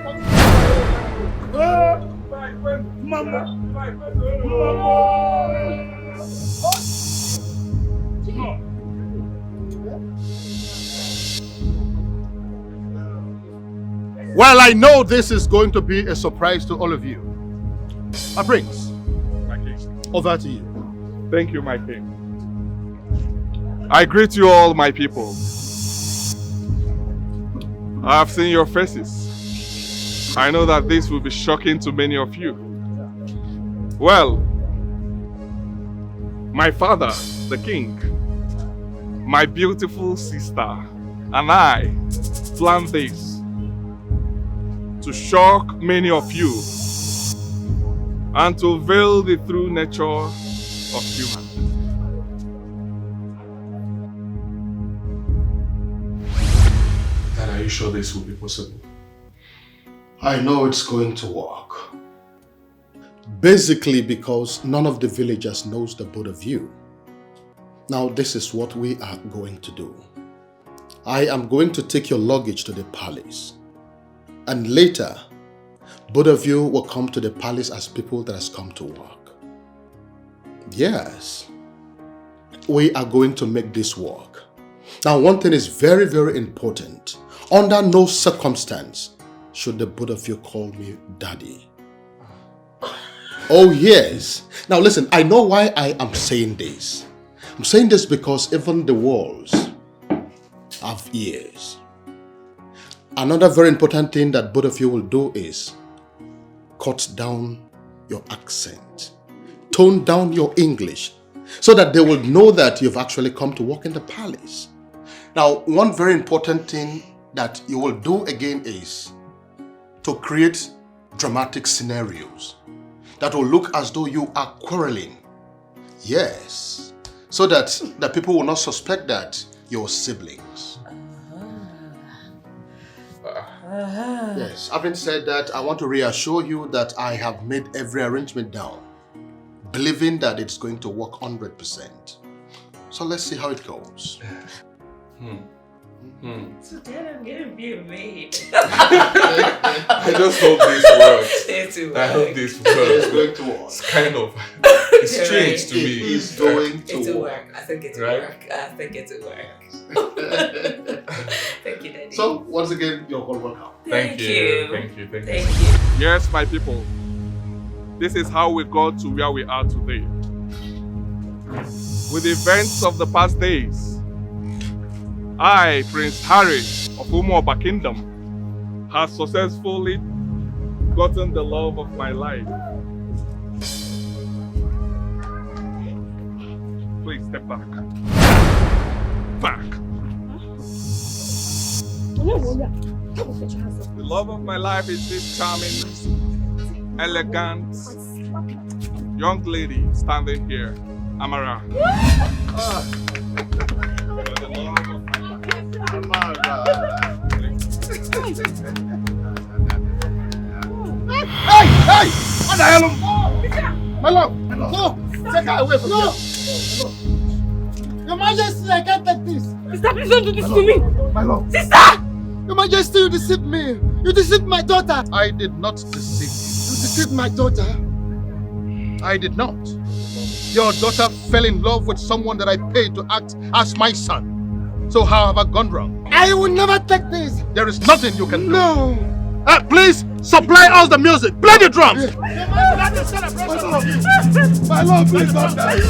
Well, I know this is going to be a surprise to all of you. Prince, My king. over to you. Thank you, my king. I greet you all, my people. I have seen your faces. I know that this will be shocking to many of you. Well, my father, the king, my beautiful sister, and I planned this to shock many of you and to veil the true nature of human. Dad, are you sure this will be possible? I know it's going to work. Basically because none of the villagers knows the both of you. Now this is what we are going to do. I am going to take your luggage to the palace. And later, both of you will come to the palace as people that has come to work. Yes. We are going to make this work. Now one thing is very, very important. Under no circumstance should the both of you call me daddy. Oh yes. Now listen, I know why I am saying this. I'm saying this because even the walls have ears. Another very important thing that both of you will do is cut down your accent. Tone down your English so that they will know that you've actually come to work in the palace. Now, one very important thing that you will do again is to create dramatic scenarios that will look as though you are quarreling. Yes, so that the people will not suspect that you're siblings. Yes, having said that, I want to reassure you that I have made every arrangement down, believing that it's going to work 100%. So let's see how it goes. So then I'm gonna be a maid. I just hope this works. I hope this works. It's going to work. It's kind of it's strange to me. It's going to work. I think it will work. I think it will work. Thank you, Daddy. So, once again, you're all welcome. Thank you. Thank you. Yes, my people. This is how we got to where we are today. With the events of the past days, I, Prince Harry of Umuoba Kingdom, has successfully gotten the love of my life. Please step back. Back. The love of my life is this charming, elegant, young lady standing here, Amara. Hey! What the hell? My love! No! Take her away from here! Your Majesty, I can't take this. Sister, please don't do this to me. My love. Sister! Your Majesty, you deceived me. You deceived my daughter. I did not deceive you. You deceived my daughter. I did not. Your daughter fell in love with someone that I paid to act as my son. So how have I gone wrong? I will never take this. There is nothing you can do. No. Please supply us the music. Play the drums. My love, please don't die.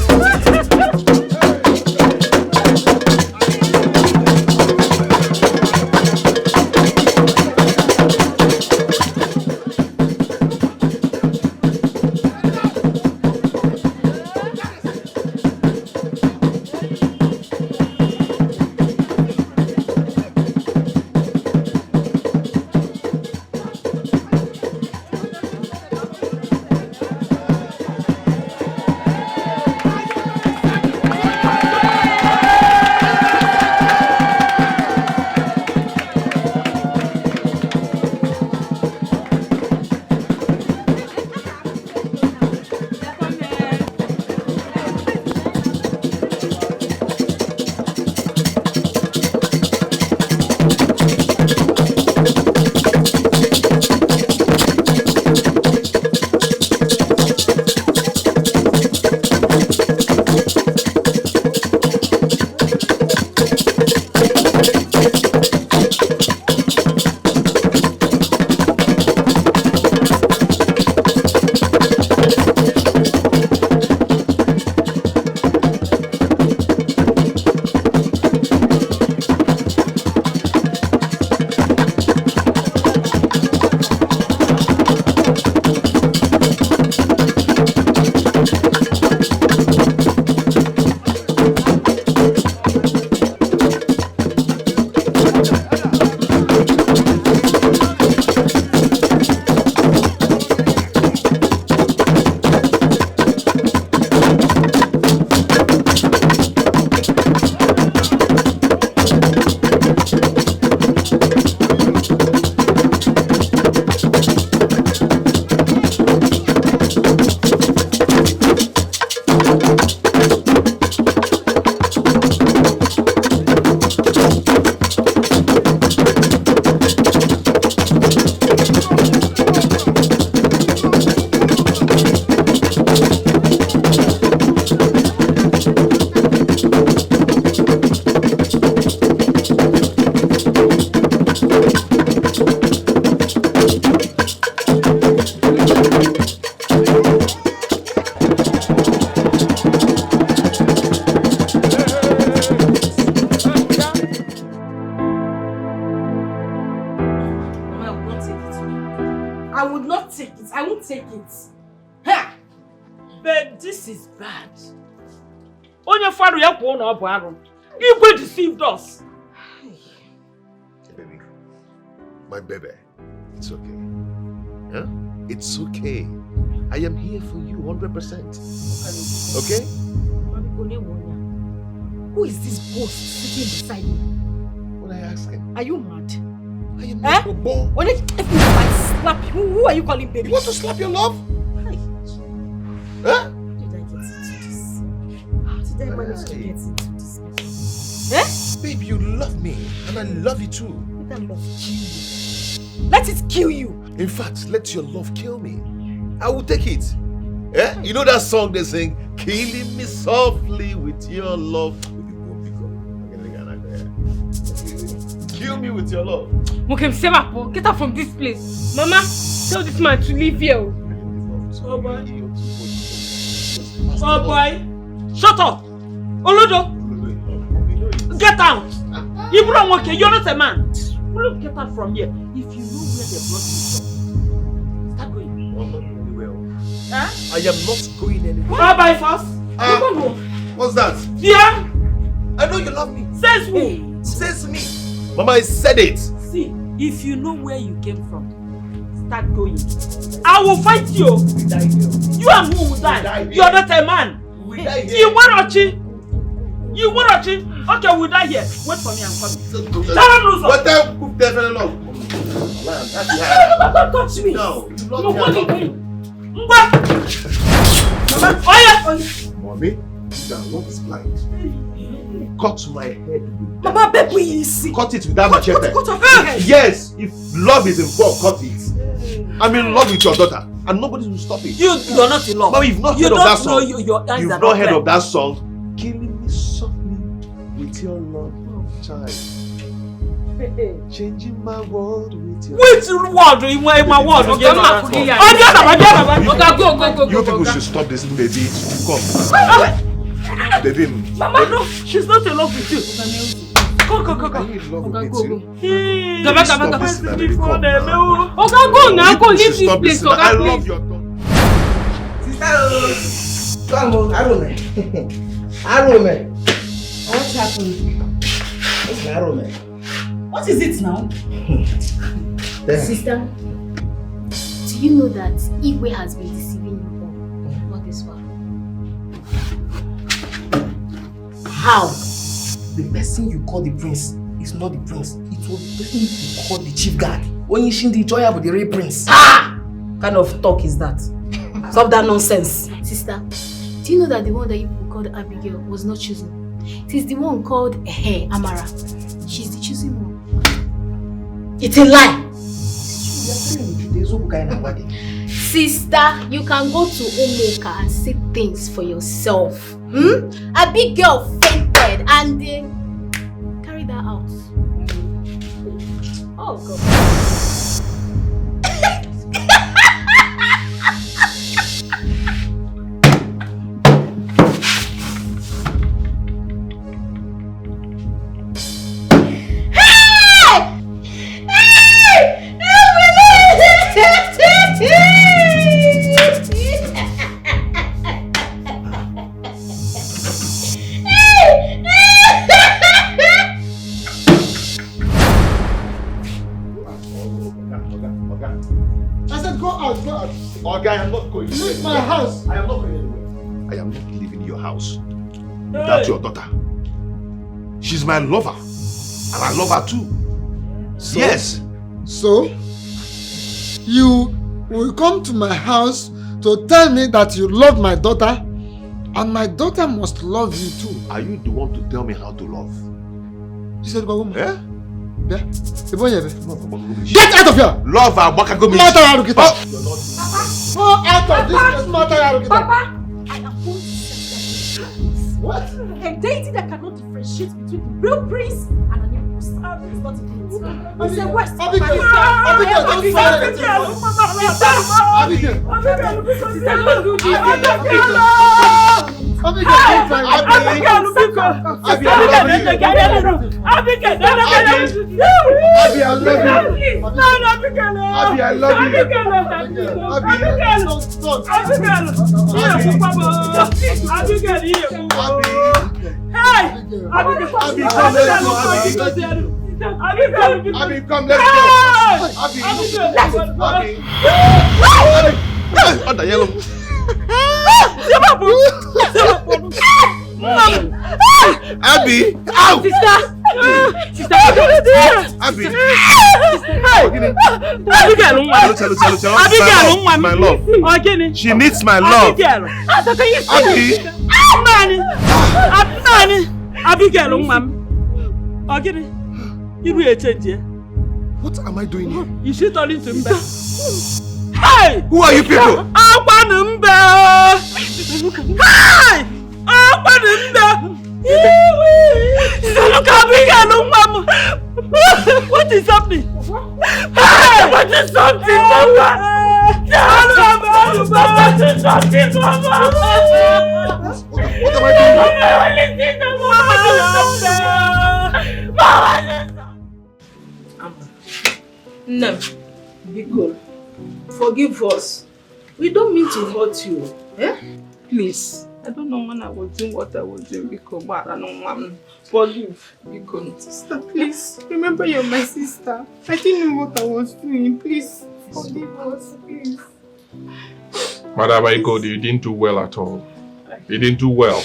would not take it. I won't take it. Ha! Babe, this is bad. Onye faru ya kwuo na ọ bụ arụ. Igwe deceived us. Baby, my baby, it's okay. Huh? It's okay. I am here for you 100%. Okay? Who is this ghost sitting beside me? What are you asking? Are you mad? I am not a boy. When if I slap you, who are you calling baby? You want to slap your love? Hi. Huh? How did I get into this? How did I manage to get into this? Eh? Babe, you love me, and I love you too. Let that love kill you. Let it kill you. In fact, let your love kill me. I will take it. Eh? You know that song they sing, killing me softly with your love. Kill me with your love. Okay, get out from this place. Mama, tell this man to leave here. Oh boy. Oh boy. Shut up. Olodo. Get out. You're not a man. Get out from here. If you know where they brought you from, start going. I'm not going anywhere. Huh? I am not going anywhere. Bye-bye first. What's that? Yeah. I know you love me. Says who? Says me. Mama, I said it. See, if you know where you came from, start going. I will fight you. We die here. You and who will die? You're not a man. We die here. You want to You want to cheat? Okay, we'll die here. Wait for me, I'm coming. What time cook definitely love? Don't touch me. No, you love me. Mommy, that love is blind. Cut my head. Mama, baby, cut it with that machete. Cut off your head. Yes, if love is involved, cut it. I'm in love with your daughter, and nobody will stop it. You're not in love. Mama, you've not heard of that song. You've not heard of that song. Killing me softly with your love, child. Changing my world with your Which word? In my word. You people should stop this, baby. Come. Baby. Mama, no, she's not in love with you. Go. Are you in love with me too? Go leave this place. I love your daughter. Sister, Arome. What happened? What's Arome? What is it now? Sister, do you know that Igwe has been deceiving you all this while? How? The person you call the prince is not the prince. It was the person you call the chief guard. When you seen the joy of the real prince. Ah! What kind of talk is that? Stop that nonsense. Sister, do you know that the one that you called Abigail was not chosen? It is the one called Amara. She's the chosen one. It's a lie. Sister, you can go to Omoka and see things for yourself. Abigail fainted and they carried her out. Oh God. Okay, I am not going. Leave my house. I am not going anywhere. I am not leaving your house without your daughter. She's my lover, and I love her too. So, yes. So, you will come to my house to tell me that you love my daughter, and my daughter must love you too. Are you the one to tell me how to love? You said, "Bagum." Eh? Yeah. Get out of here! Love Abakagomi. Go out of this place, Papa, I am going to set that. What? A deity that cannot differentiate between the real prince and an imposter is not a deity. It's a West. Abigail. Come, let's go. Under yellow. Abby! Ow! Sister! Abby! Abigail, my love. She needs my love. Abby! Abigail, what am I doing here? You should turn into Mbe. Hey! Who are you people? Hey! What is happening? Hey! What is something, Mama? What is something, Mama? What am I doing? No, be cool. Forgive us. We don't mean to hurt you. Eh? Please. I don't know when I was doing what I was doing because I don't want forgive. Sister, please. Remember you're my sister. I didn't know what I was doing. Please forgive us, please. Madam Wazico, you didn't do well at all. You didn't do well.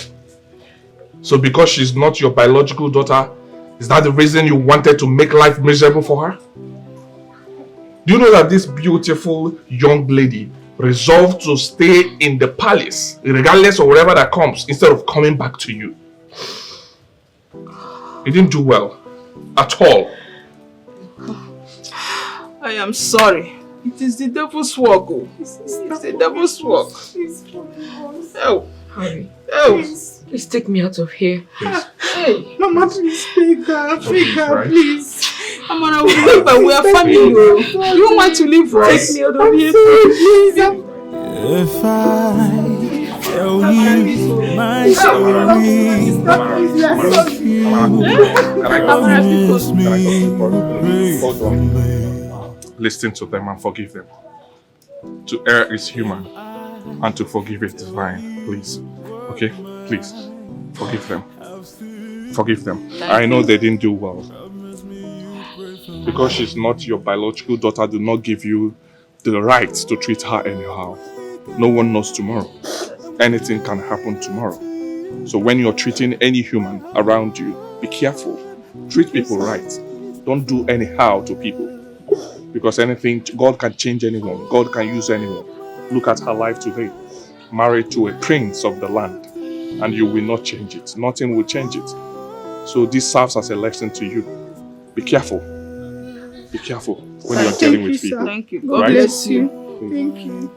So because she's not your biological daughter, is that the reason you wanted to make life miserable for her? Do you know that this beautiful young lady resolved to stay in the palace regardless of whatever that comes instead of coming back to you? You didn't do well at all. I am sorry. It is the devil's work. It's the devil's work. Oh, Harry. Oh. Please take me out of here. Hey, Mama, please take her. Take her, please. I'm on a way, but we are family. You want to leave us? Take me out of here. Please. If I tell you my story, Listen to them and forgive them. To err is human, and to forgive is divine. Please. Okay? Please. Forgive them. Forgive them. I know they didn't do well. Because she's not your biological daughter, do not give you the right to treat her anyhow. No one knows tomorrow. Anything can happen tomorrow. So when you're treating any human around you, be careful. Treat people right. Don't do anyhow to people. Because anything, God can change anyone. God can use anyone. Look at her life today. Married to a prince of the land. And you will not change it. Nothing will change it. So this serves as a lesson to you. Be careful. Be careful when you're dealing with people. Thank you. God bless you. Thank you.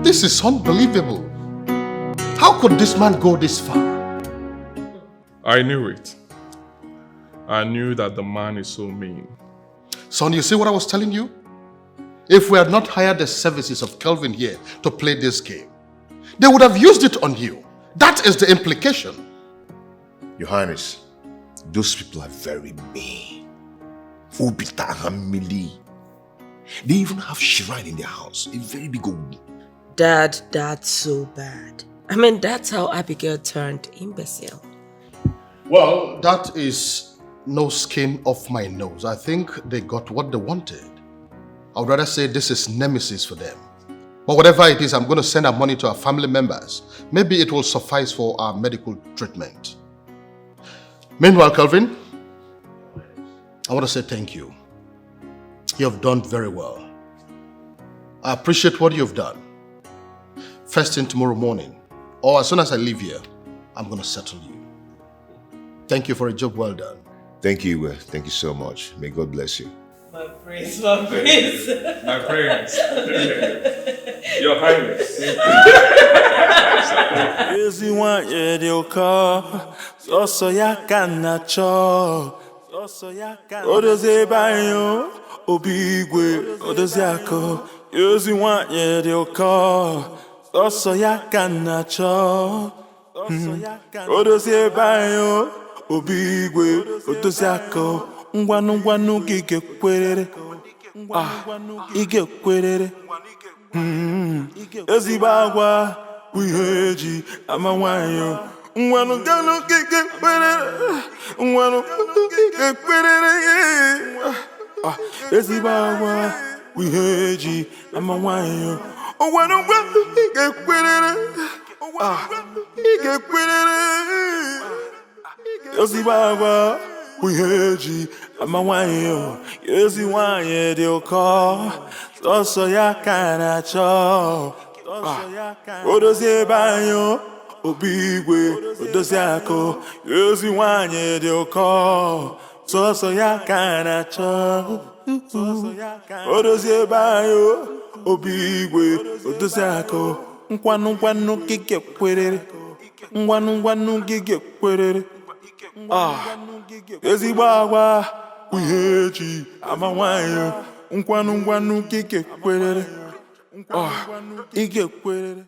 This is unbelievable. How could this man go this far? I knew it. I knew that the man is so mean. Son, you see what I was telling you? If we had not hired the services of Kelvin here to play this game, they would have used it on you. That is the implication. Your Highness, those people are very mean. They even have shrine in their house, a very big old. Dad, that's so bad. I mean, that's how Abigail turned imbecile. Well, that is no skin off my nose. I think they got what they wanted. I would rather say this is nemesis for them. But whatever it is, I'm going to send our money to our family members. Maybe it will suffice for our medical treatment. Meanwhile, Kelvin, I want to say thank you. You have done very well. I appreciate what you've done. First thing tomorrow morning, or as soon as I leave here, I'm going to settle you. Thank you for a job well done. Thank you. Thank you so much. May God bless you. My prince, my prince. My prince. Your Highness. Odoze banyo, obigwe, odoze ako. Yozi wanye de oka. sọsọ ya ka na-achọ odozi ebe anyị obi igwe odozi aka ngwanụ gị ga-ekwerere ị ga-ekwerere ezigbo agwa bụ ihe eji ama nwanyị ngwanụ gị ga-ekwerere ngwanụ gị ga-ekwerere ezigbo agwa bụ ihe eji ama nwanyị ngwanụ gị ga-ekwerere ị ga-ekwerere ezigbo agwa bụ ihe eji ama nwanyị ezi nwanyị dị ụkọ sọsọ ya ka na-achọ odozi ebe anyị obi igwe odozi akụ ezi nwanyị dị ụkọ sọsọ ya ka na-achọ odozi ebe anyị obi igwe odozi akụ ngwanụ gị ga-ekwerere ngwanụ gị ga-ekwerere ezigbo agwa bụ ihe eji ama nwanyị ngwanụ gị ga-ekwerere ị ga-ekwerere